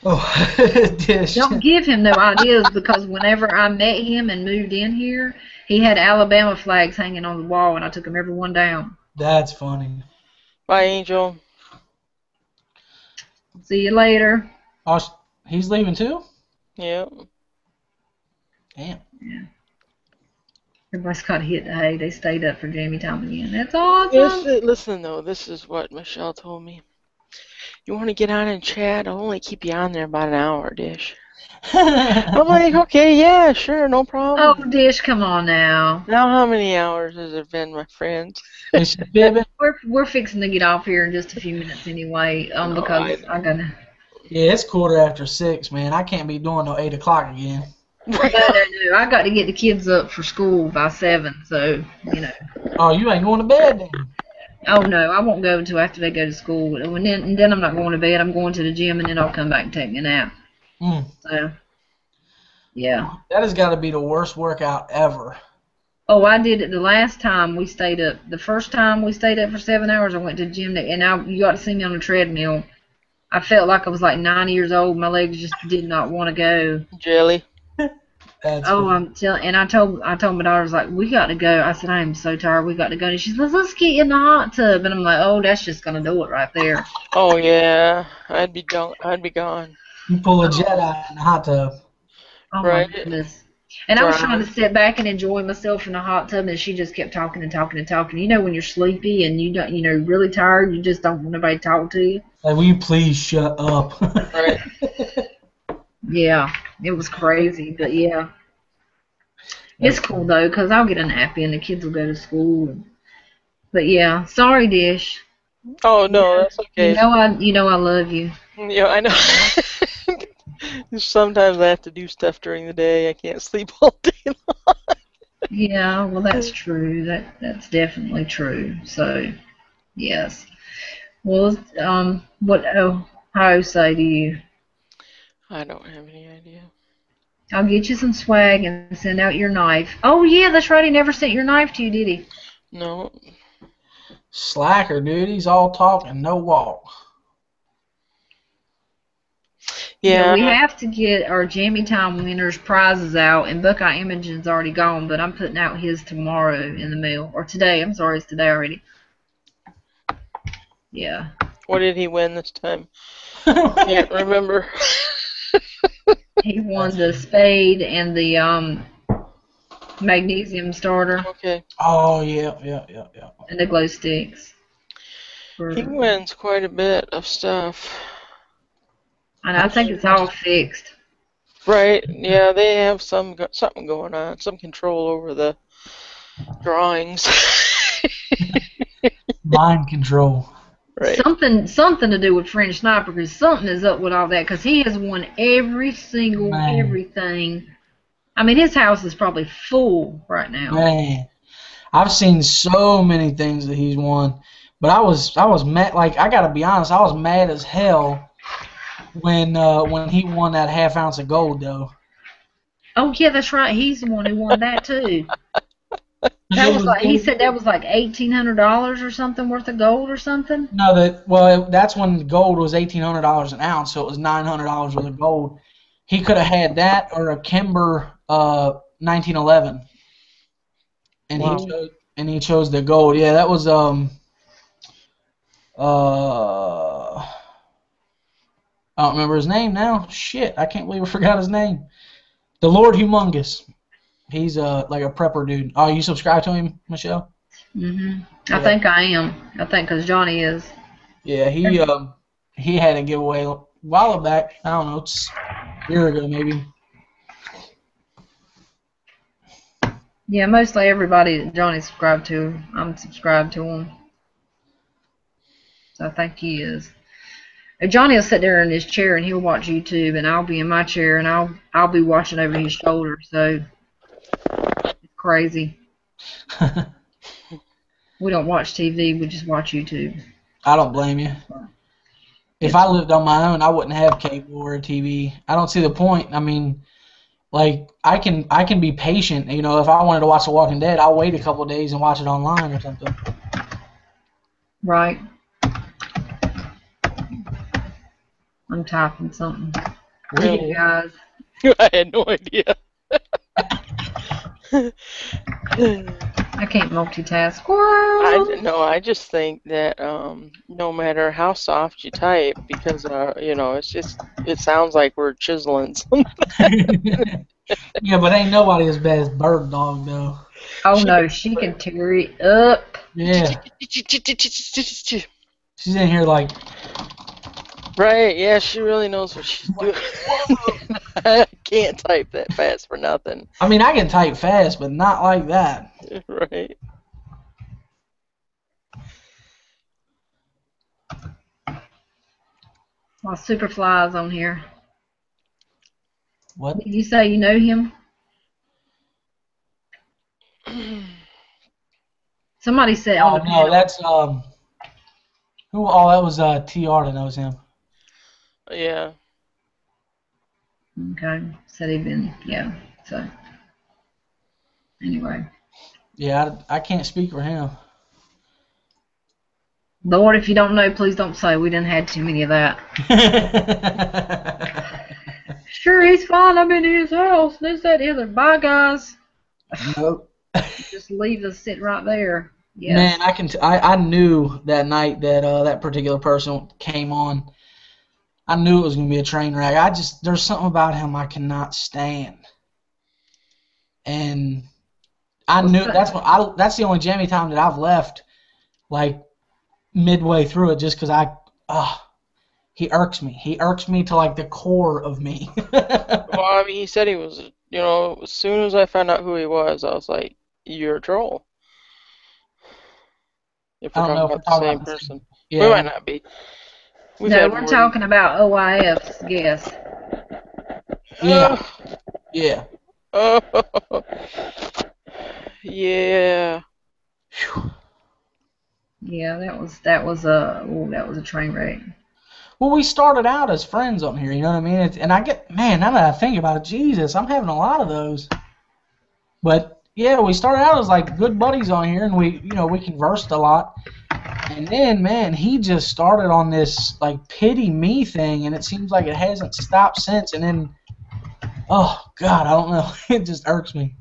Oh, dish. don't give him no ideas, because whenever I met him and moved in here, he had Alabama flags hanging on the wall, and I took them every one down. That's funny. Bye, Angel. See you later. Oh, he's leaving too? Yeah. Damn. Everybody's got to hit the hay. They stayed up for Jammy Time again. That's awesome. Listen, though, this is what Michelle told me. You want to get on and chat? I'll only keep you on there about an hour, Dish. I'm like, okay, yeah, sure, no problem. Oh, Dish, come on now. Now, how many hours has it been, my friend? Is she fibbing? We're fixing to get off here in just a few minutes anyway, because I gotta. Yeah, it's 6:15, man. I can't be doing no 8 o'clock again. No. I got to get the kids up for school by 7, so you know. Oh, you ain't going to bed then? Oh no, I won't go until after they go to school, and then I'm not going to bed. I'm going to the gym, and then I'll come back and take a nap. So, yeah. That has got to be the worst workout ever. Oh, I did it the last time we stayed up. The first time we stayed up for 7 hours, I went to the gym, and you got to see me on the treadmill. I felt like I was like 9 years old. My legs just did not want to go. Jelly. I'm telling, and I told my daughter, I was like, we got to go. I said, I am so tired. We got to go. And she says, let's get in the hot tub. And I'm like, oh, that's just gonna do it right there. Oh yeah, I'd be gone. You pull a jet out in the hot tub. Oh Right. my goodness. And I was trying to sit back and enjoy myself in the hot tub, and she just kept talking and talking and talking. You know, when you're sleepy and you don't, really tired, you just don't want nobody to talk to you. Like, will you please shut up? Right. Yeah, it was crazy, but yeah. It's cool though, because I'll get a nap in, the kids will go to school. But yeah, sorry, Dish. Oh no, that's okay. You know I love you. Yeah, I know. Sometimes I have to do stuff during the day. I can't sleep all day long. Yeah, well, that's true. That's definitely true. So, yes. Well, how say to you? I don't have any idea. I'll get you some swag and send out your knife. Oh yeah, that's right. He never sent your knife to you, did he? No. Slacker, dude. He's all talk and no walk. Yeah. We have to get our Jammy Time winners prizes out, and Buckeye Imogen's already gone, but I'm putting out his tomorrow in the mail. Or today. I'm sorry, it's today already. Yeah. What did he win this time? Can't remember. He won the spade and the magnesium starter. Okay. Oh, yeah. And the glow sticks. He wins quite a bit of stuff. And I think it's all fixed. Right. Yeah, they have something going on, some control over the drawings. Mind control. Right. Something to do with French Sniper, because something is up with all that, because he has won every single everything. I mean, his house is probably full right now. Man, I've seen so many things that he's won, but I was mad. Like, I gotta be honest, I was mad as hell when he won that half ounce of gold, though. Oh yeah, that's right. He's the one who won that too. That was like, he said that was like $1,800 or something worth of gold or something. No, that's when gold was $1,800 an ounce, so it was $900 worth of gold. He could have had that or a Kimber 1911, and Wow. he chose the gold. Yeah, that was I don't remember his name now. Shit, I can't believe I forgot his name. The Lord Humongous. He's like a prepper dude. Oh, you subscribe to him, Michelle? I think I am. I think because Johnny is. Yeah, he had a giveaway a while back. I don't know, it's a year ago maybe. Yeah, mostly everybody that Johnny subscribed to, I'm subscribed to him. So I think he is. Johnny will sit there in his chair and he'll watch YouTube, and I'll be in my chair and I'll be watching over his shoulder. So it's crazy. We don't watch TV, we just watch YouTube. I don't blame you. If I lived on my own, I wouldn't have cable or a TV. I don't see the point. I mean, like I can be patient. You know, if I wanted to watch The Walking Dead, I'll wait a couple of days and watch it online or something. Right. I'm typing something. Really? Guys. I had no idea. I can't multitask. What? I just think that no matter how soft you type, because it sounds like we're chiseling something. Yeah, but ain't nobody as bad as Bird Dog though. Oh no, she can tear it up. Yeah. She's in here like. Right, yeah, she really knows what she's doing. I can't type that fast for nothing. I mean, I can type fast, but not like that. Right. Well, Superfly's on here. What? Did you say you know him? Somebody said. Oh no, that's who? Oh, that was TR that knows him. Yeah. Okay. Said he'd been, yeah. So, anyway. Yeah, I can't speak for him. Lord, if you don't know, please don't say. We didn't had too many of that. Sure, he's fine. I'm in his house. This, that, the other. Bye, guys. Nope. Just leave us sitting right there. Yes. Man, I knew that night that that particular person came on. I knew it was gonna be a train wreck. There's something about him I cannot stand, and I knew that's the only Jammy Time that I've left, like midway through it, just because he irks me. He irks me to like the core of me. Well, I mean, he said he was, as soon as I found out who he was, I was like, "You're a troll." If we're talking about the same person, yeah. We might not be. We're talking about OIF's guess. Yeah. Yeah. Oh. Yeah. Yeah, that was a train wreck. Well, we started out as friends on here, you know what I mean? And now that I think about it, Jesus, I'm having a lot of those. But yeah, we started out as like good buddies on here, and we conversed a lot. And then, man, he just started on this like pity me thing, and it seems like it hasn't stopped since. And then, oh God, I don't know, it just irks me.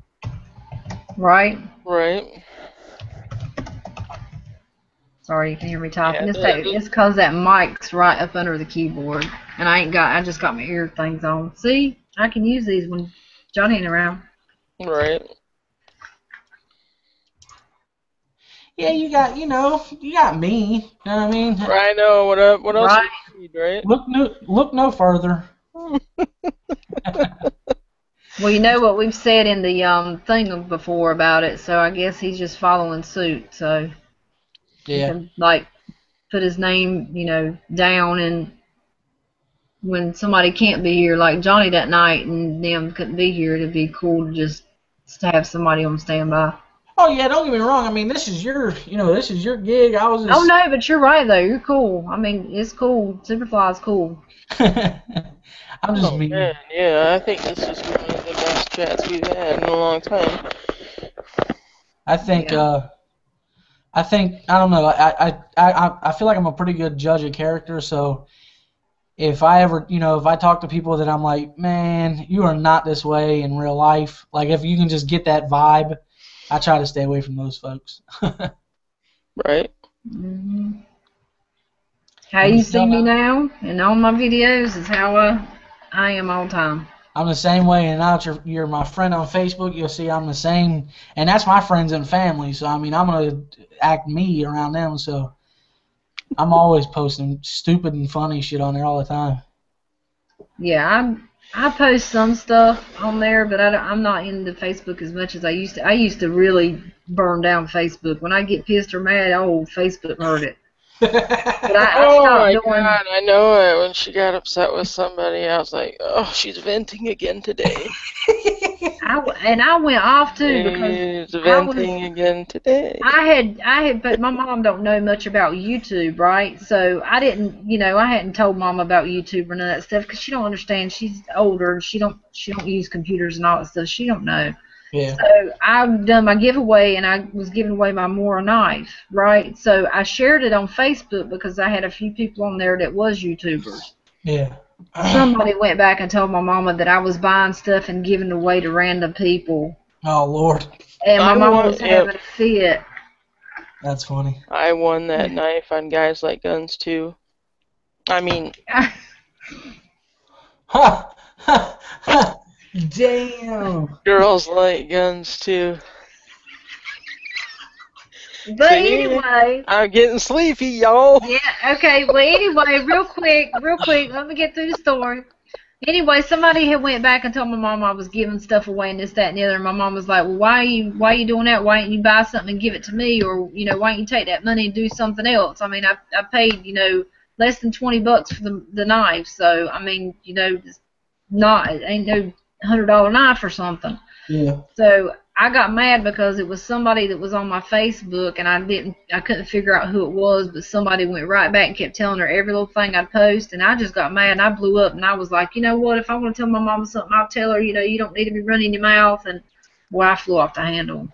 Right. Right. Sorry, you can hear me typing. It's because that mic's right up under the keyboard, and I just got my ear things on. See, I can use these when Johnny ain't around. Right. Yeah, you got me. You know what I mean? I know. What else? Right. You need, right? Look no further. Well, you know what we've said in the thing before about it, so I guess he's just following suit. So yeah, he can, like, put his name, down, and when somebody can't be here, like Johnny that night, and them couldn't be here, it'd be cool to just to have somebody on standby. Oh yeah, don't get me wrong. I mean, this is your gig. I was just... Oh no, but you're right though. You're cool. I mean, it's cool. Superfly's cool. I'm just mean. Man, yeah, I think this is one of the best chats we've had in a long time. I think Yeah. I think I don't know. I feel like I'm a pretty good judge of character. So if I ever, if I talk to people that I'm like, man, you are not this way in real life. Like if you can just get that vibe, I try to stay away from those folks. Right. Hmm. How But you just know see me that now and all my videos is how I am all the time. I'm the same way. And now that you're my friend on Facebook, you'll see I'm the same. And that's my friends and family. So I mean, I'm gonna act me around them. So I'm always posting stupid and funny shit on there all the time. Yeah, I post some stuff on there, but I'm not into Facebook as much as I used to. I used to really burn down Facebook. When I get pissed or mad, oh, Facebook hurt it. But I Oh stopped my doing. God, I know it. When she got upset with somebody, I was like, oh, she's venting again today. I went off too because She's I was venting again today. but my mom don't know much about YouTube, right? So I didn't, I hadn't told mom about YouTube or none of that stuff because she don't understand. She's older and she don't use computers and all that stuff. She don't know. Yeah. So I've done my giveaway and I was giving away my Mora knife, right? So I shared it on Facebook because I had a few people on there that was YouTubers. Yeah. Somebody went back and told my mama that I was buying stuff and giving away to random people. Oh Lord, And my I mama won. was Yep, having a fit. that's funny. I won that knife on Guys Like Guns too. I mean, Ha! Ha! Ha! Damn. Girls Like Guns too. But See, anyway, I'm getting sleepy, y'all. yeah, okay. Well, anyway, real quick, let me get through the story. Anyway, somebody had went back and told my mom I was giving stuff away and this, that, and the other. And my mom was like, "Well, why are you doing that? Why don't you buy something and give it to me, or why don't you take that money and do something else? I mean, I paid less than $20 for the knife, so I mean, it's not it ain't no $100 knife or something." Yeah. So I got mad because it was somebody that was on my Facebook, and I couldn't figure out who it was, but somebody went right back and kept telling her every little thing I'd post, and I just got mad and I blew up and I was like, you know what? If I want to tell my mama something, I'll tell her. You don't need to be running your mouth, and boy, I flew off the handle.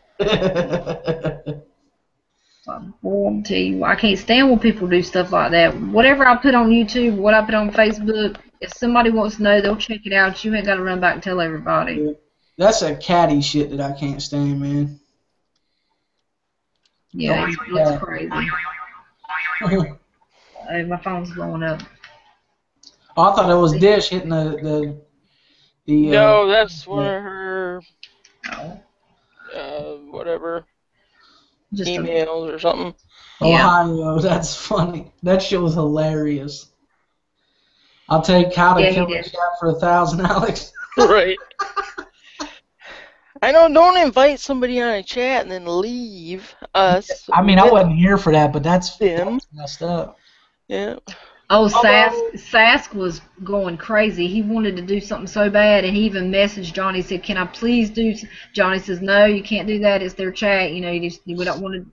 So, boy, I'm tell you, I can't stand when people do stuff like that. Whatever I put on YouTube, what I put on Facebook, if somebody wants to know, they'll check it out. You ain't got to run back and tell everybody. Yeah. That's a catty shit that I can't stand, man. Yeah, Don't do it's that. crazy. Hey, my phone's blowing up. Oh, I thought it was Dish hitting the No, that's one of her Oh, whatever just a emails or something. yeah. Ohio. That's funny. That shit was hilarious. I'll take How to Yeah, he Kill a did. Cat for 1,000, Alex. Right. I know. Don't invite somebody on a chat and then leave us I mean, I with wasn't here for that, but that's them. messed up. Yeah. Oh, Although, Sask was going crazy. He wanted to do something so bad, and he even messaged Johnny. Said, "Can I please do?" Johnny says, "No, you can't do that. It's their chat. We don't want to."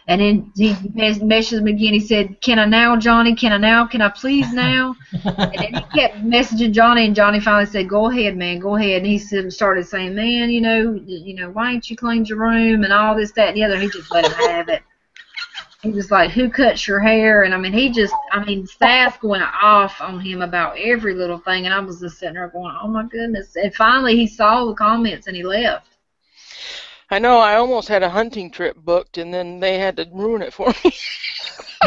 And then he messaged him again. He said, "Can I now, Johnny? Can I now? Can I please now?" And then he kept messaging Johnny, and Johnny finally said, "Go ahead, man, go ahead." And he started saying, "Man, why ain't you cleaned your room and all this, that, and the other." He just let him have it. He was like, "Who cuts your hair?" And I mean, staff going off on him about every little thing. And I was just sitting there going, "Oh my goodness!" And finally, he saw the comments and he left. I know I almost had a hunting trip booked, and then they had to ruin it for me.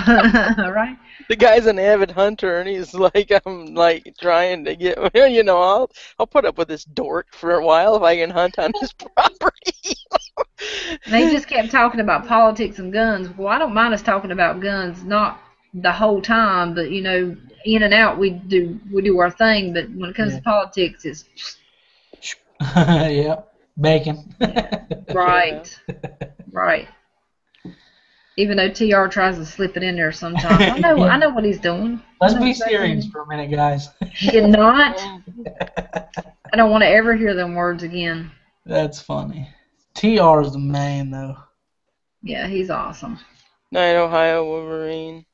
Right? The guy's an avid hunter, and he's like, I'm like trying to get, I'll put up with this dork for a while if I can hunt on his property. And they just kept talking about politics and guns. Well, I don't mind us talking about guns, not the whole time, but in and out we do our thing. But when it comes to politics, it's Yep. Bacon. right, right. Even though TR tries to slip it in there sometimes, I know what he's doing. Let's be serious for a minute, guys. You're not. I don't want to ever hear them words again. That's funny. TR is the man, though. Yeah, he's awesome. Night, Ohio Wolverine.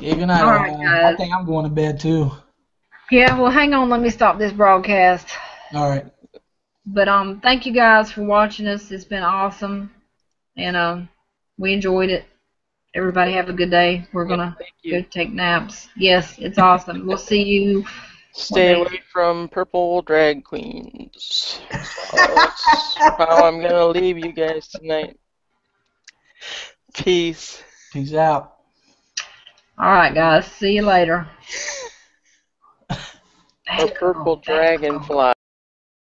Yeah, good night, All right, Ohio. guys. I think I'm going to bed, too. Yeah, well, hang on. Let me stop this broadcast. All right. But thank you guys for watching us. It's been awesome. and we enjoyed it. Everybody have a good day. We're gonna Thank go you. take naps. Yes, it's awesome. We'll see you. Stay away from purple drag queens. That's how I'm gonna leave you guys tonight. Peace. Peace out. All right, guys. See you later. A purple dragonfly.